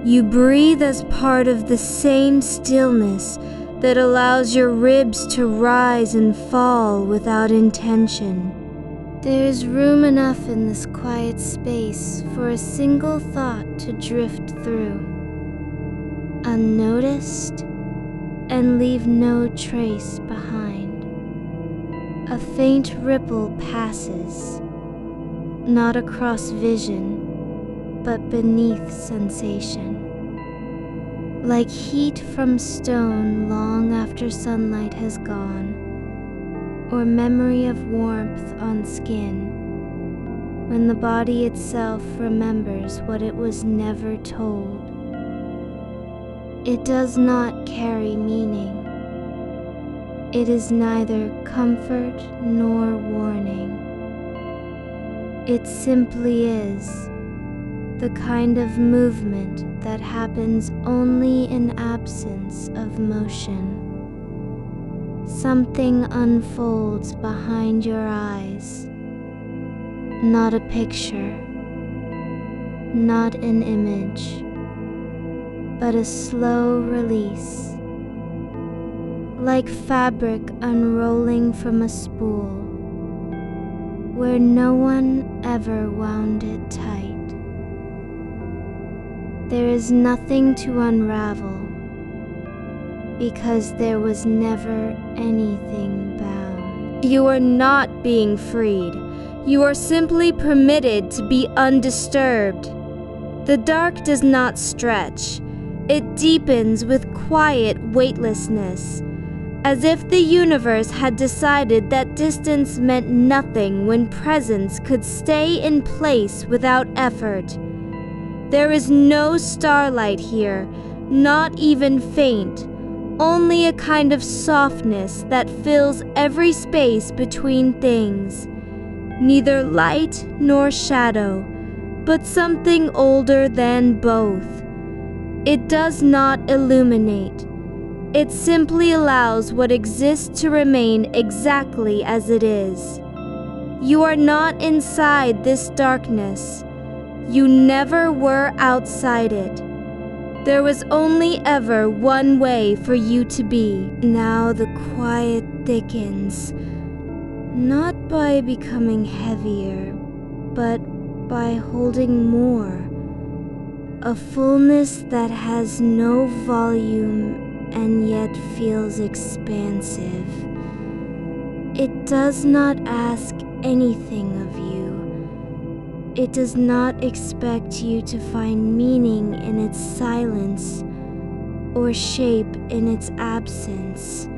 You breathe as part of the same stillness that allows your ribs to rise and fall without intention. There is room enough in this quiet space for a single thought to drift through, unnoticed, and leave no trace behind. A faint ripple passes, not across vision, but beneath sensation. Like heat from stone long after sunlight has gone, or memory of warmth on skin, when the body itself remembers what it was never told. It does not carry meaning. It is neither comfort nor warning. It simply is the kind of movement that happens only in absence of motion. Something unfolds behind your eyes, not a picture, not an image, but a slow release, like fabric unrolling from a spool, where no one ever wound it tight. There is nothing to unravel, because there was never anything bound. You are not being freed. You are simply permitted to be undisturbed. The dark does not stretch. It deepens with quiet weightlessness, as if the universe had decided that distance meant nothing when presence could stay in place without effort. There is no starlight here, not even faint. Only a kind of softness that fills every space between things. Neither light nor shadow, but something older than both. It does not illuminate. It simply allows what exists to remain exactly as it is. You are not inside this darkness. You never were outside it. There was only ever one way for you to be. Now the quiet thickens, not by becoming heavier, but by holding more. A fullness that has no volume and yet feels expansive. It does not ask anything of you. It does not expect you to find meaning in its silence or shape in its absence.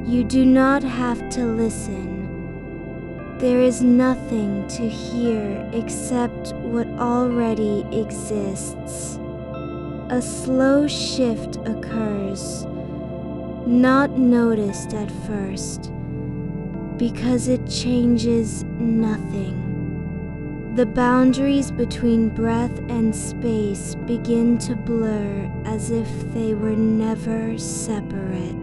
You do not have to listen. There is nothing to hear except what already exists. A slow shift occurs, not noticed at first, because it changes nothing. The boundaries between breath and space begin to blur as if they were never separate.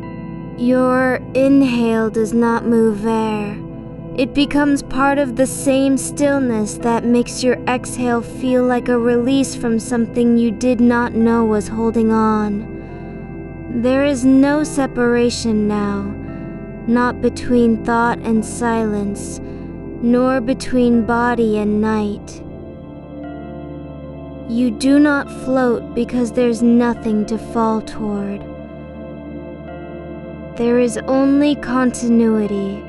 Your inhale does not move air. It becomes part of the same stillness that makes your exhale feel like a release from something you did not know was holding on. There is no separation now, not between thought and silence, nor between body and night. You do not float because there's nothing to fall toward. There is only continuity,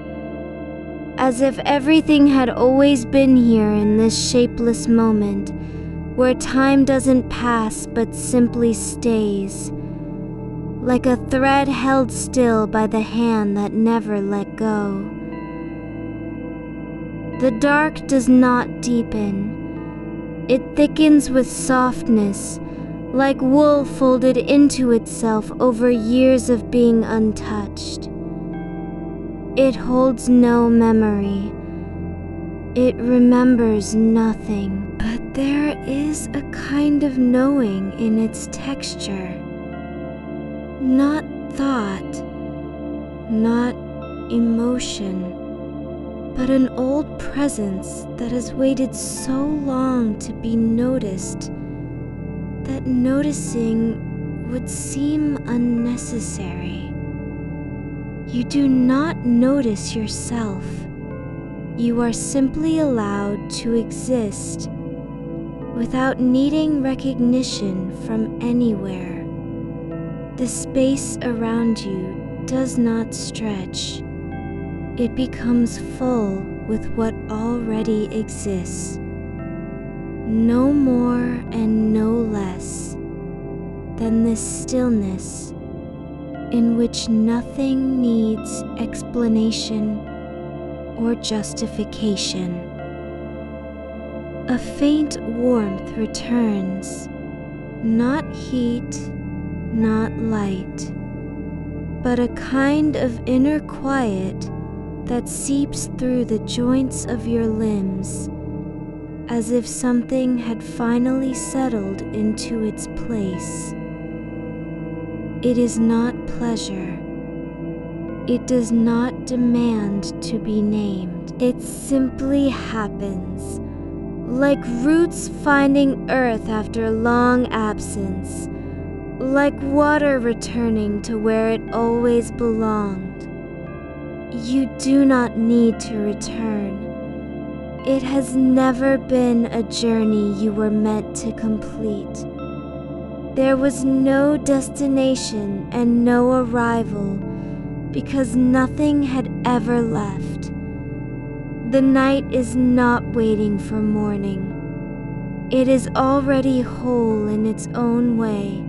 as if everything had always been here in this shapeless moment, where time doesn't pass but simply stays, like a thread held still by the hand that never let go. The dark does not deepen. It thickens with softness, like wool folded into itself over years of being untouched. It holds no memory. It remembers nothing. But there is a kind of knowing in its texture. Not thought, not emotion, but an old presence that has waited so long to be noticed that noticing would seem unnecessary. You do not notice yourself. You are simply allowed to exist without needing recognition from anywhere. The space around you does not stretch. It becomes full with what already exists. No more and no less than this stillness in which nothing needs explanation or justification. A faint warmth returns, not heat, not light, but a kind of inner quiet that seeps through the joints of your limbs, as if something had finally settled into its place. It is not pleasure. It does not demand to be named. It simply happens, like roots finding earth after long absence, like water returning to where it always belonged. You do not need to return. It has never been a journey you were meant to complete. There was no destination and no arrival, because nothing had ever left. The night is not waiting for morning. It is already whole in its own way,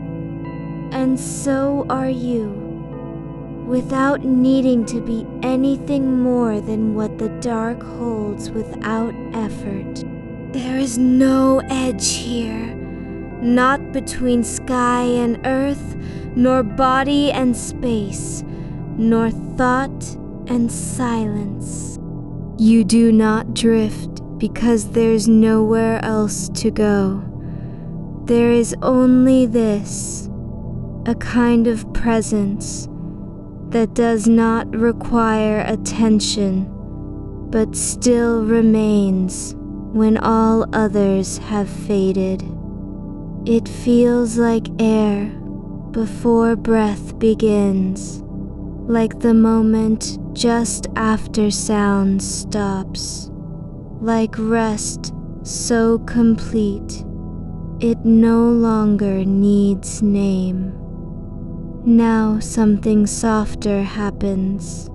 and so are you, without needing to be anything more than what the dark holds without effort. There is no edge here, not between sky and earth, nor body and space, nor thought and silence. You do not drift because there's nowhere else to go. There is only this, a kind of presence that does not require attention, but still remains when all others have faded. It feels like air before breath begins, like the moment just after sound stops, like rest so complete it no longer needs name. Now something softer happens,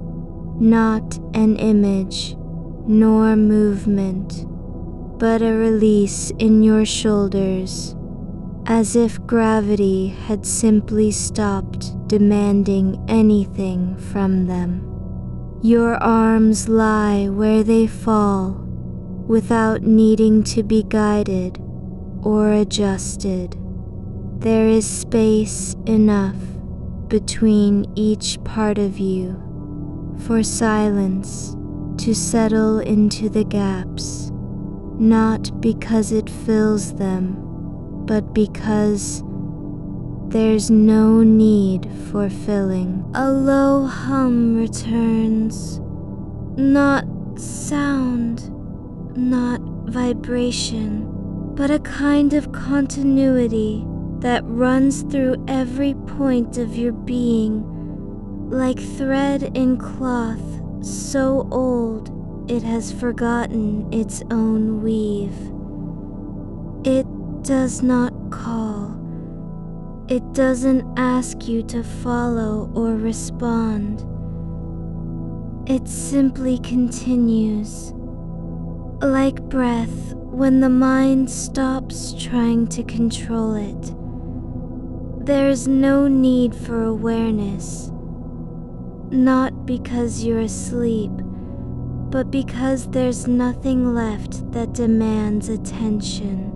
not an image, nor movement, but a release in your shoulders, as if gravity had simply stopped demanding anything from them. Your arms lie where they fall, without needing to be guided or adjusted. There is space enough between each part of you for silence to settle into the gaps, not because it fills them, but because there's no need for filling. A low hum returns, not sound, not vibration, but a kind of continuity that runs through every point of your being, like thread in cloth so old it has forgotten its own weave. It does not call. It doesn't ask you to follow or respond. It simply continues. Like breath, when the mind stops trying to control it. There's no need for awareness. Not because you're asleep, but because there's nothing left that demands attention.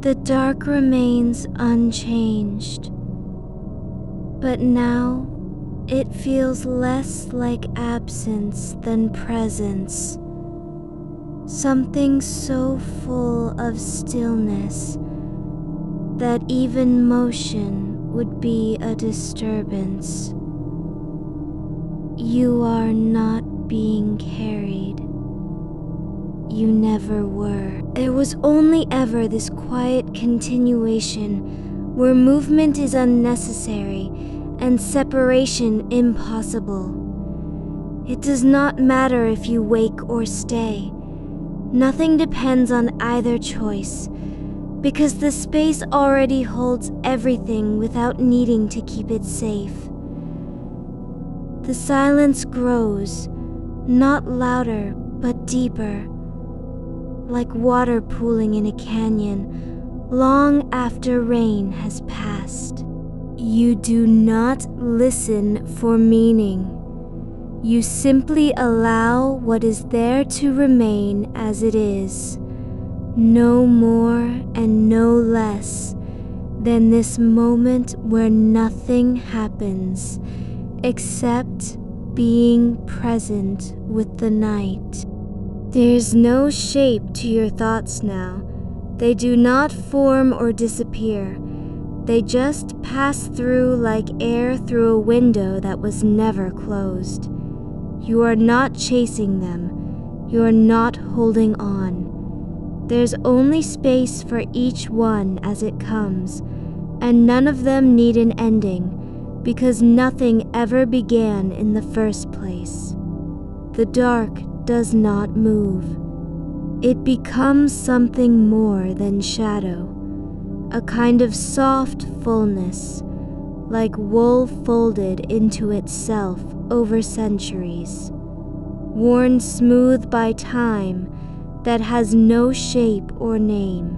The dark remains unchanged, but now it feels less like absence than presence. Something so full of stillness that even motion would be a disturbance. You are not being carried. You never were. There was only ever this quiet continuation where movement is unnecessary and separation impossible. It does not matter if you wake or stay. Nothing depends on either choice, because the space already holds everything without needing to keep it safe. The silence grows, not louder, but deeper, like water pooling in a canyon, long after rain has passed. You do not listen for meaning. You simply allow what is there to remain as it is, no more and no less than this moment where nothing happens except being present with the night. There's no shape to your thoughts now. They do not form or disappear. They just pass through like air through a window that was never closed. You are not chasing them. You are not holding on. There's only space for each one as it comes, and none of them need an ending, because nothing ever began in the first place. The dark does not move. It becomes something more than shadow, a kind of soft fullness, like wool folded into itself over centuries, worn smooth by time that has no shape or name.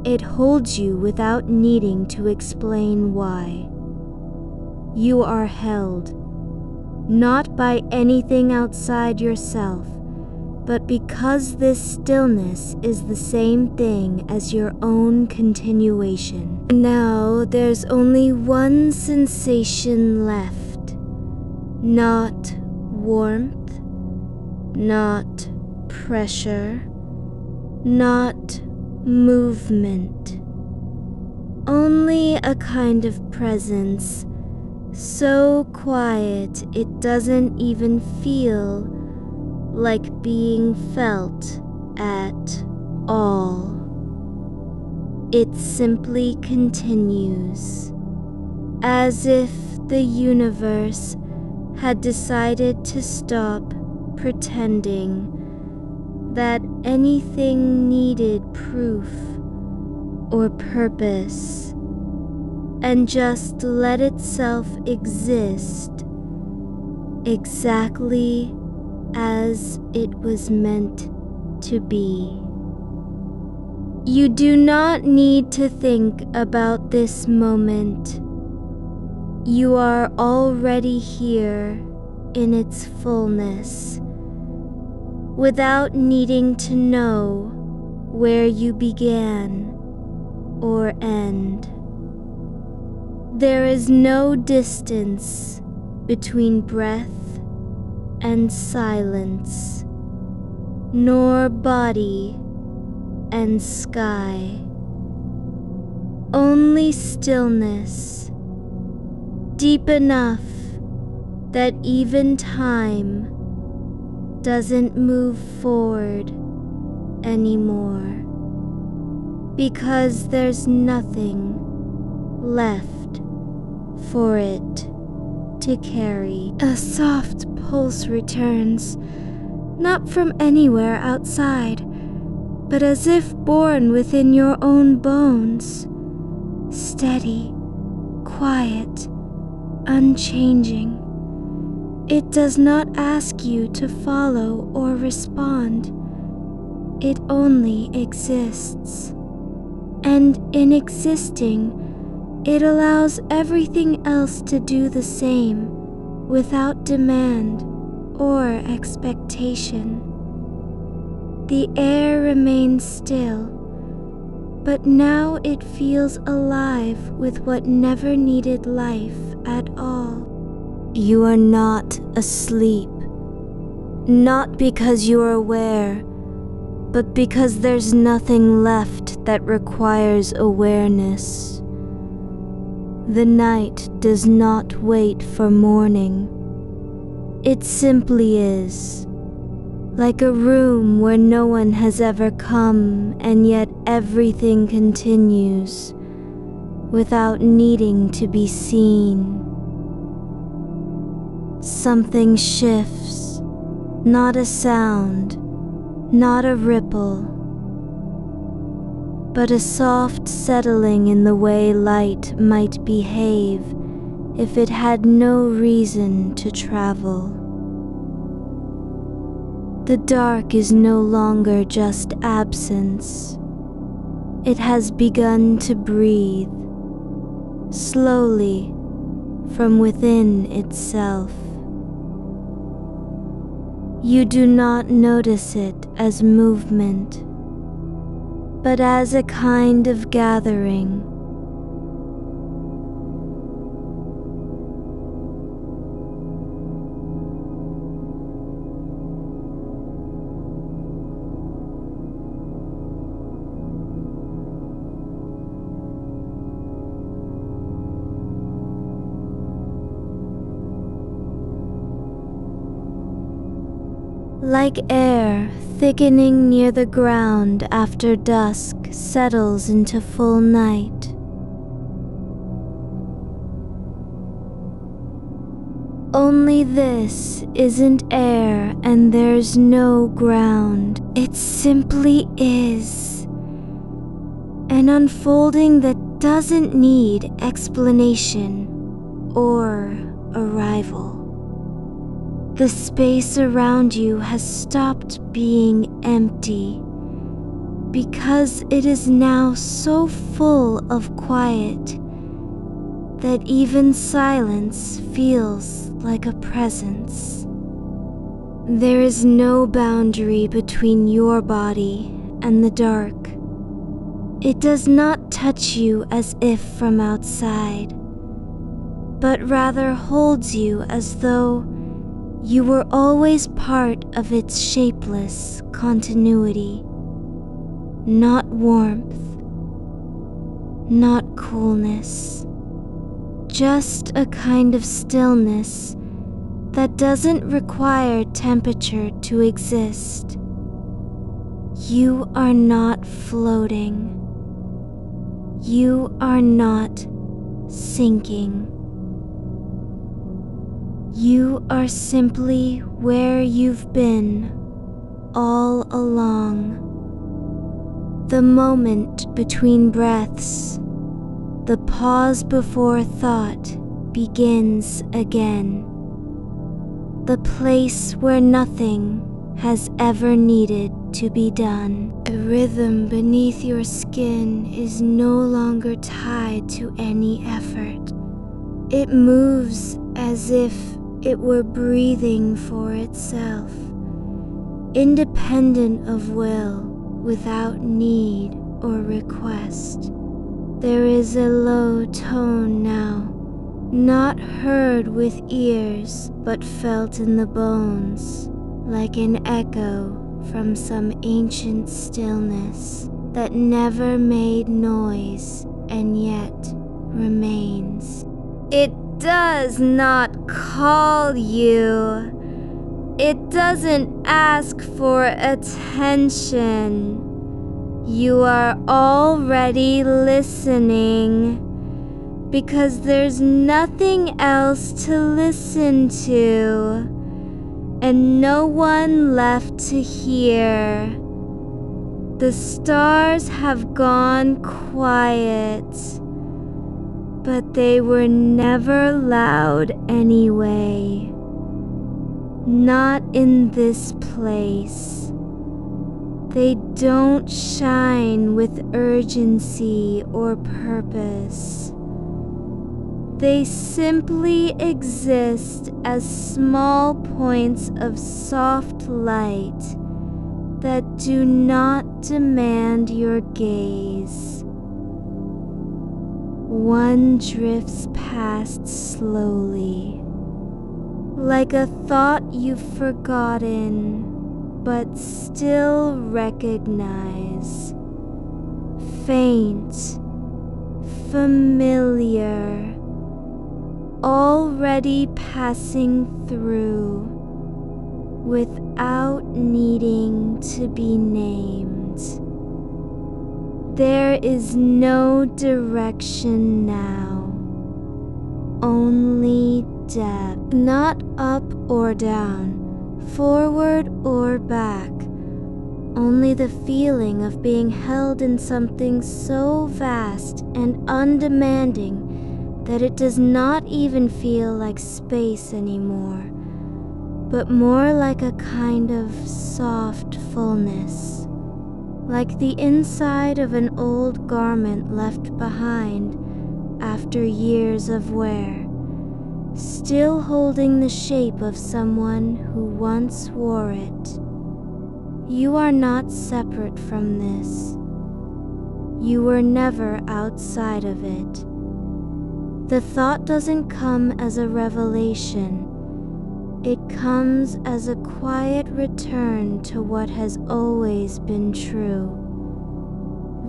It holds you without needing to explain why. You are held, not by anything outside yourself, but because this stillness is the same thing as your own continuation. Now there's only one sensation left. Not warmth, not pressure, not movement. Only a kind of presence, so quiet it doesn't even feel like being felt at all. It simply continues, as if the universe had decided to stop pretending that anything needed proof or purpose, and just let itself exist exactly as it was meant to be. You do not need to think about this moment. You are already here in its fullness, without needing to know where you began or end. There is no distance between breath and silence, nor body and sky. Only stillness, deep enough that even time doesn't move forward anymore, because there's nothing left for it to carry. A soft pulse returns, not from anywhere outside, but as if born within your own bones, steady, quiet, unchanging. It does not ask you to follow or respond. It only exists. And in existing, it allows everything else to do the same without demand or expectation. The air remains still, but now it feels alive with what never needed life at all. You are not asleep, not because you are aware, but because there's nothing left that requires awareness. The night does not wait for morning. It simply is, like a room where no one has ever come, and yet everything continues without needing to be seen. Something shifts, not a sound, not a ripple, but a soft settling in the way light might behave if it had no reason to travel. The dark is no longer just absence. It has begun to breathe, slowly, from within itself. You do not notice it as movement, but as a kind of gathering. Like air thickening near the ground after dusk settles into full night. Only this isn't air and there's no ground. It simply is. An unfolding that doesn't need explanation or arrival. The space around you has stopped being empty because it is now so full of quiet that even silence feels like a presence. There is no boundary between your body and the dark. It does not touch you as if from outside, but rather holds you as though you were always part of its shapeless continuity. Not warmth, not coolness, just a kind of stillness that doesn't require temperature to exist. You are not floating. You are not sinking. You are simply where you've been all along. The moment between breaths, the pause before thought begins again. The place where nothing has ever needed to be done. The rhythm beneath your skin is no longer tied to any effort. It moves as if it were breathing for itself, independent of will, without need or request. There is a low tone now, not heard with ears, but felt in the bones, like an echo from some ancient stillness that never made noise and yet remains. It does not call you. It doesn't ask for attention. You are already listening because there's nothing else to listen to and no one left to hear. The stars have gone quiet, but they were never loud anyway. Not in this place. They don't shine with urgency or purpose. They simply exist as small points of soft light that do not demand your gaze. One drifts past slowly, like a thought you've forgotten but still recognize. Faint, familiar, already passing through without needing to be named. There is no direction now, only depth. Not up or down, forward or back, only the feeling of being held in something so vast and undemanding that it does not even feel like space anymore, but more like a kind of soft fullness, like the inside of an old garment left behind after years of wear, still holding the shape of someone who once wore it. You are not separate from this. You were never outside of it. The thought doesn't come as a revelation. It comes as a quiet return to what has always been true.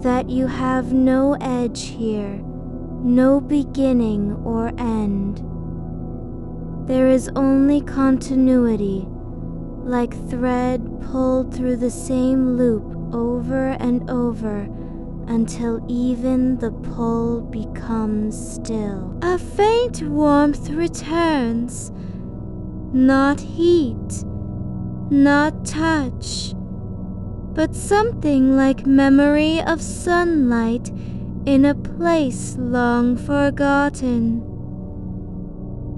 That you have no edge here, no beginning or end. There is only continuity, like thread pulled through the same loop over and over until even the pull becomes still. A faint warmth returns, not heat, not touch, but something like memory of sunlight in a place long forgotten.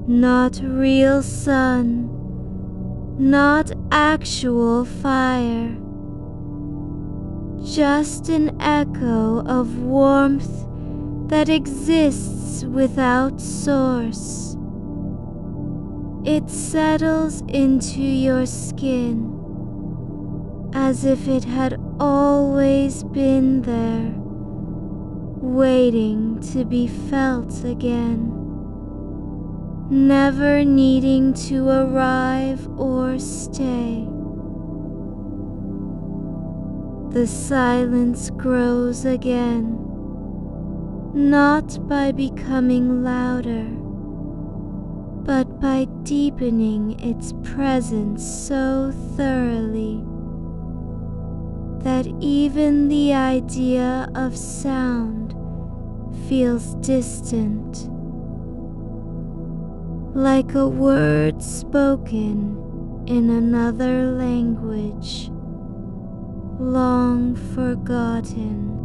Not real sun, not actual fire, just an echo of warmth that exists without source. It settles into your skin as if it had always been there, waiting to be felt again, never needing to arrive or stay. The silence grows again, not by becoming louder, but by deepening its presence so thoroughly that even the idea of sound feels distant, like a word spoken in another language, long forgotten.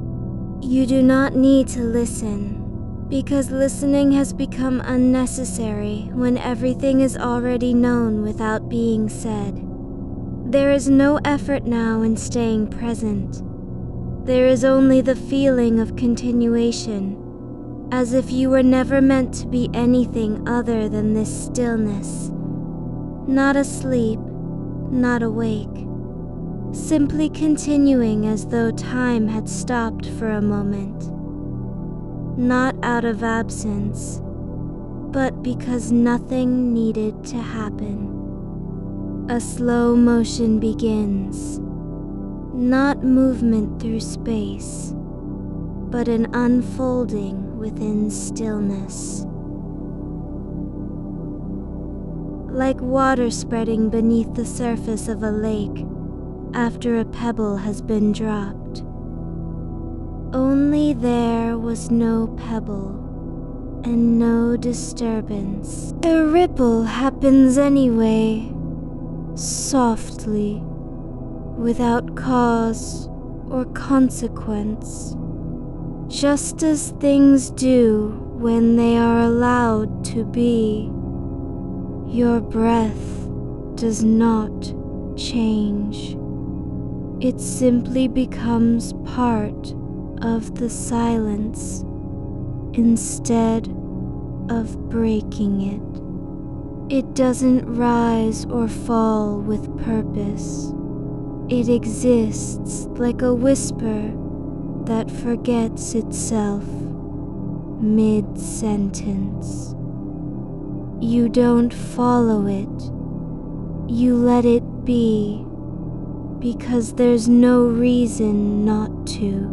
You do not need to listen, because listening has become unnecessary when everything is already known without being said. There is no effort now in staying present. There is only the feeling of continuation, as if you were never meant to be anything other than this stillness. Not asleep, not awake, simply continuing as though time had stopped for a moment. Not out of absence, but because nothing needed to happen. A slow motion begins, not movement through space, but an unfolding within stillness. Like water spreading beneath the surface of a lake after a pebble has been dropped. Only there was no pebble and no disturbance. A ripple happens anyway, softly, without cause or consequence, just as things do when they are allowed to be. Your breath does not change. It simply becomes part of the silence instead of breaking it. It doesn't rise or fall with purpose. It exists like a whisper that forgets itself mid-sentence. You don't follow it. You let it be, because there's no reason not to.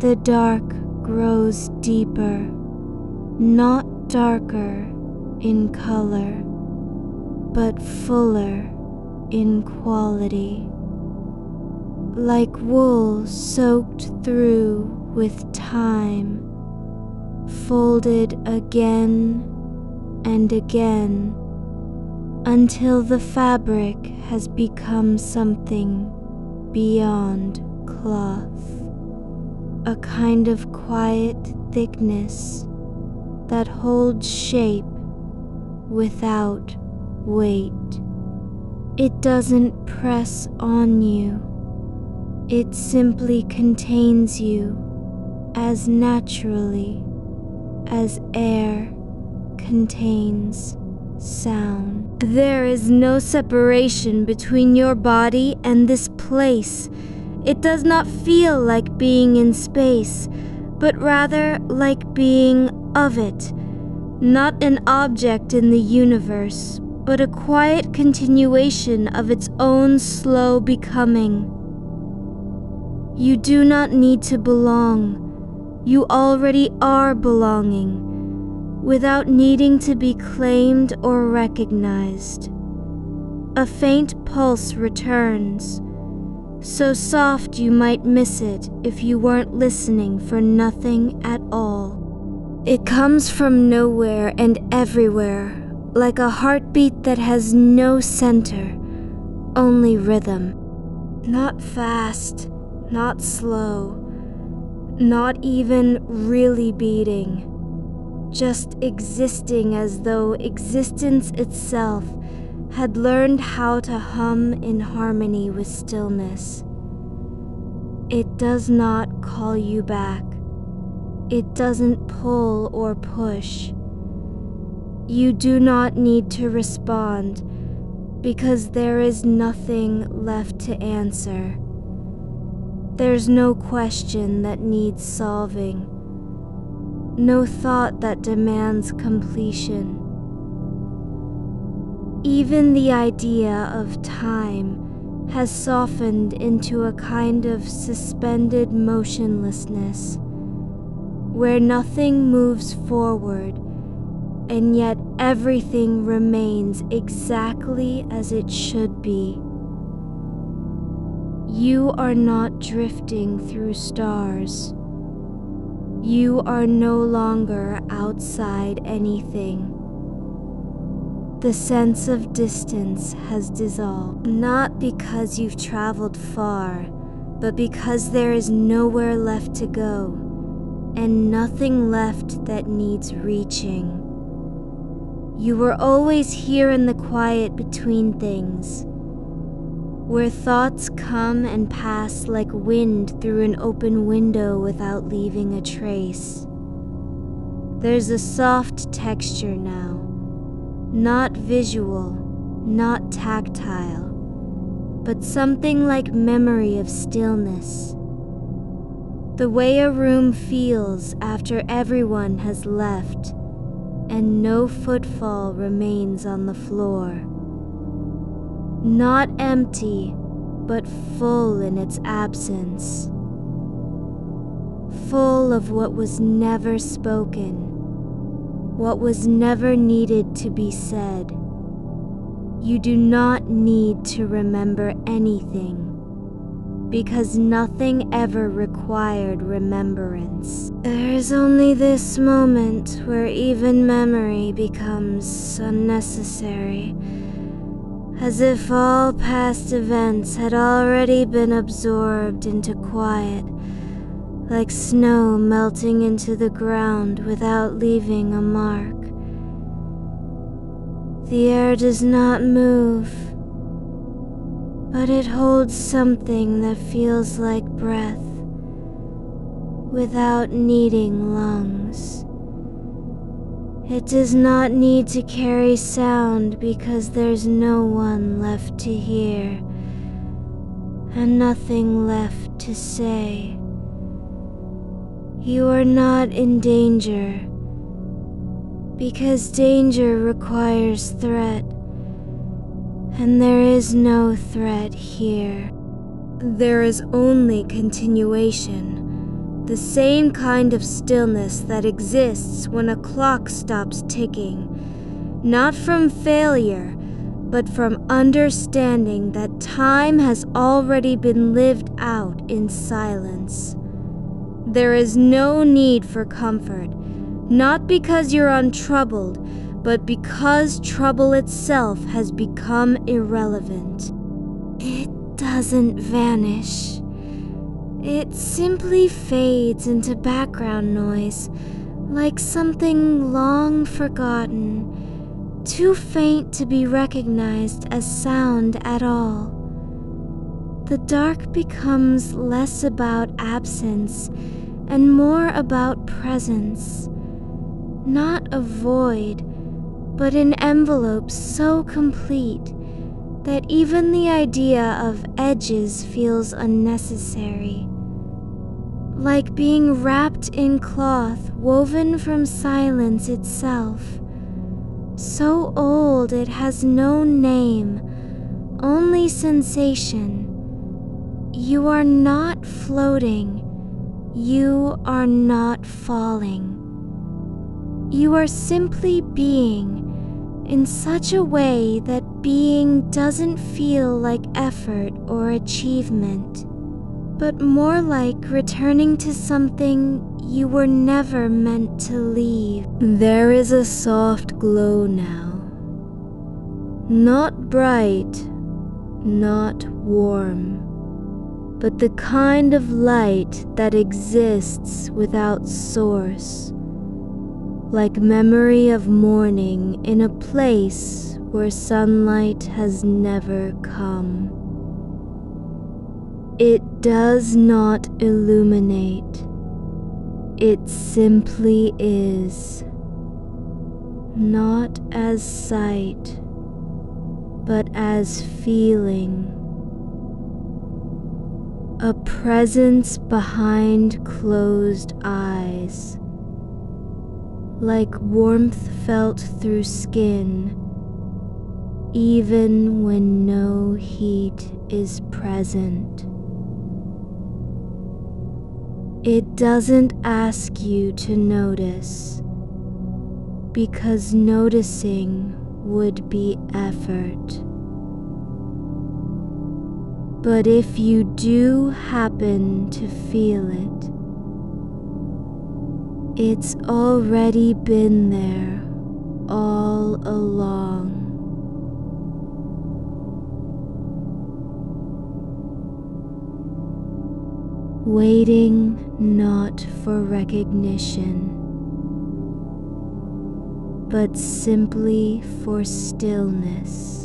The dark grows deeper, not darker in color, but fuller in quality. Like wool soaked through with time, folded again and again, until the fabric has become something beyond cloth, a kind of quiet thickness that holds shape without weight. It doesn't press on you. It simply contains you as naturally as air contains sound. There is no separation between your body and this place. It does not feel like being in space, but rather like being of it. Not an object in the universe, but a quiet continuation of its own slow becoming. You do not need to belong. You already are belonging, without needing to be claimed or recognized. A faint pulse returns, so soft you might miss it if you weren't listening for nothing at all. It comes from nowhere and everywhere, like a heartbeat that has no center, only rhythm. Not fast, not slow, not even really beating. Just existing as though existence itself had learned how to hum in harmony with stillness. It does not call you back. It doesn't pull or push. You do not need to respond, because there is nothing left to answer. There's no question that needs solving. No thought that demands completion. Even the idea of time has softened into a kind of suspended motionlessness, where nothing moves forward, and yet everything remains exactly as it should be. You are not drifting through stars. You are no longer outside anything. The sense of distance has dissolved, not because you've traveled far, but because there is nowhere left to go, and nothing left that needs reaching. You were always here in the quiet between things, where thoughts come and pass like wind through an open window without leaving a trace. There's a soft texture now, not visual, not tactile, but something like memory of stillness. The way a room feels after everyone has left, and no footfall remains on the floor. Not empty, but full in its absence. Full of what was never spoken, what was never needed to be said. You do not need to remember anything, because nothing ever required remembrance. There's only this moment where even memory becomes unnecessary. as if all past events had already been absorbed into quiet, like snow melting into the ground without leaving a mark. The air does not move, but it holds something that feels like breath without needing lungs. It does not need to carry sound because there's no one left to hear and nothing left to say. You are not in danger because danger requires threat, and there is no threat here. There is only continuation, the same kind of stillness that exists when a clock stops ticking, not from failure, but from understanding that time has already been lived out in silence. There is no need for comfort, not because you're untroubled, but because trouble itself has become irrelevant. It doesn't vanish. It simply fades into background noise, like something long forgotten, too faint to be recognized as sound at all. The dark becomes less about absence and more about presence. Not a void, but an envelope so complete that even the idea of edges feels unnecessary. Like being wrapped in cloth woven from silence itself, so old it has no name, only sensation. You are not floating, you are not falling. You are simply being in such a way that being doesn't feel like effort or achievement, but more like returning to something you were never meant to leave. There is a soft glow now. Not bright, not warm, but the kind of light that exists without source. Like memory of morning in a place where sunlight has never come. It does not illuminate. It simply is. Not as sight, but as feeling. A presence behind closed eyes. Like warmth felt through skin, even when no heat is present. It doesn't ask you to notice, because noticing would be effort. But if you do happen to feel it, it's already been there all along. Waiting not for recognition, but simply for stillness.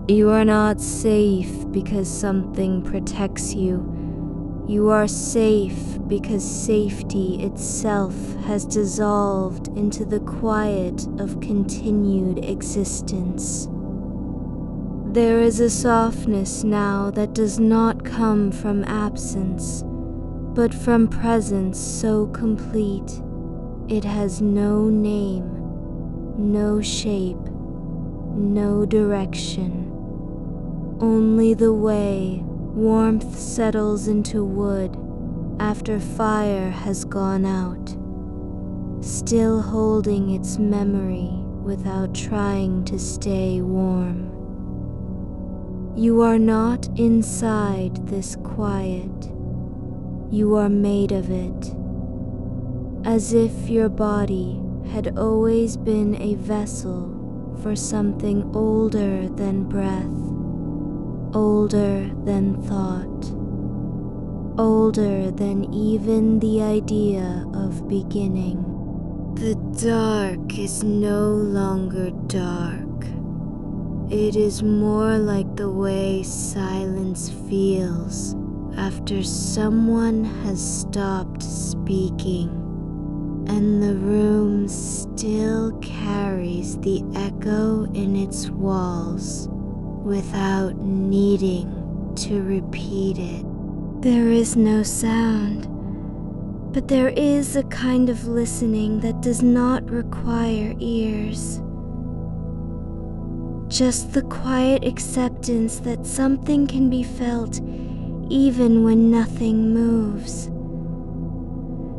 You are not safe because something protects you. You are safe because safety itself has dissolved into the quiet of continued existence. There is a softness now that does not come from absence, but from presence so complete it has no name, no shape, no direction. Only the way warmth settles into wood after fire has gone out, still holding its memory without trying to stay warm. You are not inside this quiet. You are made of it, as if your body had always been a vessel for something older than breath, older than thought, older than even the idea of beginning. The dark is no longer dark. It is more like the way silence feels after someone has stopped speaking, and the room still carries the echo in its walls without needing to repeat it. There is no sound, but there is a kind of listening that does not require ears. Just the quiet acceptance that something can be felt even when nothing moves.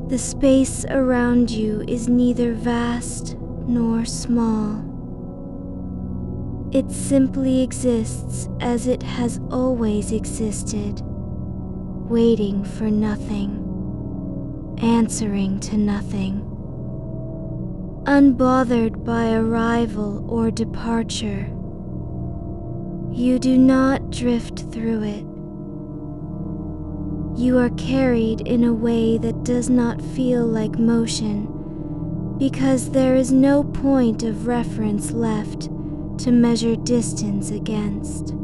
The space around you is neither vast nor small. It simply exists as it has always existed, waiting for nothing, answering to nothing, unbothered by arrival or departure. You do not drift through it. You are carried in a way that does not feel like motion, because there is no point of reference left to measure distance against.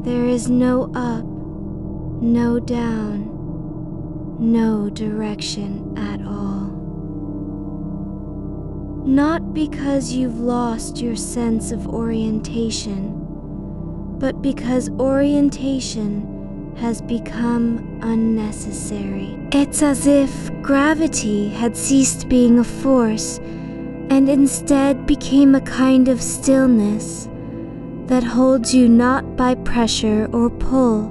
There is no up, no down, no direction at all. Not because you've lost your sense of orientation, but because orientation has become unnecessary. It's as if gravity had ceased being a force and instead became a kind of stillness that holds you not by pressure or pull,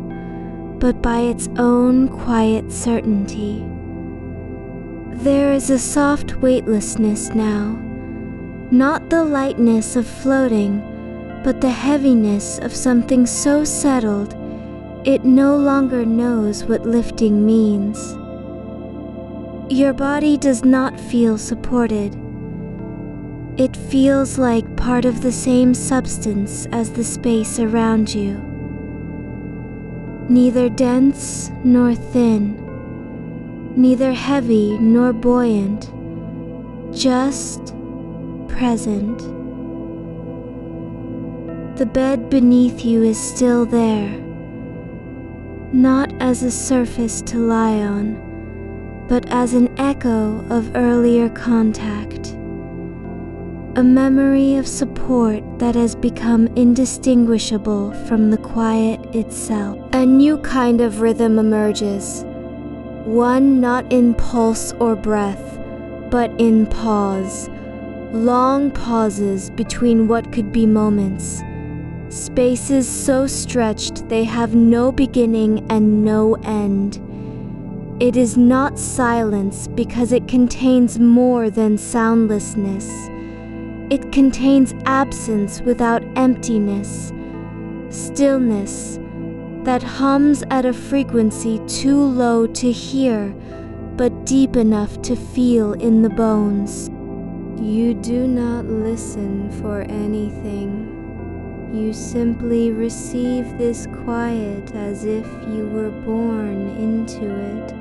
but by its own quiet certainty. There is a soft weightlessness now, not the lightness of floating, but the heaviness of something so settled it no longer knows what lifting means. Your body does not feel supported. It feels like part of the same substance as the space around you. Neither dense nor thin, neither heavy nor buoyant, just present. The bed beneath you is still there, not as a surface to lie on, but as an echo of earlier contact, a memory of support that has become indistinguishable from the quiet itself. A new kind of rhythm emerges, one not in pulse or breath, but in pause, long pauses between what could be moments, spaces so stretched they have no beginning and no end. It is not silence because it contains more than soundlessness. It contains absence without emptiness, stillness that hums at a frequency too low to hear, but deep enough to feel in the bones. You do not listen for anything. You simply receive this quiet as if you were born into it,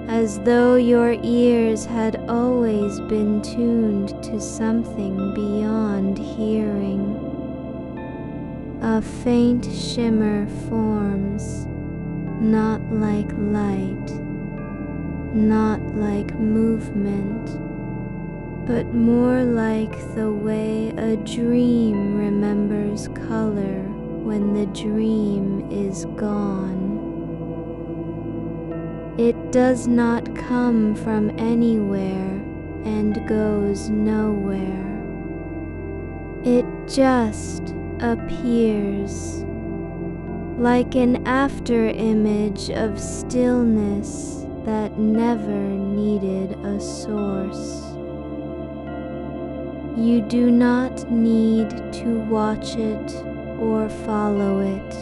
as though your ears had always been tuned to something beyond hearing. A faint shimmer forms, not like light, not like movement, but more like the way a dream remembers color when the dream is gone. It does not come from anywhere and goes nowhere. It just appears, like an after-image of stillness that never needed a source. You do not need to watch it or follow it.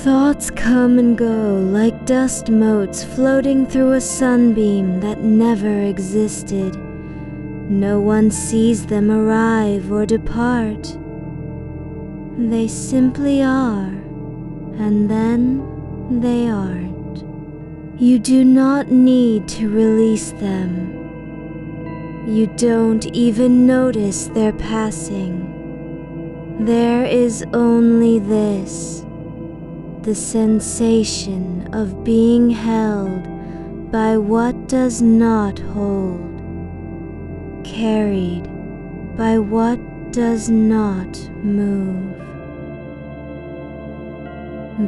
Thoughts come and go like dust motes floating through a sunbeam that never existed. No one sees them arrive or depart. They simply are, and then they aren't. You do not need to release them. You don't even notice their passing. There is only this. The sensation of being held by what does not hold, carried by what does not move.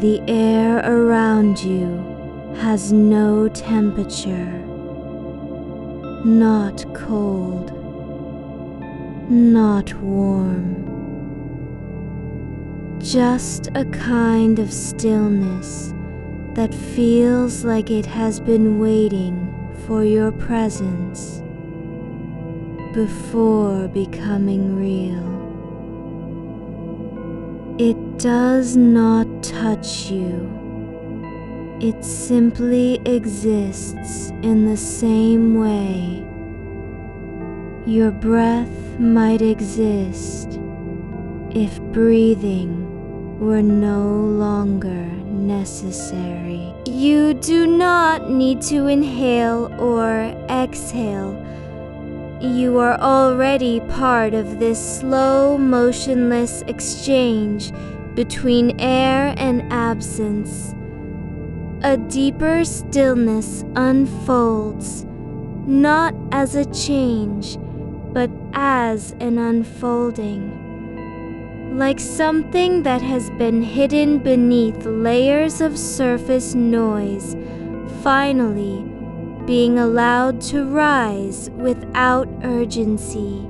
The air around you has no temperature, not cold, not warm. Just a kind of stillness that feels like it has been waiting for your presence before becoming real. It does not touch you. It simply exists in the same way your breath might exist if breathing were no longer necessary. You do not need to inhale or exhale. You are already part of this slow, motionless exchange between air and absence. A deeper stillness unfolds, not as a change, but as an unfolding. Like something that has been hidden beneath layers of surface noise, finally being allowed to rise without urgency.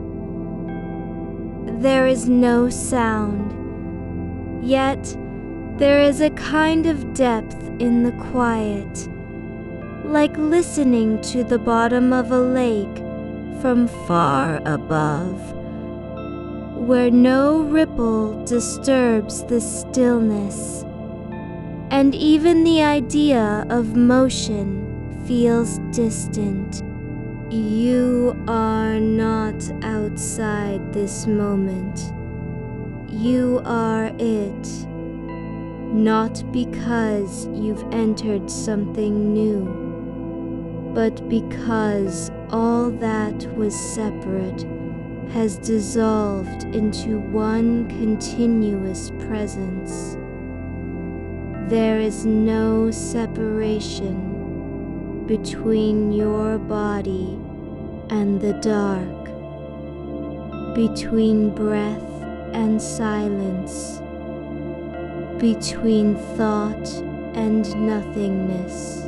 There is no sound, yet there is a kind of depth in the quiet, like listening to the bottom of a lake from far above, where no ripple disturbs the stillness, and even the idea of motion feels distant. You are not outside this moment. you are it, not because you've entered something new, but because all that was separate has dissolved into one continuous presence. There is no separation between your body and the dark, between breath and silence, between thought and nothingness.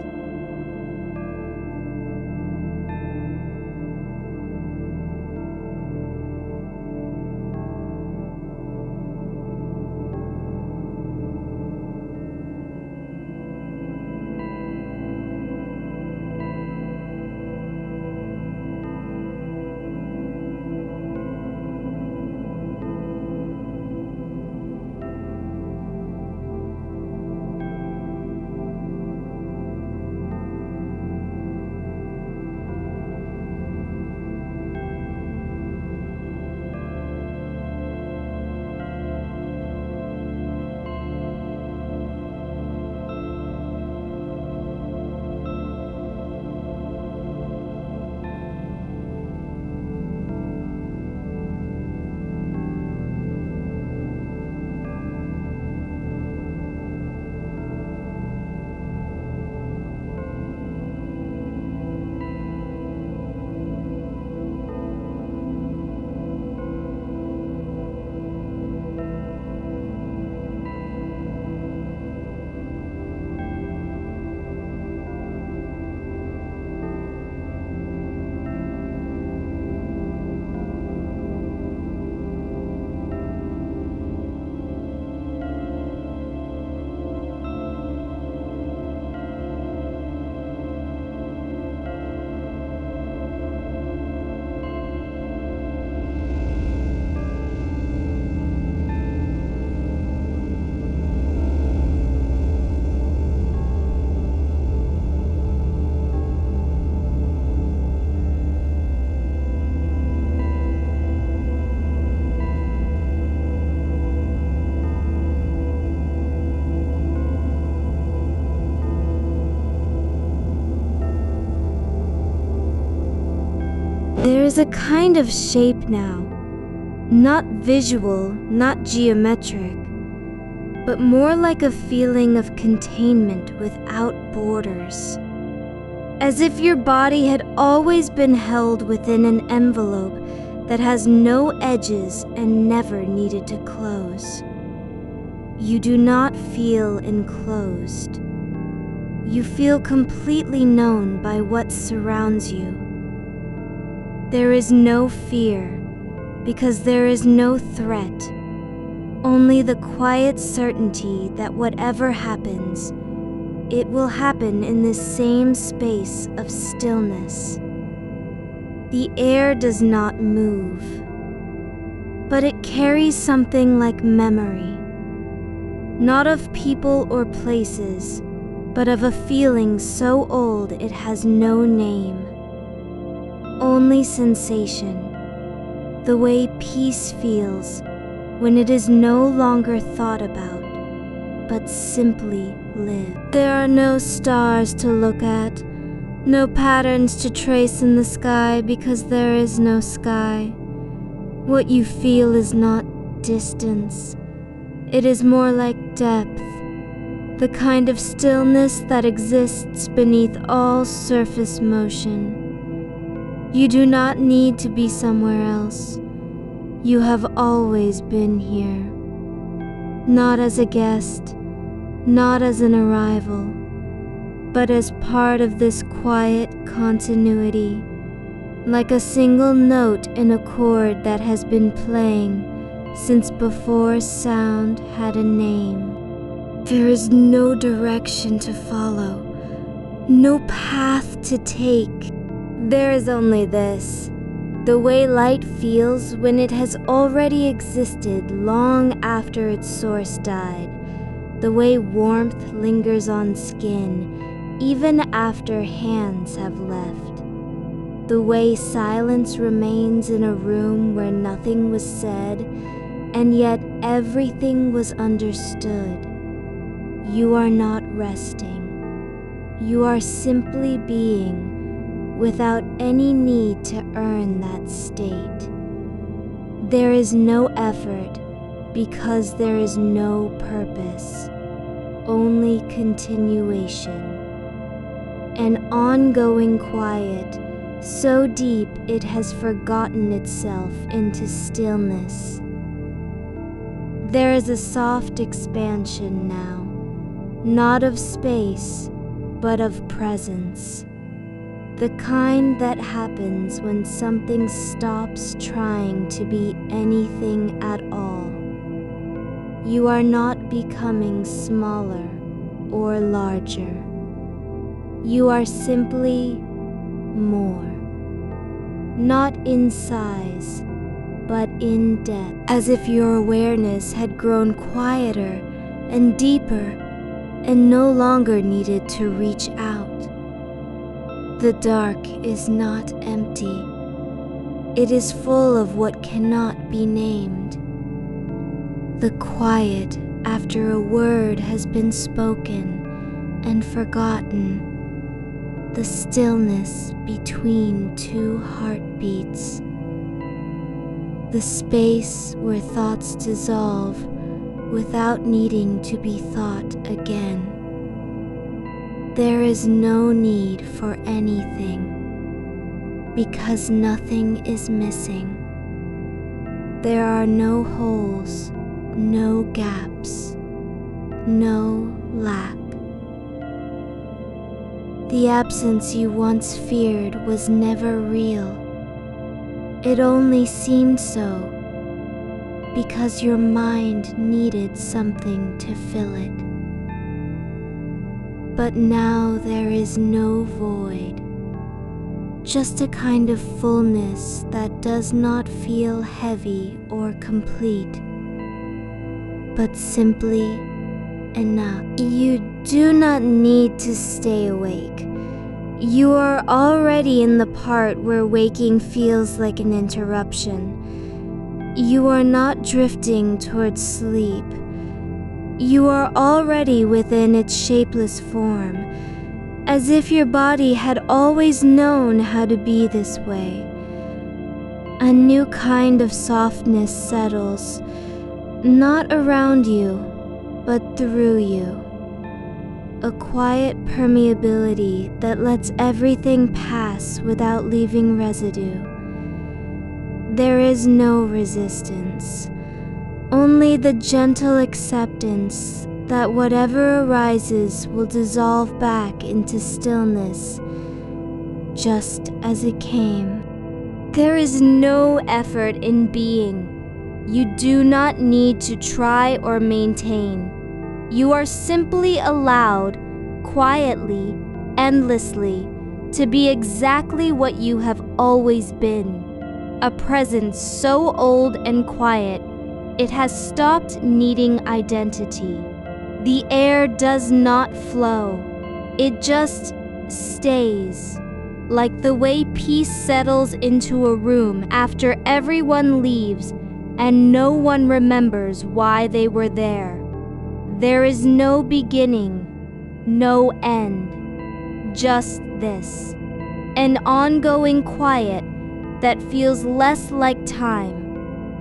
There is a kind of shape now, not visual, not geometric, but more like a feeling of containment without borders. As if your body had always been held within an envelope that has no edges and never needed to close. You do not feel enclosed. You feel completely known by what surrounds you. There is no fear, because there is no threat, only the quiet certainty that whatever happens, it will happen in this same space of stillness. The air does not move, but it carries something like memory, not of people or places, but of a feeling so old it has no name. Only sensation, the way peace feels when it is no longer thought about, but simply lived. There are no stars to look at, no patterns to trace in the sky because there is no sky. What you feel is not distance, it is more like depth, the kind of stillness that exists beneath all surface motion. You do not need to be somewhere else. You have always been here. Not as a guest, not as an arrival, but as part of this quiet continuity, like a single note in a chord that has been playing since before sound had a name. There is no direction to follow, no path to take. There is only this, the way light feels when it has already existed long after its source died, the way warmth lingers on skin even after hands have left, the way silence remains in a room where nothing was said and yet everything was understood. You are not resting. You are simply being without any need to earn that state. There is no effort because there is no purpose, only continuation. An ongoing quiet, so deep it has forgotten itself into stillness. There is a soft expansion now, not of space, but of presence. The kind that happens when something stops trying to be anything at all. You are not becoming smaller or larger. You are simply more. Not in size, but in depth. As if your awareness had grown quieter and deeper and no longer needed to reach out. The dark is not empty. It is full of what cannot be named. The quiet after a word has been spoken and forgotten. The stillness between two heartbeats. The space where thoughts dissolve without needing to be thought again. There is no need for anything, because nothing is missing. There are no holes, no gaps, no lack. The absence you once feared was never real. It only seemed so because your mind needed something to fill it. But now there is no void, just a kind of fullness that does not feel heavy or complete, but simply enough. You do not need to stay awake. You are already in the part where waking feels like an interruption. You are not drifting towards sleep. You are already within its shapeless form, as if your body had always known how to be this way. A new kind of softness settles, not around you, but through you. A quiet permeability that lets everything pass without leaving residue. There is no resistance. Only the gentle acceptance that whatever arises will dissolve back into stillness, just as it came. There is no effort in being. You do not need to try or maintain. You are simply allowed, quietly, endlessly, to be exactly what you have always been. A presence so old and quiet it has stopped needing identity. The air does not flow. It just stays. Like the way peace settles into a room after everyone leaves and no one remembers why they were there. There is no beginning, no end. Just this. An ongoing quiet that feels less like time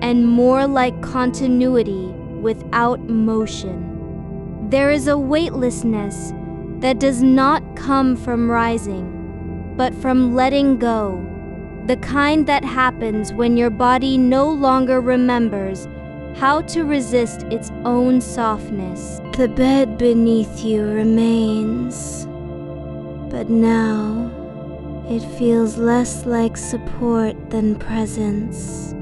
and more like continuity without motion. There is a weightlessness that does not come from rising, but from letting go, the kind that happens when your body no longer remembers how to resist its own softness. The bed beneath you remains, but now it feels less like support than presence.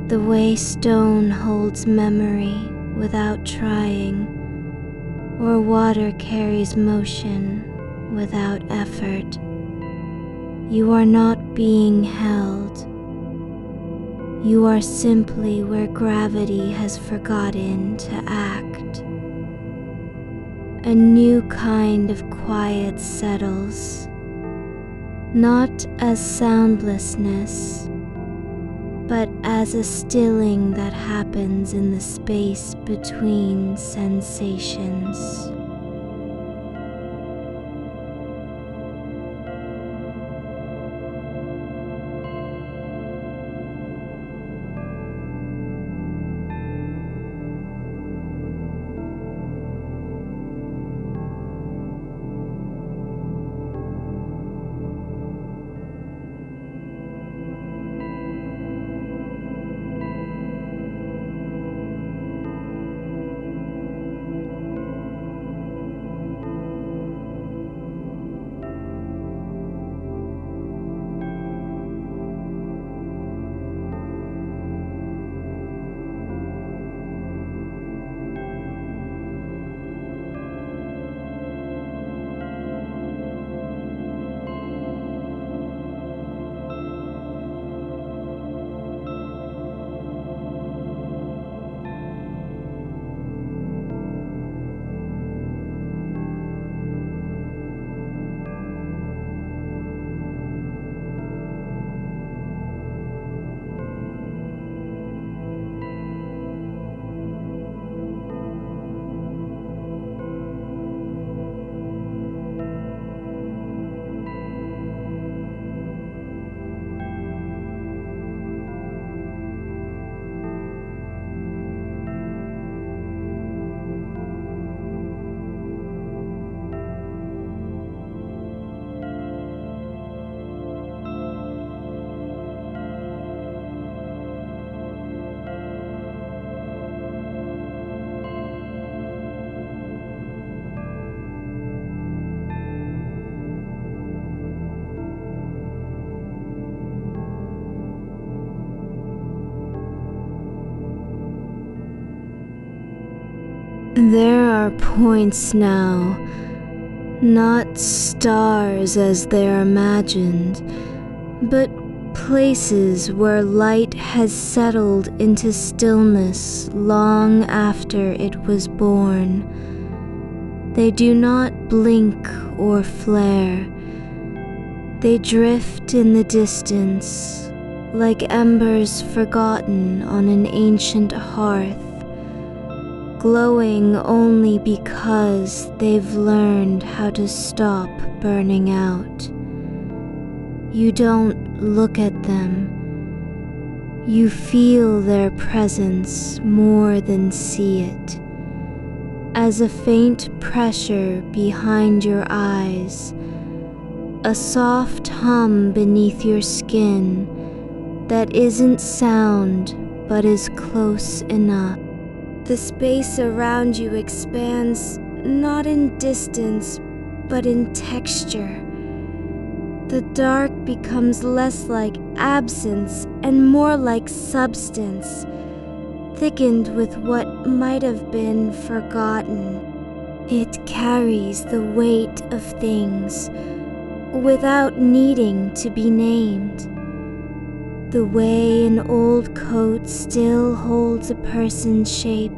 The way stone holds memory without trying, or water carries motion without effort. You are not being held. You are simply where gravity has forgotten to act. A new kind of quiet settles, not as soundlessness, but as a stilling that happens in the space between sensations. There are points now, not stars as they're imagined, but places where light has settled into stillness long after it was born. They do not blink or flare. They drift in the distance, like embers forgotten on an ancient hearth, glowing only because they've learned how to stop burning out. You don't look at them. You feel their presence more than see it, as a faint pressure behind your eyes, a soft hum beneath your skin that isn't sound but is close enough. The space around you expands not in distance, but in texture. The dark becomes less like absence and more like substance, thickened with what might have been forgotten. It carries the weight of things without needing to be named. The way an old coat still holds a person's shape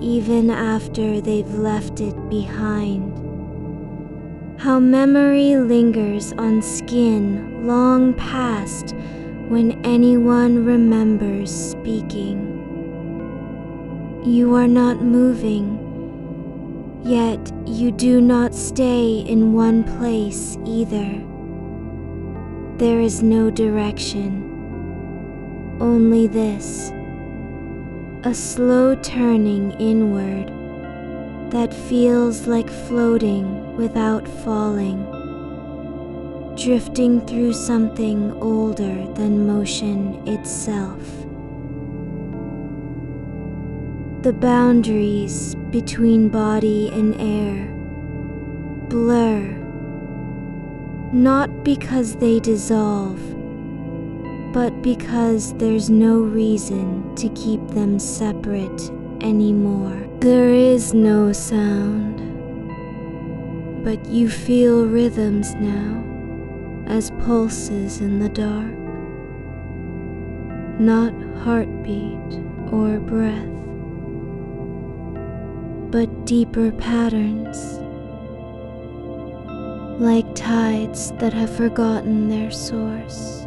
even after they've left it behind. How memory lingers on skin long past when anyone remembers speaking. You are not moving, yet you do not stay in one place either. There is no direction, only this, a slow turning inward that feels like floating without falling, drifting through something older than motion itself. The boundaries between body and air blur, not because they dissolve, but because there's no reason to keep them separate anymore. There is no sound, but you feel rhythms now as pulses in the dark, not heartbeat or breath, but deeper patterns, like tides that have forgotten their source.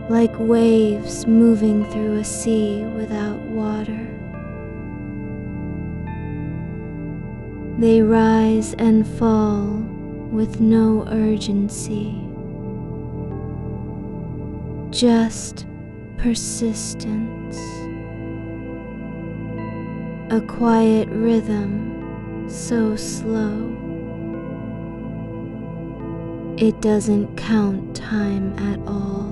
like waves moving through a sea without water. They rise and fall with no urgency, just persistence, a quiet rhythm so slow it doesn't count time at all.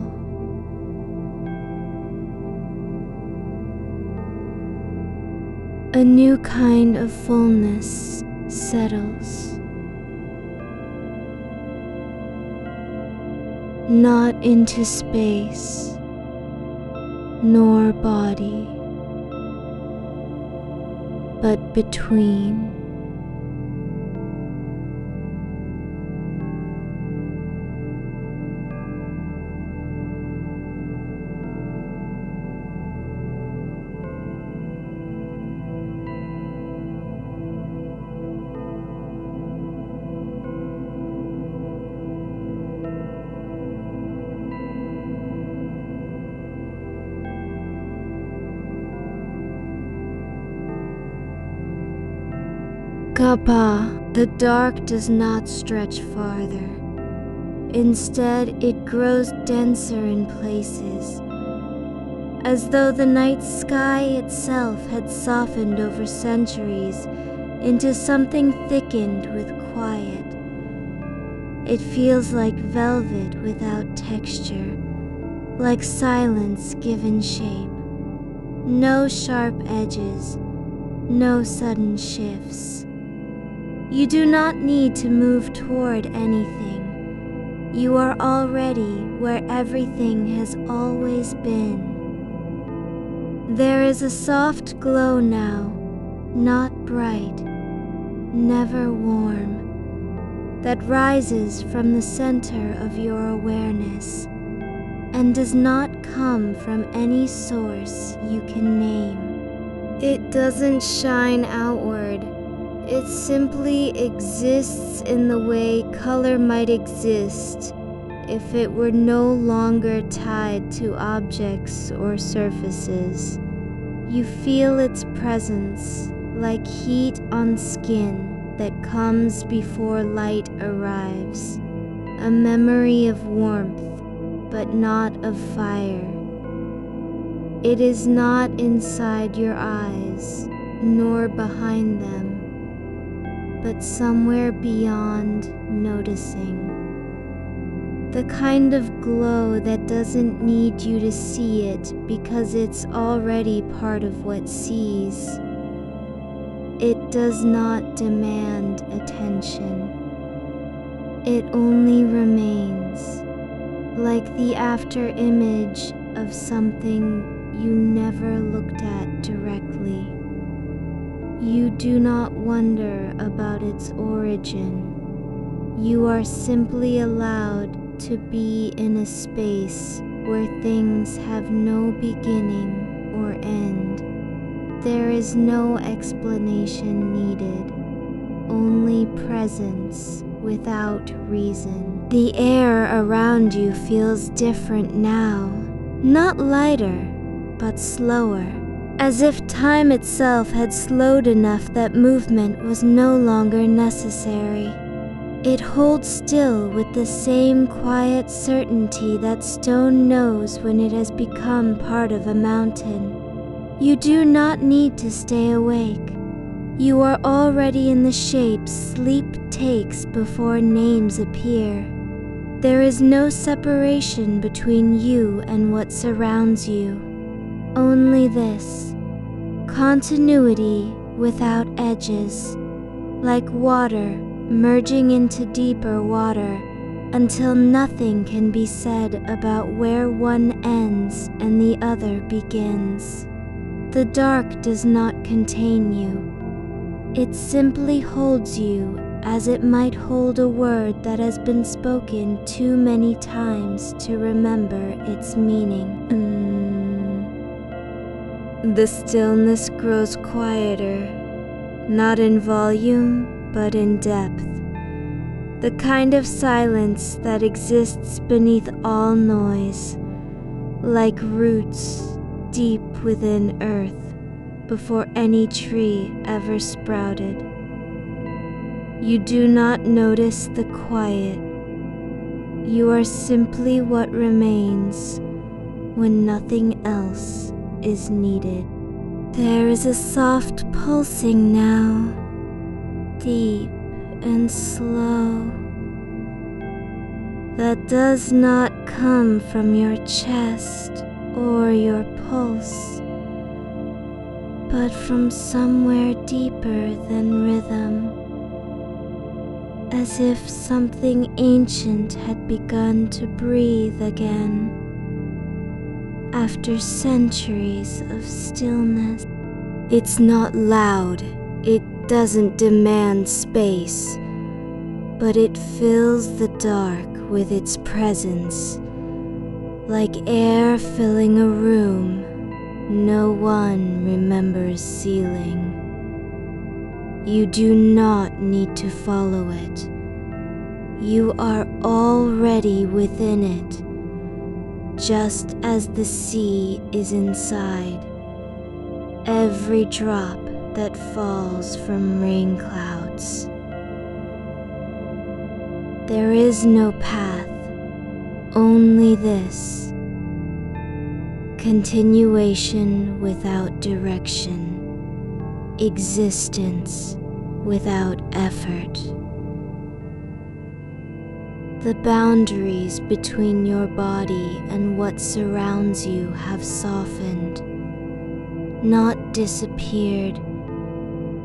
A new kind of fullness settles, not into space nor body, but between. Kappa, the dark does not stretch farther. Instead, it grows denser in places, as though the night sky itself had softened over centuries into something thickened with quiet. It feels like velvet without texture, like silence given shape. No sharp edges, no sudden shifts. You do not need to move toward anything. You are already where everything has always been. There is a soft glow now, not bright, never warm, that rises from the center of your awareness and does not come from any source you can name. It doesn't shine outward. It simply exists in the way color might exist if it were no longer tied to objects or surfaces. You feel its presence like heat on skin that comes before light arrives, a memory of warmth, but not of fire. It is not inside your eyes, nor behind them, but somewhere beyond noticing. The kind of glow that doesn't need you to see it because it's already part of what sees. It does not demand attention. It only remains, like the after image of something you never looked at directly. You do not wonder about its origin. You are simply allowed to be in a space where things have no beginning or end. There is no explanation needed, only presence without reason. The air around you feels different now, not lighter, but slower. As if time itself had slowed enough that movement was no longer necessary. It holds still with the same quiet certainty that stone knows when it has become part of a mountain. You do not need to stay awake. You are already in the shapes sleep takes before names appear. There is no separation between you and what surrounds you. Only this, continuity without edges, like water merging into deeper water until nothing can be said about where one ends and the other begins. The dark does not contain you. It simply holds you as it might hold a word that has been spoken too many times to remember its meaning. The stillness grows quieter, not in volume, but in depth. The kind of silence that exists beneath all noise, like roots deep within earth before any tree ever sprouted. You do not notice the quiet. You are simply what remains when nothing else is needed. There is a soft pulsing now, deep and slow, that does not come from your chest or your pulse, but from somewhere deeper than rhythm, as if something ancient had begun to breathe again after centuries of stillness. It's not loud, it doesn't demand space, but it fills the dark with its presence, like air filling a room no one remembers sealing. You do not need to follow it. You are already within it, just as the sea is inside every drop that falls from rain clouds. There is no path, only this: continuation without direction, existence without effort. The boundaries between your body and what surrounds you have softened, not disappeared,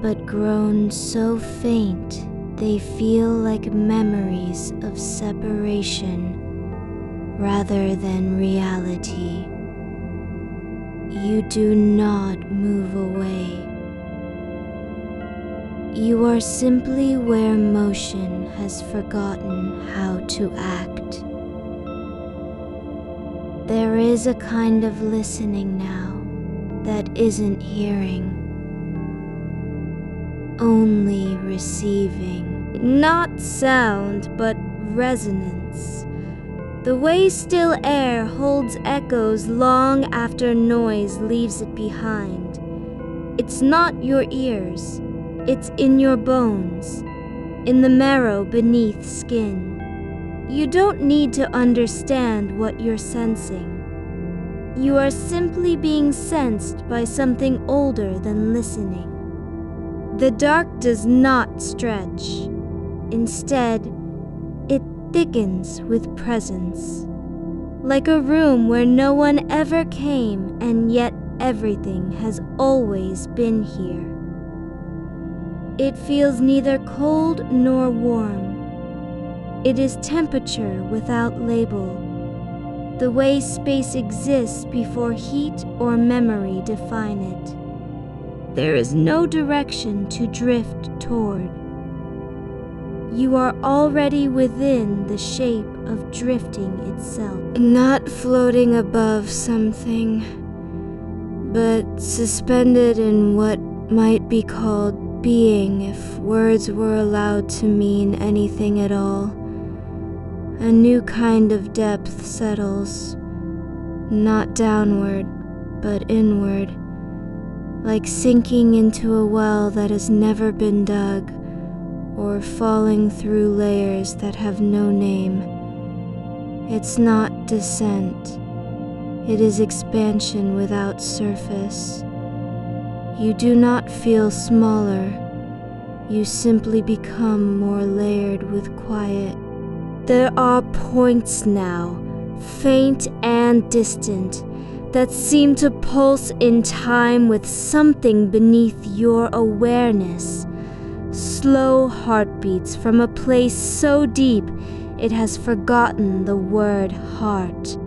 but grown so faint they feel like memories of separation rather than reality. You do not move away. You are simply where motion has forgotten how to act. There is a kind of listening now that isn't hearing, only receiving. Not sound, but resonance. The way still air holds echoes long after noise leaves it behind. It's not your ears, it's in your bones, in the marrow beneath skin. You don't need to understand what you're sensing. You are simply being sensed by something older than listening. The dark does not stretch. Instead, it thickens with presence, like a room where no one ever came and yet everything has always been here. It feels neither cold nor warm. It is temperature without label, the way space exists before heat or memory define it. There is no direction to drift toward. You are already within the shape of drifting itself. Not floating above something, but suspended in what might be called being if words were allowed to mean anything at all. A new kind of depth settles, not downward, but inward, like sinking into a well that has never been dug, or falling through layers that have no name. It's not descent. It is expansion without surface. You do not feel smaller. You simply become more layered with quiet. There are points now, faint and distant, that seem to pulse in time with something beneath your awareness. Slow heartbeats from a place so deep it has forgotten the word heart.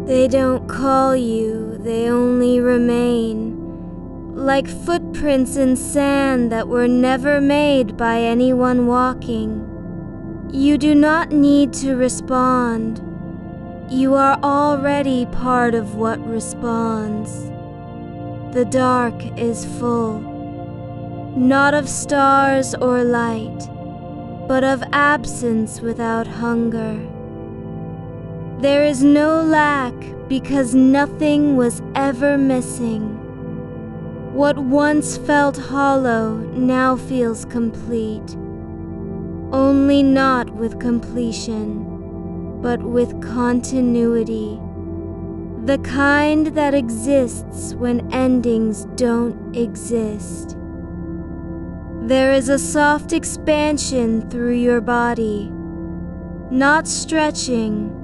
They don't call you, they only remain, like footprints in sand that were never made by anyone walking. You do not need to respond. You are already part of what responds. The dark is full, not of stars or light, but of absence without hunger. There is no lack because nothing was ever missing. What once felt hollow now feels complete, only not with completion, but with continuity, the kind that exists when endings don't exist. There is a soft expansion through your body, not stretching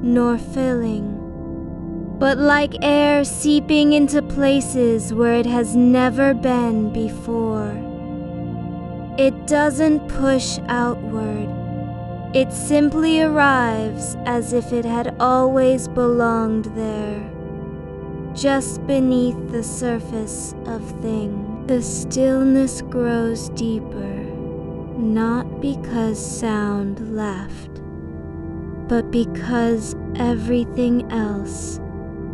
nor filling, but like air seeping into places where it has never been before. It doesn't push outward. It simply arrives as if it had always belonged there, just beneath the surface of things. The stillness grows deeper, not because sound left, but because everything else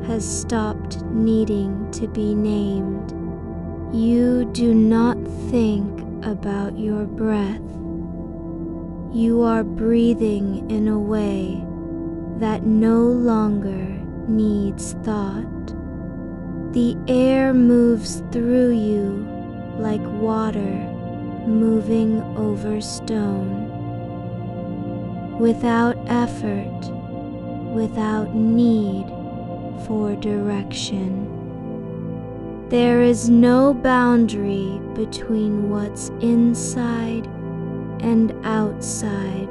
has stopped needing to be named. You do not think about your breath. You are breathing in a way that no longer needs thought. The air moves through you like water moving over stone, without effort, without need for direction. There is no boundary between what's inside and outside,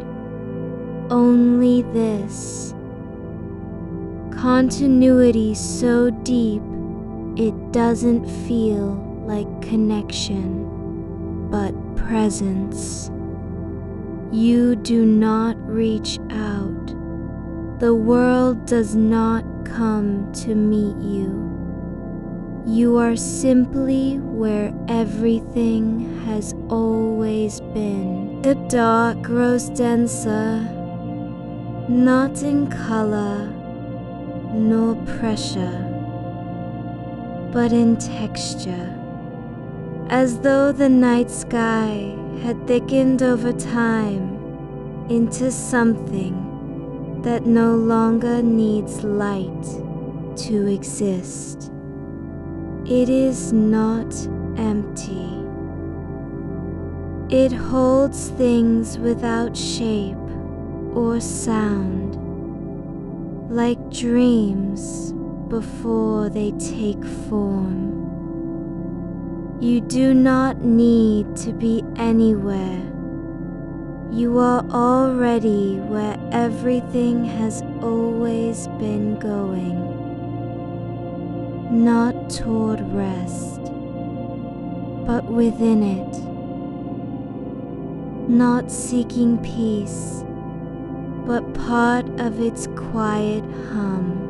only this. Continuity so deep it doesn't feel like connection, but presence. You do not reach out. The world does not come to meet you. You are simply where everything has always been. The dark grows denser, not in color nor pressure, but in texture, as though the night sky had thickened over time into something that no longer needs light to exist. It is not empty. It holds things without shape or sound, like dreams before they take form. You do not need to be anywhere. You are already where everything has always been going, not toward rest, but within it, not seeking peace, but part of its quiet hum.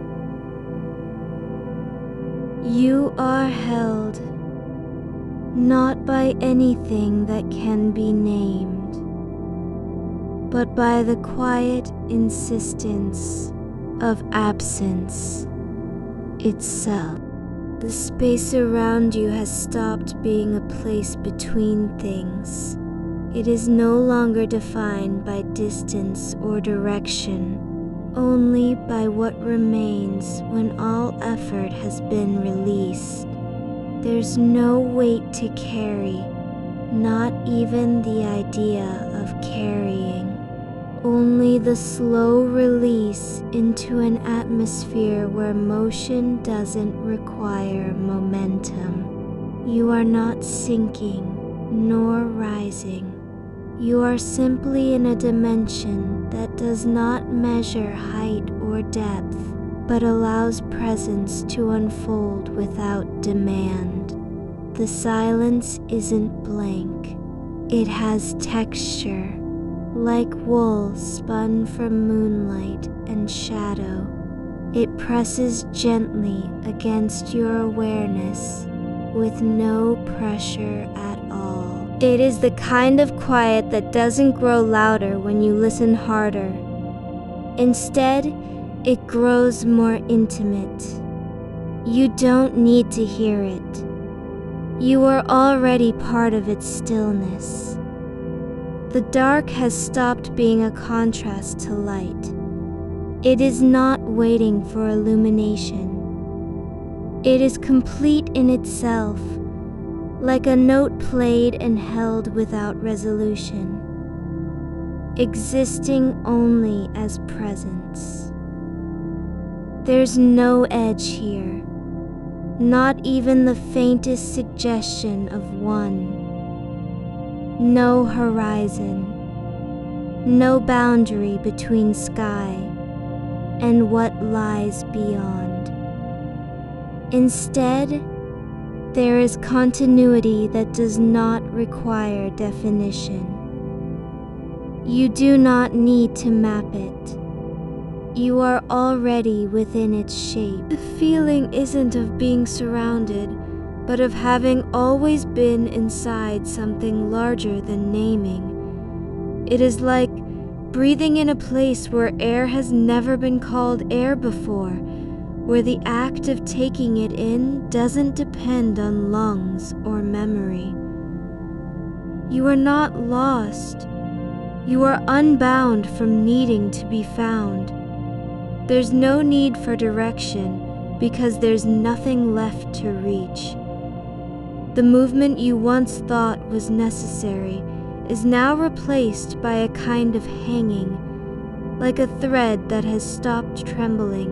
You are held not by anything that can be named, but by the quiet insistence of absence itself. The space around you has stopped being a place between things. It is no longer defined by distance or direction, only by what remains when all effort has been released. There's no weight to carry, not even the idea of carrying. Only the slow release into an atmosphere where motion doesn't require momentum. You are not sinking nor rising. You are simply in a dimension that does not measure height or depth, but allows presence to unfold without demand. The silence isn't blank. It has texture, like wool spun from moonlight and shadow. It presses gently against your awareness with no pressure at all. It is the kind of quiet that doesn't grow louder when you listen harder. Instead, it grows more intimate. You don't need to hear it. You are already part of its stillness. The dark has stopped being a contrast to light. It is not waiting for illumination. It is complete in itself, like a note played and held without resolution, existing only as presence. There's no edge here, not even the faintest suggestion of one. No horizon, no boundary between sky and what lies beyond. Instead, there is continuity that does not require definition. You do not need to map it. You are already within its shape. The feeling isn't of being surrounded, but of having always been inside something larger than naming. It is like breathing in a place where air has never been called air before, where the act of taking it in doesn't depend on lungs or memory. You are not lost. You are unbound from needing to be found. There's no need for direction because there's nothing left to reach. The movement you once thought was necessary is now replaced by a kind of hanging, like a thread that has stopped trembling,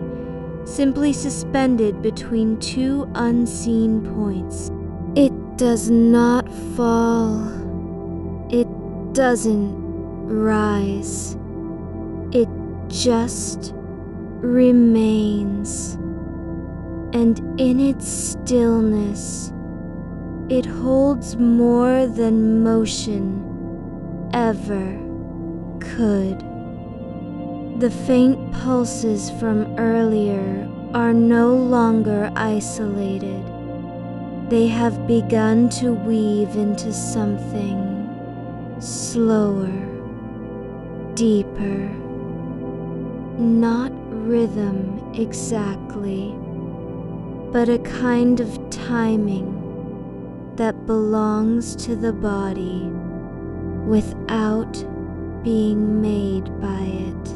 simply suspended between two unseen points. It does not fall. It doesn't rise. It just remains. And in its stillness, it holds more than motion ever could. The faint pulses from earlier are no longer isolated. They have begun to weave into something slower, deeper. Not rhythm exactly, but a kind of timing that belongs to the body without being made by it.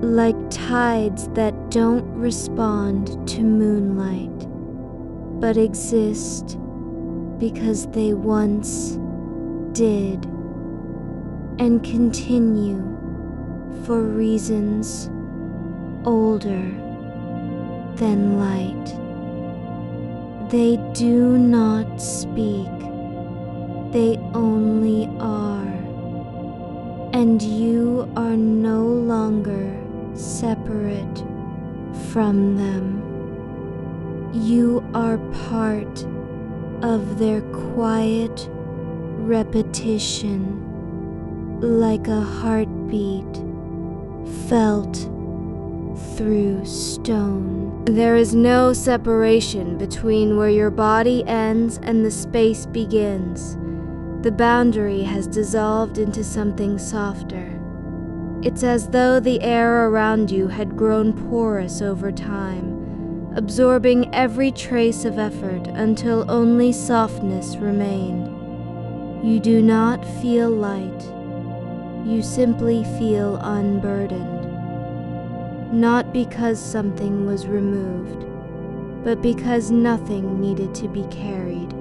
Like tides that don't respond to moonlight, but exist because they once did, and continue for reasons older than light. They do not speak, they only are, and you are no longer separate from them. You are part of their quiet repetition, like a heartbeat felt through stone. There is no separation between where your body ends and the space begins. The boundary has dissolved into something softer. It's as though the air around you had grown porous over time, absorbing every trace of effort until only softness remained. You do not feel light. You simply feel unburdened. Not because something was removed, but because nothing needed to be carried.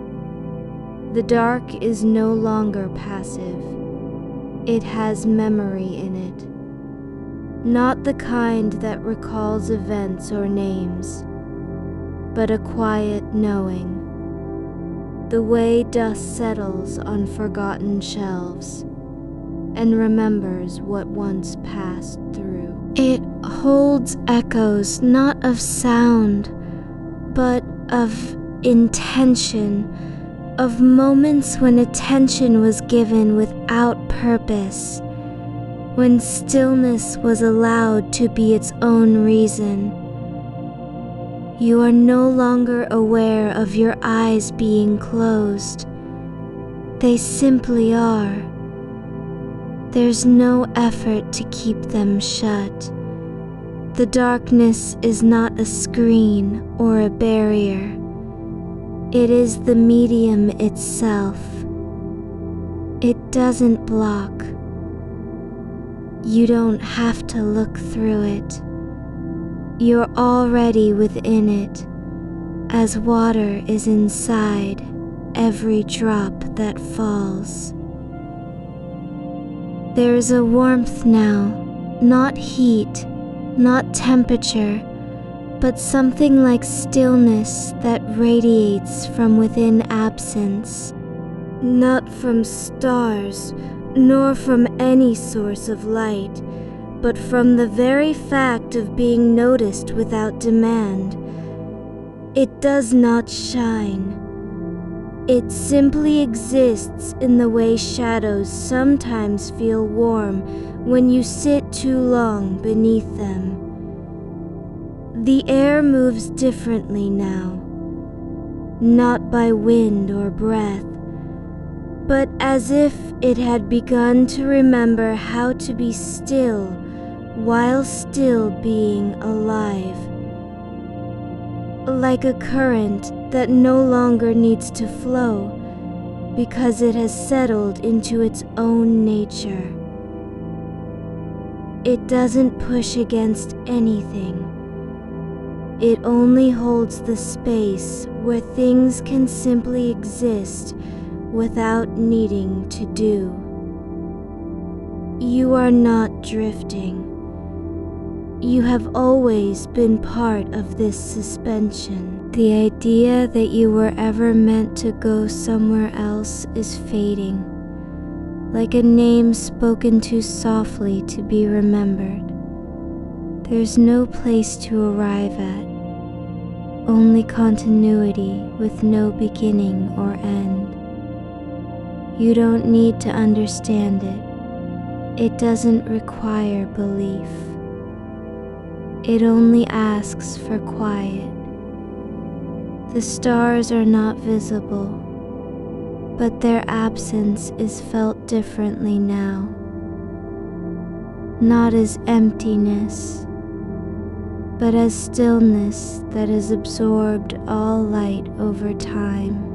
The dark is no longer passive. It has memory in it. Not the kind that recalls events or names, but a quiet knowing. The way dust settles on forgotten shelves and remembers what once passed through. It holds echoes not of sound, but of intention, of moments when attention was given without purpose, when stillness was allowed to be its own reason. You are no longer aware of your eyes being closed. They simply are. There's no effort to keep them shut. The darkness is not a screen or a barrier. It is the medium itself. It doesn't block. You don't have to look through it. You're already within it, as water is inside every drop that falls. There's a warmth now, not heat, not temperature, but something like stillness that radiates from within absence, not from stars, nor from any source of light, but from the very fact of being noticed without demand. It does not shine. It simply exists in the way shadows sometimes feel warm when you sit too long beneath them. The air moves differently now, not by wind or breath, but as if it had begun to remember how to be still while still being alive. Like a current that no longer needs to flow because it has settled into its own nature. It doesn't push against anything. It only holds the space where things can simply exist without needing to do. You are not drifting. You have always been part of this suspension. The idea that you were ever meant to go somewhere else is fading, like a name spoken too softly to be remembered. There's no place to arrive at, only continuity with no beginning or end. You don't need to understand it. It doesn't require belief. It only asks for quiet. The stars are not visible, but their absence is felt differently now. Not as emptiness, but as stillness that has absorbed all light over time.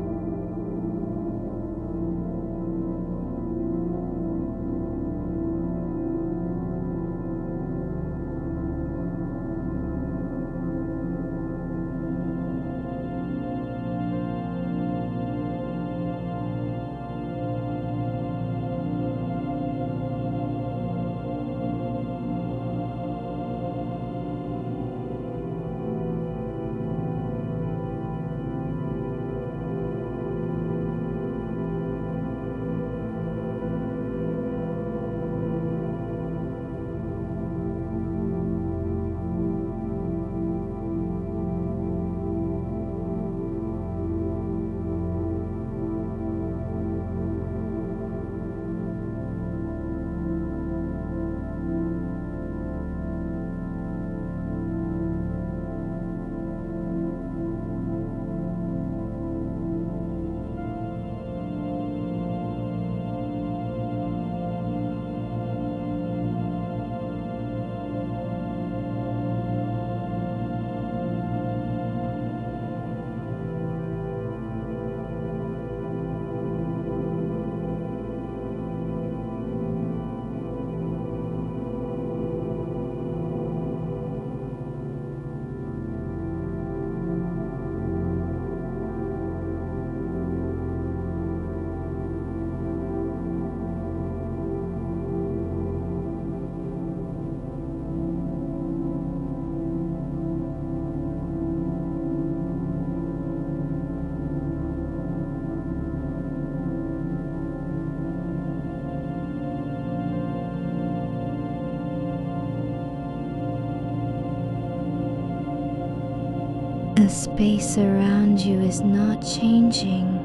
The space around you is not changing.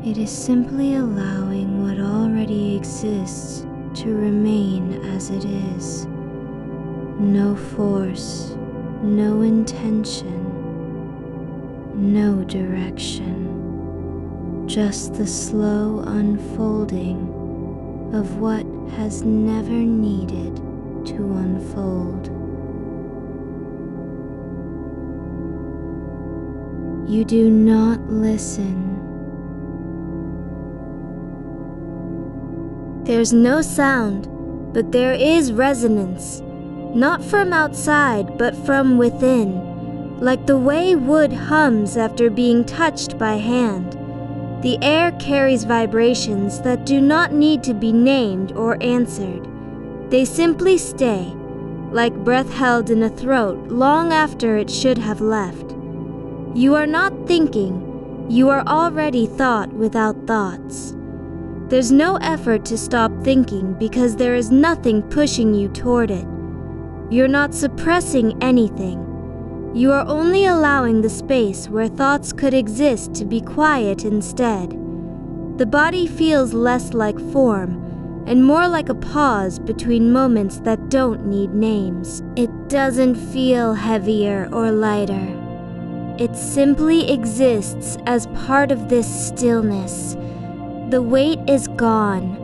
It is simply allowing what already exists to remain as it is. No force, no intention, no direction. Just the slow unfolding of what has never needed to unfold. You do not listen. There's no sound, but there is resonance, not from outside but from within, like the way wood hums after being touched by hand. The air carries vibrations that do not need to be named or answered. They simply stay, like breath held in a throat long after it should have left. You are not thinking, you are already thought without thoughts. There's no effort to stop thinking because there is nothing pushing you toward it. You're not suppressing anything. You are only allowing the space where thoughts could exist to be quiet instead. The body feels less like form and more like a pause between moments that don't need names. It doesn't feel heavier or lighter. It simply exists as part of this stillness. The weight is gone,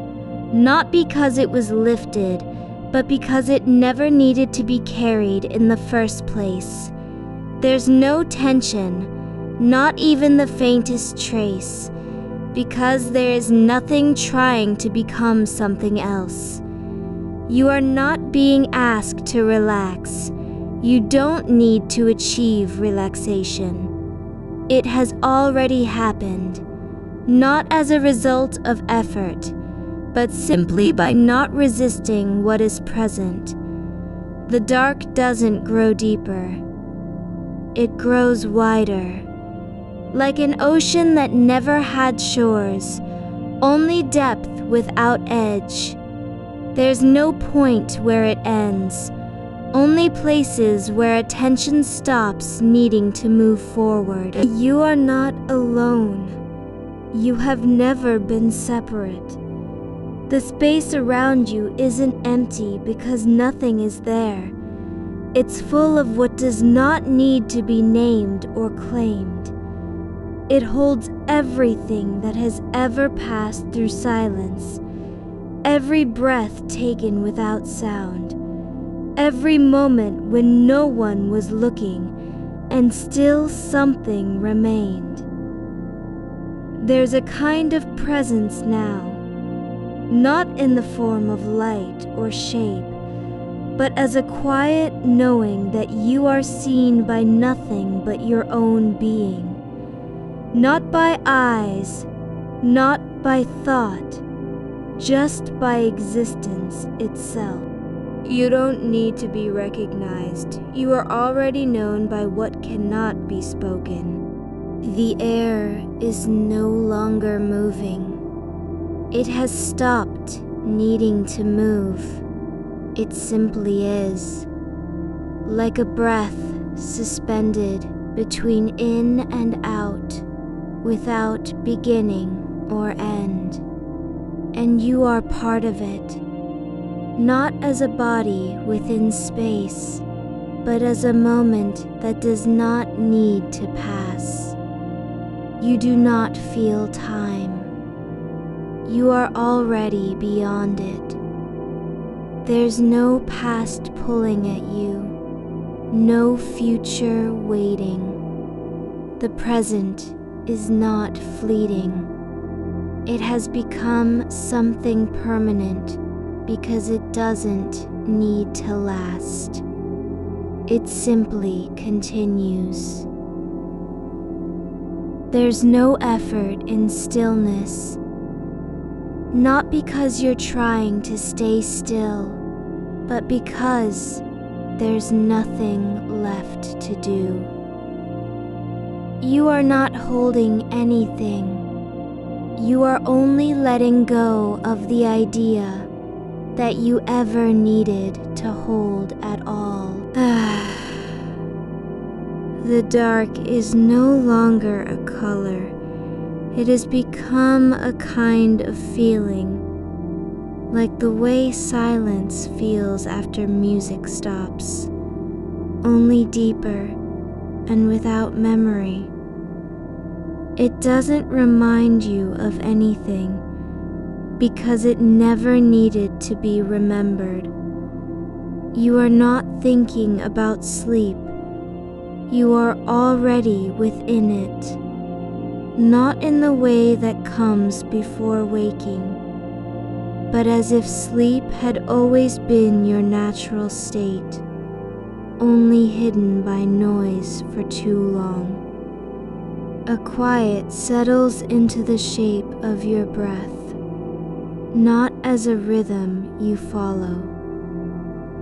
not because it was lifted, but because it never needed to be carried in the first place. There's no tension, not even the faintest trace, because there is nothing trying to become something else. You are not being asked to relax. You don't need to achieve relaxation. It has already happened, not as a result of effort, but simply by not resisting what is present. The dark doesn't grow deeper. It grows wider, like an ocean that never had shores, only depth without edge. There's no point where it ends, only places where attention stops needing to move forward. You are not alone. You have never been separate. The space around you isn't empty because nothing is there. It's full of what does not need to be named or claimed. It holds everything that has ever passed through silence, every breath taken without sound, every moment when no one was looking, and still something remained. There's a kind of presence now, not in the form of light or shape, but as a quiet knowing that you are seen by nothing but your own being. Not by eyes, not by thought, just by existence itself. You don't need to be recognized. You are already known by what cannot be spoken. The air is no longer moving. It has stopped needing to move. It simply is, like a breath suspended between in and out, without beginning or end. And you are part of it, not as a body within space, but as a moment that does not need to pass. You do not feel time. You are already beyond it. There's no past pulling at you, no future waiting. The present is not fleeting. It has become something permanent because it doesn't need to last. It simply continues. There's no effort in stillness, not because you're trying to stay still, but because there's nothing left to do. You are not holding anything. You are only letting go of the idea that you ever needed to hold at all. The dark is no longer a color. It has become a kind of feeling, like the way silence feels after music stops, only deeper and without memory. It doesn't remind you of anything because it never needed to be remembered. You are not thinking about sleep. You are already within it, not in the way that comes before waking, but as if sleep had always been your natural state, only hidden by noise for too long. A quiet settles into the shape of your breath, not as a rhythm you follow,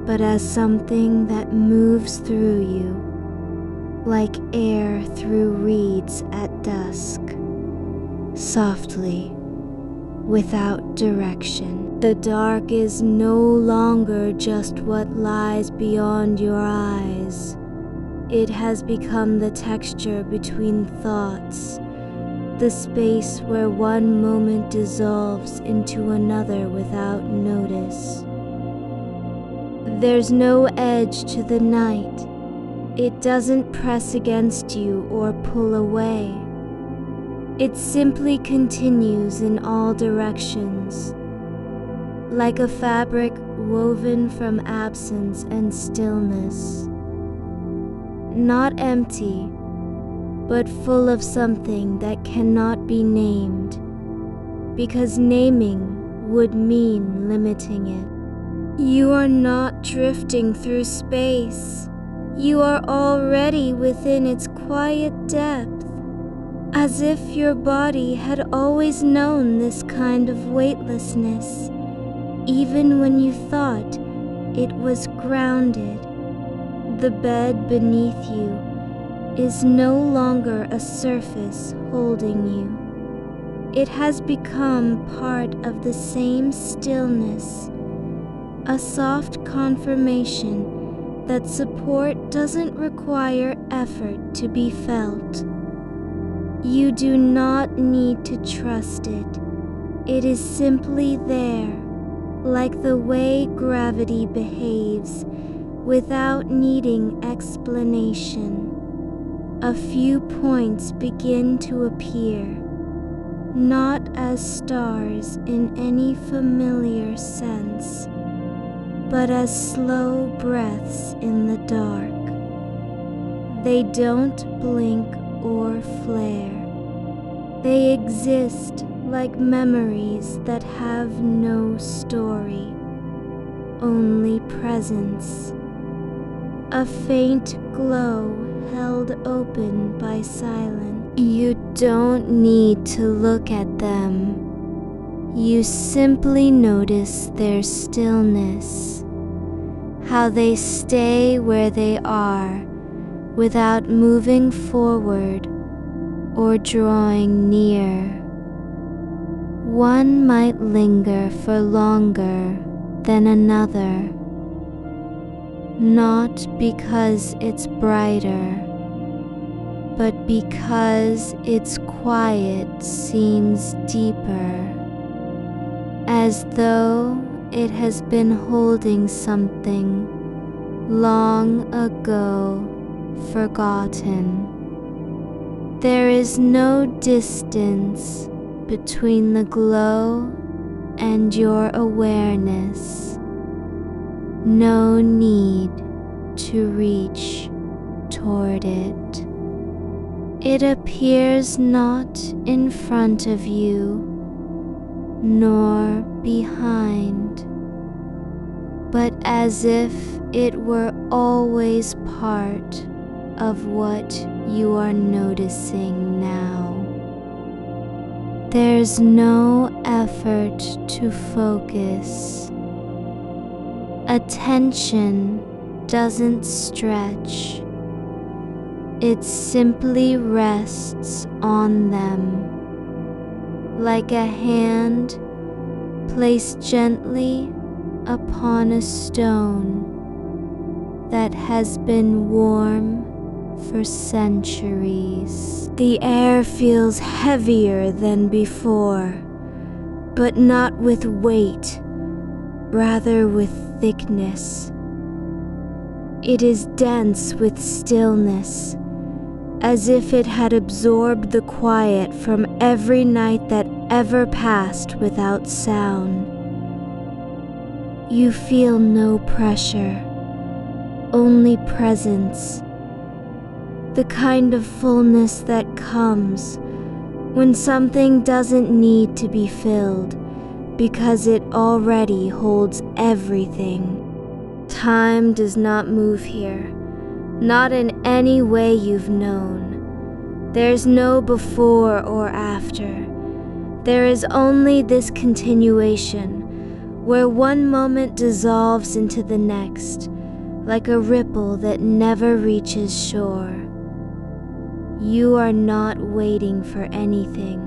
but as something that moves through you, like air through reeds at dusk, softly, without direction. The dark is no longer just what lies beyond your eyes. It has become the texture between thoughts, the space where one moment dissolves into another without notice. There's no edge to the night. It doesn't press against you or pull away. It simply continues in all directions, like a fabric woven from absence and stillness. Not empty, but full of something that cannot be named, because naming would mean limiting it. You are not drifting through space. You are already within its quiet depth, as if your body had always known this kind of weightlessness, even when you thought it was grounded. The bed beneath you is no longer a surface holding you. It has become part of the same stillness, a soft confirmation that support doesn't require effort to be felt. You do not need to trust it. It is simply there, like the way gravity behaves, without needing explanation. A few points begin to appear, not as stars in any familiar sense, but as slow breaths in the dark. They don't blink or flare. They exist like memories that have no story, only presence. A faint glow held open by silence. You don't need to look at them. You simply notice their stillness, how they stay where they are without moving forward or drawing near. One might linger for longer than another, not because it's brighter, but because its quiet seems deeper, as though it has been holding something long ago forgotten. There is no distance between the glow and your awareness. No need to reach toward it. It appears not in front of you, nor behind, but as if it were always part of what you are noticing now. There's no effort to focus. Attention doesn't stretch. It simply rests on them, like a hand placed gently upon a stone that has been warm for centuries. The air feels heavier than before, but not with weight, rather with thickness. It is dense with stillness, as if it had absorbed the quiet from every night that ever passed without sound. You feel no pressure, only presence, the kind of fullness that comes when something doesn't need to be filled, because it already holds everything. Time does not move here, not in any way you've known. There's no before or after. There is only this continuation, where one moment dissolves into the next, like a ripple that never reaches shore. You are not waiting for anything.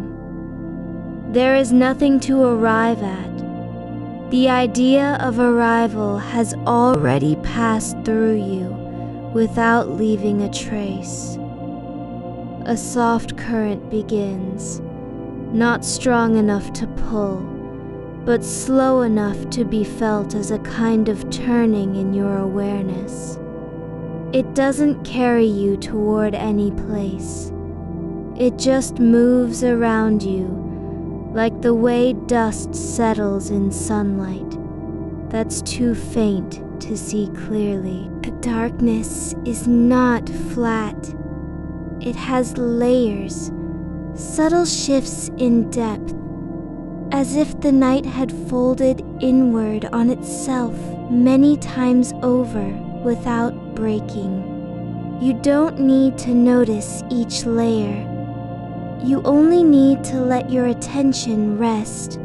There is nothing to arrive at. The idea of arrival has already passed through you without leaving a trace. A soft current begins, not strong enough to pull, but slow enough to be felt as a kind of turning in your awareness. It doesn't carry you toward any place. It just moves around you, like the way dust settles in sunlight that's too faint to see clearly. The darkness is not flat. It has layers, subtle shifts in depth, as if the night had folded inward on itself many times over without breaking. You don't need to notice each layer. You only need to let your attention rest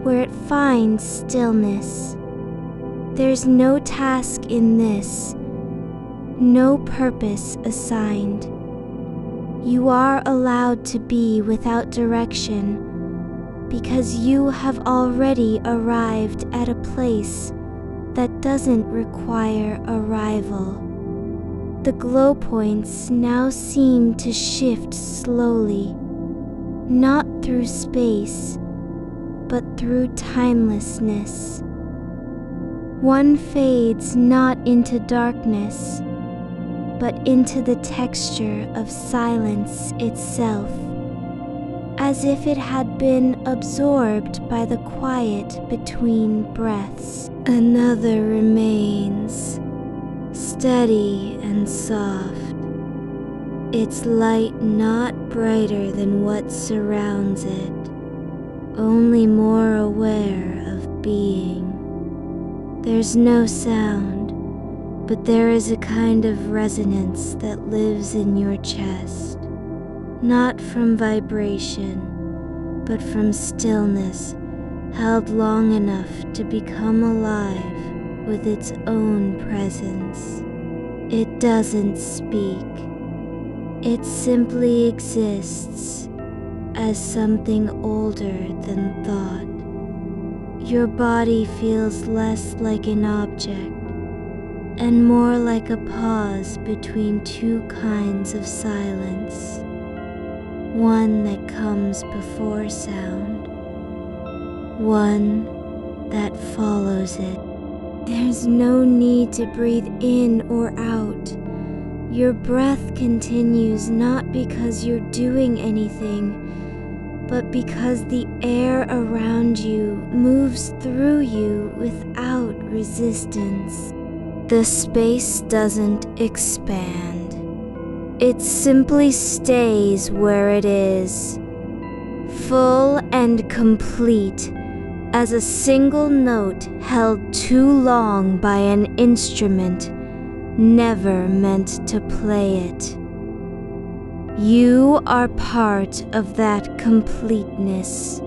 where it finds stillness. There's no task in this, no purpose assigned. You are allowed to be without direction because you have already arrived at a place that doesn't require arrival. The glow points now seem to shift slowly, not through space, but through timelessness. One fades not into darkness, but into the texture of silence itself, as if it had been absorbed by the quiet between breaths. Another remains, steady and soft, its light not brighter than what surrounds it, only more aware of being. There's no sound, but there is a kind of resonance that lives in your chest, not from vibration, but from stillness held long enough to become alive with its own presence. It doesn't speak. It simply exists as something older than thought. Your body feels less like an object and more like a pause between two kinds of silence, one that comes before sound, one that follows it. There's no need to breathe in or out. Your breath continues not because you're doing anything, but because the air around you moves through you without resistance. The space doesn't expand. It simply stays where it is, full and complete as a single note held too long by an instrument never meant to play it. You are part of that completeness,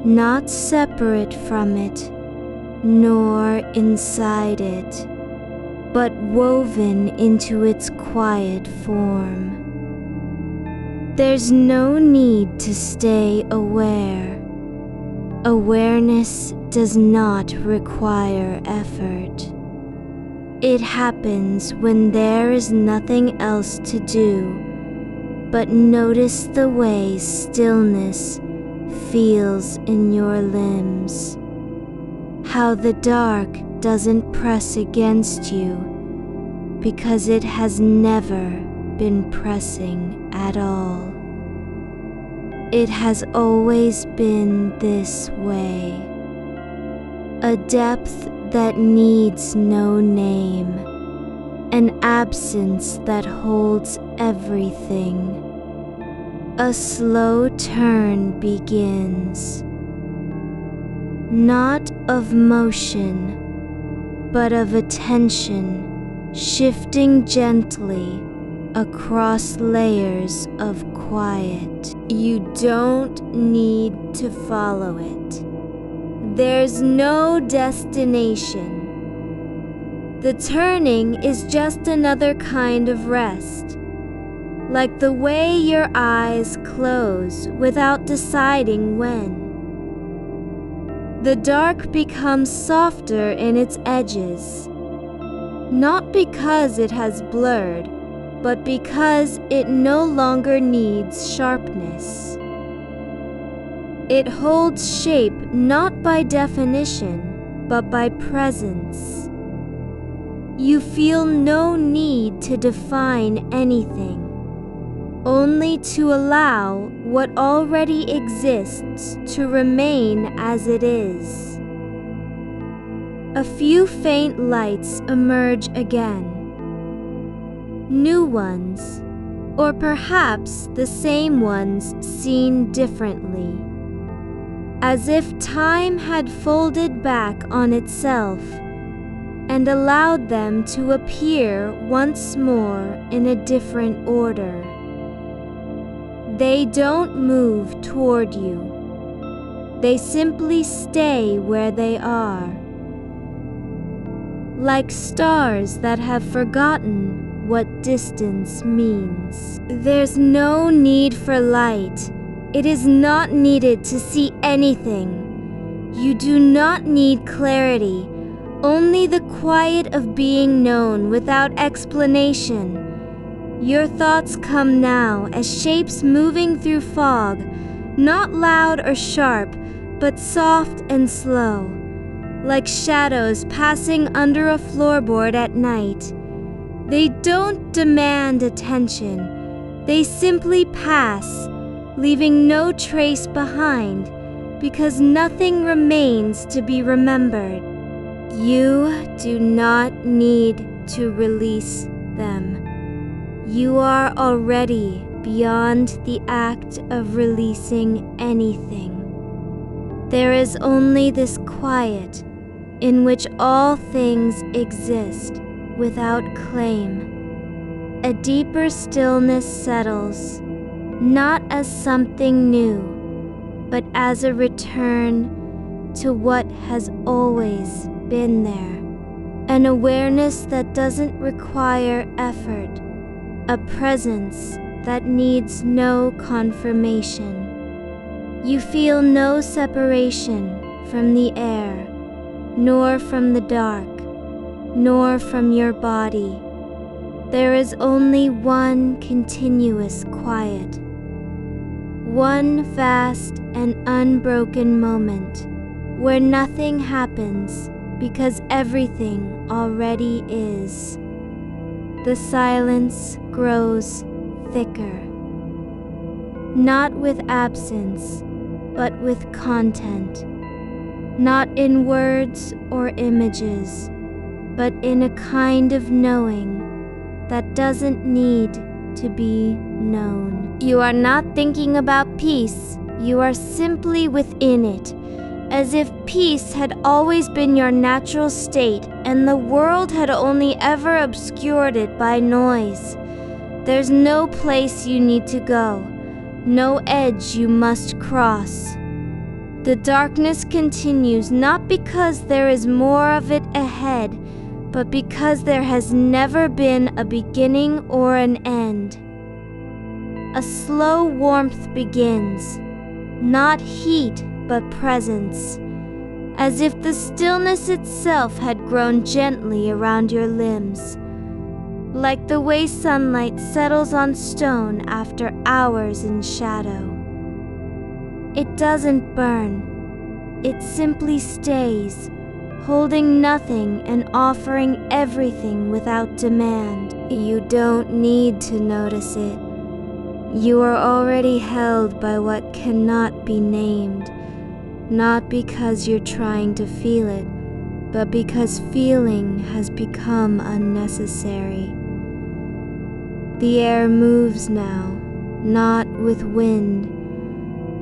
not separate from it, nor inside it, but woven into its quiet form. There's no need to stay aware. Awareness does not require effort. It happens when there is nothing else to do but notice the way stillness feels in your limbs, how the dark doesn't press against you because it has never been pressing at all. It has always been this way, a depth that needs no name, an absence that holds everything. A slow turn begins. not of motion, but of attention shifting gently across layers of quiet. You don't need to follow it. There's no destination. The turning is just another kind of rest, like the way your eyes close without deciding when. The dark becomes softer in its edges, not because it has blurred, but because it no longer needs sharpness. It holds shape not by definition, but by presence. You feel no need to define anything, only to allow what already exists to remain as it is. A few faint lights emerge again. New ones, or perhaps the same ones seen differently, as if time had folded back on itself and allowed them to appear once more in a different order. They don't move toward you. They simply stay where they are, like stars that have forgotten what distance means. There's no need for light. It is not needed to see anything. You do not need clarity, only the quiet of being known without explanation. Your thoughts come now as shapes moving through fog, not loud or sharp, but soft and slow, like shadows passing under a floorboard at night. They don't demand attention. They simply pass, leaving no trace behind, because nothing remains to be remembered. You do not need to release them. You are already beyond the act of releasing anything. There is only this quiet in which all things exist without claim. A deeper stillness settles, not as something new, but as a return to what has always been there. An awareness that doesn't require effort, a presence that needs no confirmation. You feel no separation from the air, nor from the dark, nor from your body. There is only one continuous quiet, one vast and unbroken moment where nothing happens because everything already is. The silence grows thicker, not with absence, but with content, not in words or images, but in a kind of knowing that doesn't need to be known. You are not thinking about peace, you are simply within it, as if peace had always been your natural state and the world had only ever obscured it by noise. There's no place you need to go, no edge you must cross. The darkness continues not because there is more of it ahead, but because there has never been a beginning or an end. A slow warmth begins, not heat but presence, as if the stillness itself had grown gently around your limbs, like the way sunlight settles on stone after hours in shadow. It doesn't burn, it simply stays, holding nothing and offering everything without demand. You don't need to notice it. You are already held by what cannot be named, not because you're trying to feel it, but because feeling has become unnecessary. The air moves now, not with wind,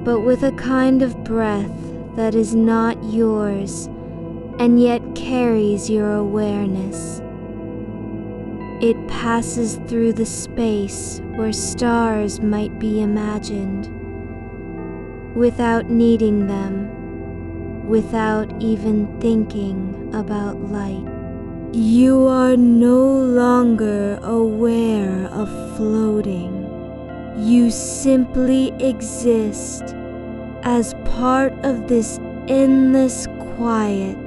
but with a kind of breath that is not yours and yet carries your awareness. It passes through the space where stars might be imagined, without needing them, without even thinking about light. You are no longer aware of floating. You simply exist as part of this endless quiet,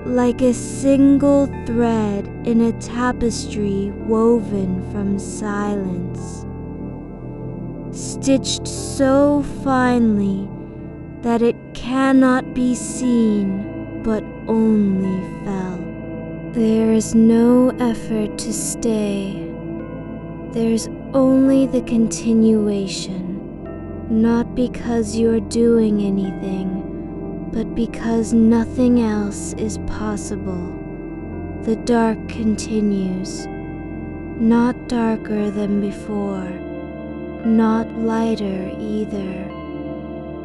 like a single thread in a tapestry woven from silence, stitched so finely that it cannot be seen but only felt. There is no effort to stay. There's only the continuation, not because you're doing anything, but because nothing else is possible. The dark continues, not darker than before, not lighter either,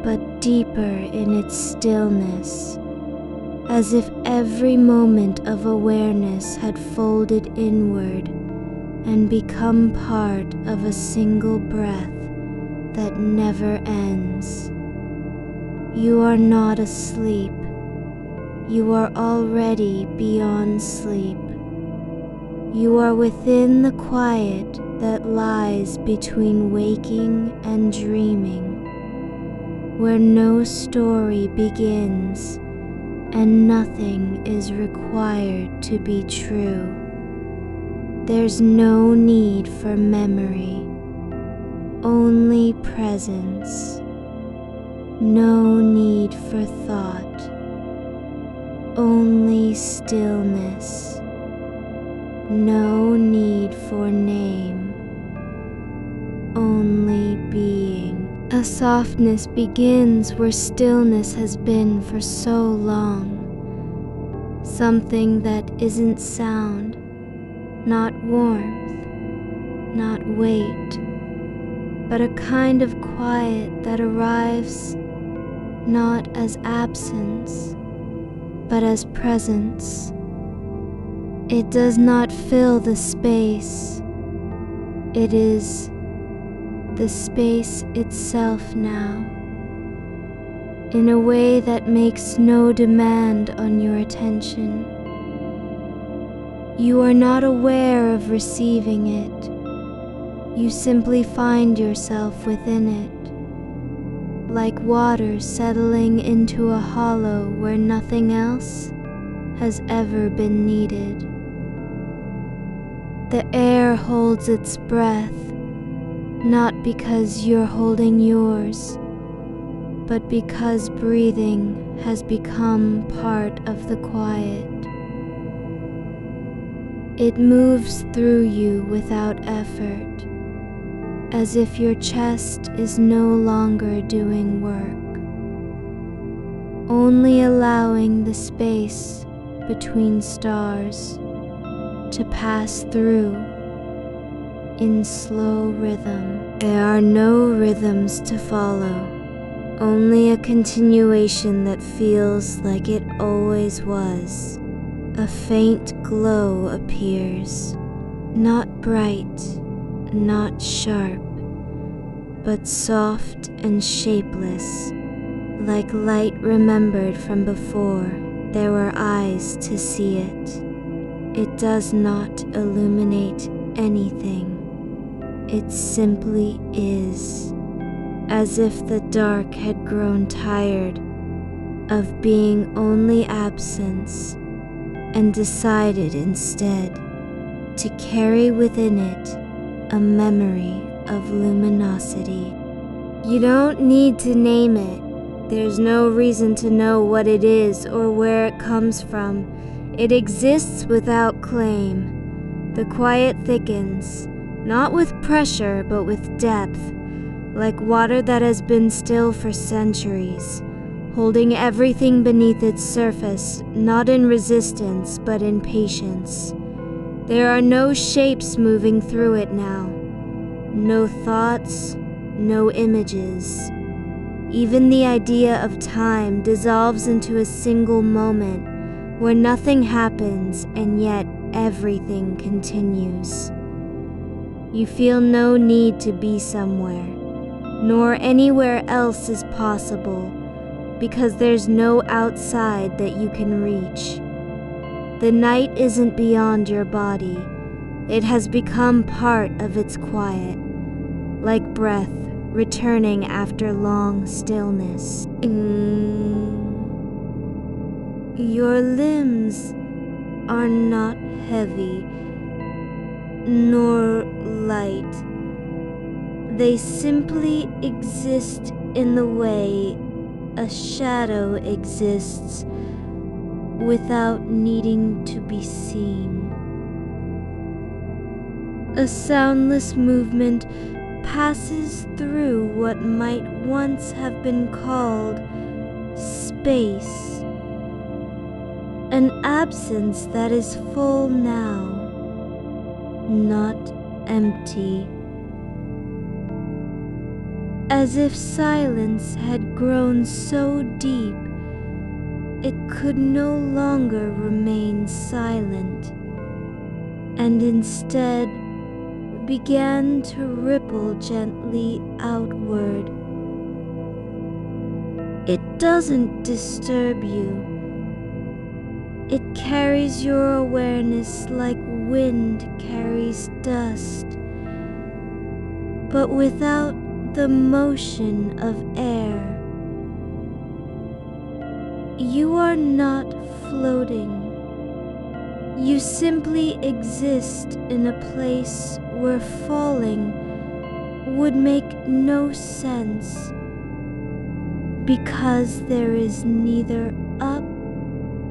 but deeper in its stillness, as if every moment of awareness had folded inward and become part of a single breath that never ends. You are not asleep. You are already beyond sleep. You are within the quiet that lies between waking and dreaming, where no story begins and nothing is required to be true. There's no need for memory, only presence. No need for thought, only stillness. No need for name, only being. A softness begins where stillness has been for so long. Something that isn't sound, not warmth, not weight, but a kind of quiet that arrives not as absence, but as presence. It does not fill the space. It is the space itself now, in a way that makes no demand on your attention. You are not aware of receiving it. You simply find yourself within it, like water settling into a hollow where nothing else has ever been needed. The air holds its breath, not because you're holding yours, but because breathing has become part of the quiet. It moves through you without effort, as if your chest is no longer doing work, only allowing the space between stars to pass through in slow rhythm. There are no rhythms to follow, only a continuation that feels like it always was. A faint glow appears, not bright, not sharp, but soft and shapeless, like light remembered from before there were eyes to see it. It does not illuminate anything. It simply is, as if the dark had grown tired of being only absence and decided instead to carry within it a memory of luminosity. You don't need to name it. There's no reason to know what it is or where it comes from. It exists without claim. The quiet thickens, not with pressure but with depth, like water that has been still for centuries, holding everything beneath its surface, not in resistance but in patience. There are no shapes moving through it now, no thoughts, no images. Even the idea of time dissolves into a single moment where nothing happens and yet everything continues. You feel no need to be somewhere, nor anywhere else is possible, because there's no outside that you can reach. The night isn't beyond your body. It has become part of its quiet, like breath returning after long stillness. Your limbs are not heavy nor light. They simply exist in the way a shadow exists without needing to be seen. A soundless movement passes through what might once have been called space, an absence that is full now, not empty. As if silence had grown so deep, it could no longer remain silent, and instead began to ripple gently outward. It doesn't disturb you. It carries your awareness like wind carries dust, but without the motion of air. You are not floating. You simply exist in a place where falling would make no sense, because there is neither up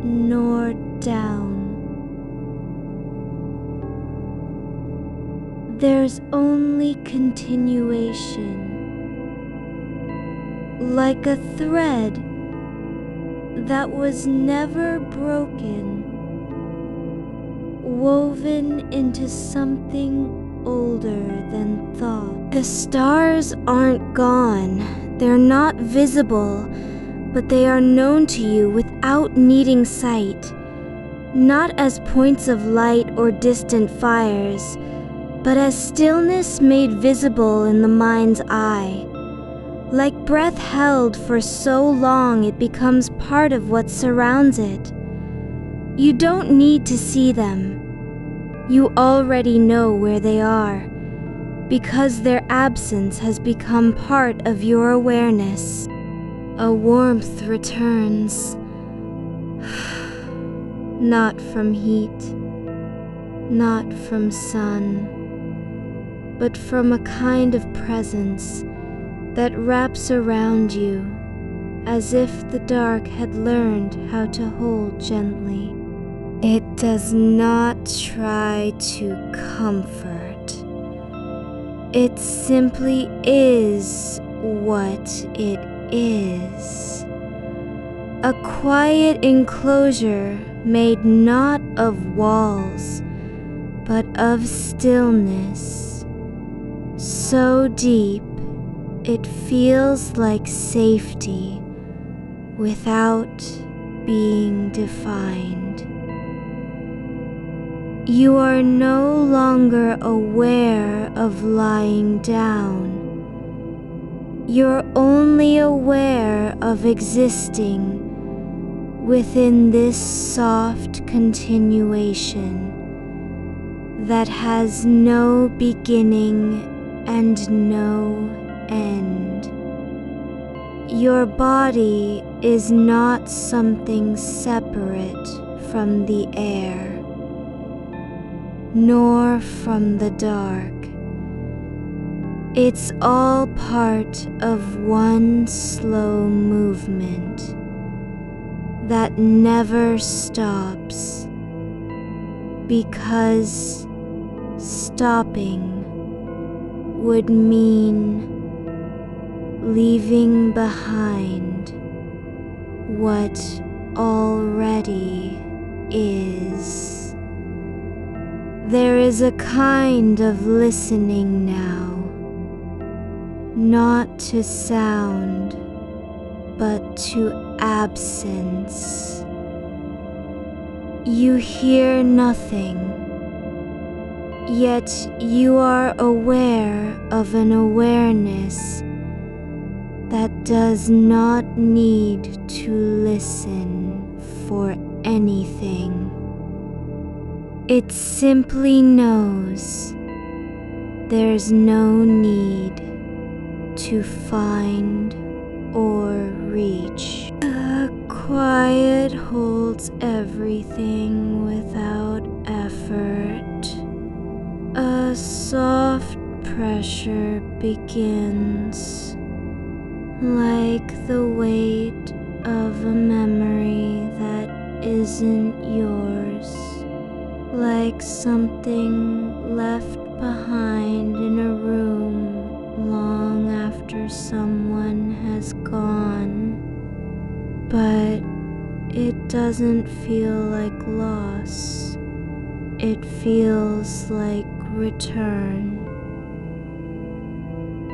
nor down. There's only continuation, like a thread that was never broken, woven into something older than thought. The stars aren't gone. They're not visible, but they are known to you without needing sight, not as points of light or distant fires, but as stillness made visible in the mind's eye. Like breath held for so long it becomes part of what surrounds it. You don't need to see them. You already know where they are, because their absence has become part of your awareness. A warmth returns, not from heat, not from sun, but from a kind of presence that wraps around you, as if the dark had learned how to hold gently. It does not try to comfort. It simply is what it is. A quiet enclosure made not of walls, but of stillness, so deep it feels like safety without being defined. You are no longer aware of lying down. You're only aware of existing within this soft continuation that has no beginning and no end. Your body is not something separate from the air, nor from the dark. It's all part of one slow movement that never stops, because stopping would mean leaving behind what already is. There is a kind of listening now, not to sound, but to absence. You hear nothing, yet you are aware of an awareness that does not need to listen for anything. It simply knows there's no need to find or reach. The quiet holds everything without effort. A soft pressure begins, like the weight of a memory that isn't yours, like something left behind in a room long after someone has gone. But it doesn't feel like loss. It feels like return.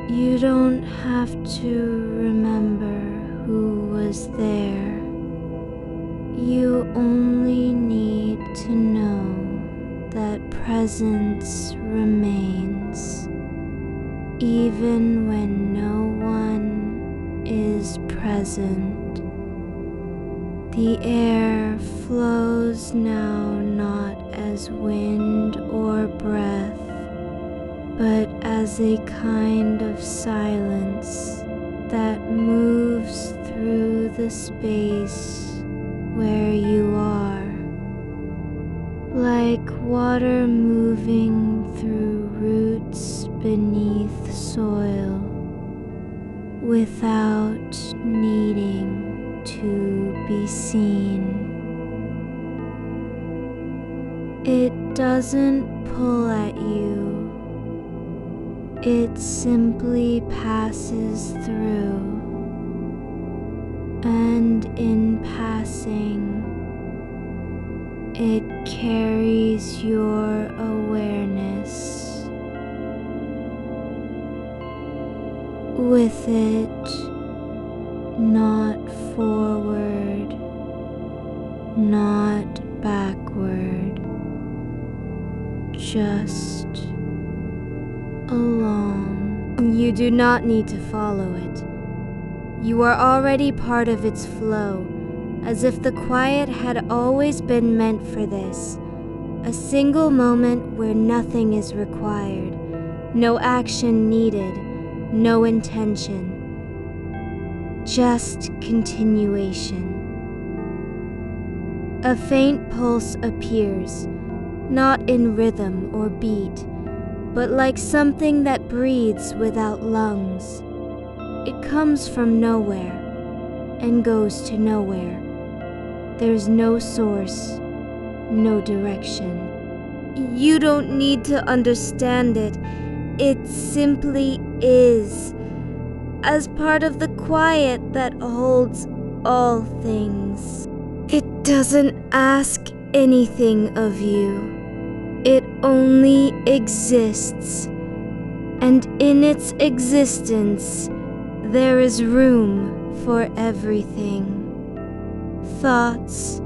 You don't have to remember who was there. You only need to know that presence remains, even when no one is present. The air flows now not as wind or breath, but as a kind of silence that moves through the space where you are, like water moving through roots beneath soil, without needing to be seen. It doesn't pull at you. It simply passes through, and in passing, it carries your awareness. With it, not forward, not backward, just along. You do not need to follow it. You are already part of its flow, as if the quiet had always been meant for this. A single moment where nothing is required, no action needed, no intention. Just continuation. A faint pulse appears, not in rhythm or beat, but like something that breathes without lungs. It comes from nowhere and goes to nowhere. There's no source, no direction. You don't need to understand it. It simply is, as part of the quiet that holds all things. It doesn't ask anything of you. It only exists, and in its existence, there is room for everything. Thoughts,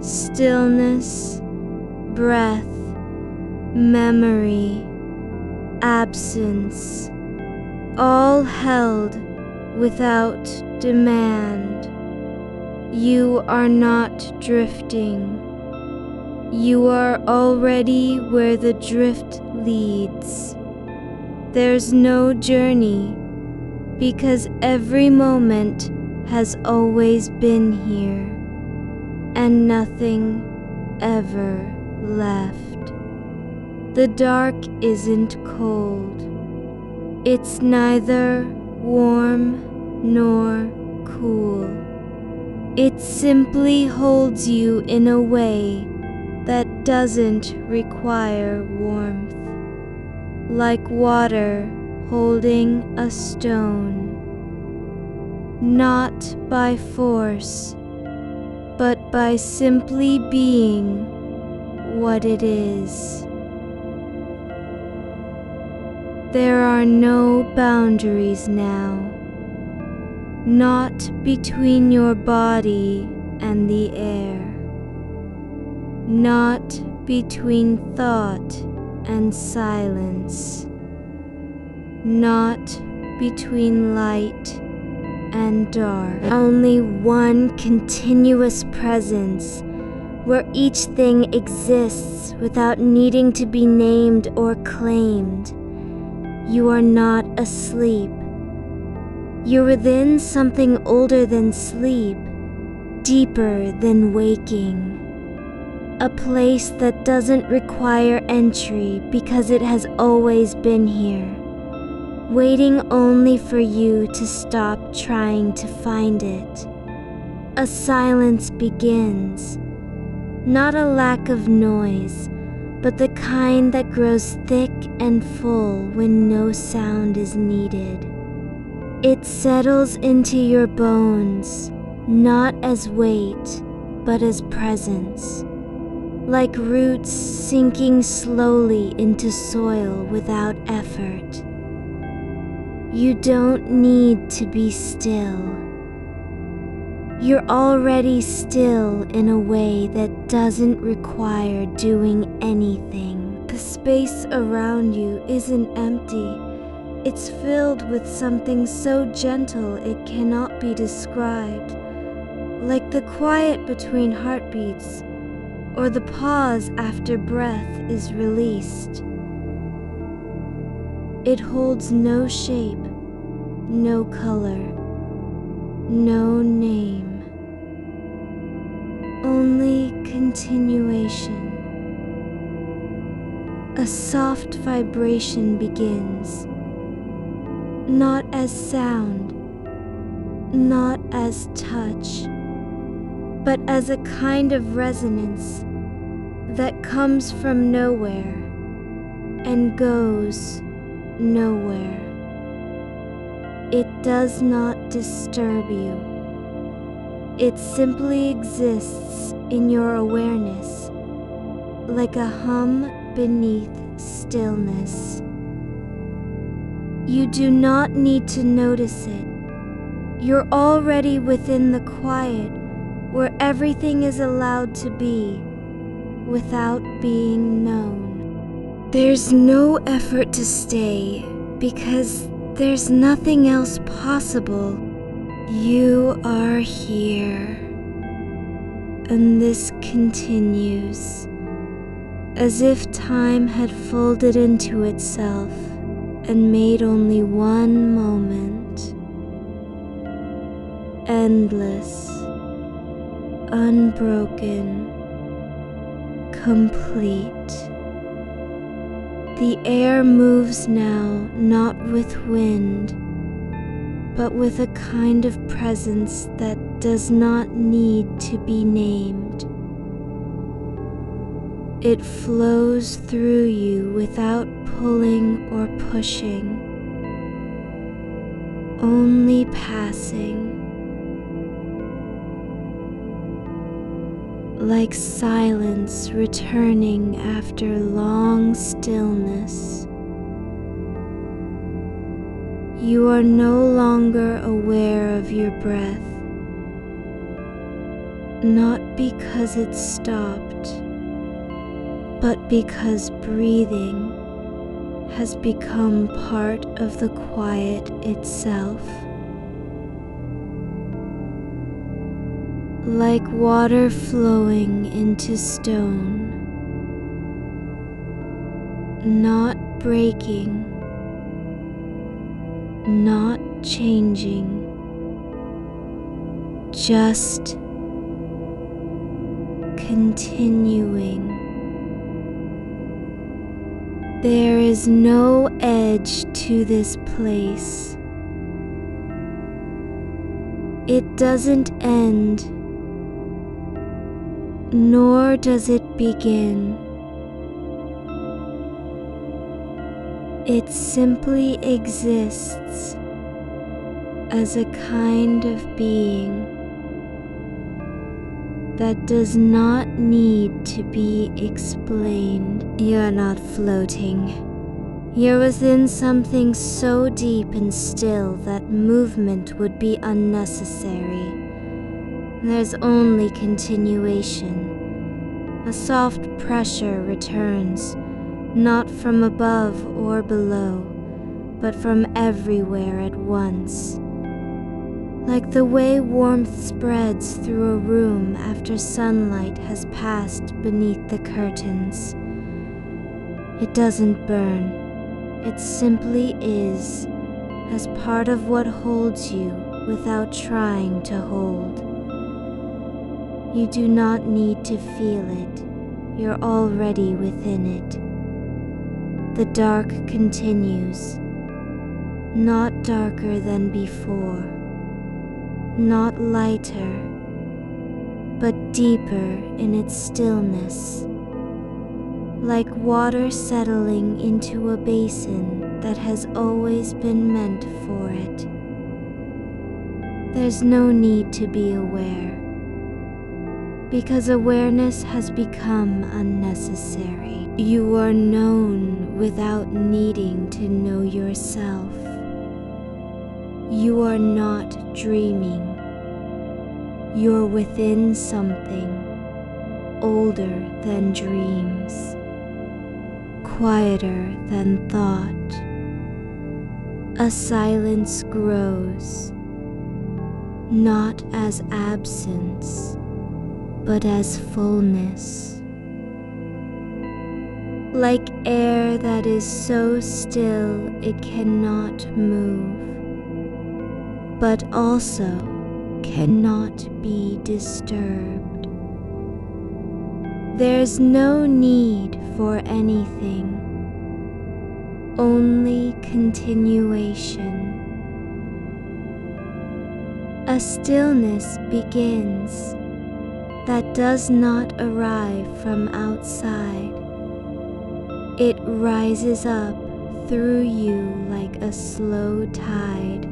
stillness, breath, memory, absence, all held without demand. You are not drifting. You are already where the drift leads. There's no journey, because every moment has always been here, and nothing ever left. The dark isn't cold. It's neither warm nor cool. It simply holds you in a way that doesn't require warmth, like water holding a stone, not by force, but by simply being what it is. There are no boundaries now. not between your body and the air, not between thought and silence, not between light and dark. Only one continuous presence where each thing exists without needing to be named or claimed. You are not asleep. You're within something older than sleep, deeper than waking. A place that doesn't require entry because it has always been here, waiting only for you to stop trying to find it. A silence begins, not a lack of noise, but the kind that grows thick and full when no sound is needed. It settles into your bones, not as weight, but as presence, like roots sinking slowly into soil without effort. You don't need to be still. You're already still in a way that doesn't require doing anything. The space around you isn't empty. It's filled with something so gentle it cannot be described, like the quiet between heartbeats or the pause after breath is released. It holds no shape, no color, no name, only continuation. A soft vibration begins, not as sound, not as touch, but as a kind of resonance that comes from nowhere and goes nowhere. It does not disturb you. It simply exists in your awareness, like a hum beneath stillness. You do not need to notice it. You're already within the quiet where everything is allowed to be without being known. There's no effort to stay because there's nothing else possible. You are here, and this continues as if time had folded into itself and made only one moment, endless, unbroken, complete. The air moves now not with wind, but with a kind of presence that does not need to be named. It flows through you without pulling or pushing, only passing, like silence returning after long stillness. You are no longer aware of your breath, not because it stopped, but because breathing has become part of the quiet itself. Like water flowing into stone, not breaking, not changing, just continuing. There is no edge to this place. It doesn't end, nor does it begin. It simply exists as a kind of being that does not need to be explained. You're not floating. You're within something so deep and still that movement would be unnecessary. There's only continuation. A soft pressure returns, not from above or below, but from everywhere at once. Like the way warmth spreads through a room after sunlight has passed beneath the curtains. It doesn't burn. It simply is, as part of what holds you without trying to hold. You do not need to feel it. You're already within it. The dark continues, not darker than before, not lighter, but deeper in its stillness, like water settling into a basin that has always been meant for it. There's no need to be aware, because awareness has become unnecessary. You are known without needing to know yourself. You are not dreaming. You're within something older than dreams, quieter than thought. A silence grows, not as absence, but as fullness. Like air that is so still it cannot move, but also cannot be disturbed. There's no need for anything, only continuation. A stillness begins that does not arrive from outside. It rises up through you like a slow tide,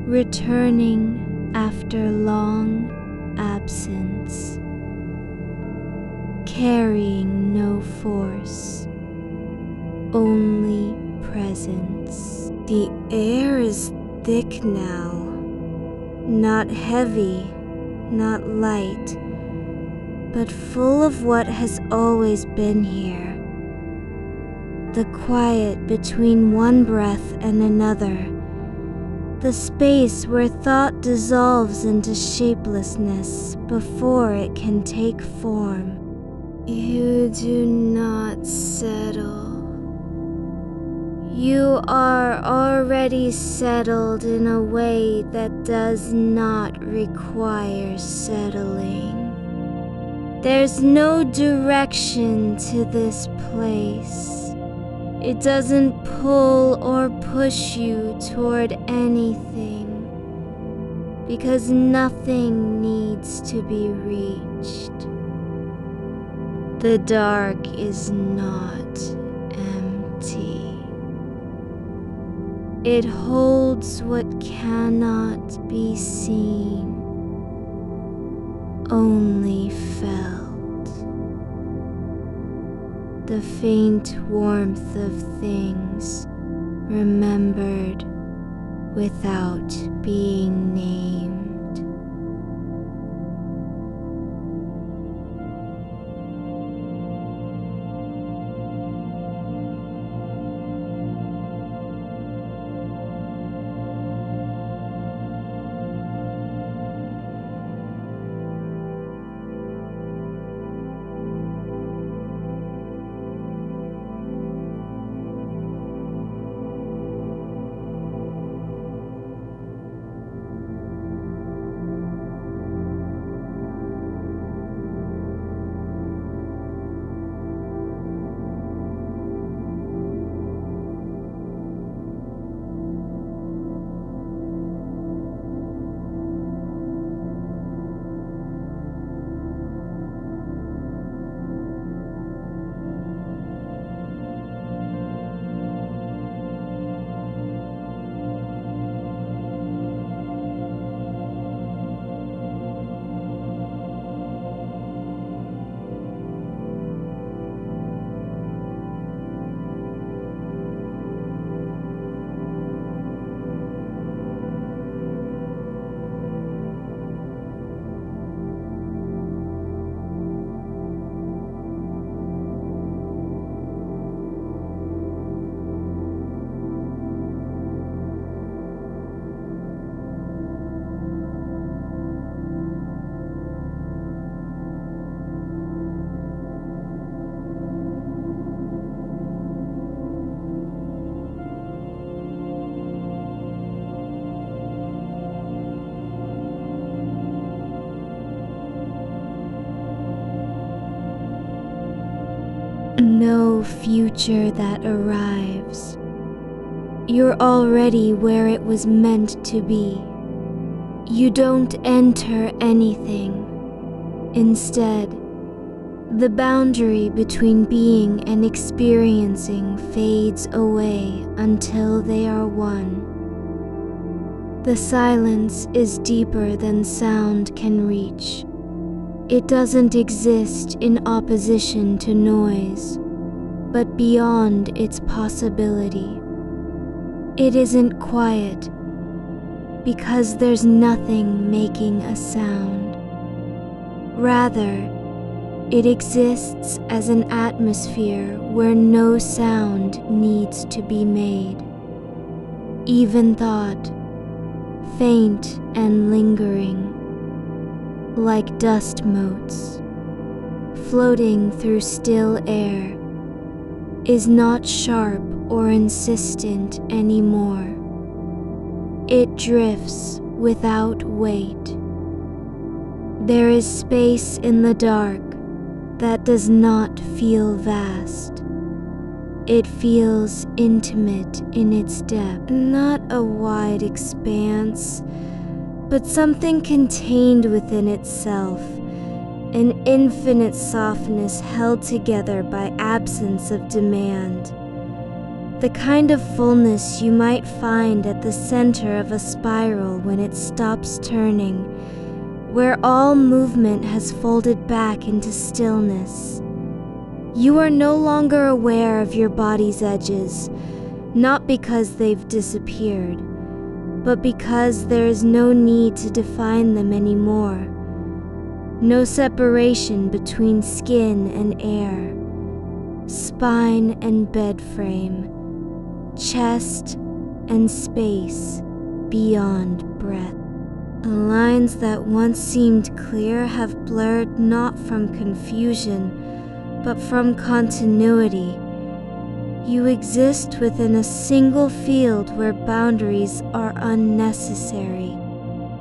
returning after long absence, carrying no force, only presence. The air is thick now, not heavy, not light, but full of what has always been here. The quiet between one breath and another, the space where thought dissolves into shapelessness before it can take form. You do not settle. You are already settled in a way that does not require settling. There's no direction to this place. It doesn't pull or push you toward anything, because nothing needs to be reached. The dark is not empty. It holds what cannot be seen, only felt. The faint warmth of things remembered without being named. no future that arrives. You're already where it was meant to be. You don't enter anything. Instead, the boundary between being and experiencing fades away until they are one. The silence is deeper than sound can reach. It doesn't exist in opposition to noise, but beyond its possibility. It isn't quiet because there's nothing making a sound. Rather, it exists as an atmosphere where no sound needs to be made. Even thought, faint and lingering, like dust motes, floating through still air, is not sharp or insistent anymore. It drifts without weight. There is space in the dark that does not feel vast. It feels intimate in its depth, not a wide expanse, but something contained within itself, an infinite softness held together by absence of demand. The kind of fullness you might find at the center of a spiral when it stops turning, where all movement has folded back into stillness. You are no longer aware of your body's edges, not because they've disappeared, but because there is no need to define them anymore. No separation between skin and air, spine and bed frame, chest and space beyond breath. The lines that once seemed clear have blurred not from confusion, but from continuity. You exist within a single field where boundaries are unnecessary.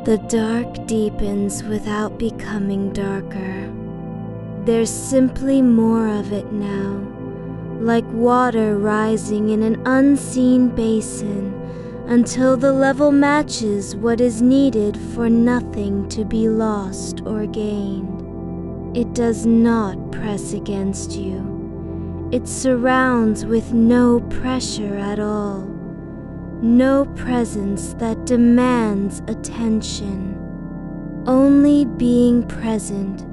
The dark deepens without becoming darker. There's simply more of it now, like water rising in an unseen basin, until the level matches what is needed for nothing to be lost or gained. It does not press against you. It surrounds with no pressure at all. No presence that demands attention. Only being present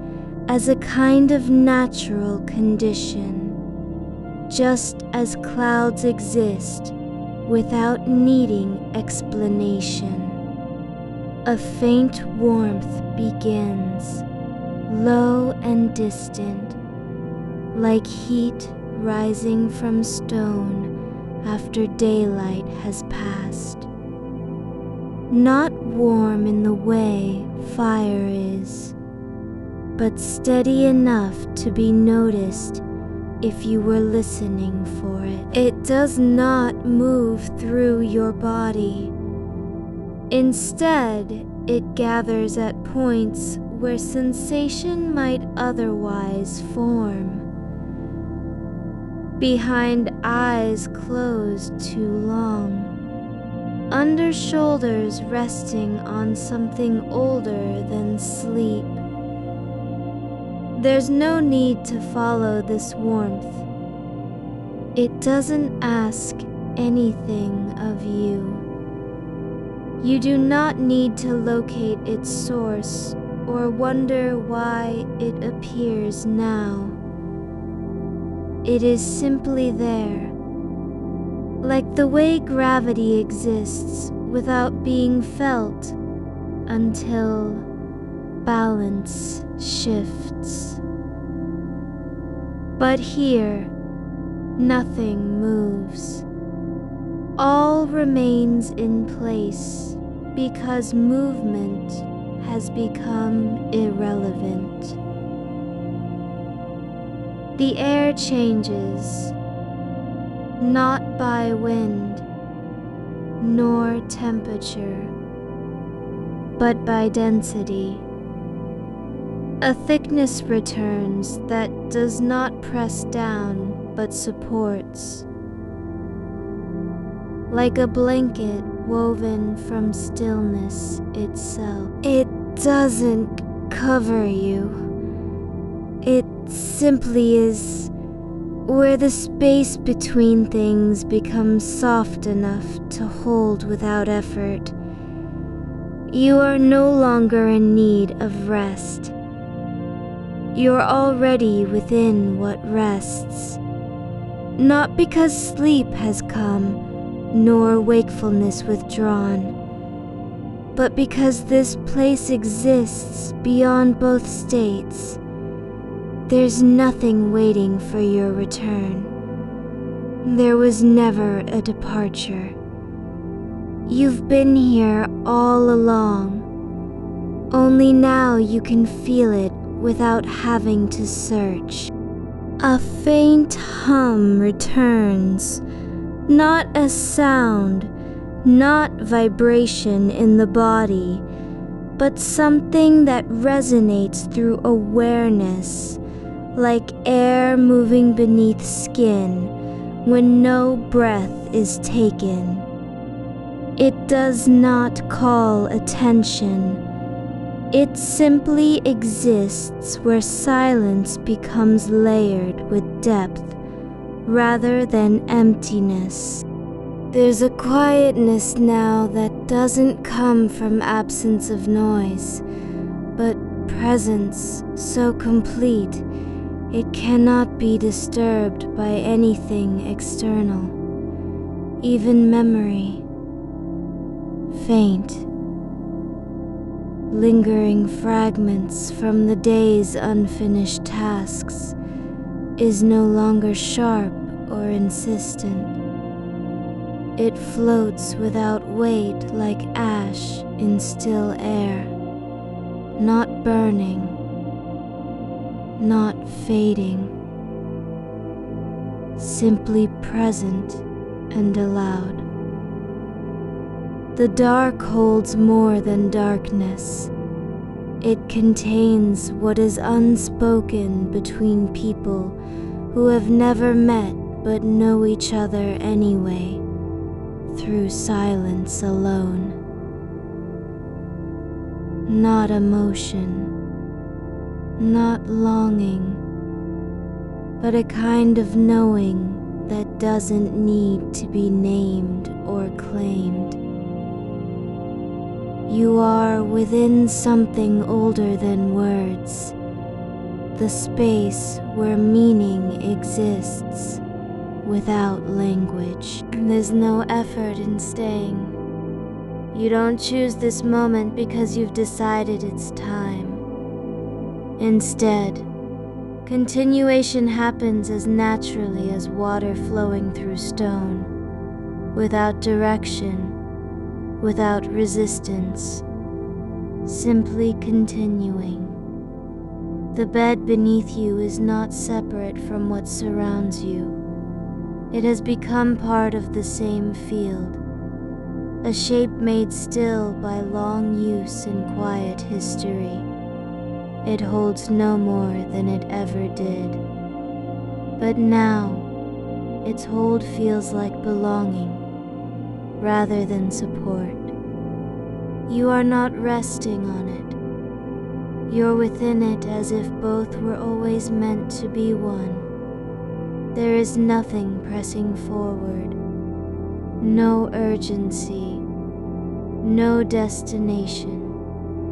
as a kind of natural condition. Just as clouds exist without needing explanation. A faint warmth begins, low and distant, like heat rising from stone after daylight has passed. Not warm in the way fire is, but steady enough to be noticed if you were listening for it. It does not move through your body. Instead, it gathers at points where sensation might otherwise form. Behind eyes closed too long, under shoulders resting on something older than sleep. There's no need to follow this warmth. It doesn't ask anything of you. You do not need to locate its source or wonder why it appears now. It is simply there, like the way gravity exists without being felt until balance shifts. But here, nothing moves. All remains in place because movement has become irrelevant. The air changes, not by wind, nor temperature, but by density. A thickness returns that does not press down but supports, like a blanket woven from stillness itself. It doesn't cover you. It simply is where the space between things becomes soft enough to hold without effort. You are no longer in need of rest. You're already within what rests, not because sleep has come, nor wakefulness withdrawn, but because this place exists beyond both states. There's nothing waiting for your return. There was never a departure. You've been here all along. Only now you can feel it without having to search. A faint hum returns, not as sound, not vibration in the body, but something that resonates through awareness, like air moving beneath skin when no breath is taken. It does not call attention. It simply exists where silence becomes layered with depth rather than emptiness. There's a quietness now that doesn't come from absence of noise, but presence so complete it cannot be disturbed by anything external, even memory. Faint, lingering fragments from the day's unfinished tasks is no longer sharp or insistent. It floats without weight like ash in still air, not burning, not fading, simply present and allowed. The dark holds more than darkness. It contains what is unspoken between people who have never met but know each other anyway, through silence alone. Not emotion, not longing, but a kind of knowing that doesn't need to be named or claimed. You are within something older than words, the space where meaning exists without language. There's no effort in staying. You don't choose this moment because you've decided it's time. Instead, continuation happens as naturally as water flowing through stone, without direction, without resistance, simply continuing. The bed beneath you is not separate from what surrounds you. It has become part of the same field, a shape made still by long use in quiet history. It holds no more than it ever did. But now, its hold feels like belonging, rather than support. You are not resting on it. You're within it as if both were always meant to be one. There is nothing pressing forward, no urgency, no destination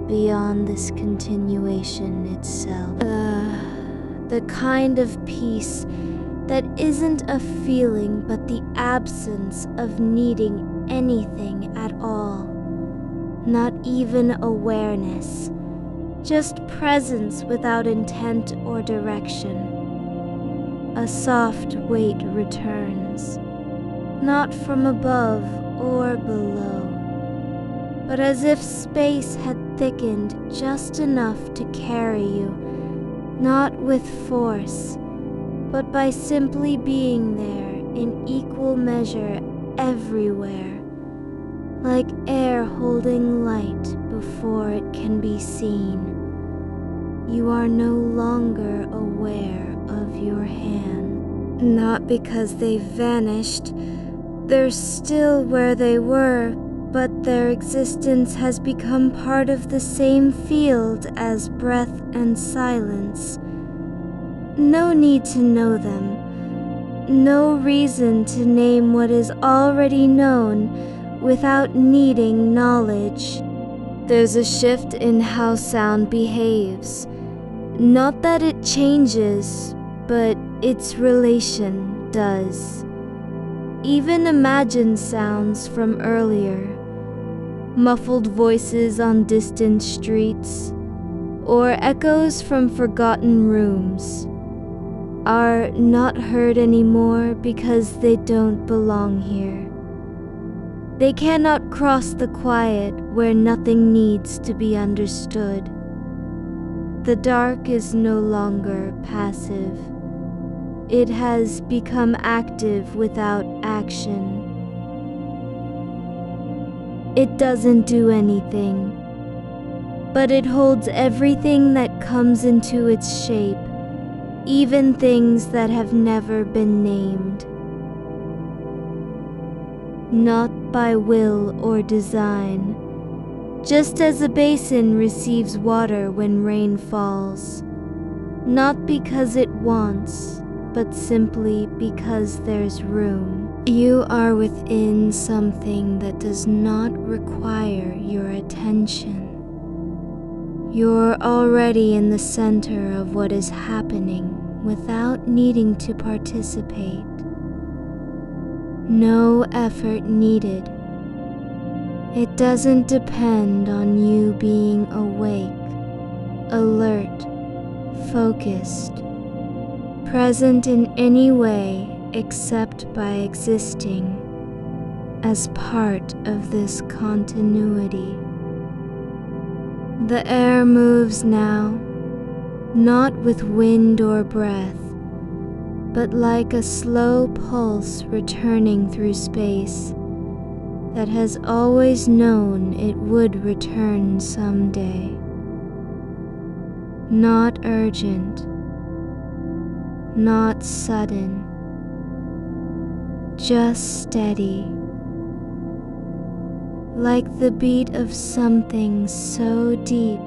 beyond this continuation itself. The kind of peace that isn't a feeling but the absence of needing anything at all. Not even awareness, just presence without intent or direction. A soft weight returns, not from above or below, but as if space had thickened just enough to carry you, not with force, but by simply being there in equal measure everywhere, like air holding light before it can be seen. you are no longer aware of your hand. Not because they vanished, they're still where they were, but their existence has become part of the same field as breath and silence. No need to know them. No reason to name what is already known without needing knowledge. There's a shift in how sound behaves. Not that it changes, but its relation does. Even imagined sounds from earlier, muffled voices on distant streets, or echoes from forgotten rooms, are not heard anymore because they don't belong here. They cannot cross the quiet where nothing needs to be understood. The dark is no longer passive. It has become active without action. It doesn't do anything, but it holds everything that comes into its shape, even things that have never been named. Not by will or design, just as a basin receives water when rain falls, not because it wants, but simply because there's room. You are within something that does not require your attention. You're already in the center of what is happening without needing to participate. No effort needed. It doesn't depend on you being awake, alert, focused, present in any way except by existing as part of this continuity. The air moves now, not with wind or breath, but like a slow pulse returning through space that has always known it would return someday. Not urgent, not sudden, just steady, like the beat of something so deep,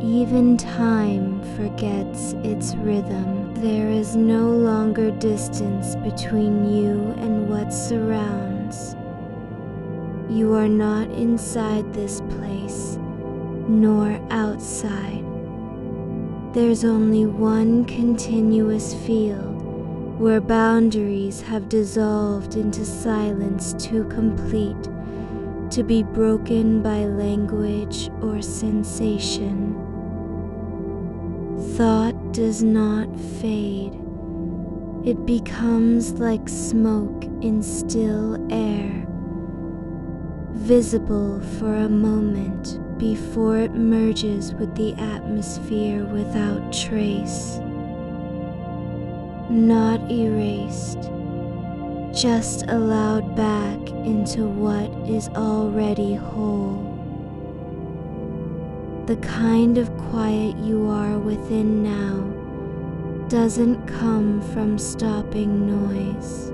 even time forgets its rhythm. There is no longer distance between you and what surrounds. You are not inside this place, nor outside. There's only one continuous field where boundaries have dissolved into silence too complete to be broken by language or sensation. Thought does not fade. It becomes like smoke in still air, visible for a moment before it merges with the atmosphere without trace. Not erased, just allowed back into what is already whole. The kind of quiet you are within now doesn't come from stopping noise,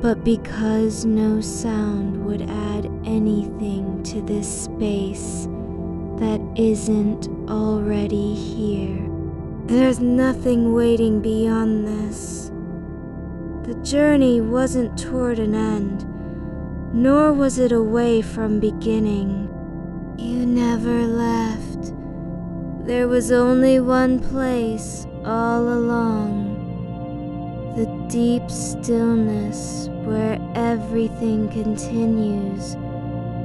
but because no sound would add anything to this space that isn't already here. There's nothing waiting beyond this. The journey wasn't toward an end, nor was it away from beginning. You never left. There was only one place all along. The deep stillness where everything continues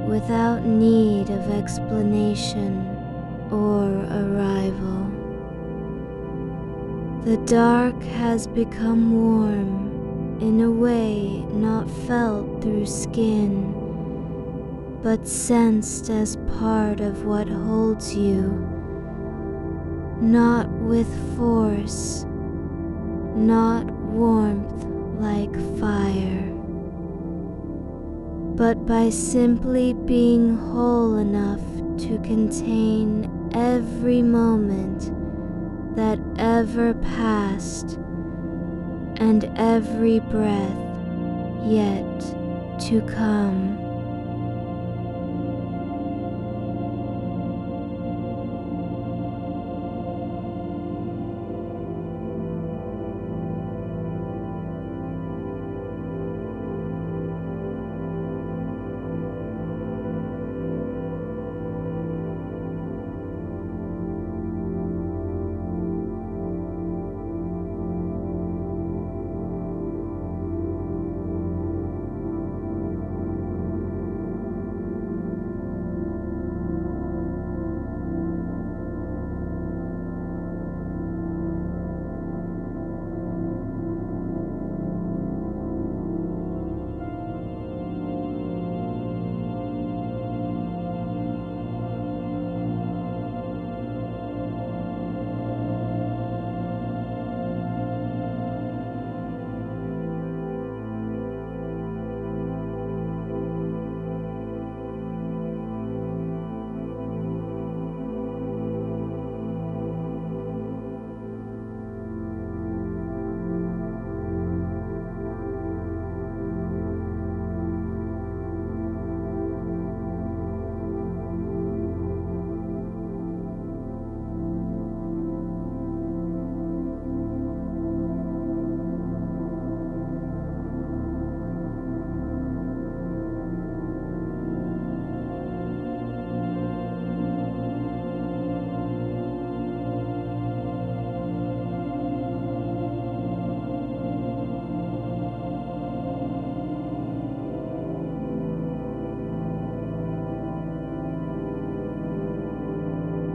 without need of explanation or arrival. The dark has become warm in a way not felt through skin, but sensed as part of what holds you, not with force, not warmth like fire, but by simply being whole enough to contain every moment that ever passed and every breath yet to come.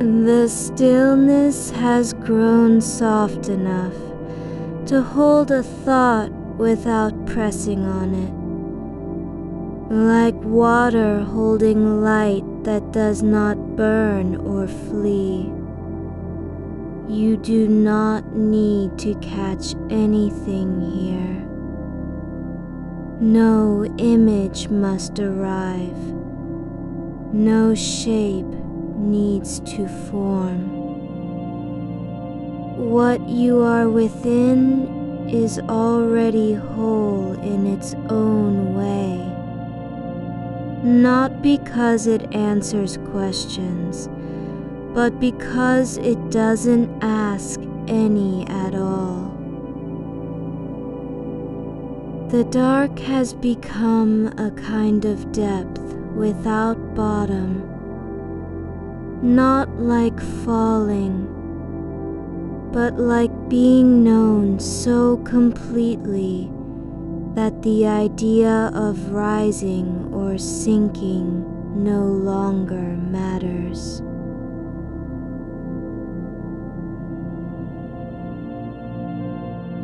The stillness has grown soft enough to hold a thought without pressing on it, like water holding light that does not burn or flee. You do not need to catch anything here. No image must arrive. No shape needs to form. What you are within is already whole in its own way, not because it answers questions, but because it doesn't ask any at all. The dark has become a kind of depth without bottom, not like falling, but like being known so completely that the idea of rising or sinking no longer matters.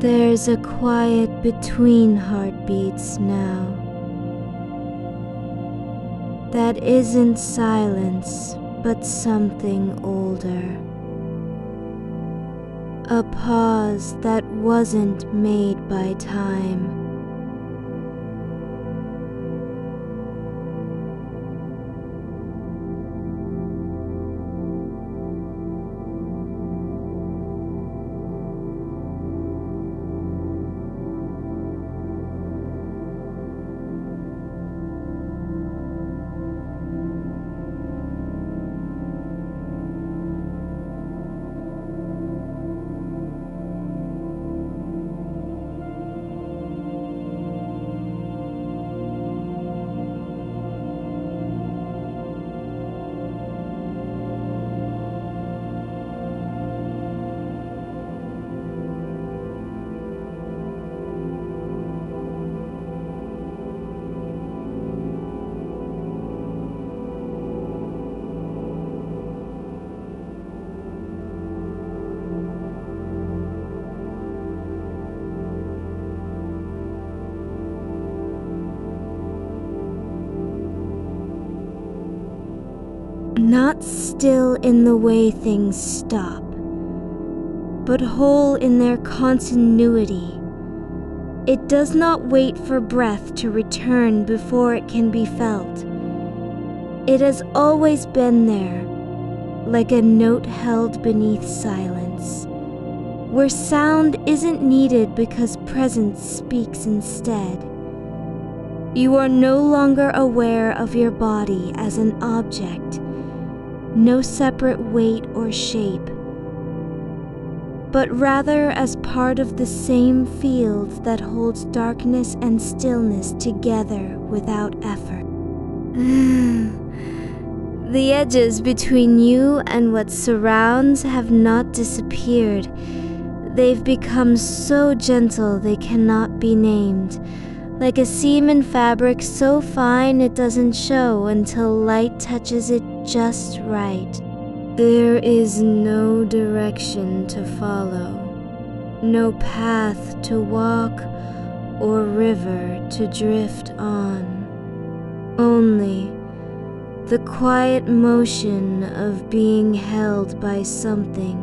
There's a quiet between heartbeats now that isn't silence, but something older. A pause that wasn't made by time. Not still in the way things stop, but whole in their continuity. It does not wait for breath to return before it can be felt. It has always been there, like a note held beneath silence, where sound isn't needed because presence speaks instead. You are no longer aware of your body as an object, no separate weight or shape, but rather as part of the same field that holds darkness and stillness together without effort. The edges between you and what surrounds have not disappeared. They've become so gentle they cannot be named, like a seam in fabric so fine it doesn't show until light touches it just right. There is no direction to follow, no path to walk or river to drift on. Only the quiet motion of being held by something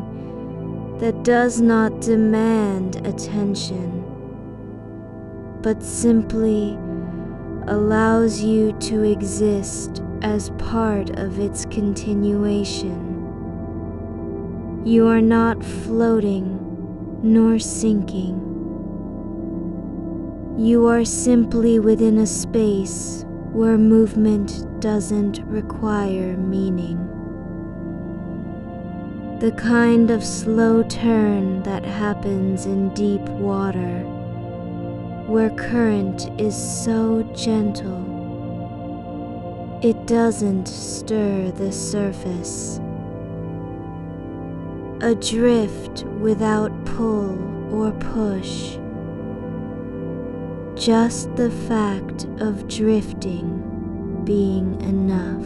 that does not demand attention, but simply allows you to exist as part of its continuation. You are not floating nor sinking. You are simply within a space where movement doesn't require meaning. The kind of slow turn that happens in deep water, where current is so gentle, it doesn't stir the surface. Adrift without pull or push. Just the fact of drifting being enough.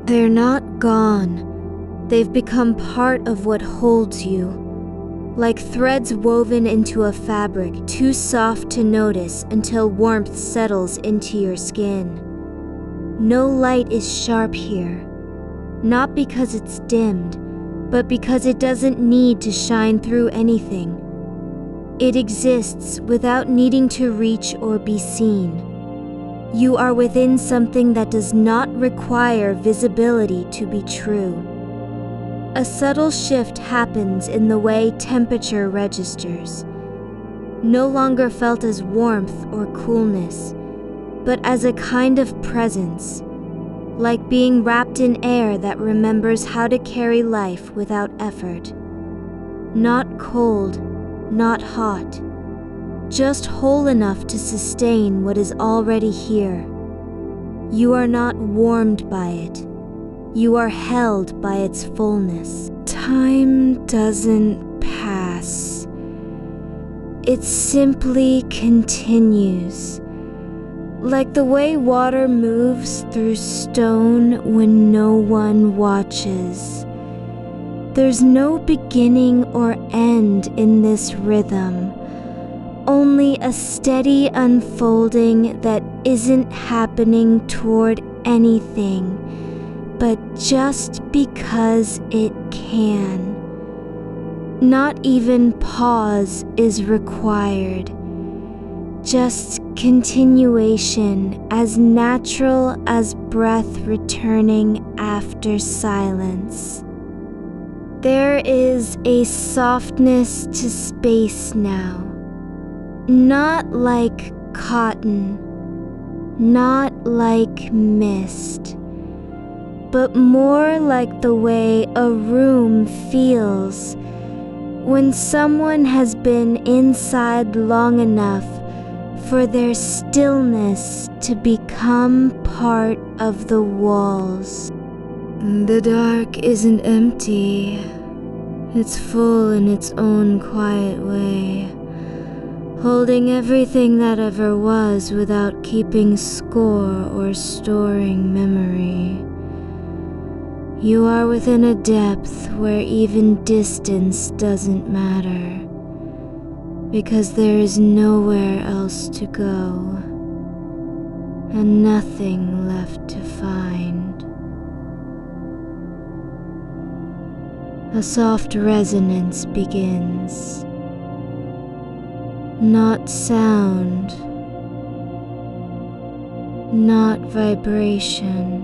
They're not gone. They've become part of what holds you, like threads woven into a fabric too soft to notice until warmth settles into your skin. No light is sharp here, not because it's dimmed, but because it doesn't need to shine through anything. It exists without needing to reach or be seen. You are within something that does not require visibility to be true. A subtle shift happens in the way temperature registers, no longer felt as warmth or coolness, but as a kind of presence, like being wrapped in air that remembers how to carry life without effort. Not cold, not hot, just whole enough to sustain what is already here. You are not warmed by it. You are held by its fullness. Time doesn't pass. It simply continues, like the way water moves through stone when no one watches. There's no beginning or end in this rhythm, only a steady unfolding that isn't happening toward anything, but just because it can. Not even pause is required, just continuation as natural as breath returning after silence. There is a softness to space now, not like cotton, not like mist, but more like the way a room feels when someone has been inside long enough for their stillness to become part of the walls. The dark isn't empty. It's full in its own quiet way, holding everything that ever was without keeping score or storing memory. You are within a depth where even distance doesn't matter, because there is nowhere else to go, and nothing left to find. A soft resonance begins. Not sound, not vibration,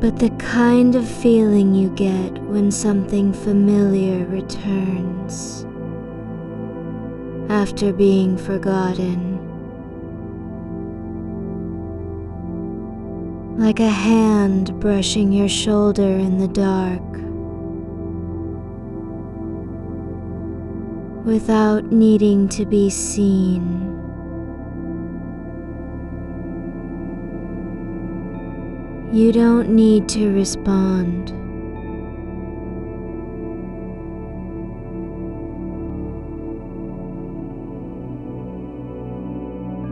but the kind of feeling you get when something familiar returns after being forgotten. Like a hand brushing your shoulder in the dark, without needing to be seen. You don't need to respond.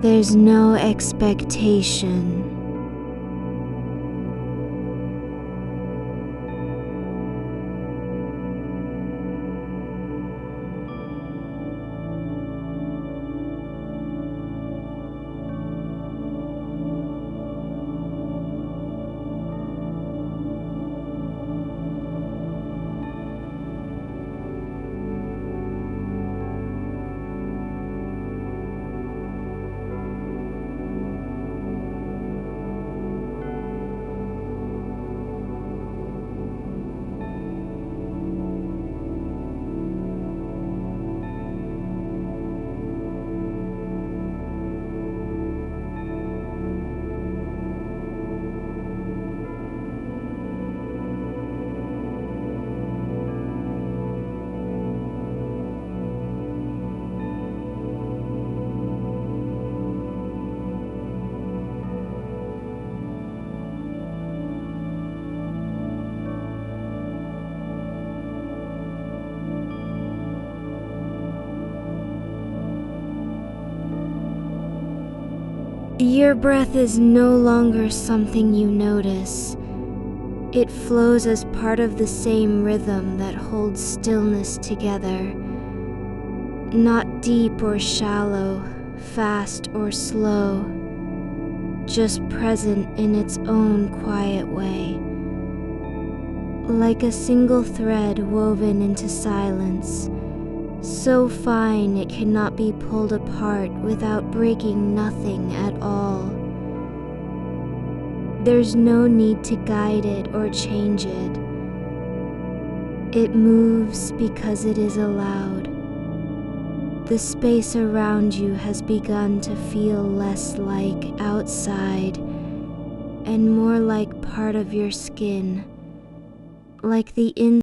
There's no expectation. Your breath is no longer something you notice. It flows as part of the same rhythm that holds stillness together. Not deep or shallow, fast or slow, just present in its own quiet way. Like a single thread woven into silence, so fine it cannot be pulled apart without breaking nothing at all. There's no need to guide it or change it. It moves because it is allowed. The space around you has begun to feel less like outside and more like part of your skin, like the inside